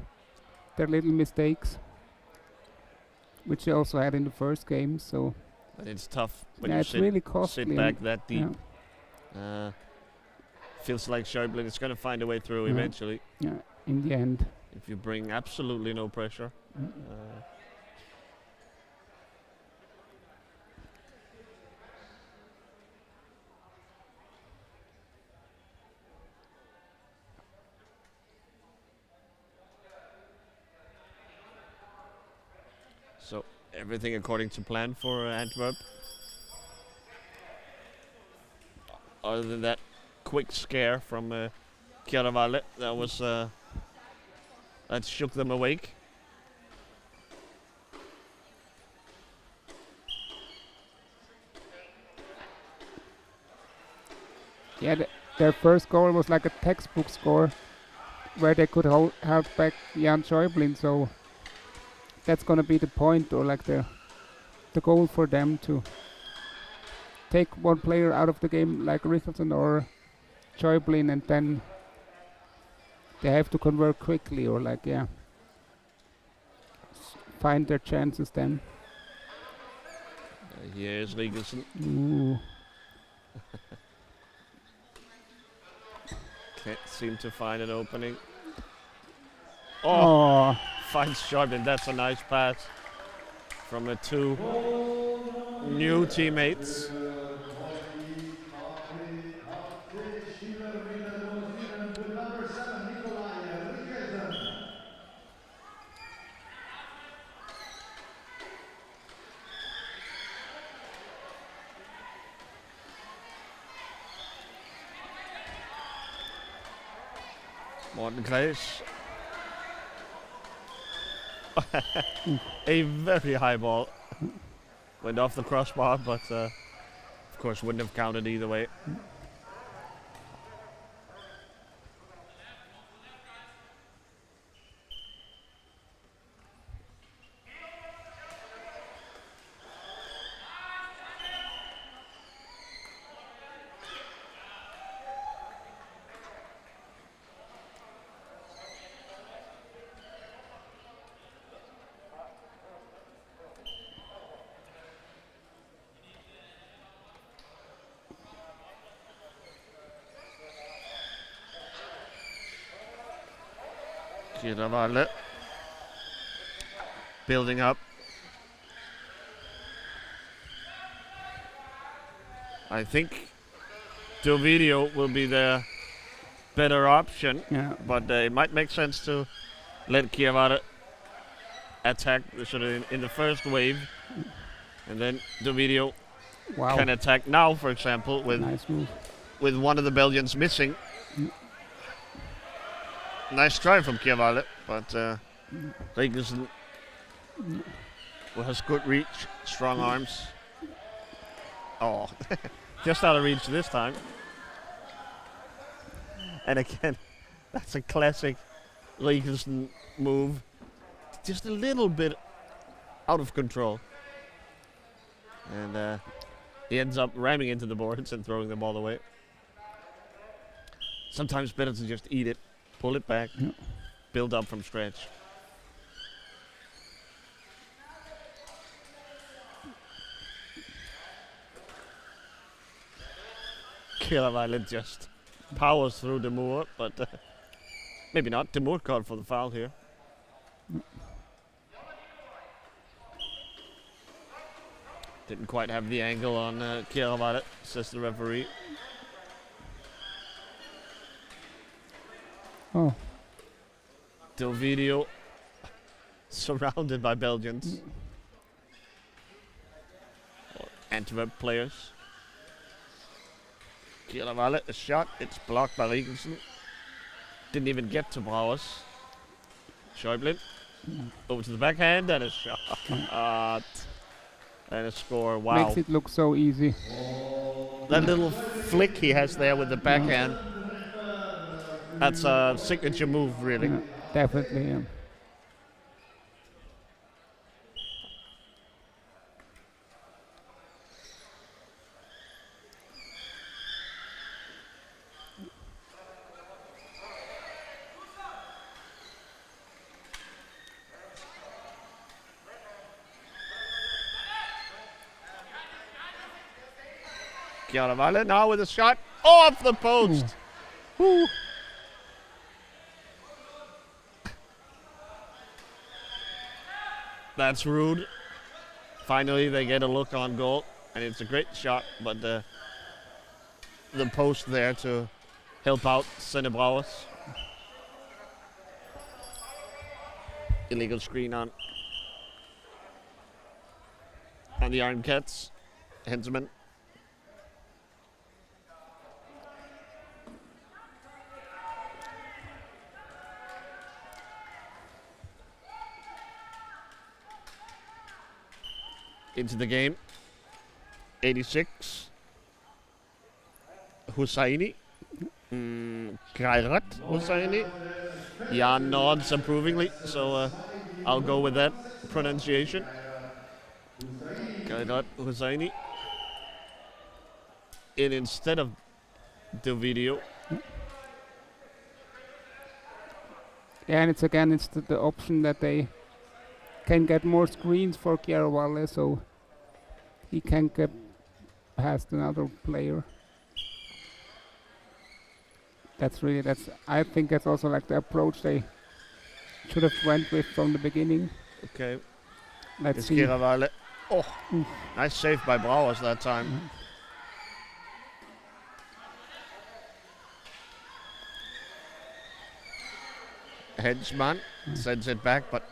their little mistakes, which they also had in the first game. So But it's tough when yeah, you it's really costly. sit back that deep. Feels like Schäuble is going to find a way through eventually. Yeah, in the end. If you bring absolutely no pressure. So everything according to plan for Antwerp. Other than that quick scare from Chiaravalle, that was that shook them awake. Yeah, their first goal was like a textbook score where they could hold back Jan Schäuble, so that's gonna be the point, or like the goal for them to take one player out of the game like Rigelsen or Schäuble, and then they have to convert quickly, or like find their chances then. Here's Rigelsen. Ooh. Can't seem to find an opening. Oh, finds Schäuble. That's a nice pass from the two new teammates. Morten Klaes. A very high ball. Went off the crossbar, but of course wouldn't have counted either way. Kieravalle building up. I think Dovidio will be the better option, but it might make sense to let Kieravalle attack sort of in the first wave, and then Dovidio can attack now, for example, with Nice move. with one of the Belgians missing. Nice try from Kieravalle, but Regensen has good reach, strong arms. Oh, just out of reach this time. And again, that's a classic Regensen move. Just a little bit out of control. And he ends up ramming into the boards and throwing them all away. Sometimes better to just eat it. Pull it back, build up from scratch. Kieravalle just powers through De Moor, but maybe not. De Moor called for the foul here. Didn't quite have the angle on Kieravalle, says the referee. Oh. Dovidio surrounded by Belgians. Antwerp players. Kieravalle, a shot. It's blocked by Regensen. Didn't even get to Brouwers. Schäuble over to the backhand and a shot. And a score. Wow. Makes it look so easy. That little flick he has there with the backhand. That's a signature move, really. Yeah, definitely, yeah. Kieravalle now with a shot off the post. Ooh. That's rude. Finally, they get a look on goal, and it's a great shot, but the post there to help out Senne Brouwers. Illegal screen on the Iron Cats. Hensman. Into the game. 86. Hussaini. Kairat Hussaini. Jan nods approvingly, so I'll go with that pronunciation. Kairat Hussaini. In instead of Dovidio. Yeah, and it's the option that they can get more screens for Kieravalle, so he can get past another player. I think that's also like the approach they should have went with from the beginning. Okay. Let's It's see. Kieravale. Oh, nice save by Brouwers that time. Hedgeman sends it back, but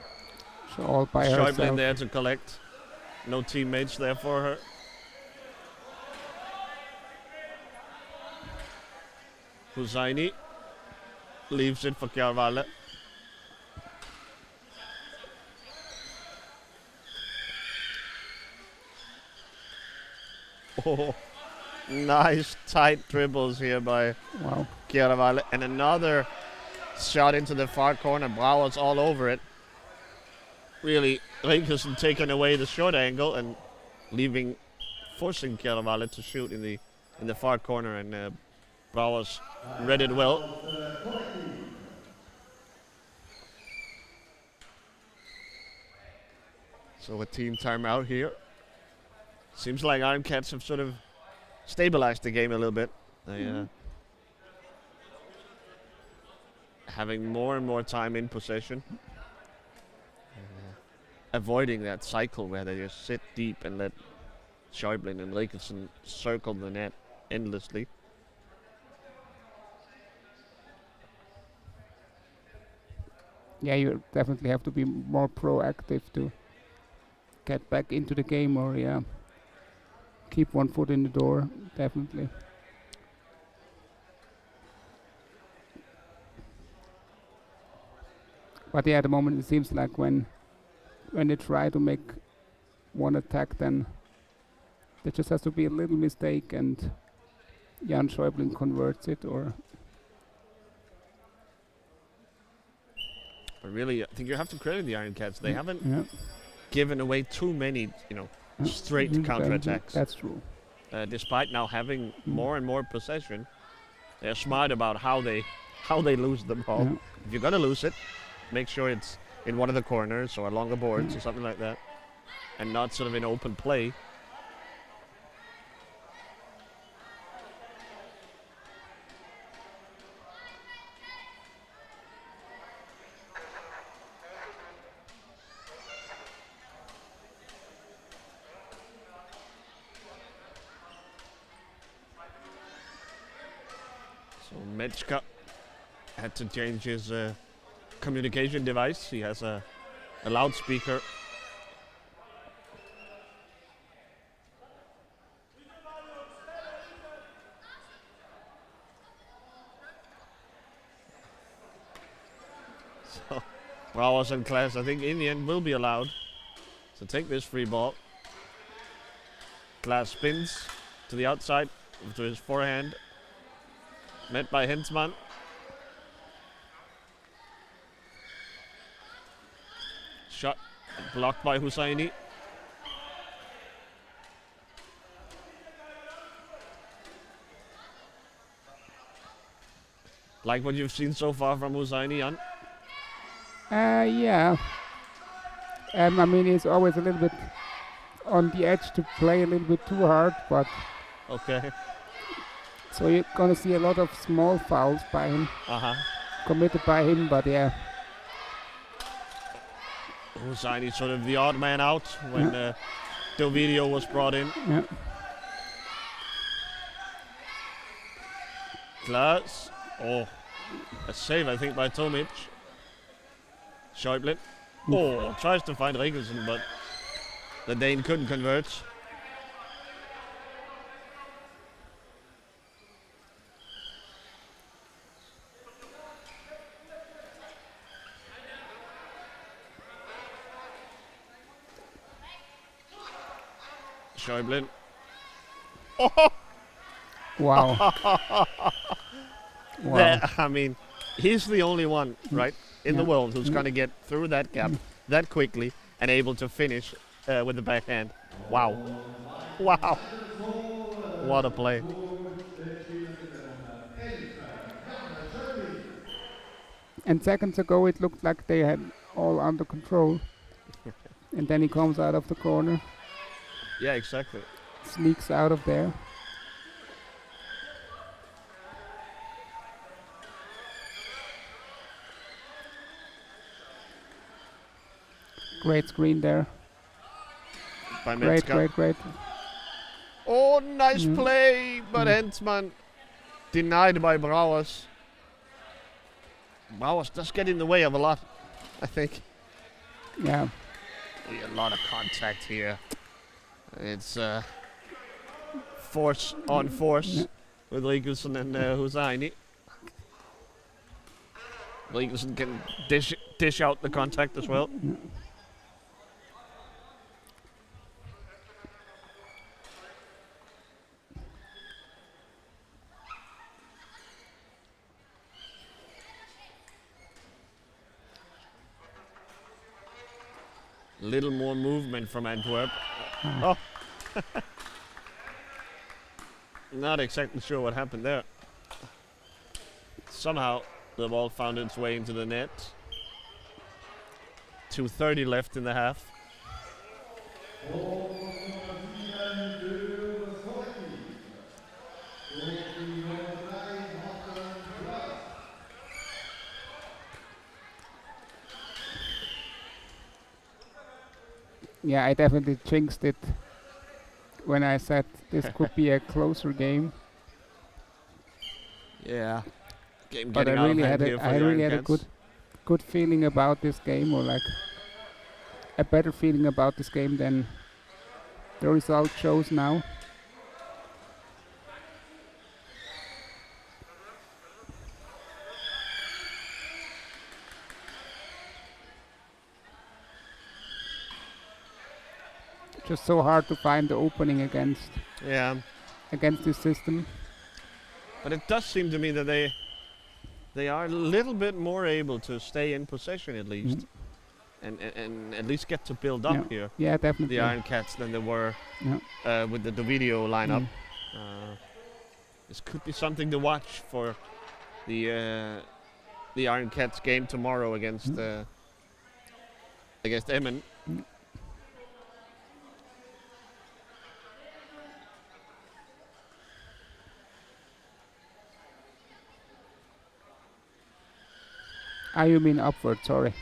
So all by Schäuble herself. there to collect. No teammates there for her. Hussaini leaves it for Kieravale. Oh, nice tight dribbles here by Wow. Kieravale. And another shot into the far corner. Brouwers all over it. Really, Rinkersen taking away the short angle and forcing Kieravale to shoot in the far corner. And Brouwers read it well. So a team timeout here. Seems like Iron Cats have sort of stabilized the game a little bit. They, having more and more time in possession. Avoiding that cycle where they just sit deep and let Schäuble and Rinkersen circle the net endlessly. Yeah, you definitely have to be more proactive to get back into the game, or keep one foot in the door, definitely. But yeah, at the moment it seems like when they try to make one attack, then there just has to be a little mistake and Jan Schäuble converts it, or But really, I think you have to credit the Iron Cats. They haven't yeah. given away too many, straight counterattacks. That's true. Despite now having more and more possession, they're smart about how they lose the ball. Yeah. If you're gonna lose it, make sure it's in one of the corners or along the boards or something like that, and not sort of in open play. So Mechka had to change his communication device. He has a loudspeaker. So Brouwers and Klaas, I think in the end will be allowed to take this free ball. Klaas spins to the outside to his forehand. Met by Hensman. Shot blocked by Hussaini. Like what you've seen so far from Hussaini, Jan? Yeah. I mean, it's always a little bit on the edge to play a little bit too hard, but Okay. so you're gonna see a lot of small fouls by him, committed by him, but yeah. Hussaini sort of the odd man out when Dovidio was brought in. Yeah. Klaas. Oh, a save I think by Tomic. Schäuble. Oh, tries to find Rinkersen, but the Dane couldn't convert. Schäuble. Oh! Wow. Wow. I mean, he's the only one, right, in the world who's going to get through that gap that quickly and able to finish with the backhand. Wow. Wow. What a play. And seconds ago it looked like they had all under control. And then he comes out of the corner, Yeah, exactly. sneaks out of there. Great screen there. By Great, Metzger. great. Oh, nice play, but Hensman denied by Brouwers. Brouwers does get in the way of a lot, I think. Yeah. A lot of contact here. It's force on force with Rigelsen and Hussaini. Rigelsen can dish out the contact as well. Little more movement from Antwerp. Oh. Not exactly sure what happened there. Somehow the ball found its way into the net. 2:30 left in the half. Yeah, I definitely jinxed it when I said this could be a closer game. Yeah. Game But getting I out of really hand had here for I the really Iron had a Cats. good feeling about this game, or like a better feeling about this game than the result shows now. Just so hard to find the opening against this system. But it does seem to me that they are a little bit more able to stay in possession at least, and at least get to build up here. Yeah, definitely. The Iron Cats than they were with the video lineup. This could be something to watch for the Iron Cats game tomorrow against Emmen. You mean upward, sorry.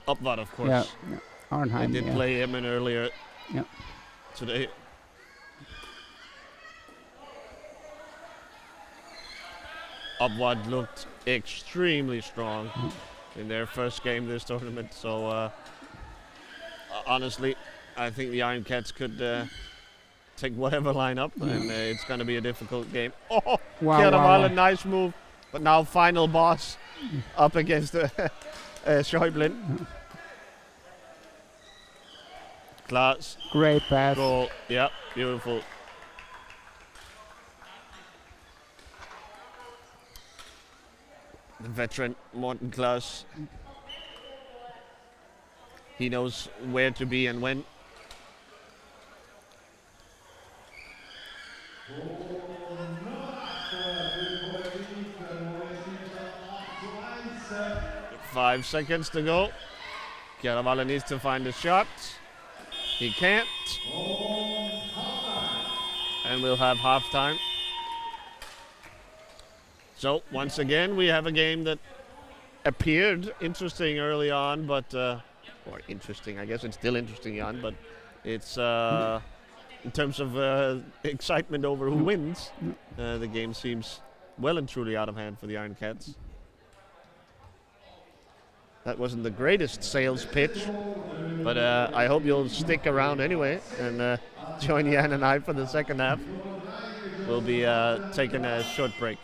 Upward, of course. Yeah, Arnheim. They did play Emmen earlier today. Upward looked extremely strong in their first game this tournament. So honestly, I think the Iron Cats could take whatever lineup, and it's going to be a difficult game. Oh, wow. Nice move. But now final boss up against Schäublin. Klaas. Great pass. Goal. Yeah, beautiful. The veteran Morten Klaas. He knows where to be and when. Five seconds to go. Chiaravalli needs to find a shot. He can't. And we'll have halftime. So once again, we have a game that appeared interesting early on, but or interesting. I guess it's still interesting on, but it's in terms of excitement over who wins, the game seems well and truly out of hand for the Iron Cats. That wasn't the greatest sales pitch, but I hope you'll stick around anyway and join Jan and I for the second half. We'll be taking a short break.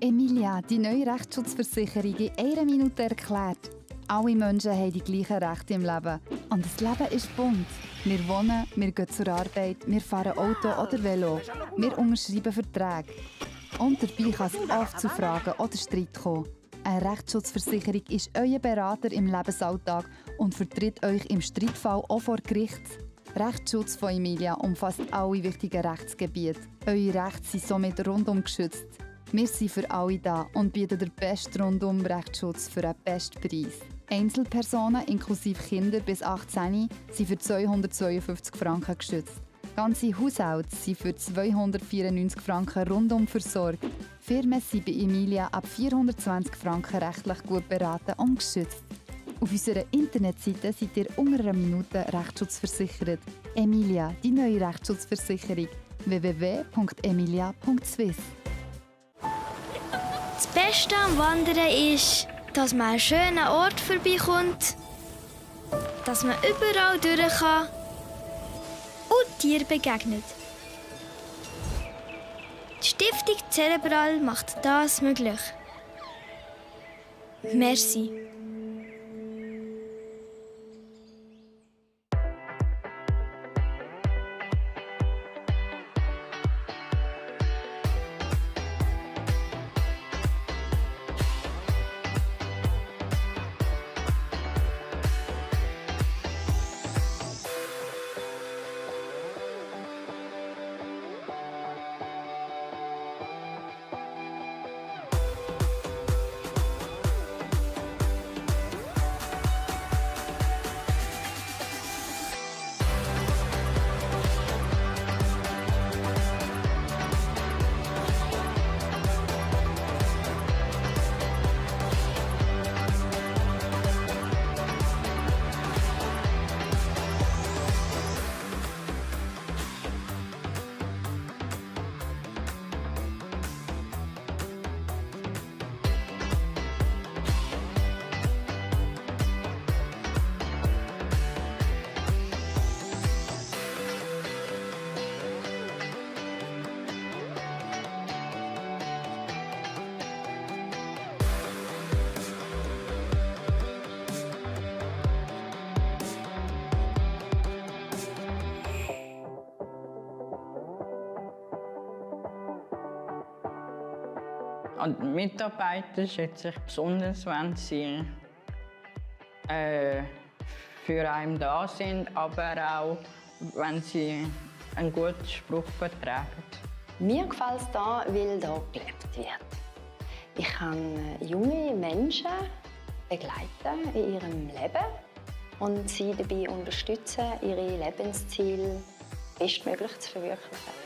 Emilia, die neue Rechtsschutzversicherung in einer Minute erklärt. Alle Menschen haben die gleichen Rechte im Leben. Und das Leben ist bunt. Wir wohnen, wir gehen zur Arbeit, wir fahren Auto oder Velo. Wir unterschreiben Verträge. Und dabei kann es oft zu Fragen oder Streit kommen. Eine Rechtsschutzversicherung ist euer Berater im Lebensalltag und vertritt euch im Streitfall auch vor Gericht. Rechtsschutz von Emilia umfasst alle wichtigen Rechtsgebiete. Eure Rechte sind somit rundum geschützt. Wir sind für alle da und bieten den besten Rundum-Rechtsschutz für einen besten Preis. Einzelpersonen inklusive Kinder bis 18 sind für 252 Franken geschützt. Ganze Haushalte sind für 294 Franken rundum versorgt. Firmen sind bei Emilia ab 420 Franken rechtlich gut beraten und geschützt. Auf unserer Internetseite seid ihr unter einer Minute rechtsschutzversichert. Emilia, die neue Rechtsschutzversicherung. www.emilia.swiss. Das Beste am Wandern ist, dass man an schönen Ort vorbeikommt, dass man überall durch kann und Tieren begegnet. Die Stiftung Cerebral macht das möglich. Merci. An die Mitarbeiter schätze ich besonders, wenn sie für einen da sind, aber auch, wenn sie einen guten Spruch vertragen. Mir gefällt es hier, weil hier gelebt wird. Ich kann junge Menschen begleiten in ihrem Leben und sie dabei unterstützen, ihre Lebensziele bestmöglich zu verwirklichen.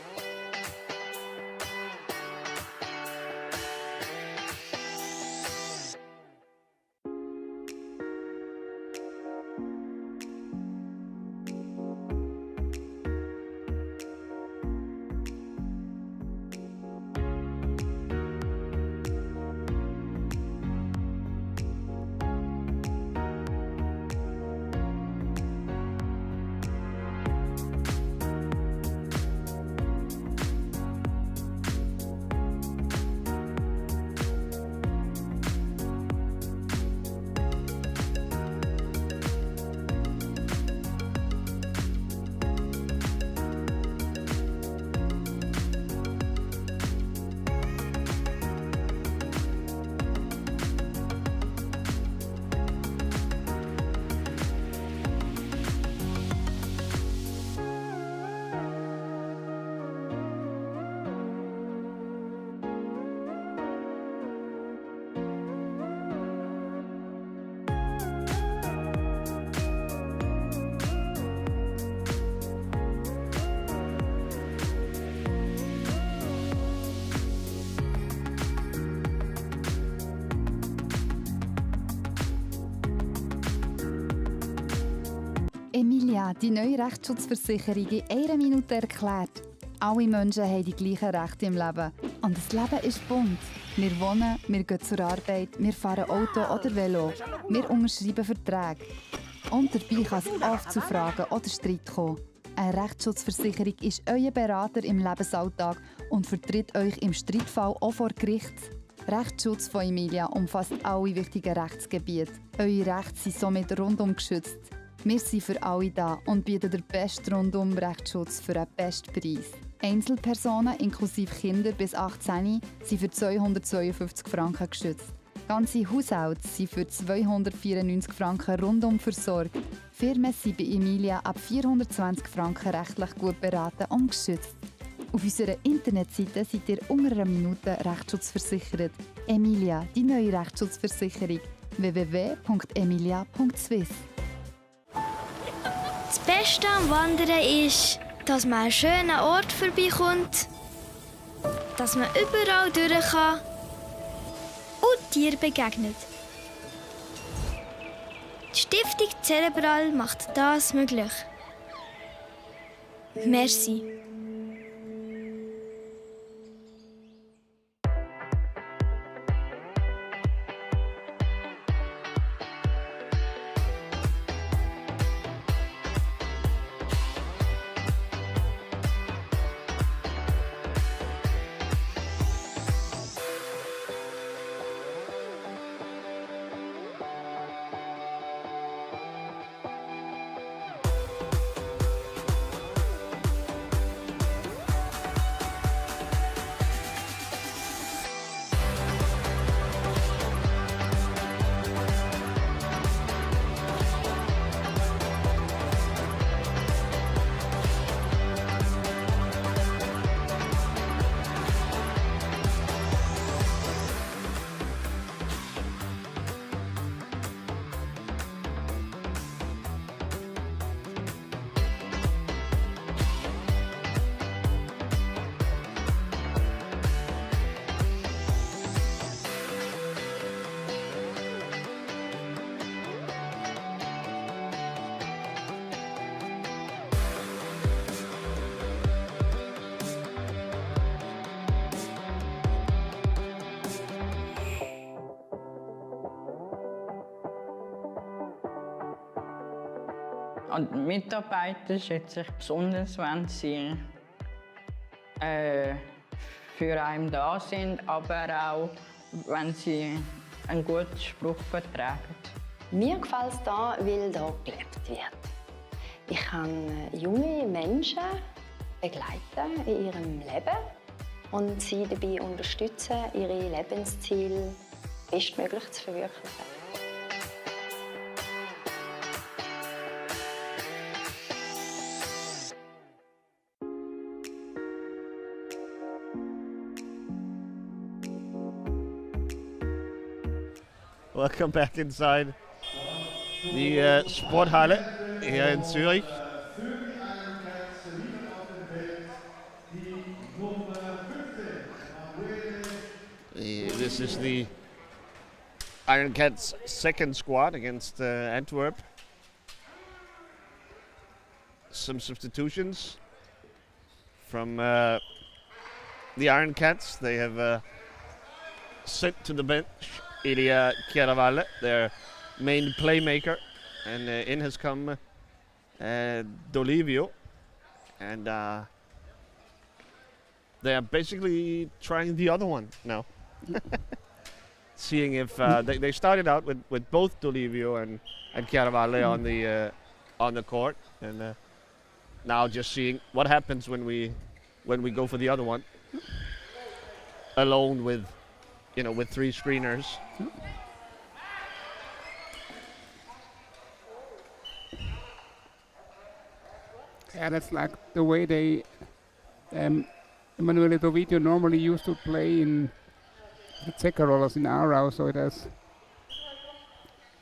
Emilia, die neue Rechtsschutzversicherung in einer Minute erklärt. Alle Menschen haben die gleichen Rechte im Leben. Und das Leben ist bunt. Wir wohnen, wir gehen zur Arbeit, wir fahren Auto oder Velo. Wir unterschreiben Verträge. Und dabei kann es oft zu Fragen oder Streit kommen. Eine Rechtsschutzversicherung ist euer Berater im Lebensalltag und vertritt euch im Streitfall auch vor Gericht. Rechtsschutz von Emilia umfasst alle wichtigen Rechtsgebiete. Eure Rechte sind somit rundum geschützt. Wir sind für alle da und bieten den besten Rundum-Rechtsschutz für den besten Preis. Einzelpersonen inklusive Kinder bis 18 sind für 252 Franken geschützt. Ganze Haushalte sind für 294 Franken rundum versorgt. Firmen sind bei Emilia ab 420 Franken rechtlich gut beraten und geschützt. Auf unserer Internetseite seid ihr unter einer Minute Rechtsschutzversichert. Emilia, die neue Rechtsschutzversicherung. www.emilia.swiss. Das Beste am Wandern ist, dass man an schönen Ort vorbeikommt, dass man überall durch kann und Tieren begegnet. Die Stiftung Cerebral macht das möglich. Merci. Und die Mitarbeiter schätze ich besonders, wenn sie für einen da sind, aber auch, wenn sie einen guten Spruch vertragen. Mir gefällt es hier, weil hier gelebt wird. Ich kann junge Menschen begleiten in ihrem Leben und sie dabei unterstützen, ihre Lebensziele bestmöglich zu verwirklichen. Welcome back inside the Sporthalle here in Zurich. This is the Iron Cats' second squad against Antwerp. Some substitutions from the Iron Cats. They have sent to the bench Elia Chiaravalle, their main playmaker, and in has come Dolivio, and they are basically trying the other one now. Seeing if they started out with both Dolivio and Chiaravalle on the court, and now just seeing what happens when we go for the other one alone with three screeners. Yeah, that's like the way they Emanuele Dovidio normally used to play in the Zeccarolas in Aarau, so it has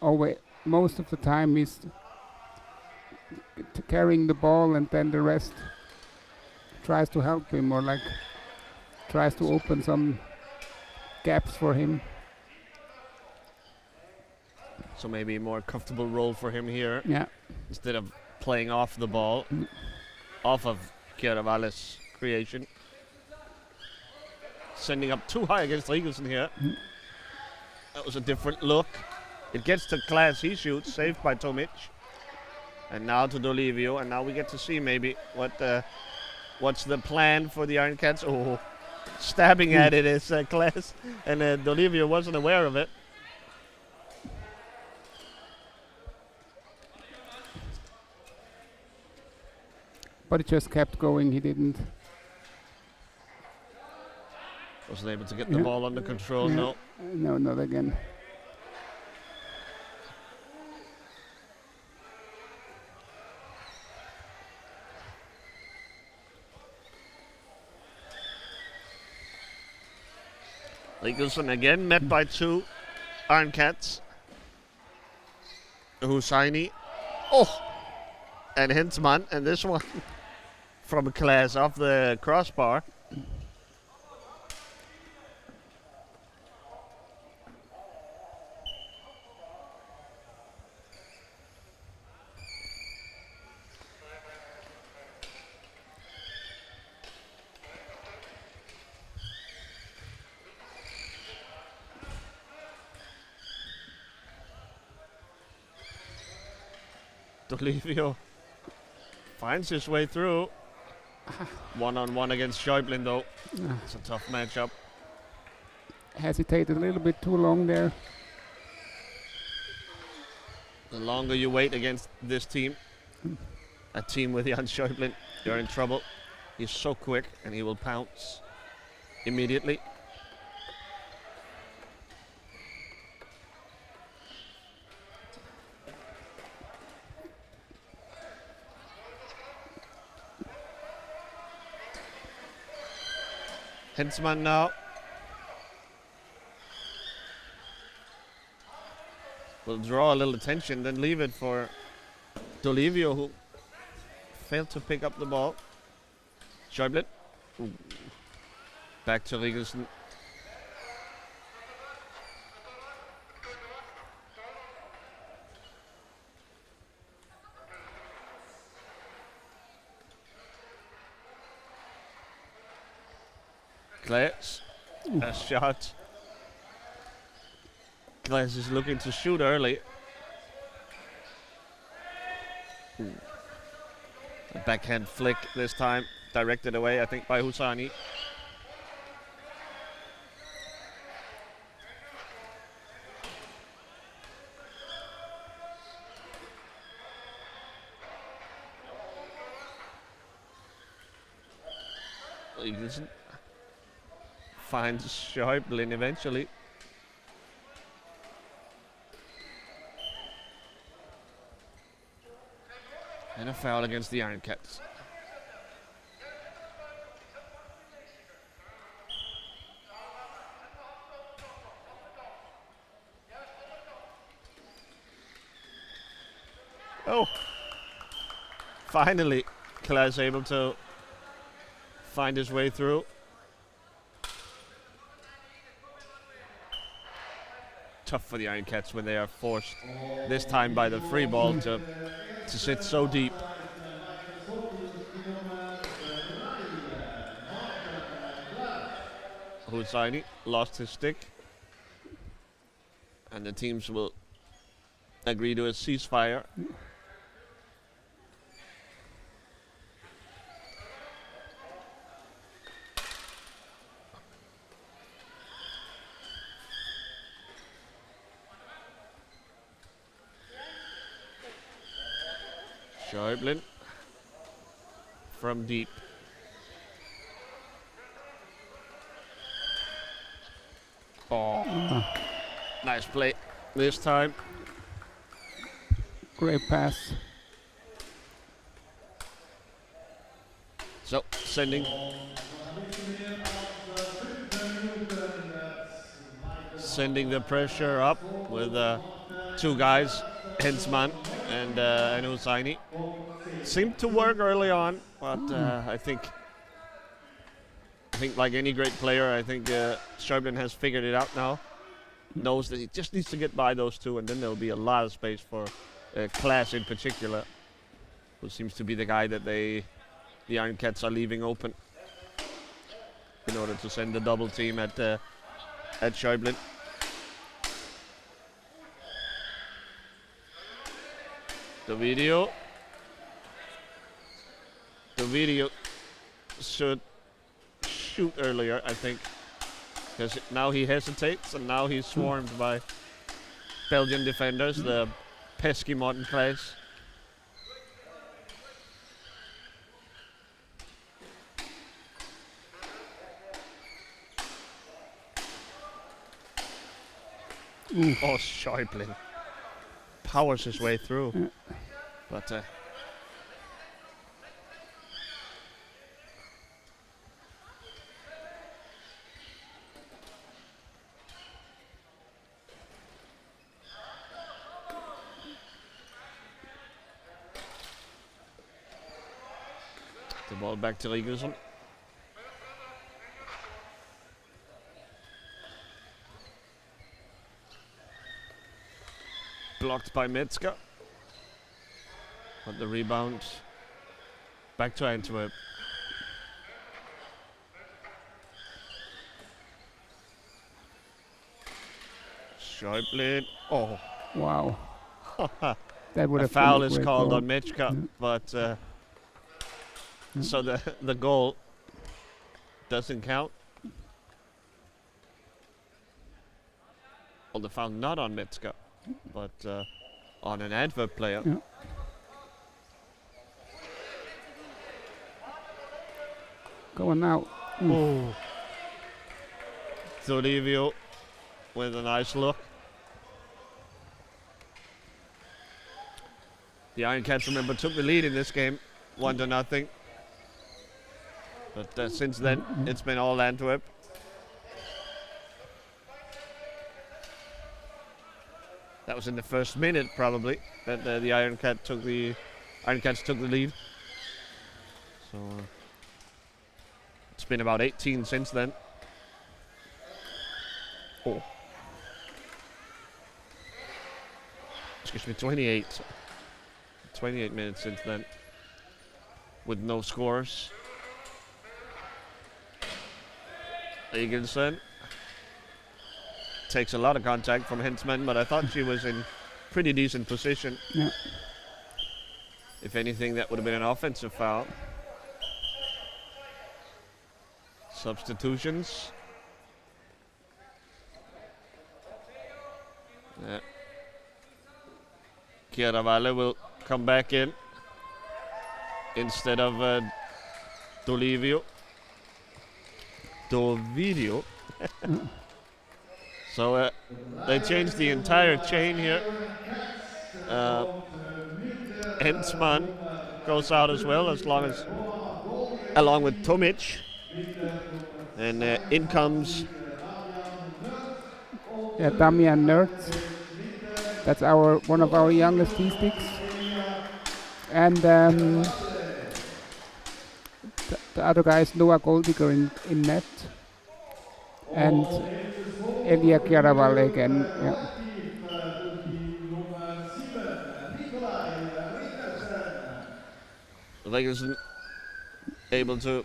always, most of the time he's carrying the ball and then the rest tries to help him or like tries to open some gaps for him. So maybe a more comfortable role for him here. Yeah. Instead of playing off the ball, off of Chiaravalle's creation. Sending up too high against Rigelsen here. That was a different look. It gets to Klaas, he shoots, saved by Tomic. And now to Dolivio, and now we get to see maybe what's the plan for the Iron Cats. Oh, stabbing at it is Claes, and Dolivio wasn't aware of it. But he just kept going. He didn't. Wasn't able to get the ball under control. No. No, not again. Liggelson again met by two Iron Cats. Hussaini. Oh! And Hintman. And this one from Claes off the crossbar. Dolivio finds his way through. One-on-one against Schäuble though. It's a tough matchup. Hesitated a little bit too long there. The longer you wait against this team, a team with Jan Schäuble, you're in trouble. He's so quick and he will pounce immediately. Hensman now. Will draw a little attention, then leave it for Dolivio, who failed to pick up the ball. Schäuble. Back to Rigelsen. Claes, a shot. Claes is looking to shoot early. A backhand flick this time, directed away, I think, by Hussaini. Iglesin finds Schäuble eventually. And a foul against the Iron Cats. Oh! Finally, Claes able to find his way through. Tough for the Iron Cats when they are forced, this time by the free ball, to sit so deep. Hussaini lost his stick. And the teams will agree to a ceasefire. Schäuble from deep. Oh, nice play this time. Great pass. So, sending the pressure up with two guys, Hensman and Hussaini. Seemed to work early on, but I think like any great player, I think Schäuble has figured it out now. Knows that he just needs to get by those two, and then there'll be a lot of space for Claes in particular, who seems to be the guy that the Iron Cats are leaving open in order to send the double team at Schäuble. The video should shoot earlier, I think. Because now he hesitates, and now he's swarmed by Belgian defenders, the pesky Morten Klaes. Oh, Schäuble powers his way through. But the ball back to Rigelsen. Blocked by Metzger. But the rebound back to Antwerp. Schäuble. Oh. Wow. That would A have foul been a is great called goal. on Metzger, but so the goal doesn't count. Well, the foul not on Metzger, but on an Antwerp player. Yeah. Go on now. Oh. Toribio with a nice look. The Iron Cats, remember, took the lead in this game, 1-0. But since then, it's been all Antwerp. That was in the first minute, probably, that the Iron Cats took the lead. So it's been about 18 since then. Oh. Excuse me, 28. 28 minutes since then, with no scores. Egelsen takes a lot of contact from Hensman, but I thought she was in pretty decent position. Yeah. If anything, that would have been an offensive foul. Substitutions. Yeah. Chiaravalle will come back in instead of Dovidio. So they changed the entire chain here. Hensman goes out as well, along with Tomic, and in comes Damian Nertz. That's one of our youngest T-sticks. And the other guy is Noah Goldiger in net. And Elia Chiaravalle again. Yeah. Rigelsen able to,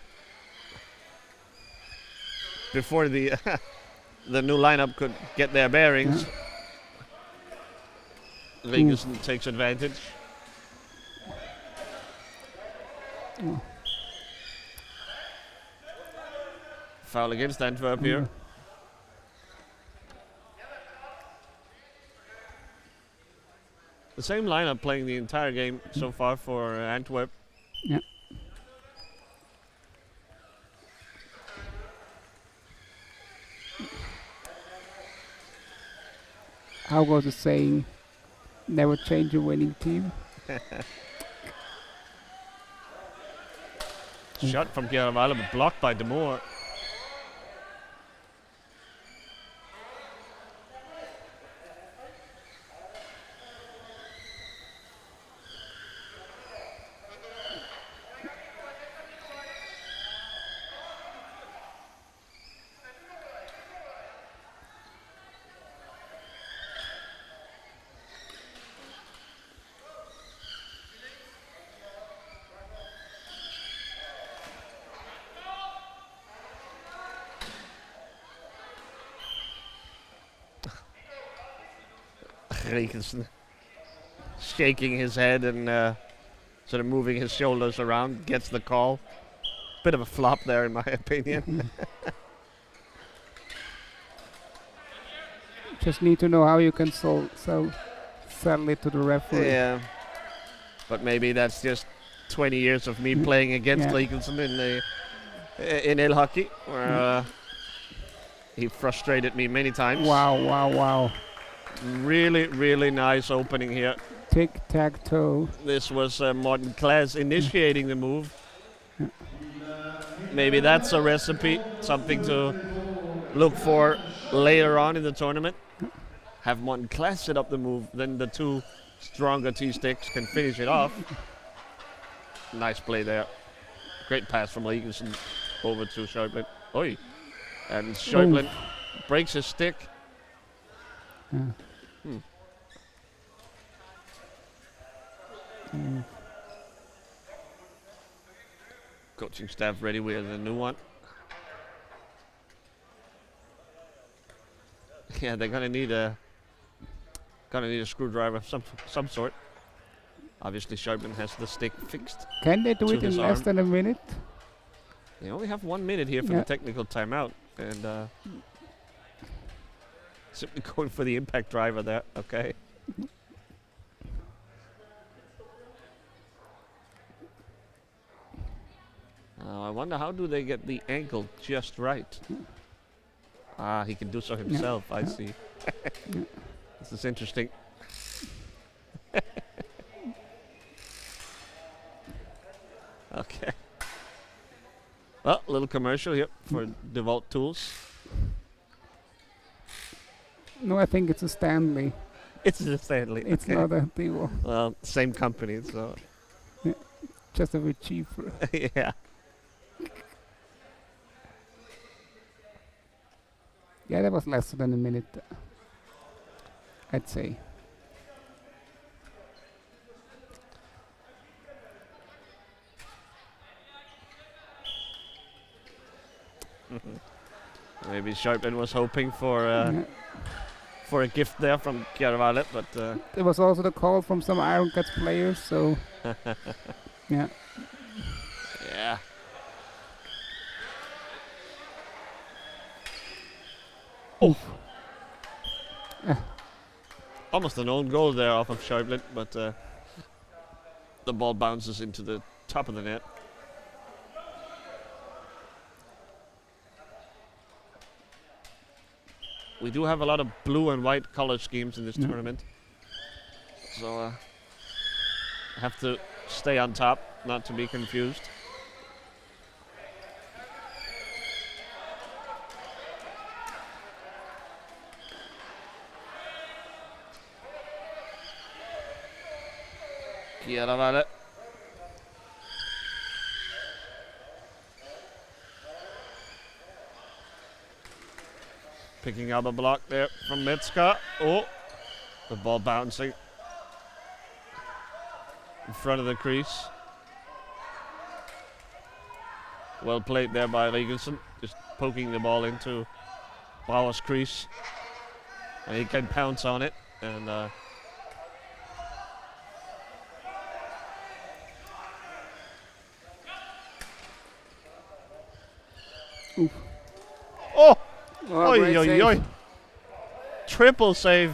before the the new lineup could get their bearings, Rigelsen takes advantage. Foul against Antwerp here. The same lineup playing the entire game so far for Antwerp. Yeah. How goes the saying? Never change a winning team. Shot from Chiaravalle, but blocked by De Moor. Rigelsen shaking his head and sort of moving his shoulders around, gets the call. bit of a flop there, in my opinion. Just need to know how you can sell it to the referee. Yeah. But maybe that's just 20 years of me playing against Legelson in El Hockey, where he frustrated me many times. Wow. Really, really nice opening here. Tic-tac-toe. This was Morten Klaas initiating the move. Maybe that's a recipe, something to look for later on in the tournament. Have Morten Klaas set up the move, then the two stronger T-sticks can finish it off. Nice play there. Great pass from Legelson over to Schäuble. Oi. And Schäuble breaks his stick. Coaching staff ready with a new one. Yeah, they're gonna need a screwdriver of some sort. Obviously, Schäuble has the stick fixed. Can they do it in less than a minute? They only have 1 minute here for the technical timeout, and simply going for the impact driver there. Okay. I wonder how do they get the angle just right. He can do so himself. I see. This is interesting. Okay. Well, a little commercial here for DeWalt Tools. No, I think it's a Stanley. It's a Stanley. It's not a Dewo. Well, same company, so. Just a bit cheaper. Yeah. Yeah, that was less than a minute, I'd say. Maybe Schäuble was hoping for a gift there from Chiaravalle, but there was also the call from some Iron Cats players, so yeah. Yeah. Oh. Almost an own goal there off of Schäuble, but the ball bounces into the top of the net. We do have a lot of blue and white color schemes in this tournament, so have to stay on top, not to be confused. Chiaravalle. Picking up a block there from Metzger. Oh, the ball bouncing in front of the crease. Well played there by Regelson, just poking the ball into Bauer's crease. And he can pounce on it. And oh! Oi, oi, oi. Triple save.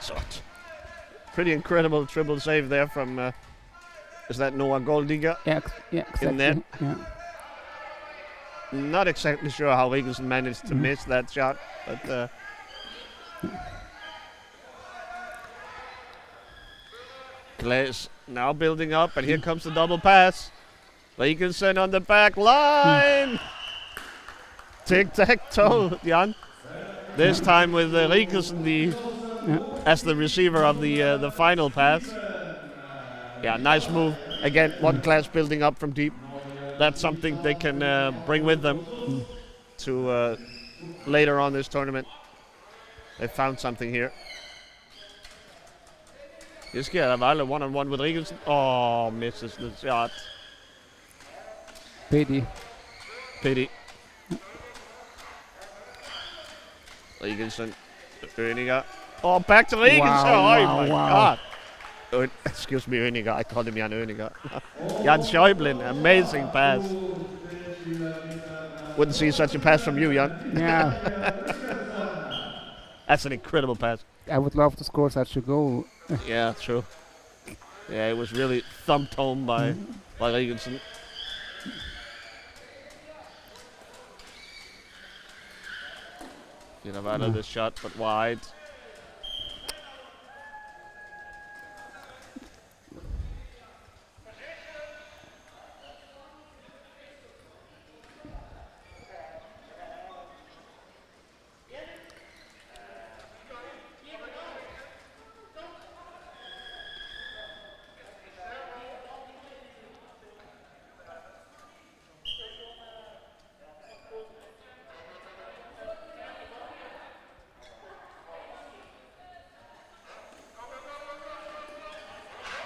So, pretty incredible triple save there from, is that Noah Goldiger? Yeah, exactly. In there. Yeah. Not exactly sure how Regelson managed to miss that shot, but Klaas now building up, and here comes the double pass. Regelson on the back line. Tic-tac-toe, Jan. This time with Regelson as the receiver of the final pass. Yeah, nice move. Again, one Klaas building up from deep. That's something they can bring with them to later on this tournament. They found something here. Here's Chiaravalle one-on-one with Regelson. Oh, misses the shot. Pity. Pity. Regensen. Öniger. Oh, back to Regensen. Wow, Oh my wow. God. Excuse me, Öniger. I called him Jan Öniger. Jan Schäublin. Amazing pass. Wouldn't see such a pass from you, Jan. Yeah, That's an incredible pass. I would love to score such a goal. Yeah, true. Yeah, it was really thumped home by Regensen. You know, out of the shot, but wide.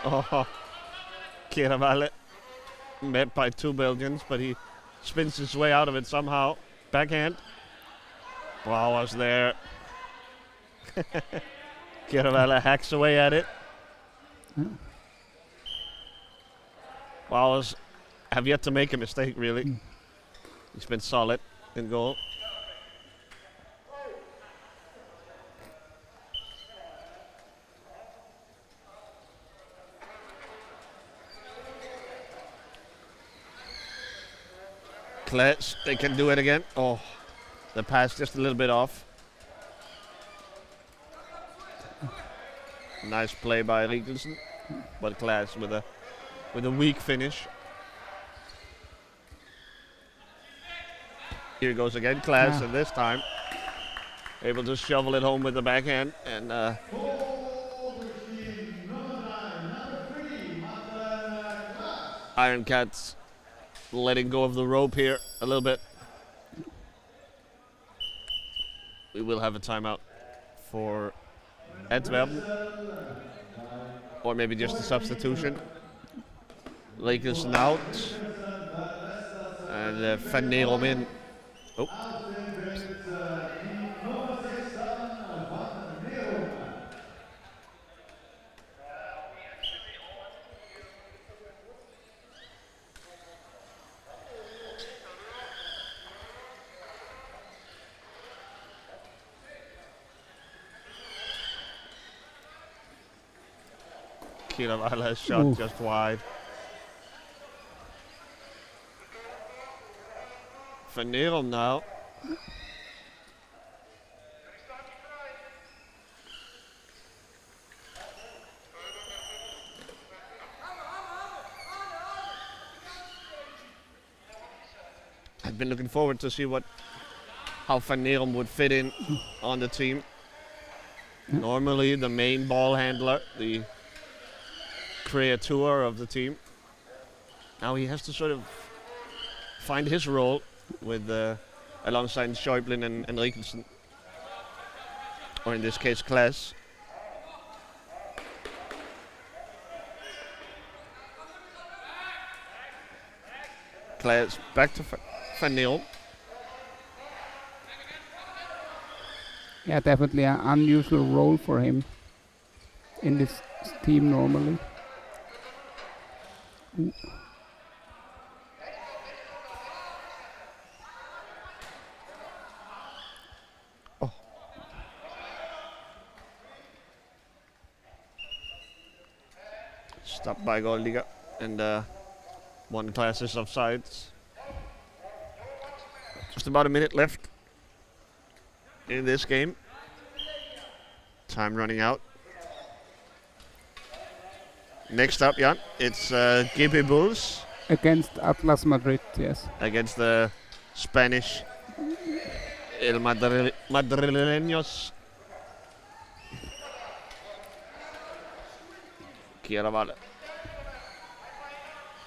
Oh, Kieravalle met by 2 Belgians, but he spins his way out of it somehow. Backhand. Blauers there. Kieravalle hacks away at it. Blauers have yet to make a mistake, really. He's been solid in goal. Klets, they can do it again. Oh, the pass just a little bit off. Nice play by Regensen, but Klets with a weak finish. Here goes again, Klets, and this time able to shovel it home with the backhand and Iron Cats letting go of the rope here a little bit. We will have a timeout for Antwerp, or maybe just a substitution. Regensen out, and Van Neerom in. Oh. Kieravalle shot just wide. Van Neerom now. I've been looking forward to see how Van Neerom would fit in on the team. Normally the main ball handler, the creator of the team. Now he has to sort of find his role with alongside Schäublin and Regensen, or in this case Klaas. Klaas back to Van Neerom. Yeah, definitely an unusual role for him in this team normally. Oh. Stopped by Goldiga, and one Klaas is offside. Just about a minute left in this game. Time running out. Next up, Jan, it's GB Bulls. Against Atlas Madrid, yes. Against the Spanish El Madrileños. Kieravalle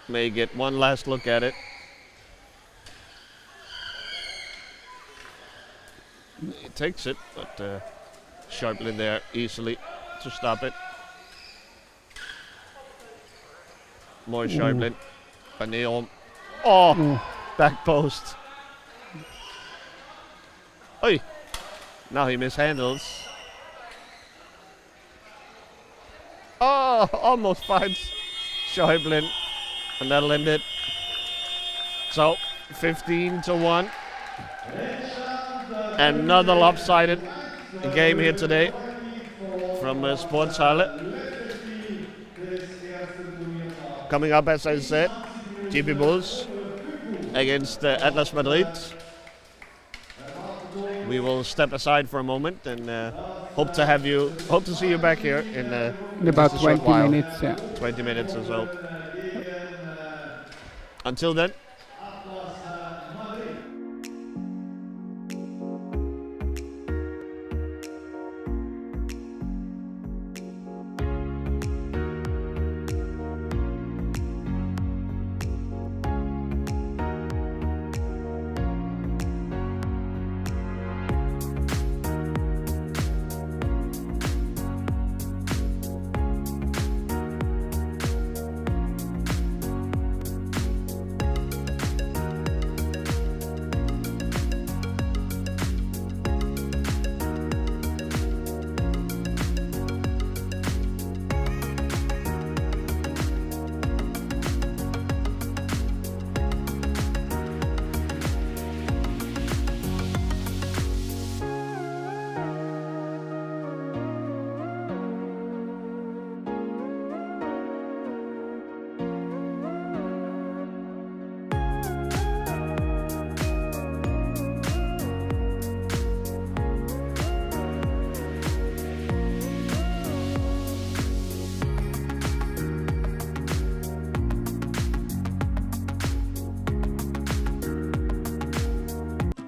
may get one last look at it. He takes it, but Schäublin there easily to stop it. More Schäublin. Van Neerom. Oh, back post. Oi. Now he mishandles. Oh, almost finds Schäublin. And that'll end it. So, 15-1. Another lopsided game here today from Sportshalle. Coming up, as I said, GP Bulls against Atlas Madrid. We will step aside for a moment and hope to see you back here in about just a short 20 while. minutes. Yeah. 20 minutes or so. Until then.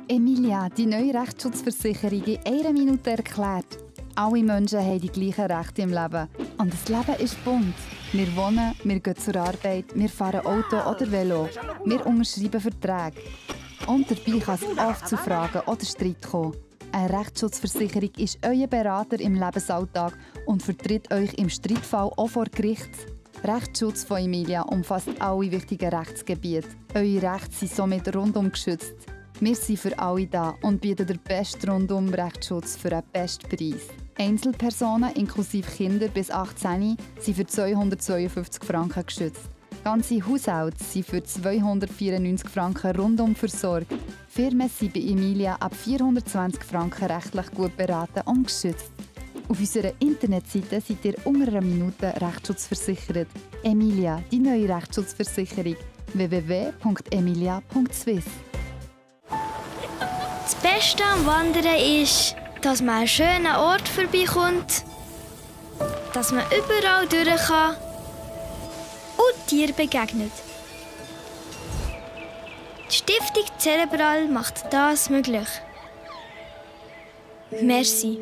Emilia, die neue Rechtsschutzversicherung in einer Minute erklärt. Alle Menschen haben die gleichen Rechte im Leben. Und das Leben ist bunt. Wir wohnen, wir gehen zur Arbeit, wir fahren Auto oder Velo. Wir unterschreiben Verträge. Und dabei kann es oft zu Fragen oder Streit kommen. Eine Rechtsschutzversicherung ist euer Berater im Lebensalltag und vertritt euch im Streitfall auch vor Gericht. Rechtsschutz von Emilia umfasst alle wichtigen Rechtsgebiete. Eure Rechte sind somit rundum geschützt. Wir sind für alle da und bieten den besten Rundum-Rechtsschutz für den besten Preis. Einzelpersonen inklusive Kinder bis 18 sind für 252 Franken geschützt. Ganze Haushalte sind für 294 Franken rundum versorgt. Firmen sind bei Emilia ab 420 Franken rechtlich gut beraten und geschützt. Auf unserer Internetseite seid ihr unter einer Minute Rechtsschutz Emilia, die neue Rechtsschutzversicherung. www.emilia.swiss. Das Beste am Wandern ist, dass man an einen schönen Ort vorbeikommt, dass man überall durch kann und Tieren begegnet. Die Stiftung Cerebral macht das möglich. Merci.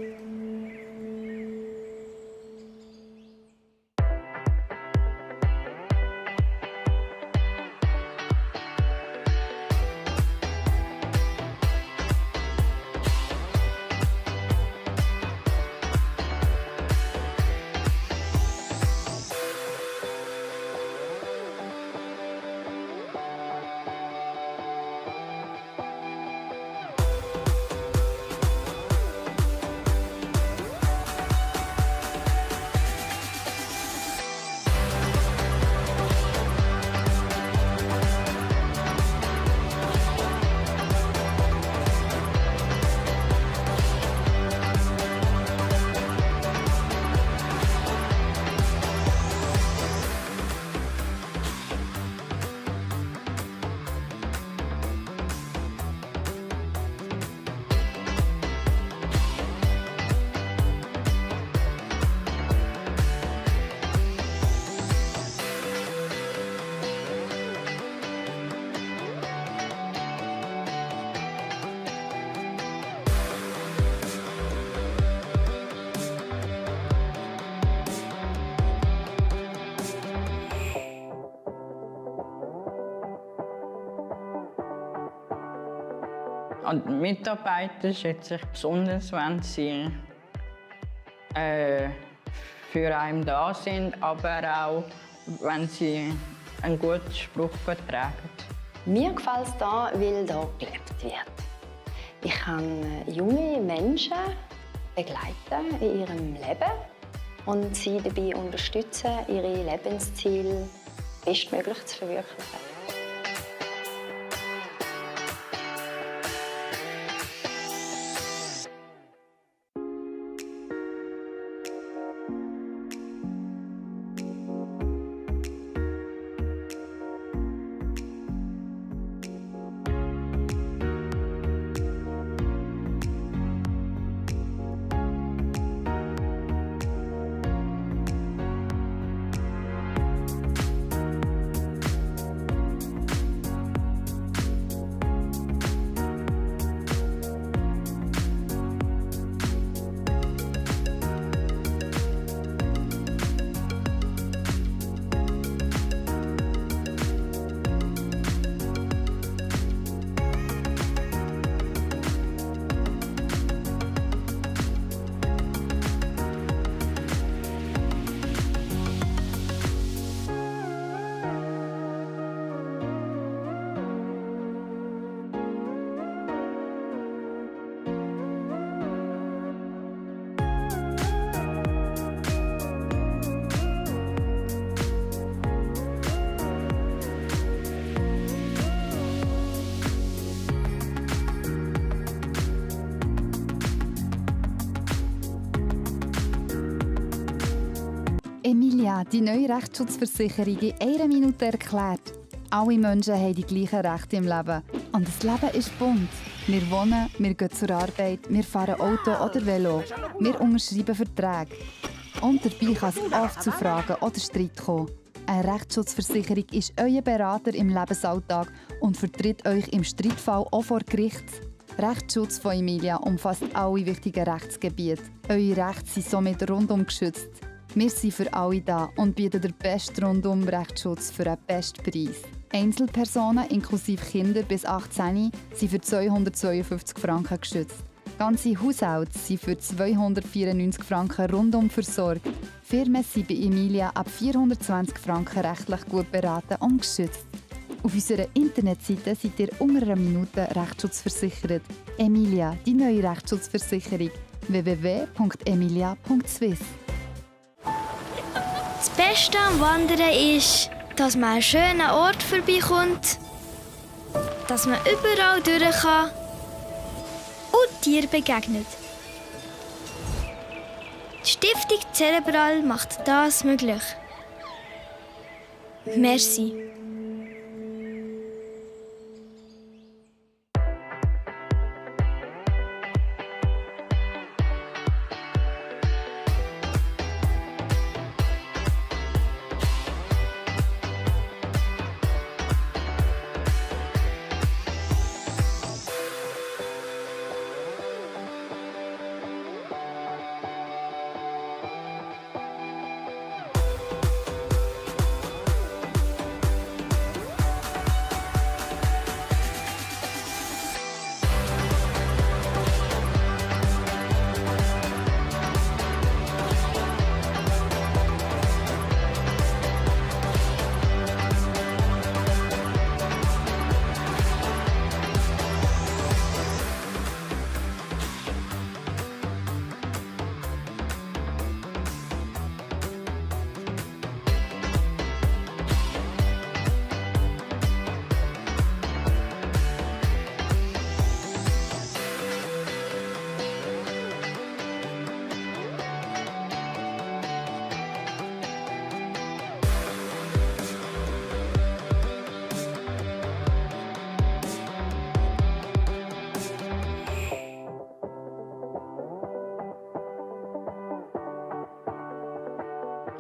An die Mitarbeiter schätze ich besonders, wenn sie für einen da sind, aber auch, wenn sie einen guten Spruch vertragen. Mir gefällt es hier, weil hier gelebt wird. Ich kann junge Menschen begleiten in ihrem Leben und sie dabei unterstützen, ihre Lebensziele bestmöglich zu verwirklichen. Emilia, die neue Rechtsschutzversicherung in einer Minute erklärt. Alle Menschen haben die gleichen Rechte im Leben. Und das Leben ist bunt. Wir wohnen, wir gehen zur Arbeit, wir fahren Auto oder Velo. Wir unterschreiben Verträge. Und dabei kann es oft zu Fragen oder Streit kommen. Eine Rechtsschutzversicherung ist euer Berater im Lebensalltag und vertritt euch im Streitfall auch vor Gericht. Rechtsschutz von Emilia umfasst alle wichtigen Rechtsgebiete. Eure Rechte sind somit rundum geschützt. Wir sind für alle da und bieten den besten Rundum-Rechtsschutz für einen besten Preis. Einzelpersonen inklusive Kinder bis 18 sind für 252 Franken geschützt. Ganze Haushalte sind für 294 Franken rundum versorgt. Firmen sind bei Emilia ab 420 Franken rechtlich gut beraten und geschützt. Auf unserer Internetseite seid ihr unter einer Minute rechtsschutzversichert. Emilia, die neue Rechtsschutzversicherung. www.emilia.swiss. Das Beste am Wandern ist, dass man an einen schönen Ort vorbeikommt, dass man überall durch kann und Tieren begegnet. Die Stiftung Cerebral macht das möglich. Merci.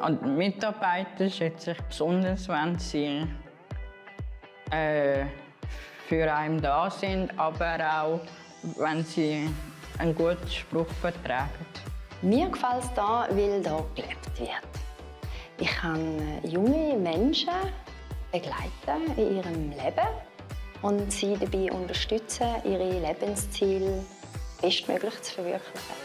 Und die Mitarbeiter schätze ich besonders, wenn sie für einen da sind, aber auch, wenn sie einen guten Spruch vertragen. Mir gefällt es hier, weil hier gelebt wird. Ich kann junge Menschen begleiten in ihrem Leben und sie dabei unterstützen, ihre Lebensziele bestmöglich zu verwirklichen.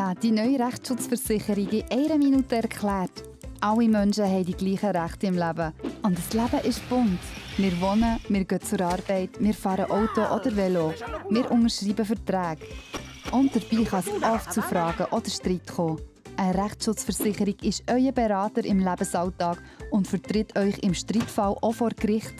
Emilia, die neue Rechtsschutzversicherung in einer Minute erklärt. Alle Menschen haben die gleichen Rechte im Leben. Und das Leben ist bunt. Wir wohnen, wir gehen zur Arbeit, wir fahren Auto oder Velo. Wir unterschreiben Verträge. Und dabei kann es oft zu Fragen oder Streit kommen. Eine Rechtsschutzversicherung ist euer Berater im Lebensalltag und vertritt euch im Streitfall auch vor Gericht.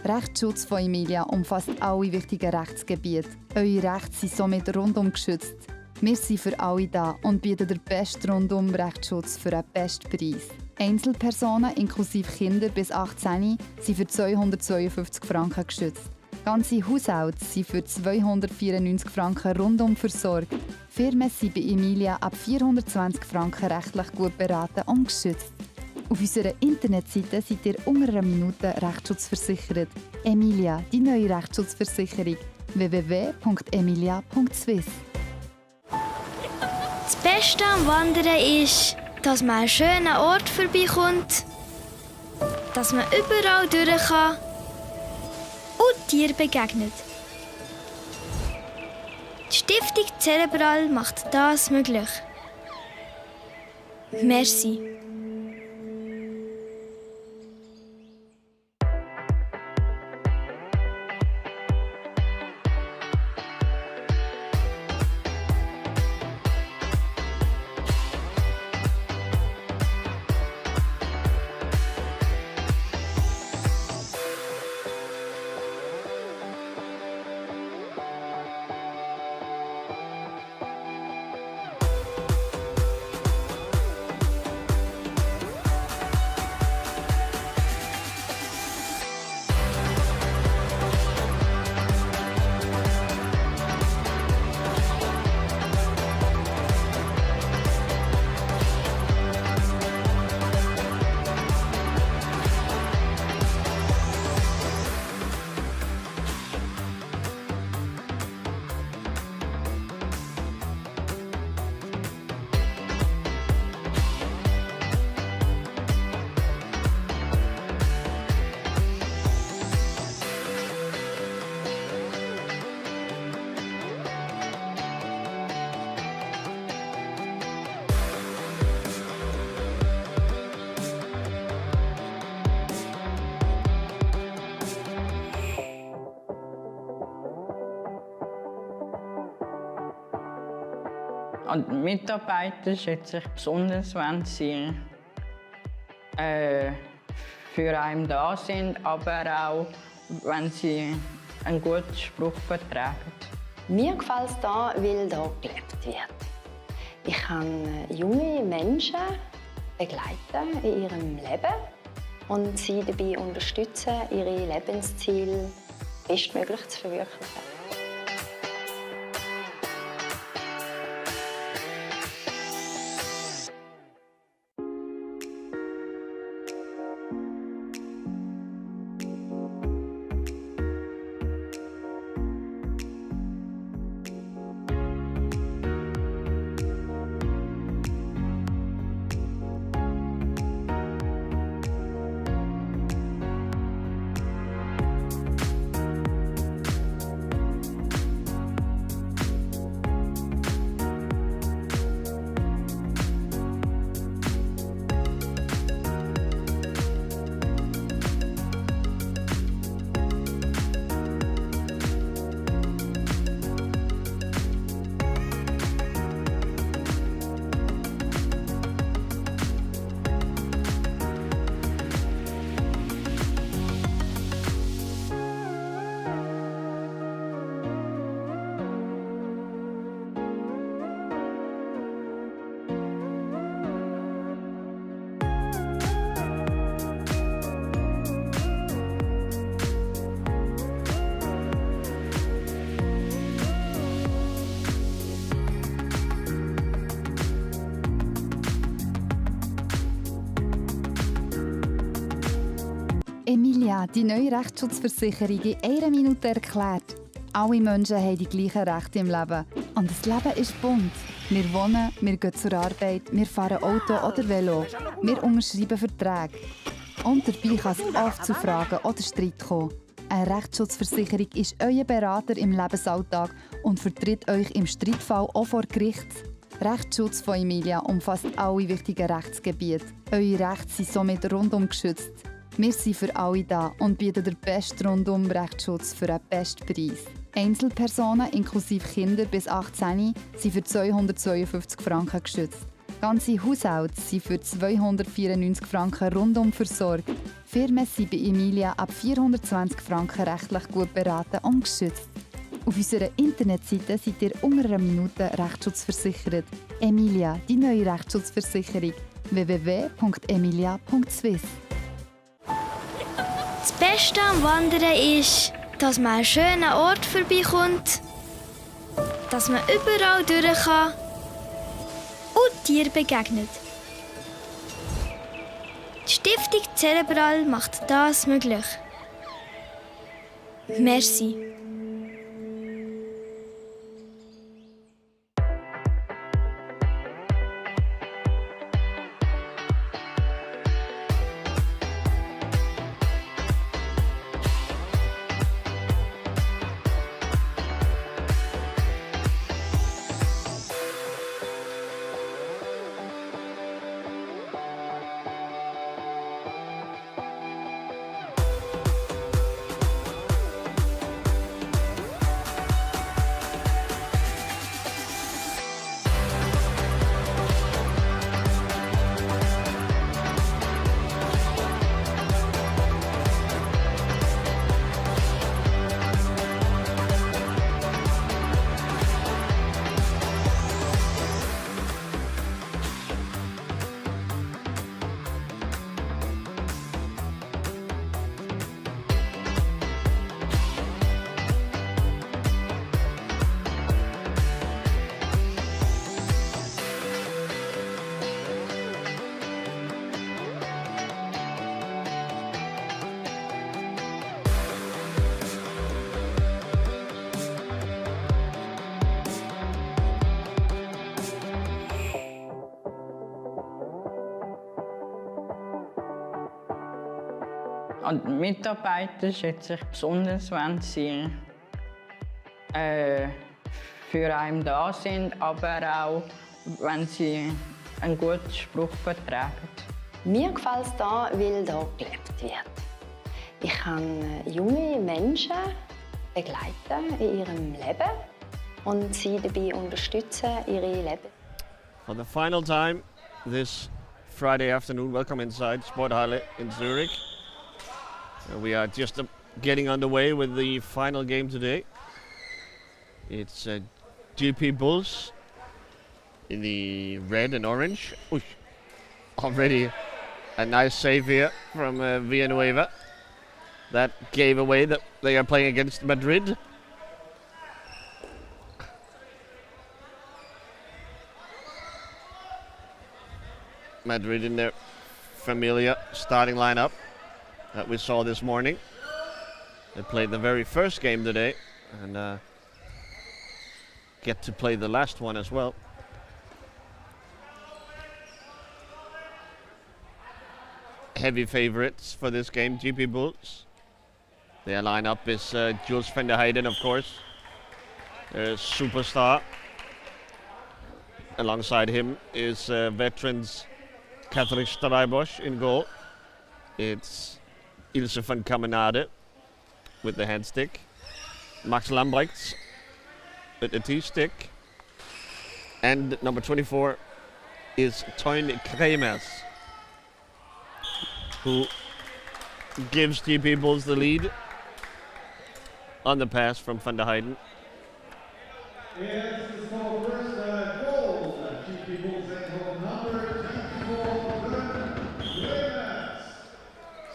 Rechtsschutz von Emilia umfasst alle wichtigen Rechtsgebiete. Eure Rechte sind somit rundum geschützt. Wir sind für alle da und bieten den besten Rundum-Rechtsschutz für einen besten Preis. Einzelpersonen inklusive Kinder bis 18 sind für 252 Franken geschützt. Ganze Haushalte sind für 294 Franken rundum versorgt. Firmen sind bei Emilia ab 420 Franken rechtlich gut beraten und geschützt. Auf unserer Internetseite seid ihr unter einer Minute Rechtsschutz Emilia, die neue Rechtsschutzversicherung. www.emilia.swiss. Das Beste am Wandern ist, dass man an einen schönen Ort vorbeikommt, dass man überall durch kann und Tieren begegnet. Die Stiftung Cerebral macht das möglich. Merci. Und die Mitarbeiter schätze ich besonders, wenn sie für einen da sind, aber auch, wenn sie einen guten Spruch vertragen. Mir gefällt es hier, weil hier gelebt wird. Ich kann junge Menschen begleiten in ihrem Leben und sie dabei unterstützen, ihre Lebensziele bestmöglich zu verwirklichen. Emilia, die neue Rechtsschutzversicherung in einer Minute erklärt. Alle Menschen haben die gleichen Rechte im Leben. Und das Leben ist bunt. Wir wohnen, wir gehen zur Arbeit, wir fahren Auto oder Velo. Wir unterschreiben Verträge. Und dabei kann es oft zu Fragen oder Streit kommen. Eine Rechtsschutzversicherung ist euer Berater im Lebensalltag und vertritt euch im Streitfall auch vor Gericht. Rechtsschutz von Emilia umfasst alle wichtigen Rechtsgebiete. Eure Rechte sind somit rundum geschützt. Wir sind für alle da und bieten den besten Rundum-Rechtsschutz für den besten Preis. Einzelpersonen inklusive Kinder bis 18 sind für 252 Franken geschützt. Ganze Haushalte sind für 294 Franken rundum versorgt. Firmen sind bei Emilia ab 420 Franken rechtlich gut beraten und geschützt. Auf unserer Internetseite seid ihr unter einer Minute Rechtsschutz Emilia, die neue Rechtsschutzversicherung. www.emilia.swiss. Das Beste am Wandern ist, dass man an schönen Ort vorbeikommt, dass man überall durch kann und Tieren begegnet. Die Stiftung Cerebral macht das möglich. Merci. An die Mitarbeiter schätze ich besonders, wenn sie für einen da sind, aber auch, wenn sie einen guten Spruch vertragen. Mir gefällt es hier, weil hier gelebt wird. Ich kann junge Menschen begleiten in ihrem Leben und sie dabei unterstützen, ihre Leben. For the final time this Friday afternoon, welcome inside Sporthalle in Zurich. We are just getting underway with the final game today. It's GP Bulls in the red and orange. Ooh, already a nice save here from Villanueva. That gave away that they are playing against Madrid. Madrid in their familiar starting lineup that we saw this morning. They played the very first game today and get to play the last one as well. Heavy favorites for this game, GP Bulls. Their lineup is Jules van der Heijden, of course, their superstar. Alongside him is veterans Kathleen Strijbosch in goal. It's Ilse van Kamenade with the hand stick. Max Lambrechts with the T-stick. And number 24 is Toyn Kremers, who gives GP Bulls the lead on the pass from Van der Heijden.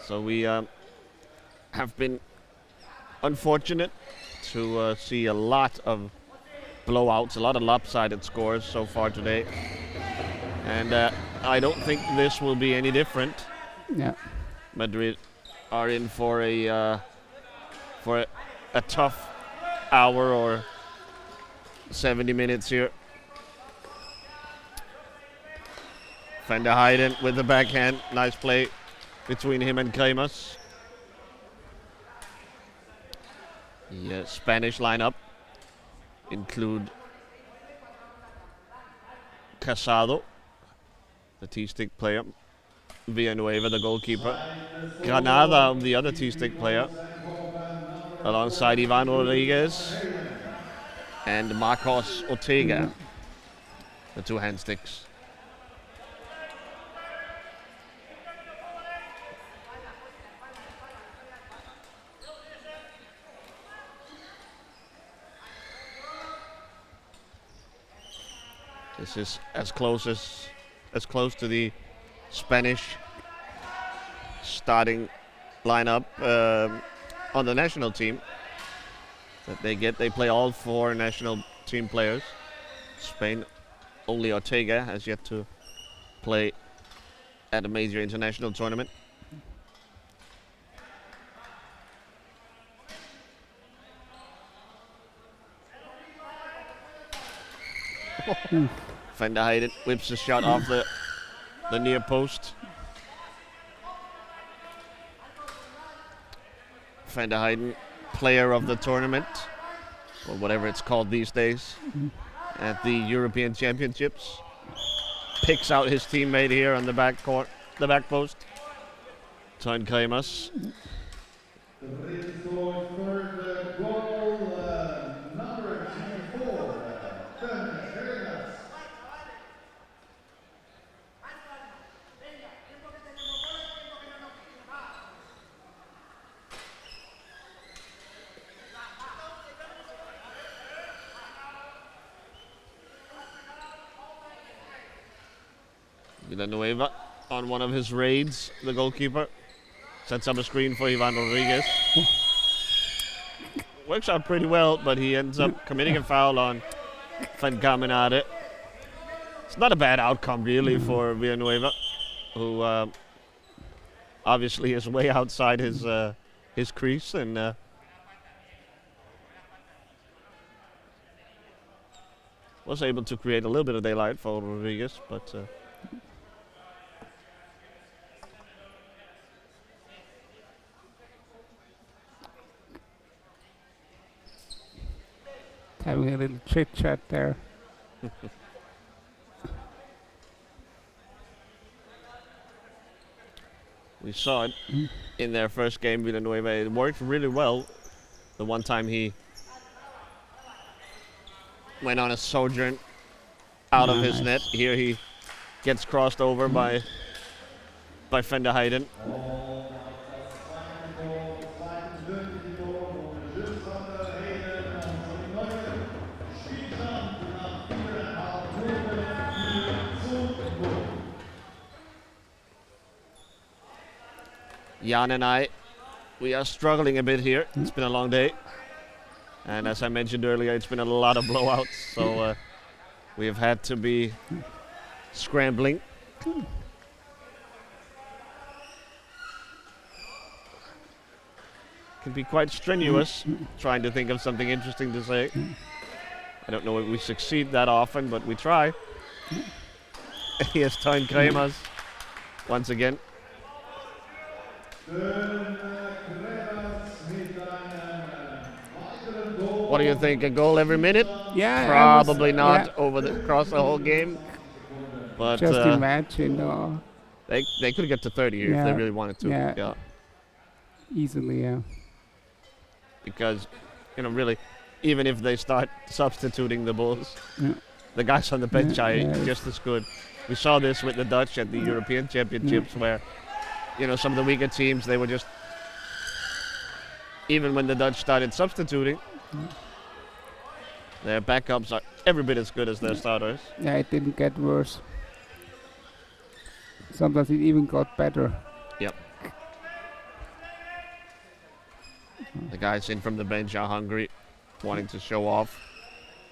So we have been unfortunate to see a lot of blowouts, a lot of lopsided scores so far today. And I don't think this will be any different. Yeah. Madrid are in for a tough hour or 70 minutes here. Van der Heijden with the backhand, nice play between him and Kremers. The Spanish lineup include Casado, the T-stick player. Villanueva, the goalkeeper. Granada, the other T-stick player. Alongside Ivan Rodriguez. And Marcos Ortega, the two hand sticks. This is as close to the Spanish starting lineup on the national team that they get. They play all 4 national team players. Spain, only Ortega has yet to play at a major international tournament. Van der Heijden whips a shot off the near post. Van der Heijden, player of the tournament, or whatever it's called these days, at the European Championships. Picks out his teammate here on the back post. Toyn Kremers. Villanueva on one of his raids, the goalkeeper. Sets up a screen for Ivan Rodriguez. Works out pretty well, but he ends up committing a foul on Van Kamenade. It's not a bad outcome, really, for Villanueva, who obviously is way outside his crease and was able to create a little bit of daylight for Rodriguez, but having a little chit chat there. We saw it in their first game, Villanueva. It worked really well. The one time he went on a sojourn out of his net. Here he gets crossed over by Van der Heijden. Jan and I, we are struggling a bit here. It's been a long day. And as I mentioned earlier, it's been a lot of blowouts. So we have had to be scrambling. Can be quite strenuous trying to think of something interesting to say. I don't know if we succeed that often, but we try. Here's Toyn Kremers once again. What do you think? A goal every minute? Yeah, probably not across the whole game. But just imagine, they could get to 30 here if they really wanted to. Yeah. Easily, yeah. Because, really, even if they start substituting the Bulls, the guys on the bench are just as good. We saw this with the Dutch at the European Championships, where some of the weaker teams, they were just, even when the Dutch started substituting, their backups are every bit as good as their starters. Yeah, it didn't get worse. Sometimes it even got better. Yep. The guys in from the bench are hungry, wanting to show off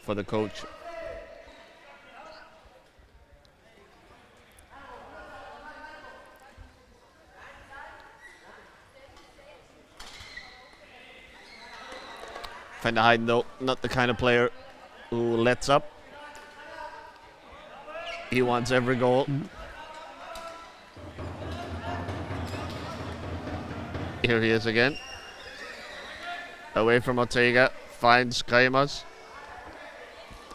for the coach. Van der Heijden, though, not the kind of player who lets up. He wants every goal. Here he is again. Away from Ortega, finds Kremers.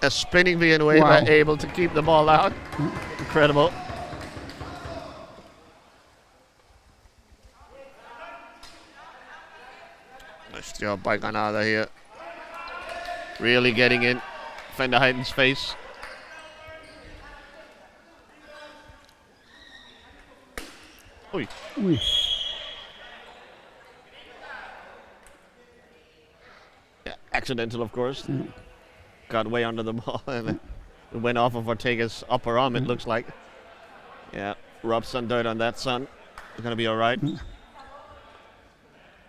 A spinning Villanueva able to keep the ball out. Incredible. Nice job by Granada here. Really getting in Van der Heiden's face. Oei. Oei. Yeah, accidental, of course. Got way under the ball and it went off of Ortega's upper arm, it looks like. Yeah, rub some dirt on that, son. It's going to be all right.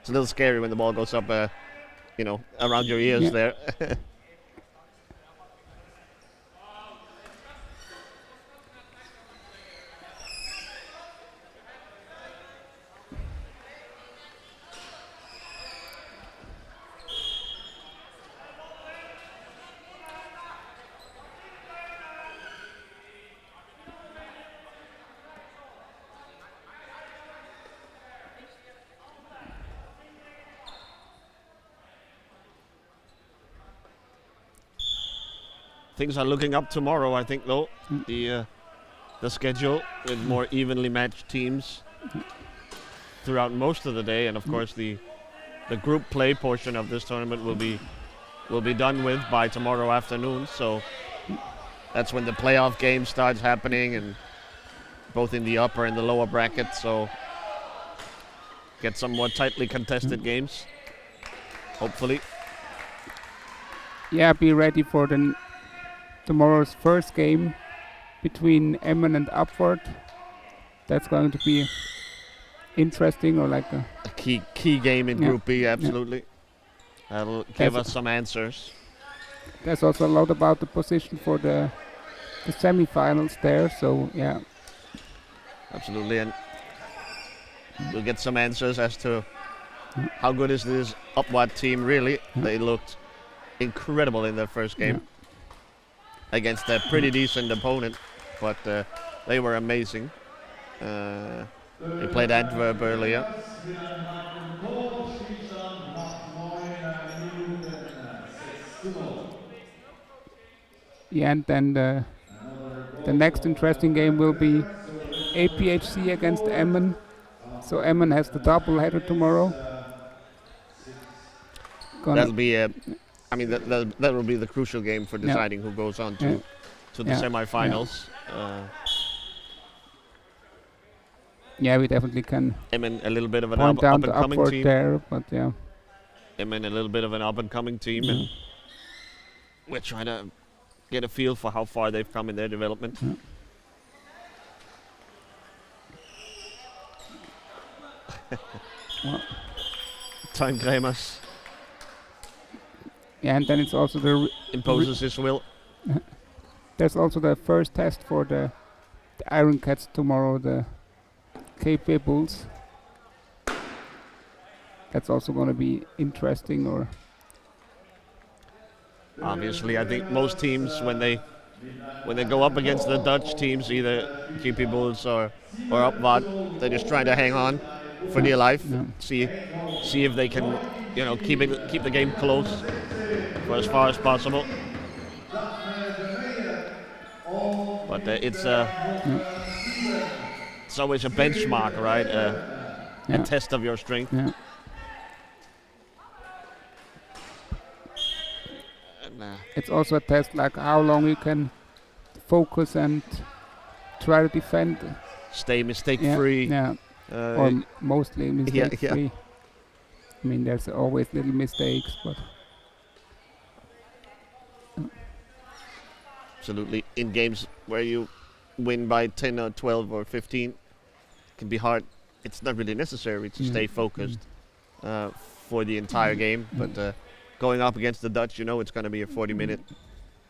It's a little scary when the ball goes up, you know, around your ears there. Things are looking up tomorrow, I think, though. The schedule with more evenly matched teams throughout most of the day, and of course the group play portion of this tournament will be done with by tomorrow afternoon. So that's when the playoff game starts happening, and both in the upper and the lower bracket. So get some more tightly contested games, hopefully. Yeah, be ready for tomorrow's first game between Emmen and Antwerp. That's going to be interesting, or like a key game in Group B, absolutely. That'll give us some answers. There's also a lot about the position for the semi-finals there, so yeah. Absolutely, and we'll get some answers as to how good is this Upward team really. They looked incredible in their first game against a pretty decent opponent, but they were amazing. They played Antwerp earlier. Yeah, and then the next interesting game will be APHC against Emmen. So Emmen has the double header tomorrow. That'll be I mean, that will be the crucial game for deciding who goes on to the semi-finals. Yeah, we definitely can. Emmen, a little bit of an up-and-coming team. There, but yeah. Emmen, a little bit of an up-and-coming team, and we're trying to get a feel for how far they've come in their development. Time Kremers. Yeah, and then it's also the imposes his will. There's also the first test for the Iron Cats tomorrow, the KP Bulls. That's also going to be interesting. Or obviously, I think most teams when they go up against the Dutch teams, either KP Bulls or Upward, they're just trying to hang on for dear life. See if they can, you know, keep the game close for as far as possible. But it's always a benchmark, right? A test of your strength. And, it's also a test like how long you can focus and try to defend. Stay mistake-free. Or mostly mistake-free. I mean, there's always little mistakes, but... Absolutely. In games where you win by 10 or 12 or 15, it can be hard. It's not really necessary to stay focused for the entire game, but going up against the Dutch, you know it's going to be a 40-minute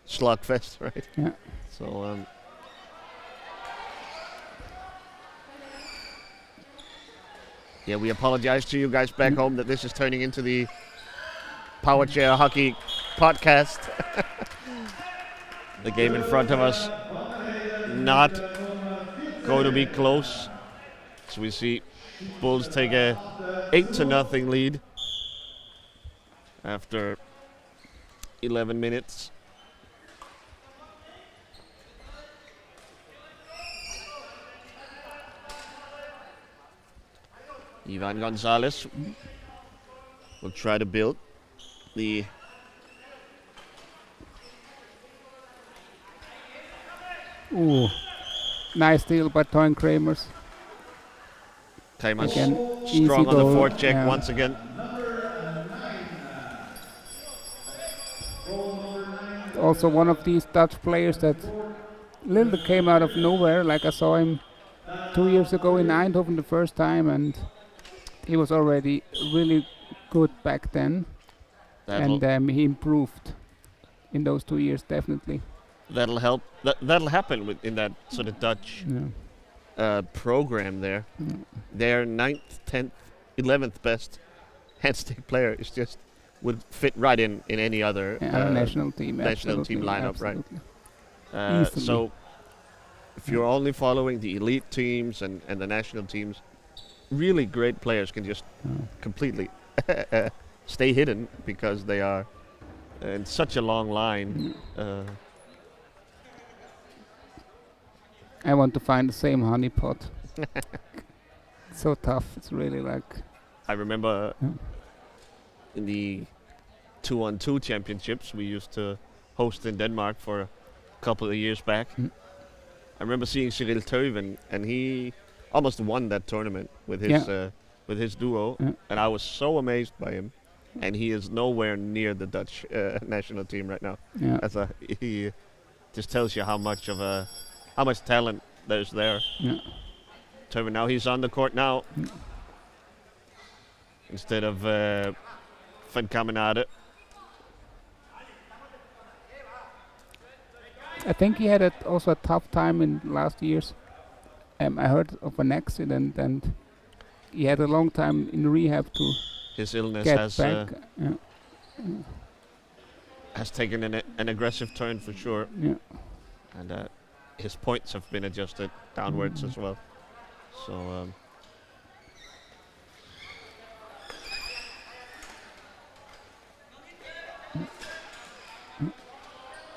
slugfest, right? Yeah. So, yeah, we apologize to you guys back home that this is turning into the Powerchair Hockey podcast. The game in front of us not going to be close. So we see Bulls take a 8-0 lead after 11 minutes. Ivan Gonzalez will try to build the Ooh, nice steal by Toyn Kramers. Kramers Again, easy strong on the goal, forecheck yeah. once again. Also one of these Dutch players that little came out of nowhere. Like I saw him 2 years ago in Eindhoven the first time, and he was already really good back then. And he improved in those 2 years, definitely. That'll help. That'll happen in that sort of Dutch program there. Their 9th, 10th, 11th best handstick player is just would fit right in any other national team lineup, absolutely. right? So if you're only following the elite teams and the national teams, really great players can just completely stay hidden because they are in such a long line. I want to find the same honeypot. So tough. It's really like. I remember in the 2-on-2 championships we used to host in Denmark for a couple of years back. I remember seeing Cyril Teuven, and he almost won that tournament with his duo, and I was so amazed by him. And he is nowhere near the Dutch national team right now. Yeah. He just tells you how much talent there's there. Yeah. Teuven, now he's on the court now. Instead of Van Kamerade. I think he had also a tough time in last years. I heard of an accident, and he had a long time in rehab to his illness get has back. has taken an aggressive turn for sure. Yeah. And his points have been adjusted downwards as well. So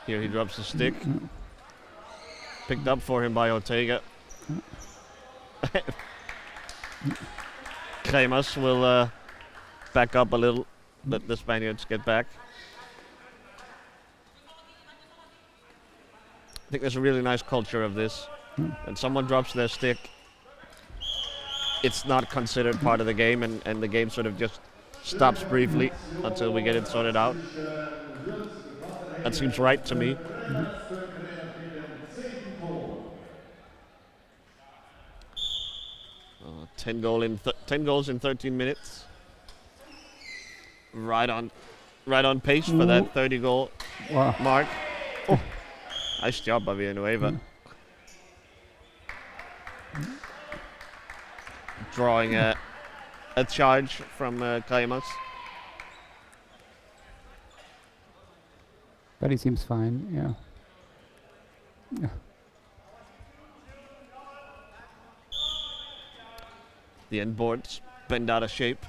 here he drops the stick. Picked up for him by Ortega. Kramers will back up a little, let the Spaniards get back. I think there's a really nice culture of this. When someone drops their stick, it's not considered part of the game, and the game sort of just stops briefly until we get it sorted out. That seems right to me. 10 goals in 13 minutes. Right on pace for that 30-goal mark. Oh, nice job by Villanueva. Drawing a charge from Kramers. But he seems fine, yeah. The end boards bend out of shape.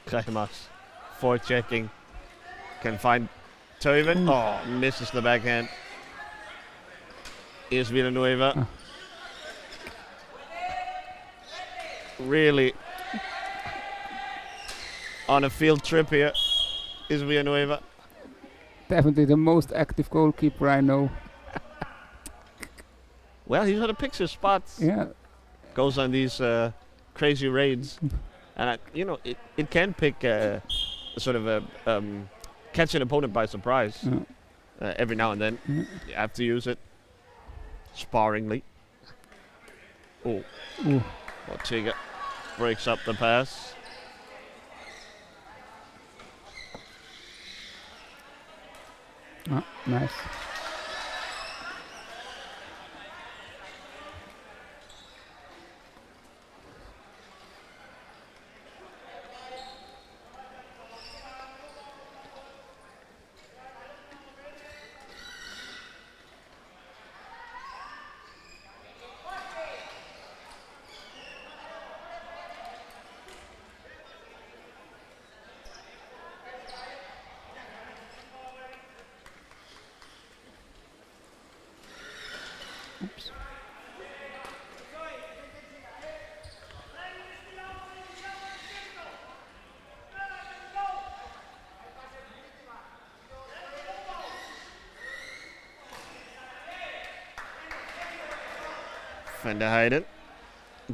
Kramers forechecking. Can find Teuven. Oh, misses the backhand. Here's Villanueva. Really on a field trip here is Villanueva. Definitely the most active goalkeeper I know. Well, he sort of picks his spots. Yeah. Goes on these crazy raids. And, it can pick catch an opponent by surprise. Every now and then. You have to use it sparingly. Oh. Ortega breaks up the pass. Nice. Van der Heijden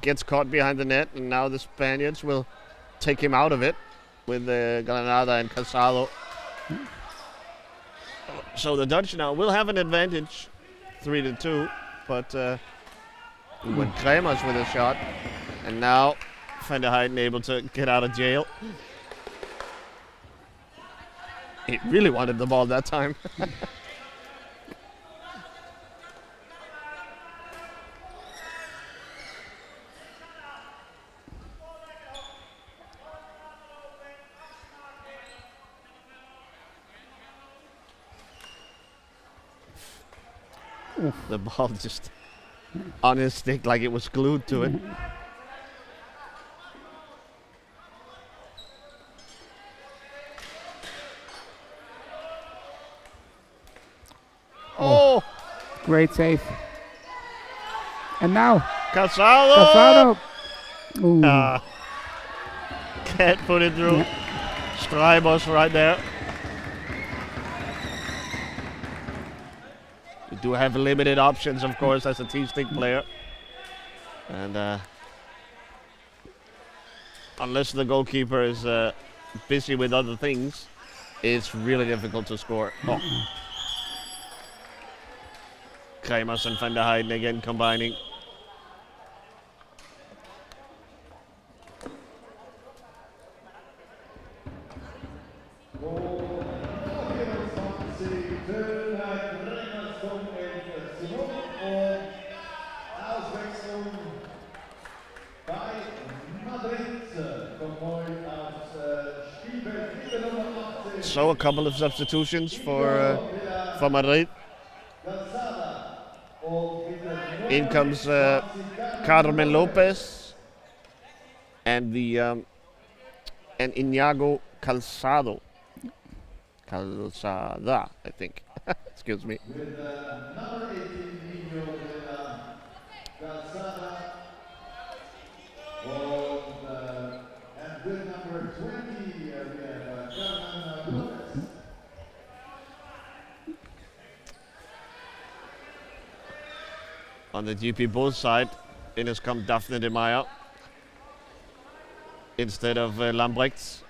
gets caught behind the net, and now the Spaniards will take him out of it with Granada and Casado. So the Dutch now will have an advantage, 3-2, but when Kremers with a shot, and now Van der Heijden able to get out of jail. He really wanted the ball that time. The ball just on his stick like it was glued to it. Oh! Great save. And now Casado! Ooh. Can't put it through. Strijbos right there. You do have limited options, of course, as a T-stick player. And unless the goalkeeper is busy with other things, it's really difficult to score. Oh. Kremers and Van der Heijden again combining. So a couple of substitutions for Madrid. In comes Carmen Lopez and and Iñigo Calzada, I think. Excuse me. With number 18, Nino Calzada. And with number 20, we have Carmen Lopez. On the GP Bulls side, in has come Daphne de Meyer instead of Lambrechts.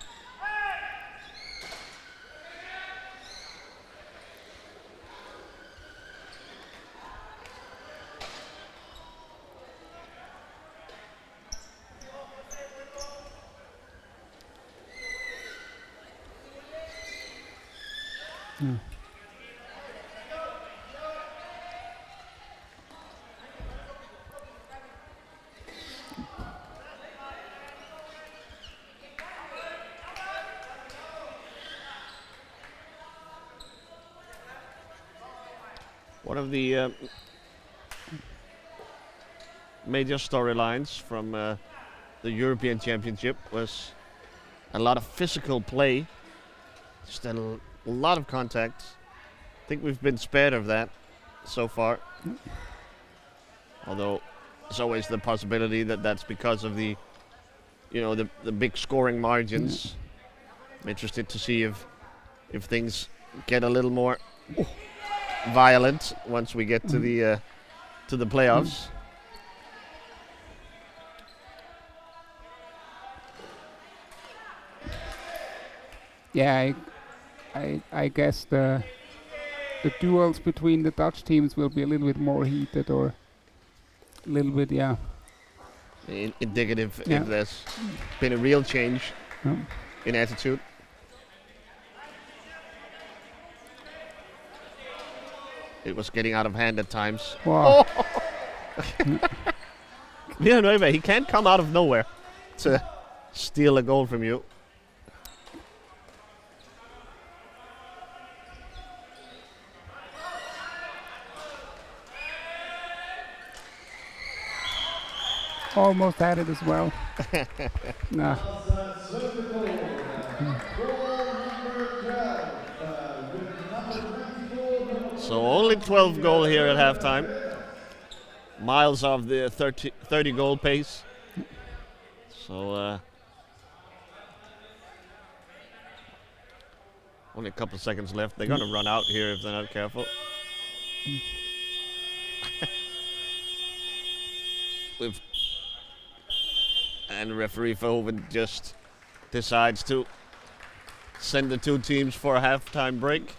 One of the major storylines from the European Championship was a lot of physical play, just a lot of contact. I think we've been spared of that so far. Although there's always the possibility that that's because of the big scoring margins. I'm interested to see if things get a little more violent once we get to the playoffs. Yeah, I guess the duels between the Dutch teams will be a little bit more heated, or a little bit, yeah. Indicative if there's been a real change in attitude. It was getting out of hand at times. Wow. Villanueva, he can't come out of nowhere to steal a goal from you. Almost had it as well. Nah. So only 12 goal here at halftime. Miles off the 30 goal pace. So only a couple of seconds left. They're going to run out here if they're not careful. And referee Verhoeven just decides to send the two teams for a halftime break.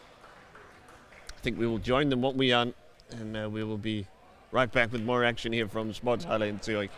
I think we will join them, won't we, Jan? And we will be right back with more action here from Sporthalle in Zurich.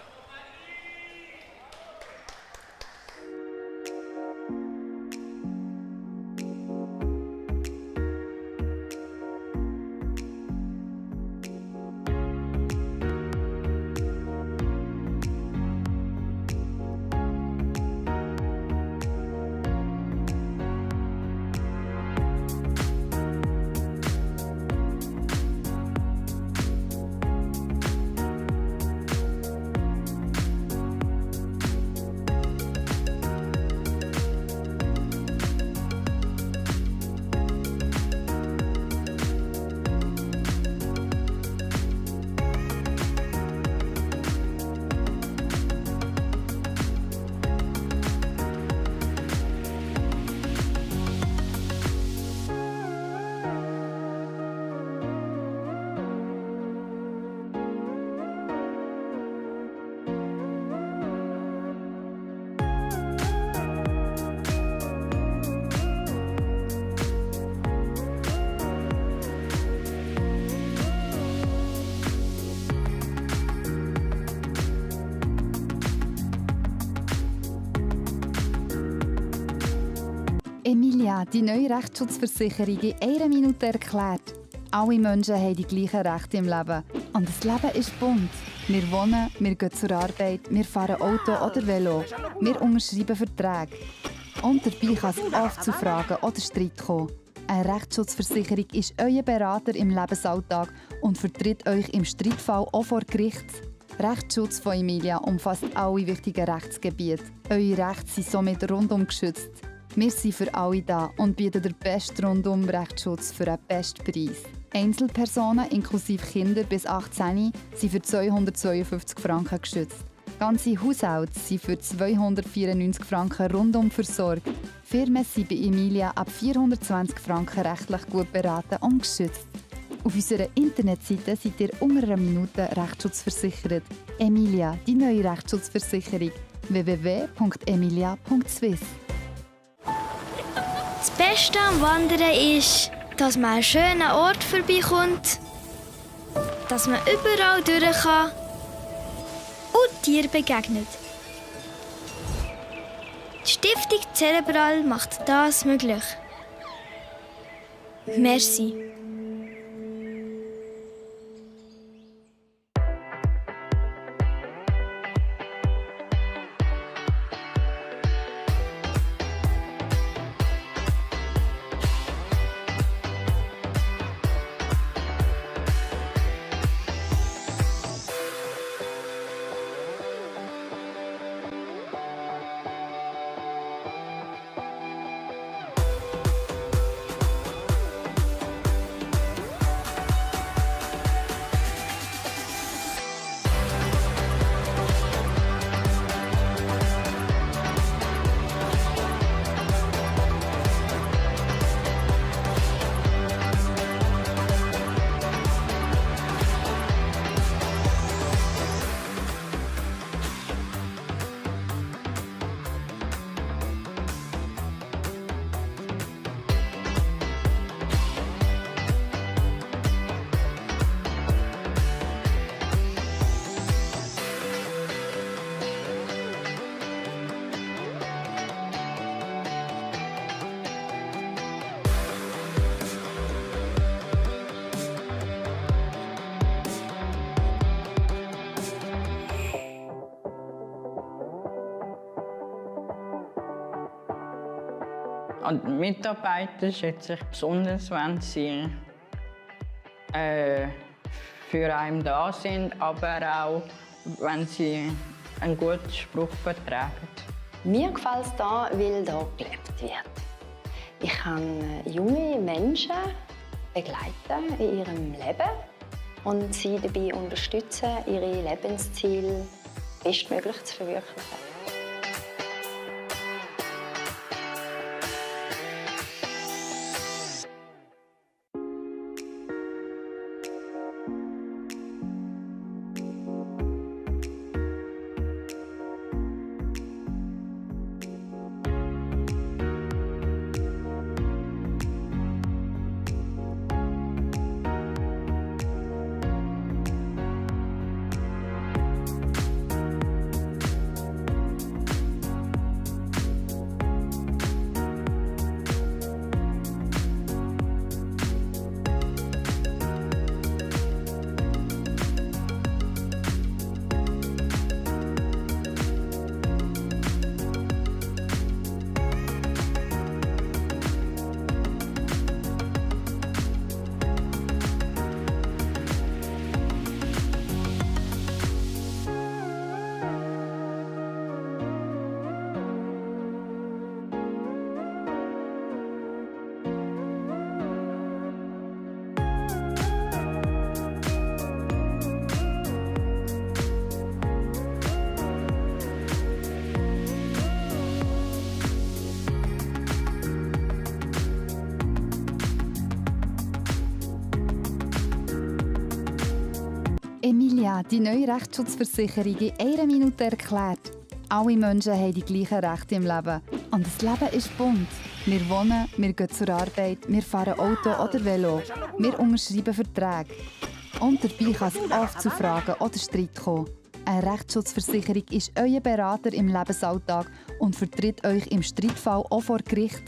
Emilia, die neue Rechtsschutzversicherung in einer Minute erklärt. Alle Menschen haben die gleichen Rechte im Leben. Und das Leben ist bunt. Wir wohnen, wir gehen zur Arbeit, wir fahren Auto oder Velo. Wir unterschreiben Verträge. Und dabei kann es oft zu Fragen oder Streit kommen. Eine Rechtsschutzversicherung ist euer Berater im Lebensalltag und vertritt euch im Streitfall auch vor Gericht. Rechtsschutz von Emilia umfasst alle wichtigen Rechtsgebiete. Eure Rechte sind somit rundum geschützt. Wir sind für alle da und bieten den besten Rundum-Rechtsschutz für einen besten Preis. Einzelpersonen inklusive Kinder bis 18 sind für 252 Franken geschützt. Ganze Haushalte sind für 294 Franken rundum versorgt. Firmen sind bei Emilia ab 420 Franken rechtlich gut beraten und geschützt. Auf unserer Internetseite seid ihr unter einer Minute rechtsschutzversichert. Emilia, die neue Rechtsschutzversicherung. www.emilia.swiss. Das Beste am Wandern ist, dass man an einen schönen Ort vorbeikommt, dass man überall durch kann und Tieren begegnet. Die Stiftung Cerebral macht das möglich. Merci. An die Mitarbeiter schätze ich besonders, wenn sie für einen da sind, aber auch, wenn sie einen guten Spruch vertragen. Mir gefällt es hier, weil hier gelebt wird. Ich kann junge Menschen begleiten in ihrem Leben und sie dabei unterstützen, ihre Lebensziele bestmöglich zu verwirklichen. Emilia, die neue Rechtsschutzversicherung, in einer Minute erklärt. Alle Menschen haben die gleichen Rechte im Leben. Und das Leben ist bunt. Wir wohnen, wir gehen zur Arbeit, wir fahren Auto oder Velo. Wir unterschreiben Verträge. Und dabei kann es oft zu Fragen oder Streit kommen. Eine Rechtsschutzversicherung ist euer Berater im Lebensalltag und vertritt euch im Streitfall auch vor Gericht.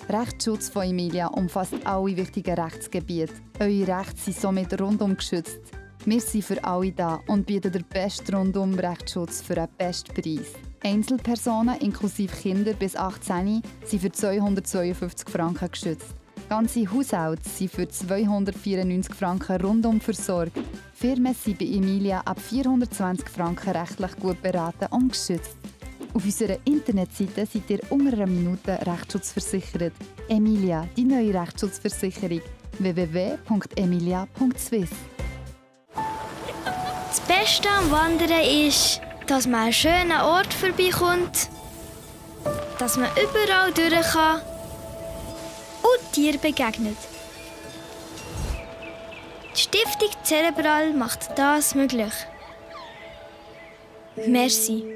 Rechtsschutz von Emilia umfasst alle wichtigen Rechtsgebiete. Eure Rechte sind somit rundum geschützt. Wir sind für alle da und bieten den besten Rundum-Rechtsschutz für einen besten Preis. Einzelpersonen inklusive Kinder bis 18 sind für 252 Franken geschützt. Ganze Haushalte sind für 294 Franken rundum versorgt. Firmen sind bei Emilia ab 420 Franken rechtlich gut beraten und geschützt. Auf unserer Internetseite seid ihr unter einer Minute rechtsschutzversichert. Emilia, die neue Rechtsschutzversicherung. www.emilia.swiss. Das Beste am Wandern ist, dass man an einen schönen Ort vorbeikommt, dass man überall durch kann und Tieren begegnet. Die Stiftung Cerebral macht das möglich. Merci.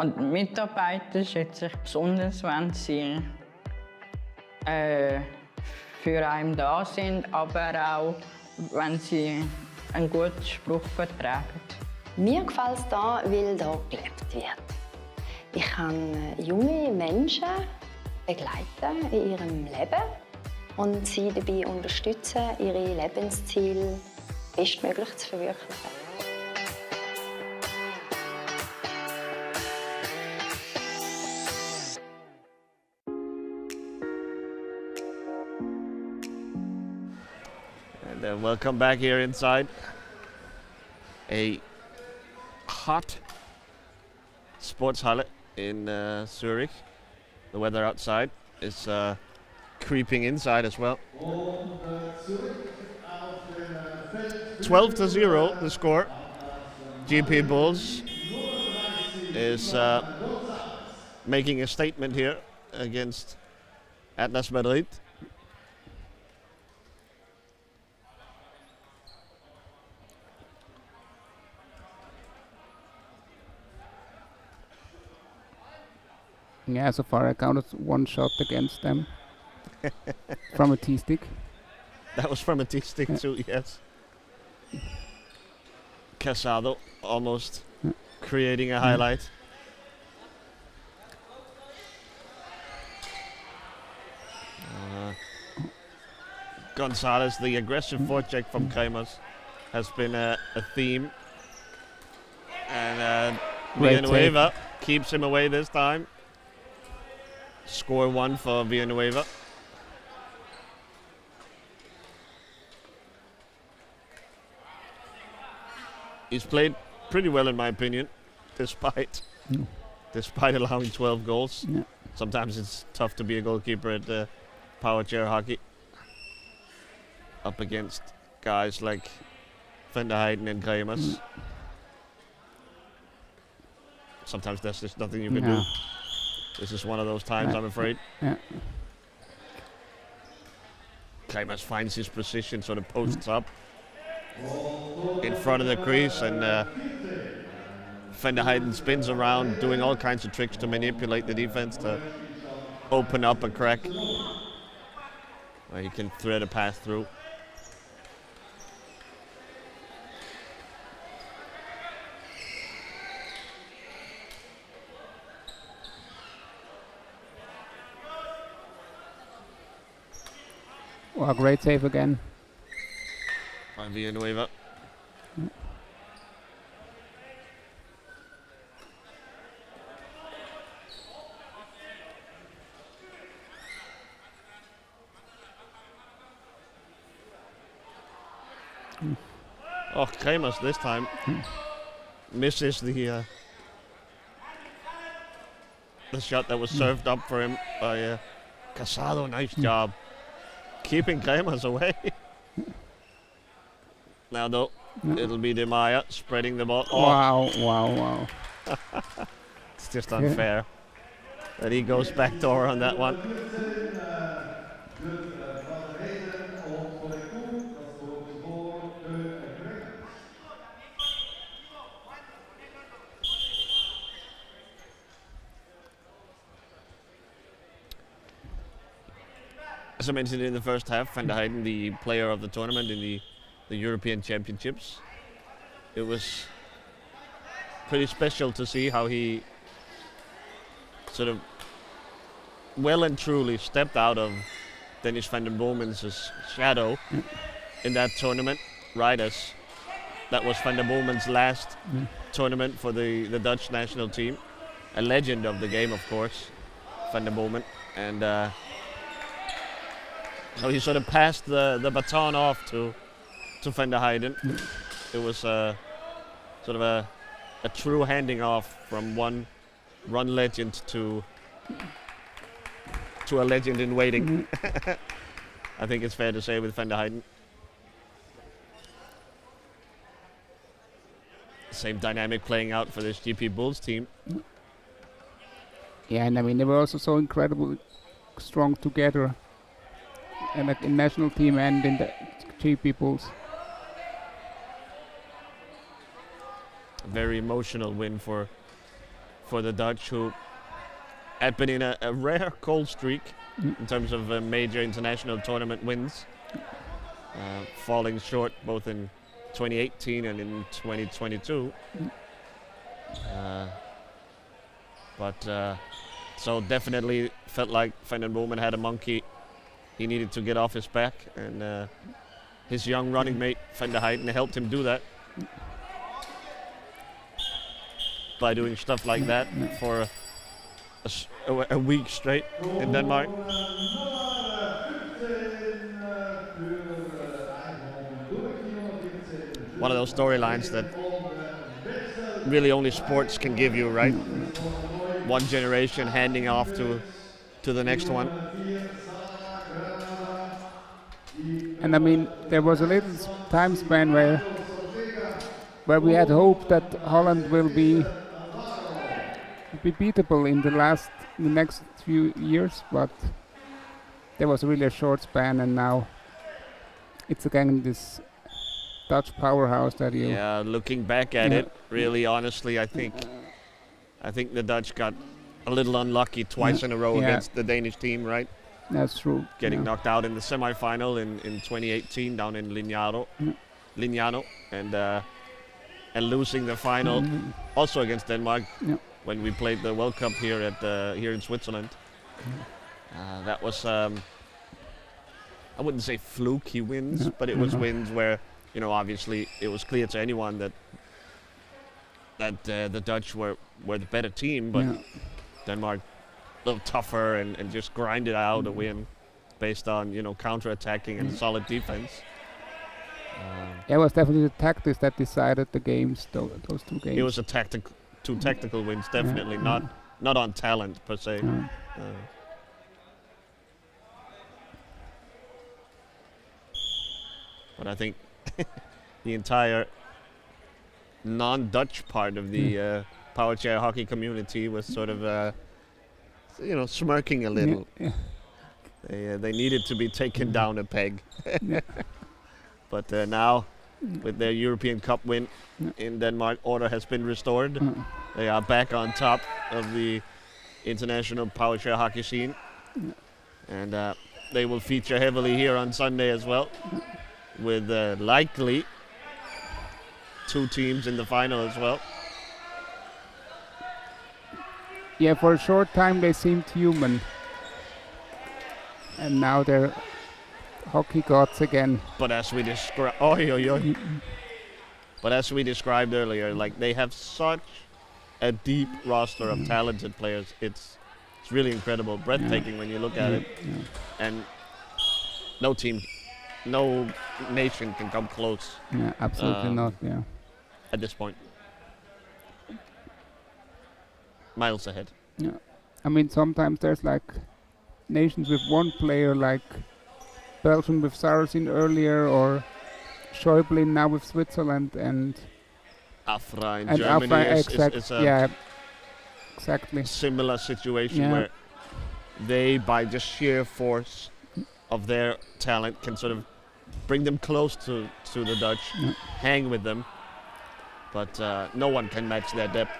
Und die Mitarbeiter schätze ich besonders, wenn sie für einen da sind, aber auch, wenn sie einen guten Spruch vertragen. Mir gefällt es hier, weil hier gelebt wird. Ich kann junge Menschen begleiten in ihrem Leben und sie dabei unterstützen, ihre Lebensziele bestmöglich zu verwirklichen. And welcome back here inside a hot Sportshalle in Zurich. The weather outside is creeping inside as well. 12-0 the score. GP Bulls is making a statement here against Atlas Madrid. Yeah, so far I counted one shot against them from a T-stick. That was from a T-stick too, yes. Casado almost creating a highlight. Gonzalez, the aggressive forecheck from Kremers has been a theme. And Villanueva keeps him away this time. Score one for Villanueva. He's played pretty well in my opinion, despite allowing 12 goals. Yeah. Sometimes it's tough to be a goalkeeper at Powerchair hockey. Up against guys like Van der Heijden and Kremers. sometimes there's just nothing you can do. This is one of those times, I'm afraid. Yeah. Kremers finds his position, sort of posts up in front of the crease, and Van der Heyden spins around, doing all kinds of tricks to manipulate the defense to open up a crack where he can thread a path through. Well, great save again. By Villanueva. Oh, Kremers this time misses the shot that was served up for him by Casado. Nice job keeping Kremers away. Now though, it'll be De Maya spreading the ball. Oh. Wow. It's just unfair that he goes backdoor on that one. As I mentioned in the first half, Van der Heyden, the player of the tournament in the European Championships. It was pretty special to see how he sort of well and truly stepped out of Dennis van den Bomen's shadow in that tournament, right as that was Van den Bomen's last tournament for the Dutch national team. A legend of the game, of course, Van den Bomen. And so he sort of passed the baton off to Van der Heyden. It was sort of a true handing off from one run legend to a legend in waiting. I think it's fair to say with Van der Heyden. Same dynamic playing out for this GP Bulls team. Yeah, and I mean they were also so incredibly strong together, and in national team and in the GP Bulls. A very emotional win for the Dutch, who had been in a rare cold streak in terms of major international tournament wins, falling short both in 2018 and in 2022. So definitely felt like Van den Bomen had a monkey he needed to get off his back, and his young running mate Van der Heyden helped him do that by doing stuff like that for a week straight in Denmark. One of those storylines that really only sports can give you, right? One generation handing off to the next one. And I mean, there was a little time span where we had hope that Holland will be beatable in the next few years, but there was really a short span, and now it's again this Dutch powerhouse that you. Yeah, looking back at it, really honestly, I think the Dutch got a little unlucky twice in a row against the Danish team, right? That's true. Getting knocked out in the semi-final in 2018 down in Lignano, and losing the final also against Denmark when we played the World Cup here in Switzerland. That was I wouldn't say fluky wins, but it was wins where, you know, obviously it was clear to anyone that the Dutch were the better team, but Denmark a little tougher and just grinded out a win based on, you know, counter-attacking and solid defense. It was definitely the tactics that decided the games, those two games. It was two tactical wins, definitely, not on talent per se. But I think the entire non-Dutch part of the Powerchair hockey community was sort of, smirking a little. They needed to be taken down a peg. But now, with their European Cup win in Denmark, order has been restored. They are back on top of the international Powerchair hockey scene. And they will feature heavily here on Sunday as well, with likely 2 teams in the final as well. Yeah, for a short time they seemed human. And now they're hockey gods again. But as we But as we described earlier, like, they have such a deep roster of talented players. It's really incredible, breathtaking when you look at it. And no team, no nation can come close. Yeah, absolutely not. Yeah. At this point, miles ahead. Yeah, I mean, sometimes there's like nations with one player, like Belgium with Saracen earlier, or Schäuble now with Switzerland, and Afra in and Germany Afra, is a yeah, exactly. similar situation where they, by just sheer force of their talent, can sort of bring them close to the Dutch, hang with them, but no one can match their depth.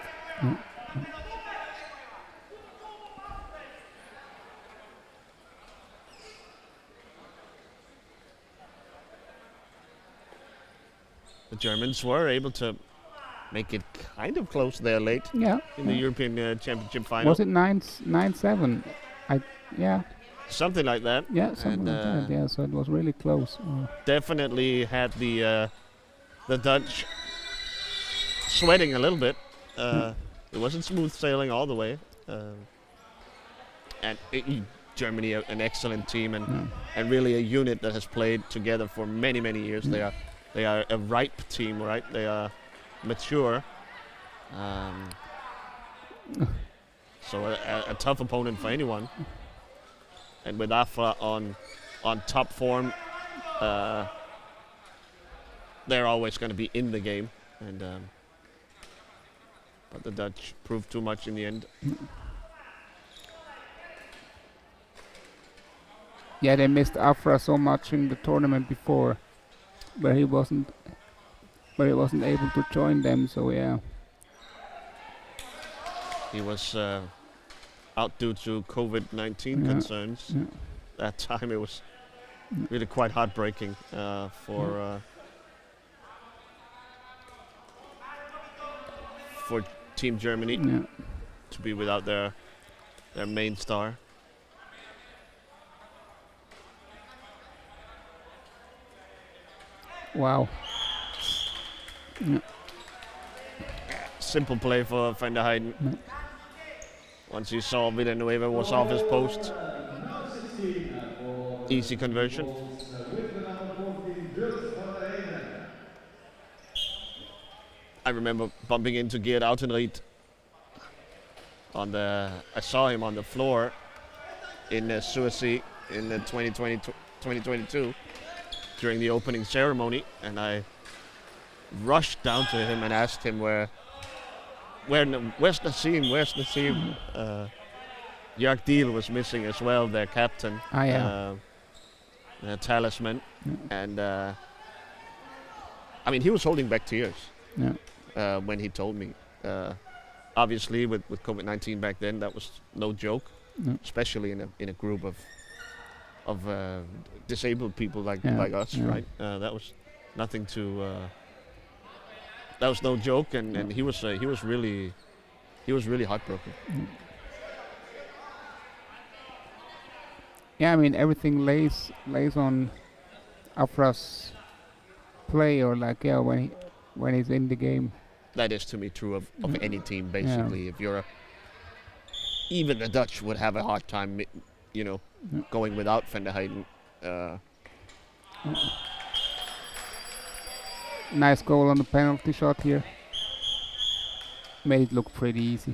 The Germans were able to make it kind of close there late in the European Championship final. Was it 9-7? Something like that. Yeah, something like that. Yeah, so it was really close. Definitely had the Dutch sweating a little bit. It wasn't smooth sailing all the way. Germany, an excellent team and really a unit that has played together for many, many years. They are a ripe team, right? They are mature. So a tough opponent for anyone. And with Afra on top form, they're always going to be in the game. And but the Dutch proved too much in the end. Yeah, they missed Afra so much in the tournament before, where he wasn't able to join them. So yeah, he was out due to COVID-19 concerns. That time it was really quite heartbreaking for Team Germany to be without their main star. Wow. Simple play for Van der Heijden. Once you saw Villanueva was off his post. Easy conversion. I remember bumping into Geert Autenried I saw him on the floor in Suecia in 2022 during the opening ceremony, and I rushed down to him and asked him where's Nassim? Where's Nassim? Jörg Diel was missing as well, their captain, their talisman, and I mean, he was holding back tears when he told me. Obviously, with COVID-19 back then, that was no joke, especially in a group of disabled people like us, right? That was nothing to. That was no joke, and he was really heartbroken. Yeah, I mean, everything lays on Afra's play, or like when he's in the game. That is to me true of any team, basically. If you're even the Dutch would have a hard time, going without Van der Heijden. Nice goal on the penalty shot here. Made it look pretty easy.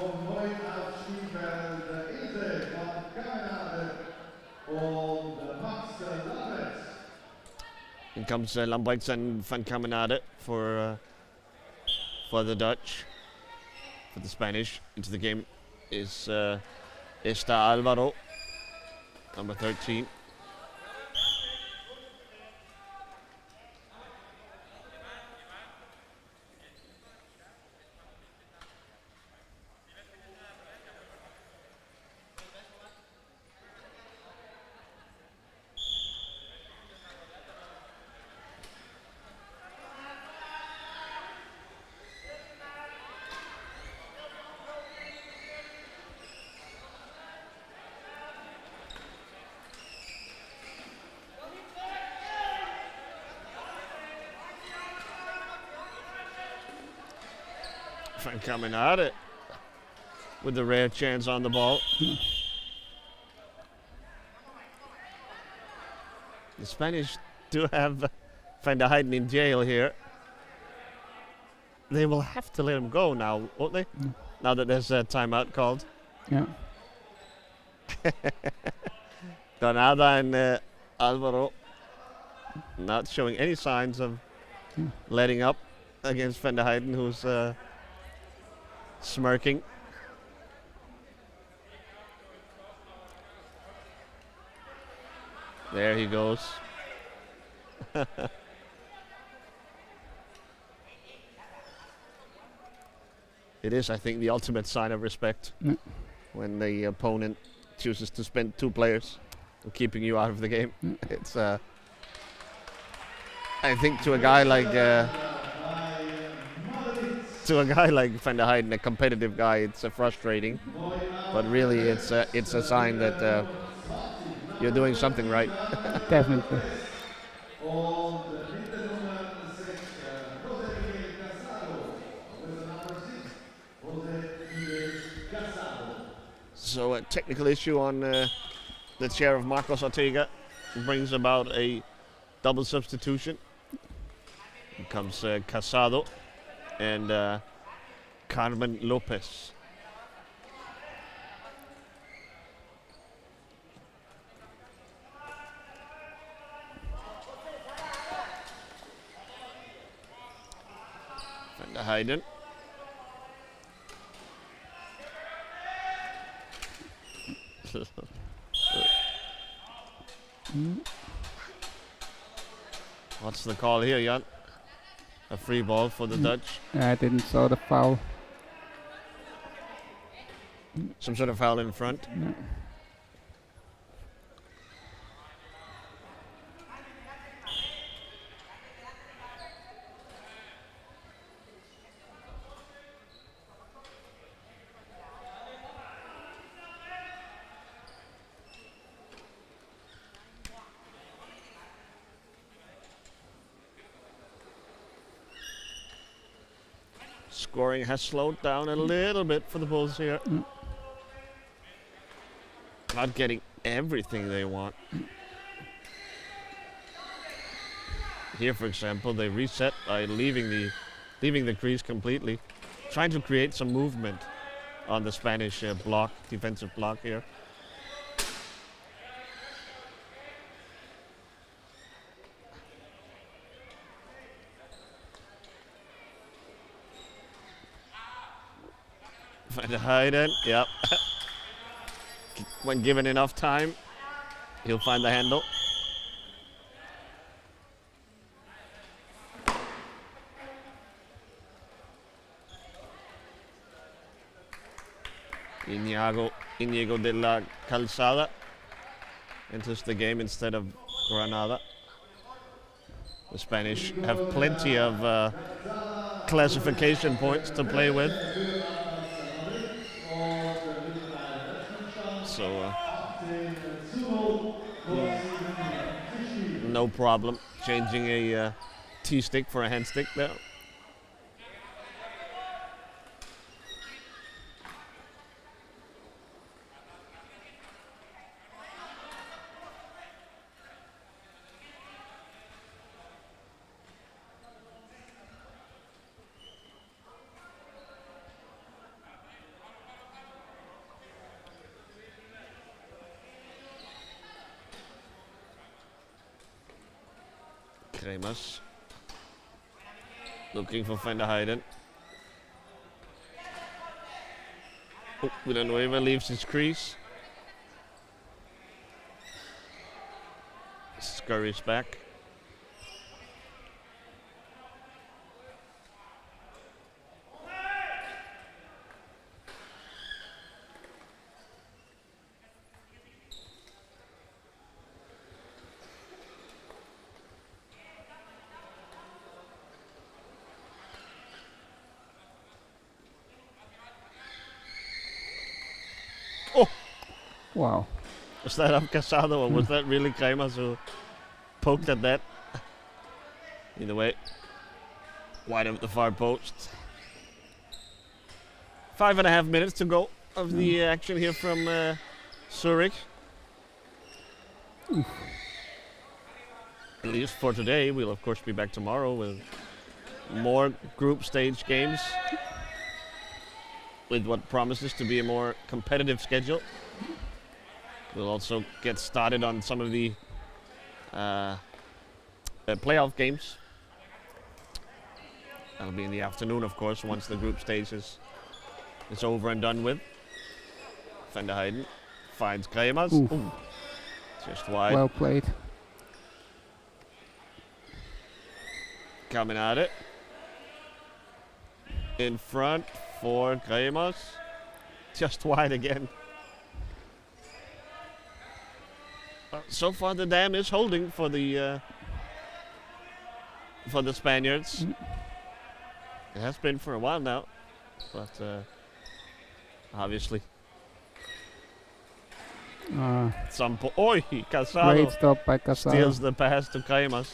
vom neuen Aufstiegel der Insel von Kanada und Max Lammers. In comes Lambrechtsen van Caminade for the Dutch. For the Spanish, into the game is Esta Alvaro, number 13. Van Caminade with the rare chance on the ball. The Spanish do have Van der Heijden in jail here. They will have to let him go now, won't they? Now that there's a timeout called. Yeah. Granada and Alvaro not showing any signs of letting up against Van der Heijden, who's smirking. There he goes. It is, I think, the ultimate sign of respect when the opponent chooses to spend 2 players keeping you out of the game. It's, I think, to a guy like Van der Heijden, a competitive guy, it's frustrating. But really, it's a sign that you're doing something right. Definitely. So a technical issue on the chair of Marcos Ortega brings about a double substitution. Here comes Casado and Carmen Lopez. Van der Heijden. What's the call here, Jan? A free ball for the Dutch. I didn't saw the foul. Some sort of foul in front. No. Scoring has slowed down a little bit for the Bulls here. Not getting everything they want. Here, for example, they reset by leaving the crease completely, trying to create some movement on the Spanish defensive block here. Van der Heijden, yep. When given enough time, he'll find the handle. Inigo de la Calzada enters the game instead of Granada. The Spanish have plenty of classification points to play with. So no problem changing a T-stick for a hand stick there. Kremers looking for Van der Heijden. Oh, Villanueva leaves his crease. Scurries back. Oh! Wow. Was that up Casado or was that really Kremers who poked at that? Either way, wide of the far post. 5.5 minutes to go of the action here from Zurich. At least for today. We'll of course be back tomorrow with more group stage games with what promises to be a more competitive schedule. We'll also get started on some of the playoff games. That'll be in the afternoon, of course, once the group stage is over and done with. Van der Heijden finds Kremers. Ooh. Just wide. Well played. Coming at it. In front for Kremers. Just wide again. So far the dam is holding for the Spaniards. It has been for a while now, but obviously some Casado great stop by Casado. steals the pass to Kremers.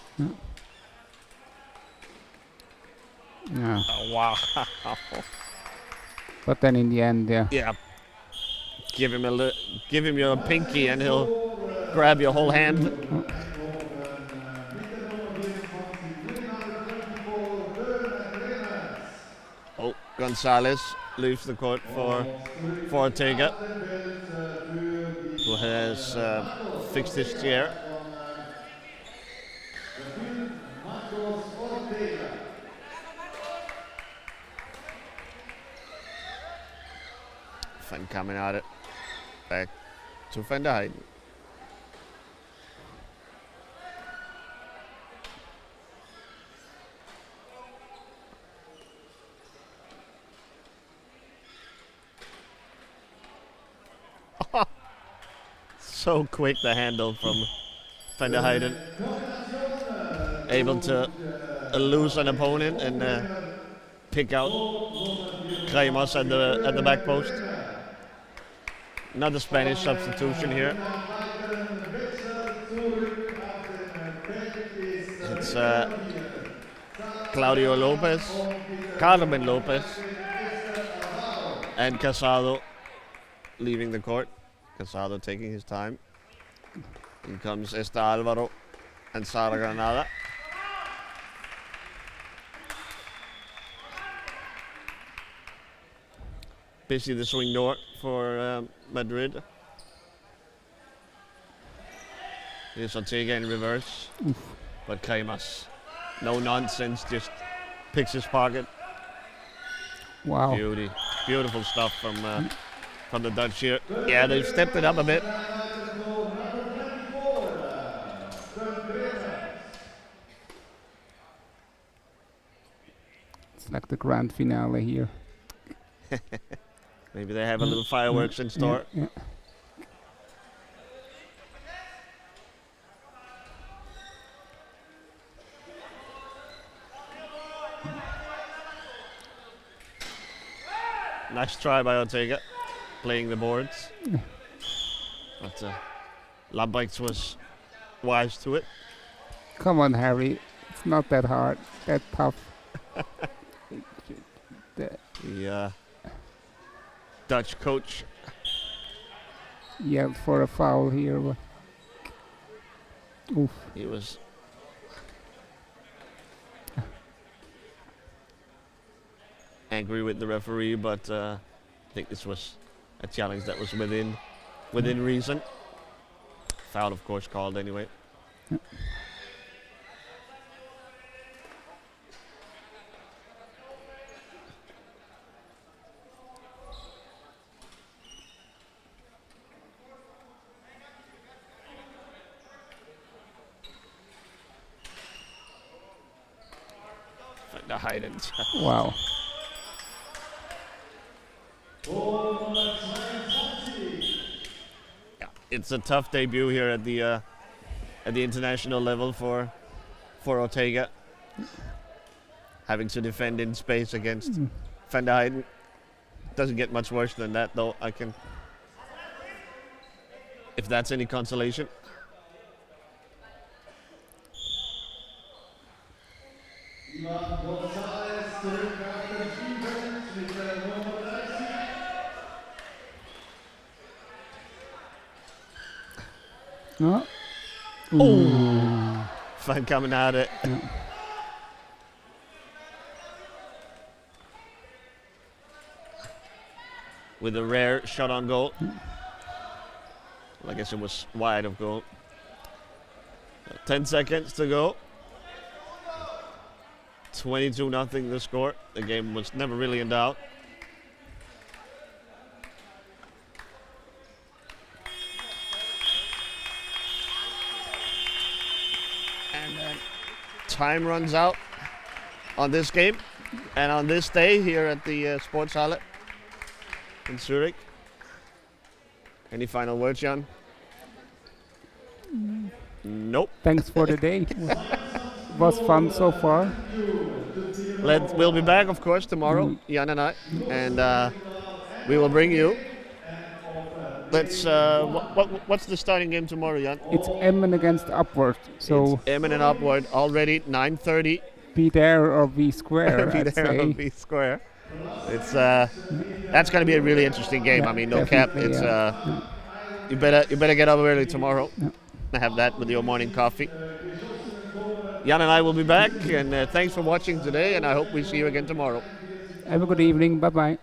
Yeah. Oh, wow. But then in the end, Yeah. Give him your pinky and he'll grab your whole hand. Oh, Gonzalez leaves the court for Ortega, who has fixed his chair. Van coming at it. Back to Van der Heijden. So quick the handle from Van der Heijden. Able to lose an opponent and pick out Kremers at the back post. Another Spanish substitution here. It's Carmen Lopez, and Casado leaving the court. Casado taking his time. In comes Esta Alvaro and Sara Granada. Busy the swing door for Madrid. Here's Ortega in reverse. But Kremers, no nonsense, just picks his pocket. wow. Beautiful stuff from the Dutch here. Yeah, they've stepped it up a bit. It's like the grand finale here. Maybe they have a little fireworks in store. Yeah. Nice try by Ortega, playing the boards. But Lambrechts was wise to it. Come on, Harry. It's not that hard, that tough. The Dutch coach yelled for a foul here. But oof. he was angry with the referee, but I think this was a challenge that was within reason. Foul, of course, called anyway. der Heiden. Wow. Yeah, it's a tough debut here at the international level for Ortega. Having to defend in space against Van der Heijden. Doesn't get much worse than that, though. If that's any consolation. Ja. Van Kaminade. With a rare shot on goal. Well, I guess it was wide of goal. 10 seconds to go. 22-0 the score. The game was never really in doubt. And then time runs out on this game and on this day here at the Sportshalle in Zurich. Any final words, Jan? Nope. Thanks for the day. Was fun so far. We'll be back, of course, tomorrow, Jan and I, and we will bring you. Let's. What's the starting game tomorrow, Jan? It's Emmen against Upward. So it's Emmen and Upward already 9:30. Be there or be square. Be there or be square. It's that's going to be a really interesting game. Yeah, I mean, no cap. It's you better get up early tomorrow. And have that with your morning coffee. Jan and I will be back, and thanks for watching today, and I hope we see you again tomorrow. Have a good evening. Bye-bye.